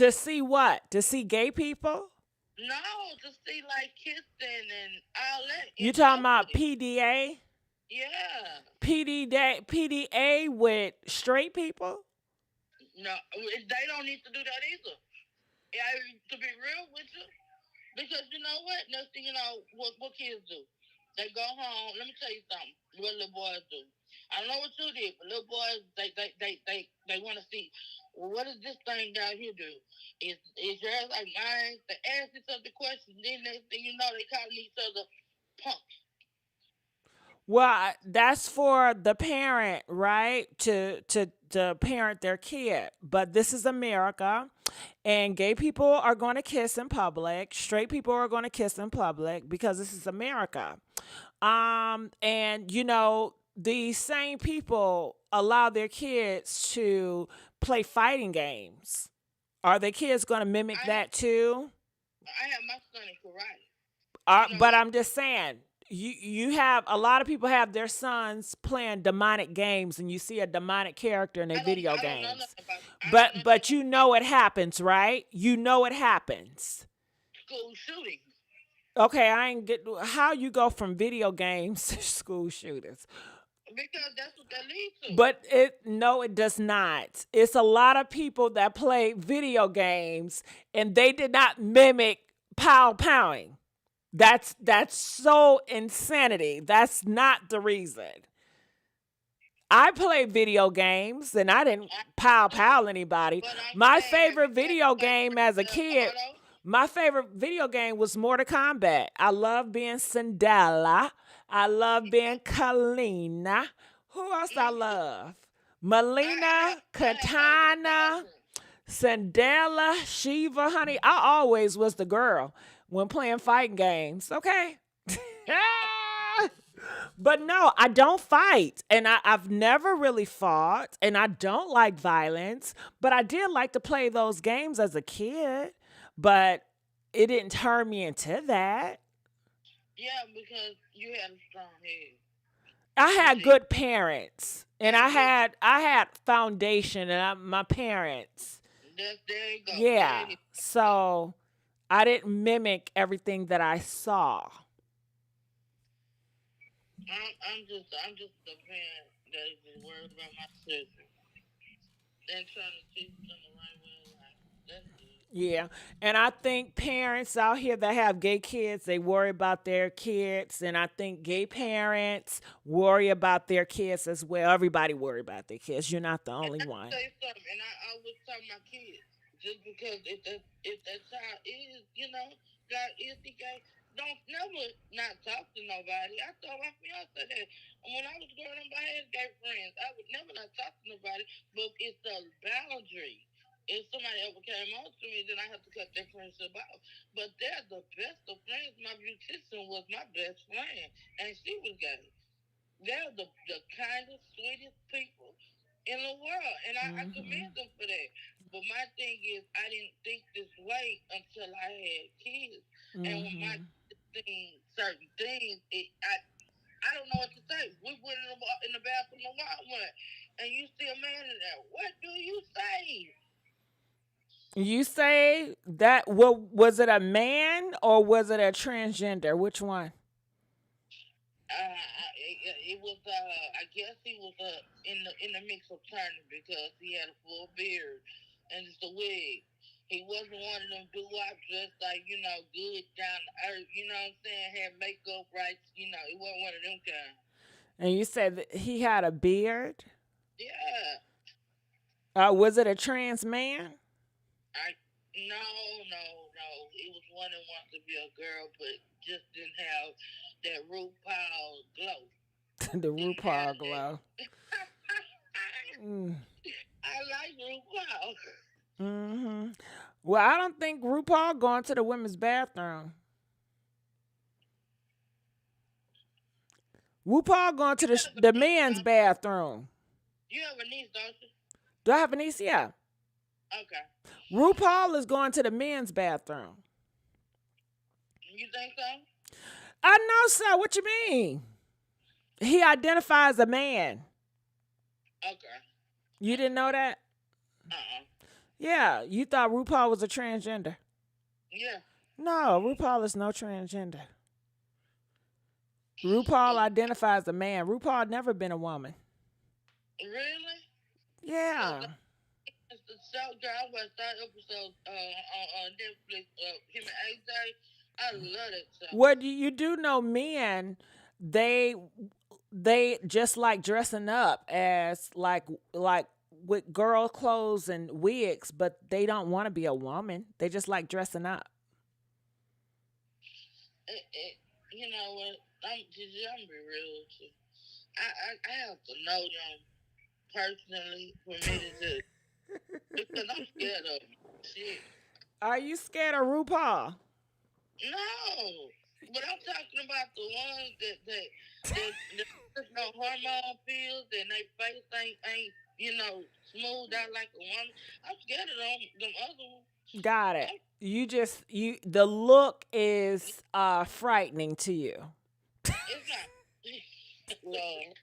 To see what? To see gay people? No, to see like kissing and all that. You talking about PDA? Yeah. PDA with straight people? No, they don't need to do that either. To be real with you, because you know what? Next thing you know, what kids do? They go home. Let me tell you something. What little boys do? I don't know what you did, but little boys, they want to see. Well, what does this thing down here do? Is yours like mine? They ask each other questions. Then next thing you know, they calling each other punks. Well, that's for the parent, right? To parent their kid. But this is America, and gay people are going to kiss in public. Straight people are going to kiss in public because this is America. And these same people allow their kids to play fighting games. Are their kids going to mimic that too? I have my son in karate. But I'm just saying. You have a lot of people have their sons playing demonic games, and you see a demonic character in their video games. But you know it happens, right? You know it happens. School shootings. Okay, I ain't get how you go from video games to school shootings. Because that's what that leads to. But it does not. It's a lot of people that play video games, and they did not mimic powing. That's so insanity. That's not the reason. I play video games and I didn't pow anybody. My favorite video game as a kid, my favorite video game was Mortal Kombat. I love being Cinderella. I love being Kalina. Who else I love? Melina, Katana, Sandela, Shiva, honey. I always was the girl when playing fighting games, okay? But no, I don't fight. And I've never really fought. And I don't like violence. But I did like to play those games as a kid. But it didn't turn me into that. Yeah, because you had a strong head. I had good parents. And I had foundation and my parents. There you go. Yeah. So I didn't mimic everything that I saw. I'm just a parent that is just worried about my children and trying to teach them the right way of life. That's it. Yeah, and I think parents out here that have gay kids, they worry about their kids, and I think gay parents worry about their kids as well. Everybody worry about their kids. You're not the only one. Say something, and I always tell my kids, just because if that child is, God is the gay. Don't never not talk to nobody. I told my fiance that when I was growing up, I had gay friends. I would never not talk to nobody, but it's a boundary. If somebody ever came on to me, then I have to cut their friendship off. But they're the best of friends. My beautician was my best friend, and she was gay. They're the kindest, sweetest people in the world, and I commend them for that. But my thing is, I didn't think this way until I had kids, and when my seen certain things, I don't know what to say. We went in the bathroom a while one, and you see a man in there. What do you say? You say that? Was it a man or was it a transgender? Which one? It was. I guess he was in the mix of turning because he had a full beard and it's a wig. He wasn't one of them doo-wop dressed like, good down to earth, you know what I'm saying? Had makeup right, he wasn't one of them kind. And you said that he had a beard? Yeah. Was it a trans man? No. He was one that wanted to be a girl, but just didn't have that RuPaul glow. The RuPaul glow. I like RuPaul. Well, I don't think RuPaul going to the women's bathroom. RuPaul going to the men's bathroom. You have a niece, don't you? Do I have a niece? Yeah. Okay. RuPaul is going to the men's bathroom. You think so? I know so. What you mean? He identifies a man. Okay. You didn't know that? Yeah, you thought RuPaul was a transgender. Yeah. No, RuPaul is no transgender. RuPaul identifies a man. RuPaul never been a woman. Really? Yeah. The show, girl, I watched that episode on Netflix, him and AJ. I love that show. What you do know, men, they just like dressing up as like with girl clothes and wigs, but they don't want to be a woman. They just like dressing up. You know what? I'm be real with you. I have to know them personally for me to do. Because I'm scared of them. Shit. Are you scared of RuPaul? No. But I'm talking about the ones that there's no hormone pills and they face ain't smoothed out like a woman. I'm scared of them other ones. Got it. The look is frightening to you. It's not. Lord.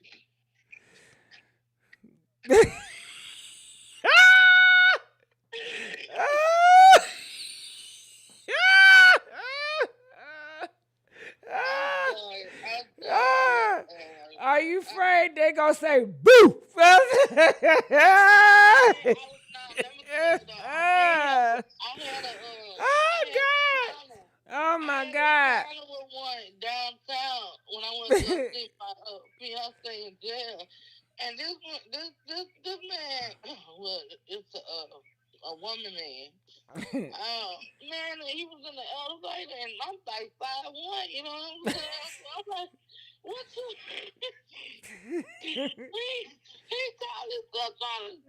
Are you afraid they gonna say boo? Oh my God! I was one downtown when I went to see my fiance in jail, and this man, well, it's a woman man. Man, he was in the elevator, and I'm like 5'1", you know what I'm saying? I'm like, what's He called himself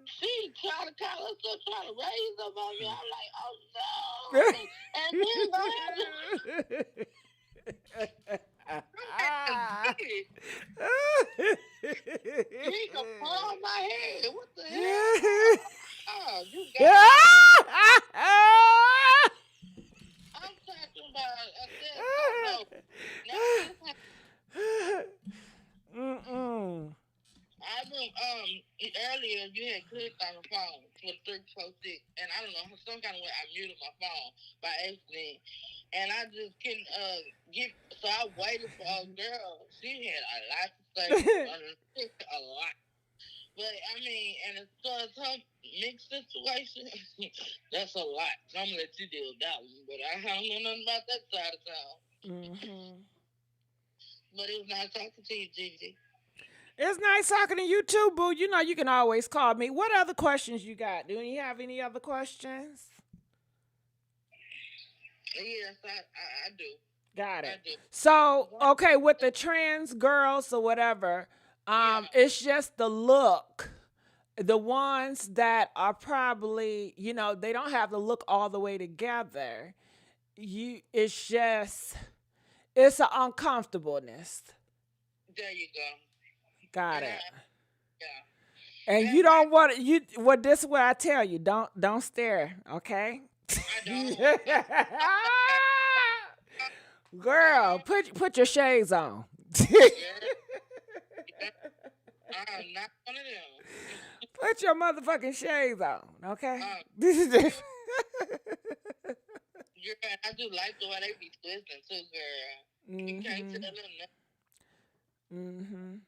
she trying to call herself trying to raise up on me. I'm like, oh no. And then he can pull my head. What the hell? Oh, you got I'm talking about I knew earlier you had clicked on the phone for 346, and I don't know, some kind of way I muted my phone by accident, and I just couldn't get. So I waited for a girl. She had a lot to say, a lot. But I mean, and as far as her mixed situation, that's a lot. So I'm gonna let you deal with that one. But I don't know nothing about that side of town. But it was nice talking to you, Gigi. It's nice talking to you too, boo. You know you can always call me. What other questions you got? Do you have any other questions? Yes, I do. Got it. I do. So, okay, with the trans girls or whatever, it's just the look. The ones that are probably, you know, they don't have the look all the way together. It's an uncomfortableness. There you go. Got it. And you don't want to, this is what I tell you. Don't stare, okay? I don't. Girl, put your shades on. I'm not one of them. Put your motherfucking shades on, okay? Girl, I do like the way they be twisting too, girl. You can't tell them nothing.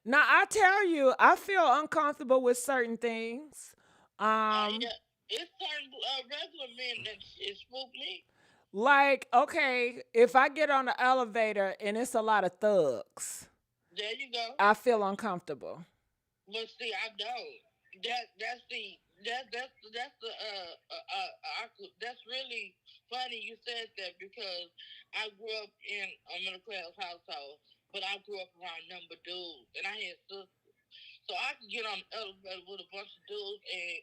Now, I tell you, I feel uncomfortable with certain things. Yeah. It's certain regular men that it spook me. Like, okay, if I get on the elevator and it's a lot of thugs. There you go. I feel uncomfortable. But see, I don't. That's really funny you said that, because I grew up in a middle class household, but I grew up around number dudes, and I had sisters, so I could get on the elevator with a bunch of dudes and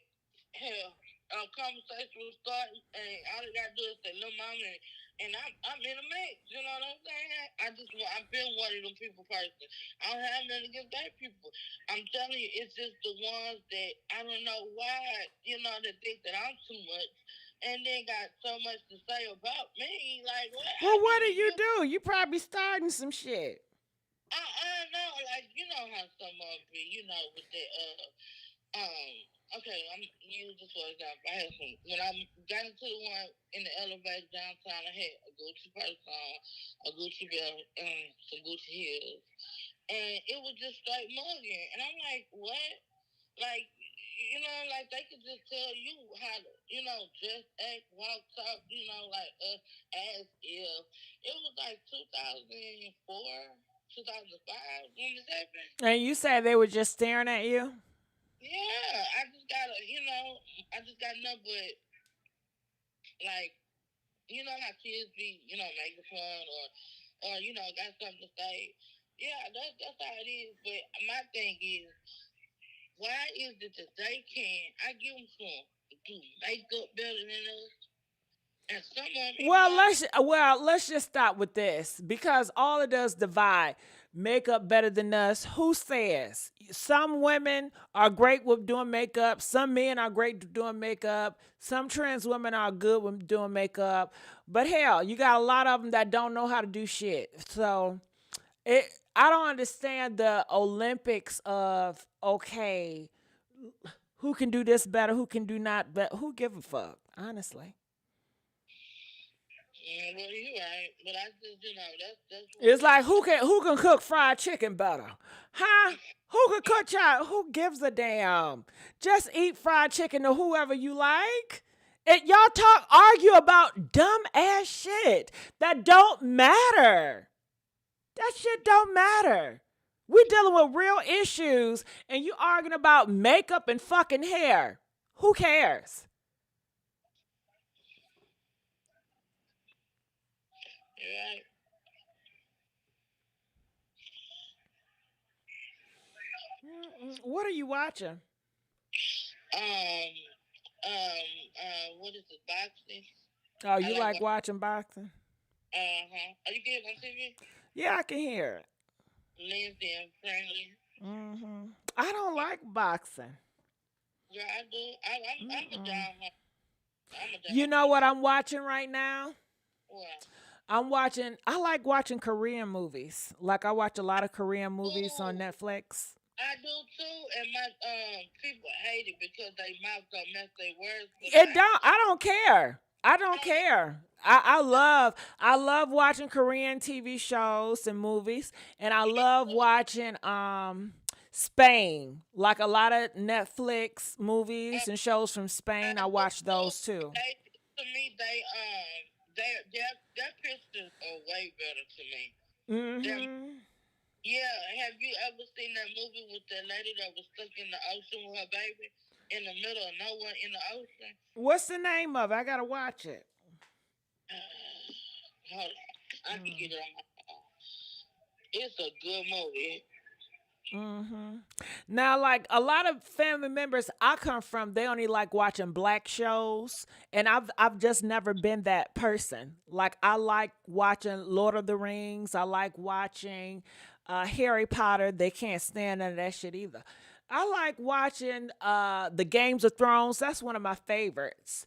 hell, a conversation was starting, and all I gotta do is say, "Little mama," and I'm in a mix. You know what I'm saying? I've been one of them people person. I don't have nothing against gay people. I'm telling you, it's just the ones that I don't know why, you know, that think that I'm too much, and then got so much to say about me. Like, what? Well, what do you do? You probably starting some shit. I know, like, you know how some of them be, you know, with the okay, I'm use this for example. I had when I got into the one in the elevator downtown, I had a Gucci purse on, a Gucci belt, and some Gucci heels, and it was just straight mugging. And I'm like, what? Like, you know, like they could just tell you how to, you know, dress, act, walk, talk, you know, like as if it was like 2004, 2005 when this happened. And you said they were just staring at you? Yeah, I just got nothing but, like, you know how kids be, you know, making fun or you know, got something to say. Yeah, that's how it is. But my thing is, why is it that they can't? I give them some do makeup better than us. And some of them, let's just stop with this, because all it does divide. Makeup better than us. Who says? Some women are great with doing makeup. Some men are great with doing makeup. Some trans women are good with doing makeup. But hell, you got a lot of them that don't know how to do shit. So I don't understand the Olympics of, okay, who can do this better, who can do not better. Who give a fuck, honestly? Yeah, well, you're right, but I just, you know, that's. It's like who can cook fried chicken better, huh? Who can cook y'all? Who gives a damn? Just eat fried chicken to whoever you like. And y'all argue about dumb ass shit that don't matter. That shit don't matter. We dealing with real issues, and you arguing about makeup and fucking hair. Who cares? You're right. What are you watching? What is it? Boxing. Oh, you like watching boxing? Are you good on TV? Yeah, I can hear it. Lindsay and Friendly. I don't like boxing. Yeah, I do. I'm a down. You know what I'm watching right now? What? I like watching Korean movies. Like I watch a lot of Korean movies on Netflix. I do too, and my people hate it because they mouth don't match their words. I don't care. I don't care. I love watching Korean TV shows and movies, and I love watching Spain. Like a lot of Netflix movies and shows from Spain. I watch those too. To me, their pictures are way better to me. Yeah, have you ever seen that movie with that lady that was stuck in the ocean with her baby in the middle of nowhere in the ocean? What's the name of it? I gotta watch it. Hold on, I can get it on my phone. It's a good movie. Now, like a lot of family members I come from, they only like watching black shows, and I've just never been that person. Like I like watching Lord of the Rings. I like watching Harry Potter. They can't stand none of that shit either. I like watching the Games of Thrones. That's one of my favorites.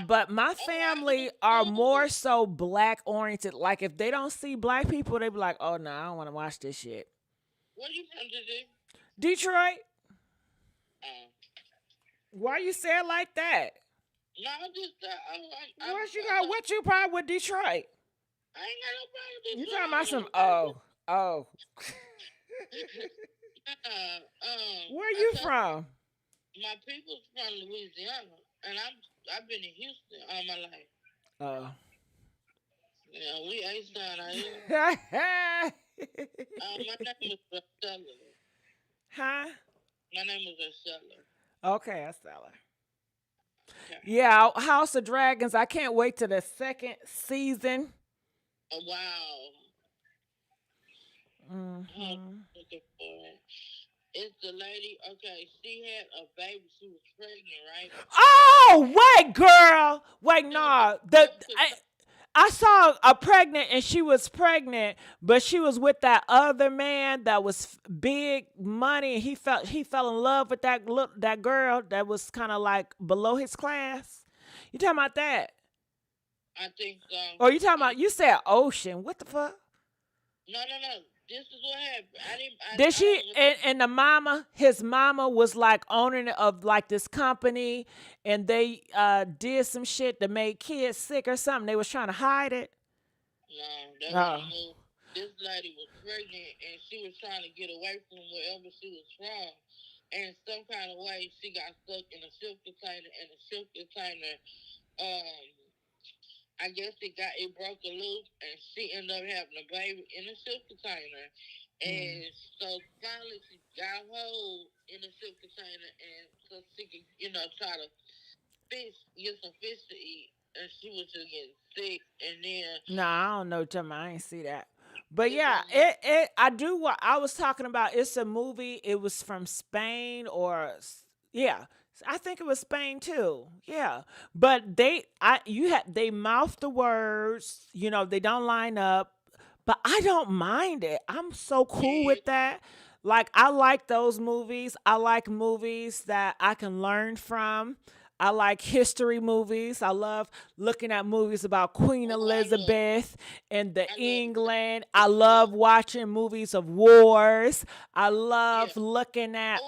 But my family are more so black oriented. Like if they don't see black people, they be like, "Oh no, I don't want to watch this shit." What are you from, Detroit? Why you say it like that? No, I just What you problem with Detroit? I ain't got no problem with Detroit. You talking about some Where you from? My people's from Louisiana, and I've been in Houston all my life. Oh. Yeah, we ain't signed out here. My name is Estella. Huh? My name is Estella. Okay, Estella. Okay. Yeah, House of Dragons. I can't wait to the second season. Oh, wow. I'm looking for it. It's the lady. Okay, she had a baby. She was pregnant, right? Oh, wait, girl. Wait, no. I saw a pregnant, and she was pregnant, but she was with that other man that was big money, and he fell in love with that girl that was kind of like below his class. You talking about that? I think so. Or you talking about? You said Ocean. What the fuck? No. This is what happened. Did she and the mama, his mama was like owner of like this company, and they did some shit that made kids sick or something. They was trying to hide it. No, that was this lady was pregnant, and she was trying to get away from wherever she was from. And some kind of way, she got stuck in a silk container, and the silk container, I guess it broke loose, and she ended up having a baby in a silk container. And so finally she got hold in the silk container, and so she could, try to get some fish to eat. And she was just getting sick, and then... No, I don't know, Tim. I ain't see that. But yeah, I do what I was talking about. It's a movie. It was from Spain I think it was Spain too. Yeah. But they mouth the words, they don't line up, but I don't mind it. I'm so cool with that. Like I like those movies. I like movies that I can learn from. I like history movies. I love looking at movies about Queen Elizabeth and the England. I love watching movies of wars. I love looking at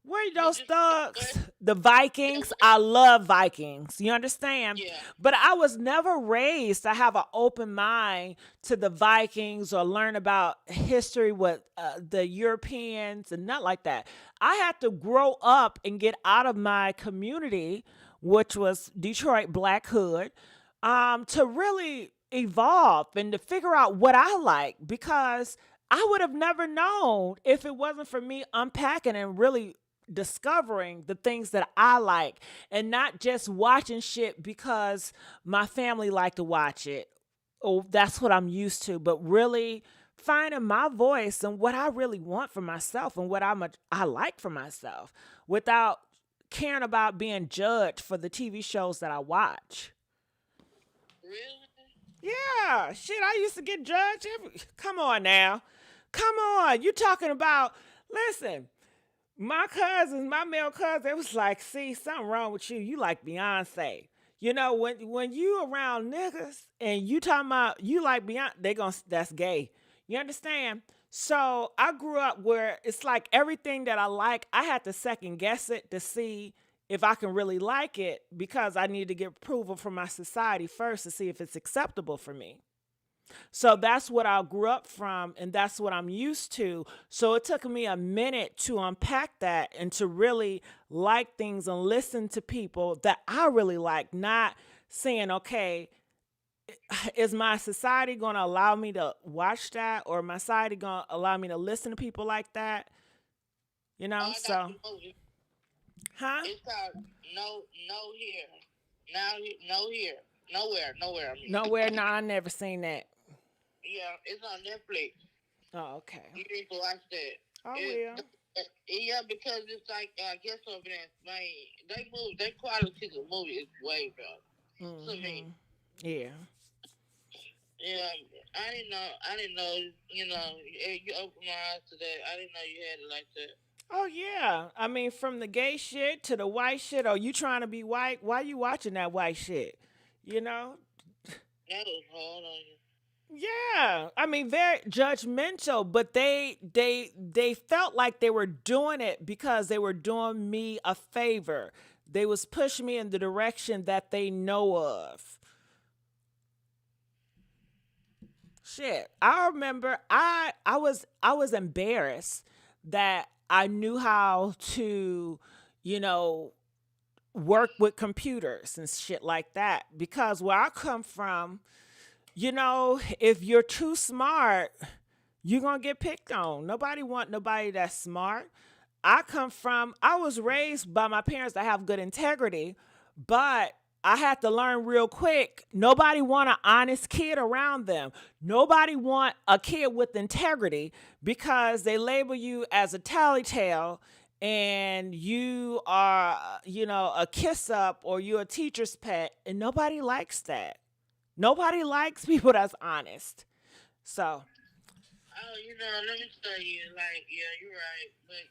where are those thugs? The Vikings. I love Vikings. You understand? Yeah. But I was never raised to have an open mind to the Vikings or learn about history with the Europeans and not like that. I had to grow up and get out of my community, which was Detroit Black Hood, to really evolve and to figure out what I like, because I would have never known if it wasn't for me unpacking and really discovering the things that I like, and not just watching shit because my family liked to watch it. Oh, that's what I'm used to, but really finding my voice and what I really want for myself and what I like for myself without caring about being judged for the TV shows that I watch. Yeah, shit, I used to get judged. Come on now. Come on. You talking about, listen, my cousins, my male cousins, it was like, see, something wrong with you. You like Beyonce. You know, when you around niggas and you talking about you like Beyonce, that's gay. You understand? So I grew up where it's like everything that I like, I had to second guess it to see if I can really like it because I need to get approval from my society first to see if it's acceptable for me. So that's what I grew up from, and that's what I'm used to. So it took me a minute to unpack that and to really like things and listen to people that I really like, not saying, okay, is my society going to allow me to watch that, or my society going to allow me to listen to people like that? You know, so. Huh? It's called No Here. Now, No Here. Nowhere. I mean. Nowhere? No, I never seen that. Yeah, it's on Netflix. Oh, okay. You need to watch that. I will. Yeah, because it's like, I guess over there in Spain, their quality of the movie is way better. Mm-hmm. To me. Yeah. Yeah, I didn't know, you opened my eyes to that. I didn't know you had it like that. Oh, yeah. I mean, from the gay shit to the white shit. Oh, you trying to be white? Why you watching that white shit? You know? That was hard on you. Yeah. I mean, very judgmental, but they felt like they were doing it because they were doing me a favor. They was pushing me in the direction that they know of. Shit. I remember I was embarrassed that I knew how to, work with computers and shit like that. Because where I come from, if you're too smart, you're going to get picked on. Nobody want nobody that's smart. I was raised by my parents that have good integrity, but I had to learn real quick. Nobody want an honest kid around them. Nobody want a kid with integrity because they label you as a tattletale and you are, a kiss up or you're a teacher's pet, and nobody likes that. Nobody likes people that's honest. So. Oh, let me tell you, yeah, you're right. But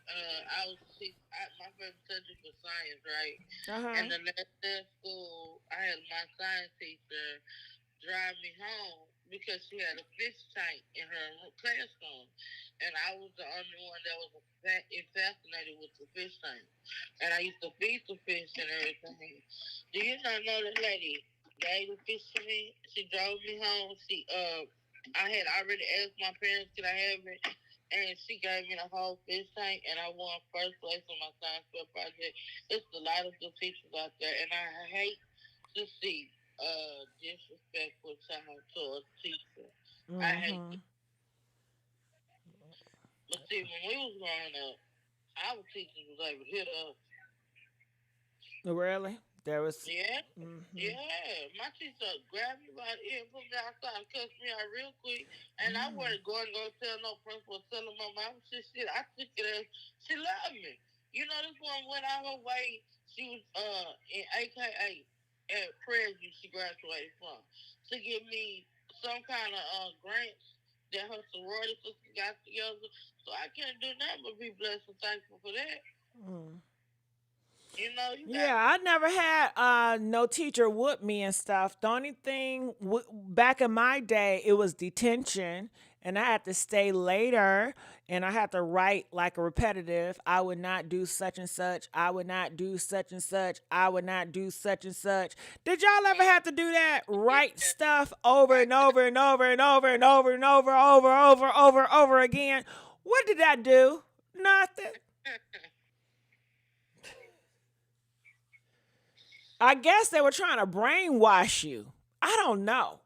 my favorite subject was science, right? Uh-huh. And the last day of school, I had my science teacher drive me home because she had a fish tank in her classroom. And I was the only one that was fascinated with the fish tank. And I used to feed the fish and everything. Do you not know that lady gave the fish to me? She drove me home. I had already asked my parents, could I have it? And she gave me the whole fish tank, and I won first place on my science fair project. It's a lot of good teachers out there, and I hate to see disrespectful child to a teacher. Mm-hmm. I hate it. But see, when we was growing up, our teachers was able to hit us. Really? There was. Yeah. Mm-hmm. Yeah. My teacher grabbed me by the ear, put me outside, and cussed me out real quick. And I wasn't going to go tell no principal, tell my mom. Shit. I took it as she loved me. This one went out her way. She was in AKA at Prairie View she graduated from to give me some kind of grants that her sorority sister got together. So I can't do nothing but be blessed and thankful for that. Mm. Yeah, I never had no teacher whoop me and stuff. The only thing back in my day, it was detention, and I had to stay later, and I had to write like a repetitive. I would not do such and such. I would not do such and such. I would not do such and such. Did y'all ever have to do that? Write stuff over and over and over and over and over and over again. What did that do? Nothing. I guess they were trying to brainwash you. I don't know.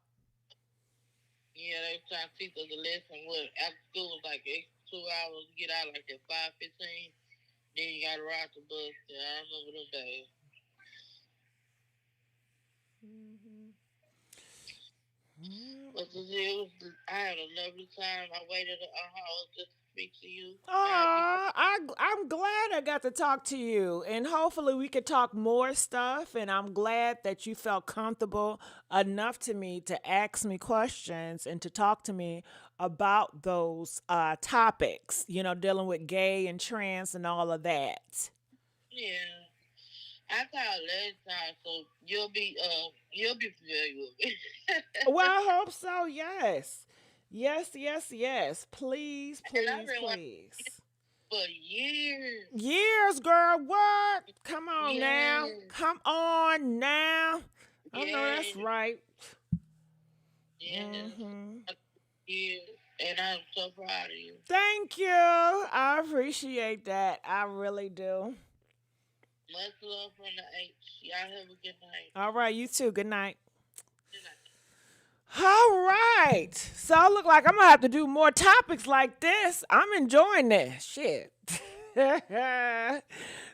Yeah, they were trying to teach us a lesson. After school was like 2 hours, get out like at 5:15. Then you got to ride the bus. Yeah, I remember those days. Mm-hmm. But I had a lovely time. I waited an hour just to speak to you. I'm glad I got to talk to you, and hopefully we could talk more stuff. And I'm glad that you felt comfortable enough to me to ask me questions and to talk to me about those topics. You know, dealing with gay and trans and all of that. Yeah. I called last time, so you'll be familiar with me. Well, I hope so. Yes. Please, please. For years. Years, girl. What? Come on now. Come on now. I know that's right. Yeah. Yeah. And I'm so proud of you. Thank you. I appreciate that. I really do. Much love from the H. Y'all have a good night. All right, you too. Good night. All right. So I look like I'm going to have to do more topics like this. I'm enjoying this. Shit.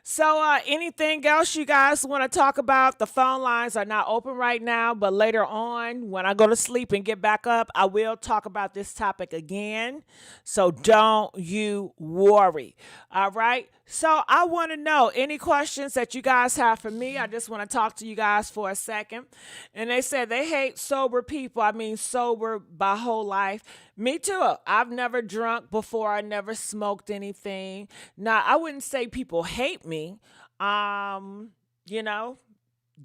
So anything else you guys want to talk about? The phone lines are not open right now, but later on when I go to sleep and get back up, I will talk about this topic again. So don't you worry. All right. So I want to know any questions that you guys have for me. I just want to talk to you guys for a second. And they said they hate sober people. I mean, sober my whole life. Me too. I've never drunk before. I never smoked anything. Now, I wouldn't say people hate me. You know,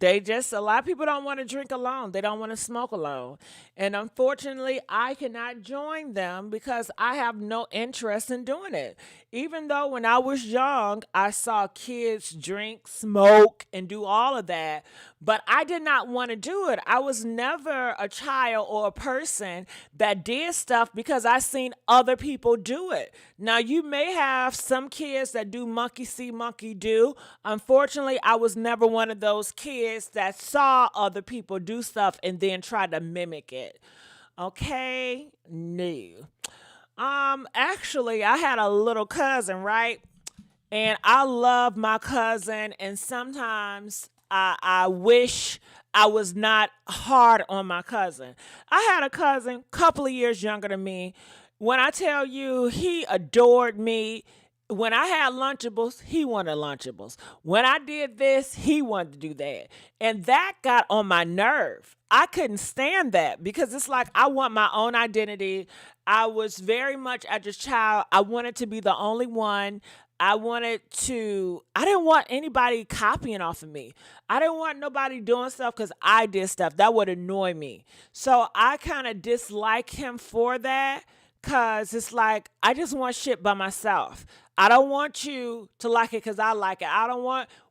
a lot of people don't want to drink alone. They don't want to smoke alone. And unfortunately, I cannot join them because I have no interest in doing it. Even though when I was young, I saw kids drink, smoke, and do all of that, but I did not want to do it. I was never a child or a person that did stuff because I seen other people do it. Now, you may have some kids that do monkey see, monkey do. Unfortunately, I was never one of those kids that saw other people do stuff and then tried to mimic it. Okay? No. Actually, I had a little cousin, right? And I love my cousin, and sometimes I wish I was not hard on my cousin. I had a cousin, couple of years younger than me. When I tell you, he adored me. When I had Lunchables, he wanted Lunchables. When I did this, he wanted to do that. And that got on my nerve. I couldn't stand that because it's like I want my own identity. I was very much as a child, I wanted to be the only one. I didn't want anybody copying off of me. I didn't want nobody doing stuff because I did stuff. That would annoy me. So I kind of dislike him for that because it's like, I just want shit by myself. I don't want you to like it because I like it.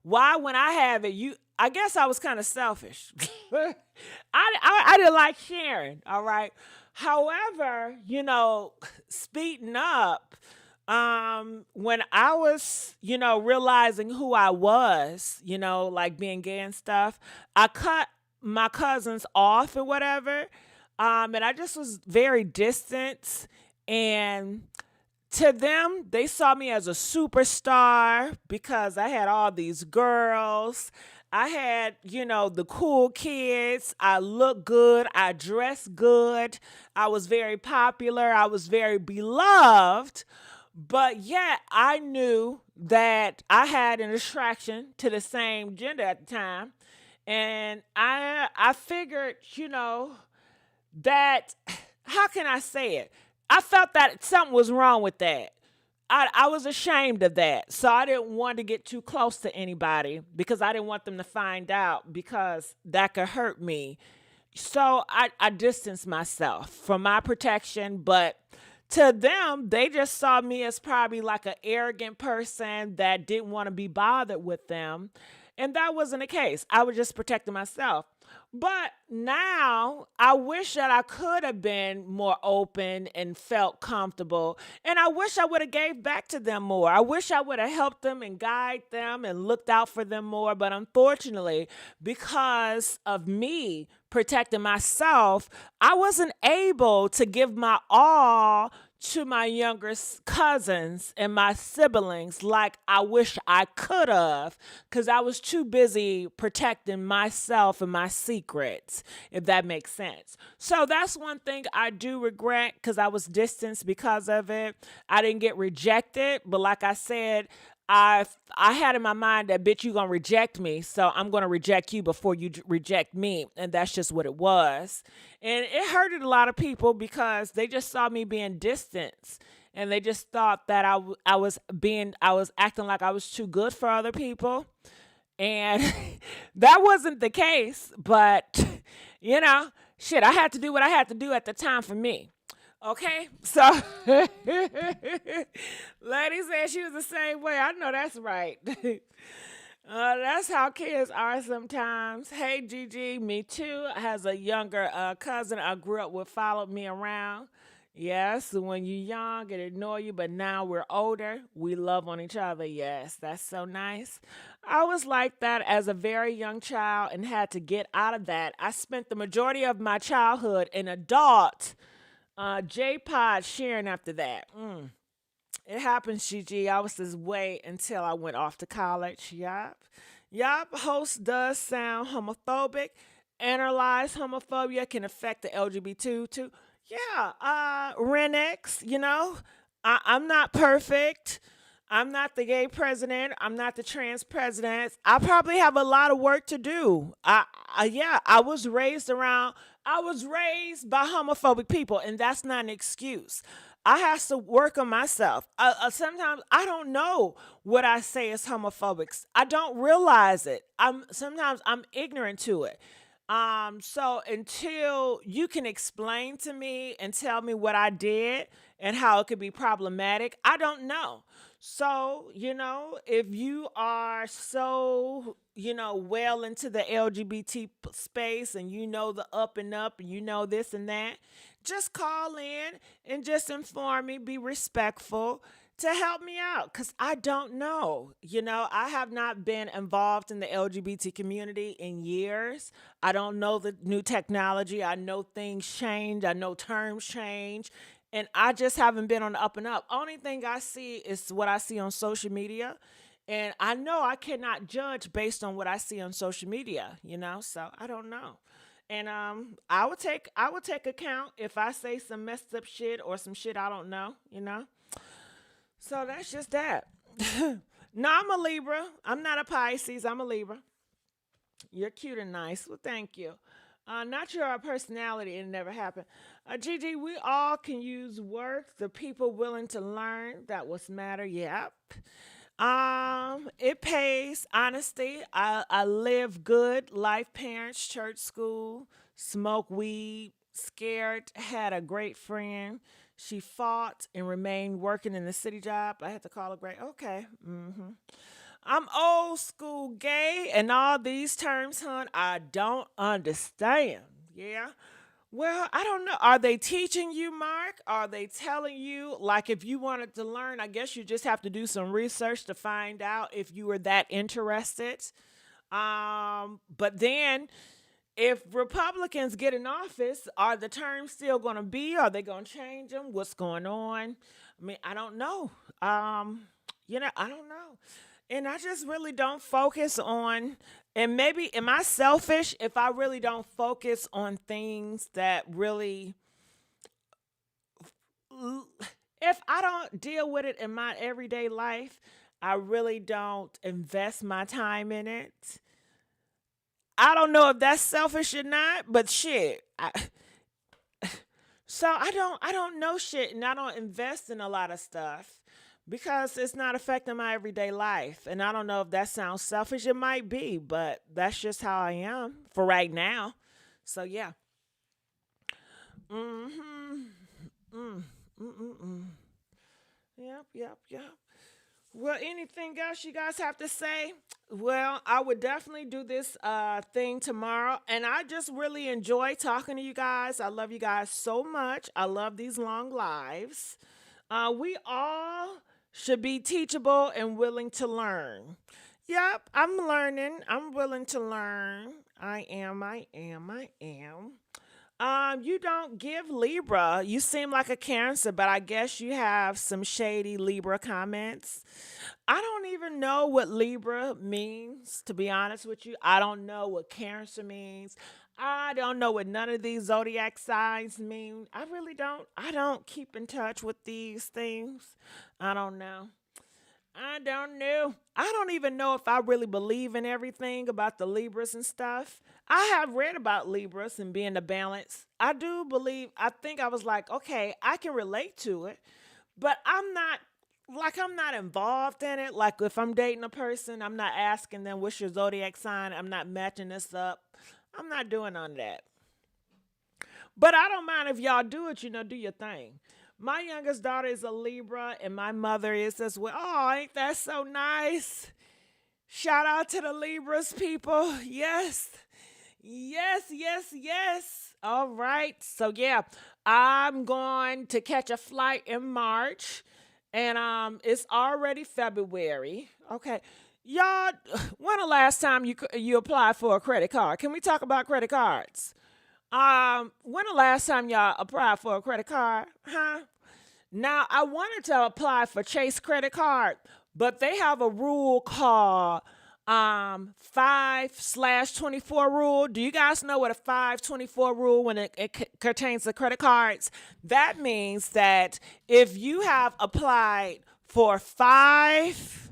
Why when I have it, I guess I was kind of selfish. I didn't like sharing, all right? However, speeding up, when I was, realizing who I was, like being gay and stuff, I cut my cousins off or whatever. And I just was very distant. And to them, they saw me as a superstar because I had all these girls. I had, the cool kids. I looked good. I dressed good. I was very popular. I was very beloved. But yet I knew that I had an attraction to the same gender at the time. And I figured, that, how can I say it? I felt that something was wrong with that. I was ashamed of that. So I didn't want to get too close to anybody because I didn't want them to find out because that could hurt me. So I distanced myself for my protection. But to them, they just saw me as probably like an arrogant person that didn't want to be bothered with them. And that wasn't the case. I was just protecting myself. But now I wish that I could have been more open and felt comfortable. And I wish I would have gave back to them more. I wish I would have helped them and guided them and looked out for them more. But unfortunately, because of me protecting myself, I wasn't able to give my all to my younger cousins and my siblings like I wish I could have, because I was too busy protecting myself and my secrets, if that makes sense. So that's one thing I do regret, because I was distanced because of it. I didn't get rejected, but like I said, I had in my mind that, bitch, you gonna reject me, so I'm gonna reject you before you reject me, and that's just what it was. And it hurted a lot of people because they just saw me being distant, and they just thought that I was acting like I was too good for other people, and that wasn't the case. But you know, shit, I had to do what I had to do at the time for me. Okay, so lady said she was the same way. I know that's right. That's how kids are sometimes. Hey, Gigi, me too. Has a younger cousin I grew up with, followed me around. Yes, when you're young, it ignore you, but now we're older, we love on each other. Yes, that's so nice. I was like that as a very young child and had to get out of that. I spent the majority of my childhood in adult J-Pod sharing after that. It happened, GG. I was this way until I went off to college. Yup. Host does sound homophobic. Analyze homophobia can affect the LGBT too. Yeah, Renex, you know, I'm not perfect. I'm not the gay president. I'm not the trans president. I probably have a lot of work to do. I was raised by homophobic people, and that's not an excuse. I have to work on myself. Sometimes I don't know what I say is homophobic. I don't realize it. Sometimes I'm ignorant to it. So until you can explain to me and tell me what I did and how it could be problematic, I don't know. So, you know, if you are so, you know, well into the LGBT space and you know the up and you know this and that, just call in and just inform me, be respectful to help me out, because I don't know. You know, I have not been involved in the LGBT community in years. I don't know the new technology. I know things change. I know terms change. And I just haven't been on the up and up. Only thing I see is what I see on social media. And I know I cannot judge based on what I see on social media, you know, so I don't know. And I would take account if I say some messed up shit or some shit I don't know, you know. So that's just that. No, I'm a Libra. I'm not a Pisces. I'm a Libra. You're cute and nice. Well, thank you. Not your personality, it never happened. Gigi, we all can use work. The people willing to learn, that was matter. Yep. It pays. Honesty. I live good life. Parents, church, school, smoke weed, scared, had a great friend. She fought and remained working in the city job. I had to call her great. Okay. I'm old school gay and all these terms, hon, I don't understand. Yeah. Well, I don't know. Are they teaching you, Mark? Are they telling you, like, if you wanted to learn, I guess you just have to do some research to find out if you were that interested. But then if Republicans get in office, are the terms still going to be? Are they going to change them? What's going on? I mean, I don't know. You know, I don't know. And I just really don't focus on, and maybe, am I selfish if I really don't focus on things that really, if I don't deal with it in my everyday life, I really don't invest my time in it. I don't know if that's selfish or not, but shit. So I don't know shit, and I don't invest in a lot of stuff because it's not affecting my everyday life. And I don't know if that sounds selfish. It might be, but that's just how I am for right now. So yeah. Yep. Well, anything else you guys have to say? Well, I would definitely do this thing tomorrow. And I just really enjoy talking to you guys. I love you guys so much. I love these long lives. We all should be teachable and willing to learn. Yep, I'm learning. I'm willing to learn. I am. You don't give Libra. You seem like a Cancer, but I guess you have some shady Libra comments. I don't even know what Libra means, to be honest with you. I don't know what Cancer means. I don't know what none of these zodiac signs mean. I really don't. I don't keep in touch with these things. I don't know. I don't know. I don't even know if I really believe in everything about the Libras and stuff. I have read about Libras and being the balance. I do believe, I think I was like, okay, I can relate to it, but I'm not involved in it. Like if I'm dating a person, I'm not asking them what's your zodiac sign. I'm not matching this up. I'm not doing none of that. But I don't mind if y'all do it, do your thing. My youngest daughter is a Libra, and my mother is as well. Oh, ain't that so nice? Shout out to the Libras, people. Yes. Yes, yes, yes. All right. So, yeah, I'm going to catch a flight in March, and it's already February. Okay. Y'all, when the last time you applied for a credit card? Can we talk about credit cards? When the last time y'all applied for a credit card? Huh? Now, I wanted to apply for Chase credit card, but they have a rule called 5/24 rule. Do you guys know what a 5/24 rule when it pertains to credit cards? That means that if you have applied for 5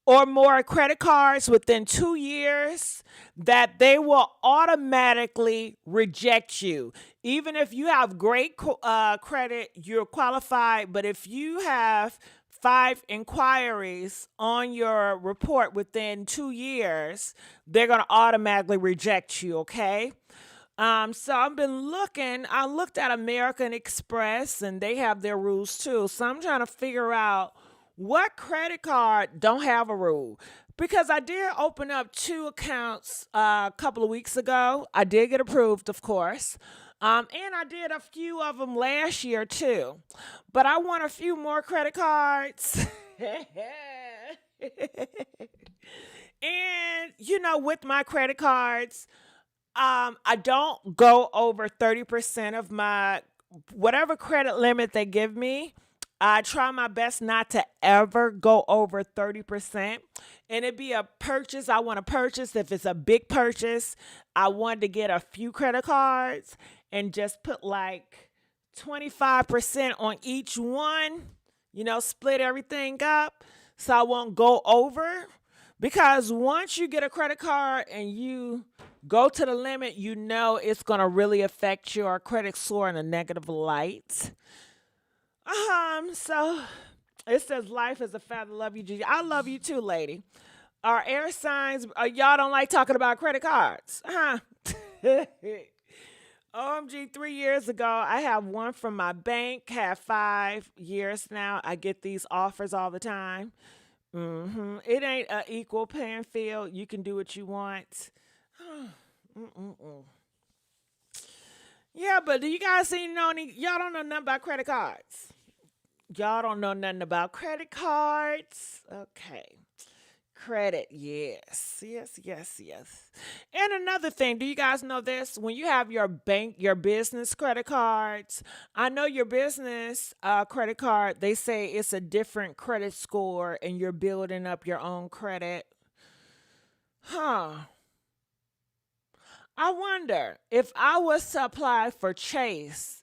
or more credit cards within 2 years, that they will automatically reject you. Even if you have great credit, you're qualified. But if you have 5 inquiries on your report within 2 years, they're going to automatically reject you, okay? So I've been looking. I looked at American Express, and they have their rules too. So I'm trying to figure out what credit card don't have a rule? Because I did open up 2 accounts a couple of weeks ago. I did get approved, of course. And I did a few of them last year, too. But I want a few more credit cards. And, with my credit cards, I don't go over 30% of my whatever credit limit they give me. I try my best not to ever go over 30%. And it'd be a purchase I want to purchase. If it's a big purchase, I want to get a few credit cards and just put like 25% on each one, split everything up so I won't go over. Because once you get a credit card and you go to the limit, it's going to really affect your credit score in a negative light. So it says life is a feather. Love you, Gigi. I love you too, lady. Our air signs, y'all don't like talking about credit cards, huh? OMG, 3 years ago, I have one from my bank, have 5 years now. I get these offers all the time. It ain't an equal playing field. You can do what you want. Yeah, but do you guys y'all don't know nothing about credit cards? Y'all don't know nothing about credit cards? Okay. Credit, yes. And another thing, do you guys know this? When you have your business credit cards, I know your business credit card, they say it's a different credit score and you're building up your own credit. I wonder if I was to apply for Chase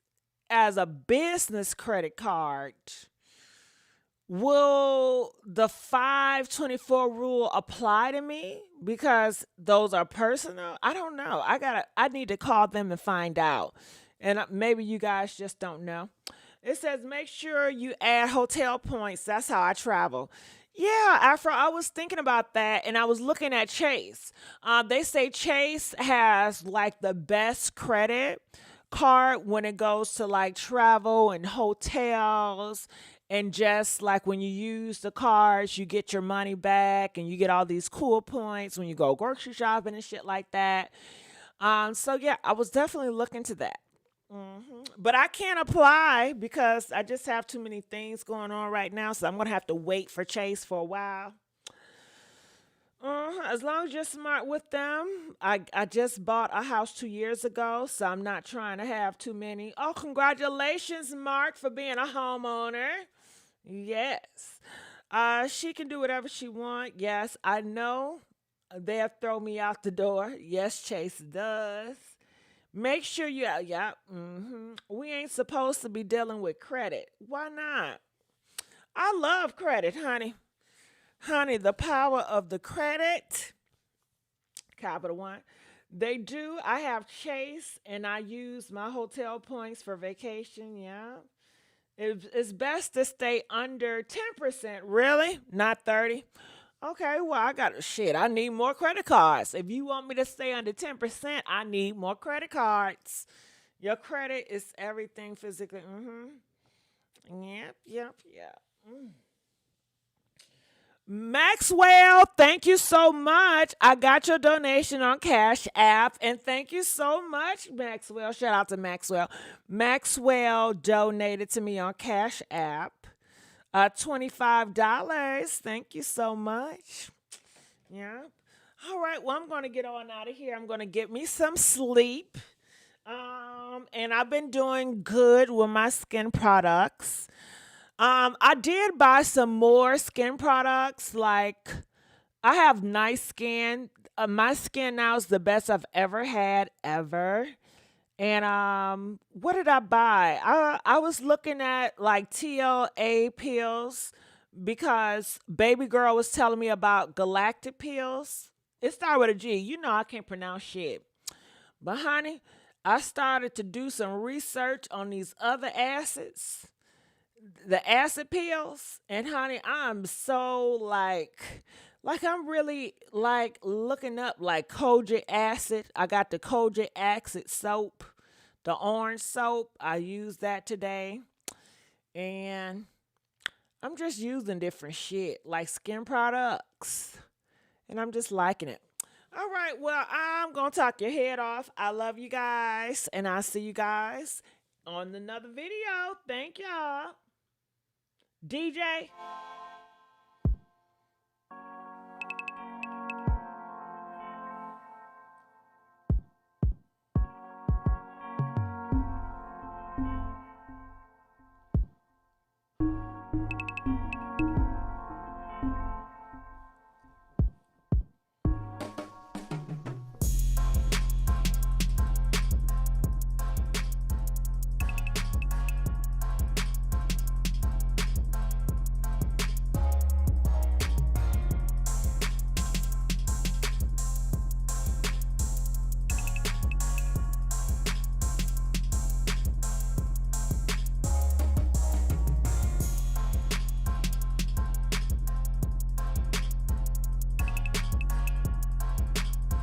as a business credit card, will the 5/24 rule apply to me? Because those are personal. I don't know. I need to call them and find out. And maybe you guys just don't know. It says make sure you add hotel points. That's how I travel. Yeah, Afro, I was thinking about that, and I was looking at Chase. They say Chase has like the best credit card when it goes to like travel and hotels, and just like when you use the cards, you get your money back and you get all these cool points when you go grocery shopping and shit like that. So yeah, I was definitely looking to that. But I can't apply because I just have too many things going on right now, so I'm gonna have to wait for Chase for a while. As long as you're smart with them. I just bought a house 2 years ago, so I'm not trying to have too many. Oh, congratulations, Mark, for being a homeowner. Yes. She can do whatever she wants. Yes, I know. They'll throw me out the door. Yes, Chase does. Make sure you, yeah. We ain't supposed to be dealing with credit. Why not? I love credit, honey. Honey, the power of the credit, Capital One. They do. I have Chase, and I use my hotel points for vacation. Yeah. It's best to stay under 10%. Really? Not 30? Okay, well, I need more credit cards. If you want me to stay under 10%, I need more credit cards. Your credit is everything physically. Yep. Maxwell, thank you so much. I got your donation on Cash App, and thank you so much, Maxwell. Shout out to Maxwell. Maxwell donated to me on Cash App, $25. Thank you so much. Yeah. All right. Well, I'm going to get on out of here. I'm going to get me some sleep. And I've been doing good with my skin products. I did buy some more skin products. Like, I have nice skin. My skin now is the best I've ever had, ever. And what did I buy? I was looking at like TLA pills because baby girl was telling me about galactic pills. It started with a G. You know I can't pronounce shit. But honey, I started to do some research on these other acids. The acid pills, and honey, I'm so like I'm really like looking up like kojic acid. I got the kojic acid soap, the orange soap. I used that today, and I'm just using different shit like skin products, and I'm just liking it. All right, well, I'm gonna talk your head off. I love you guys, and I'll see you guys on another video. Thank y'all. DJ.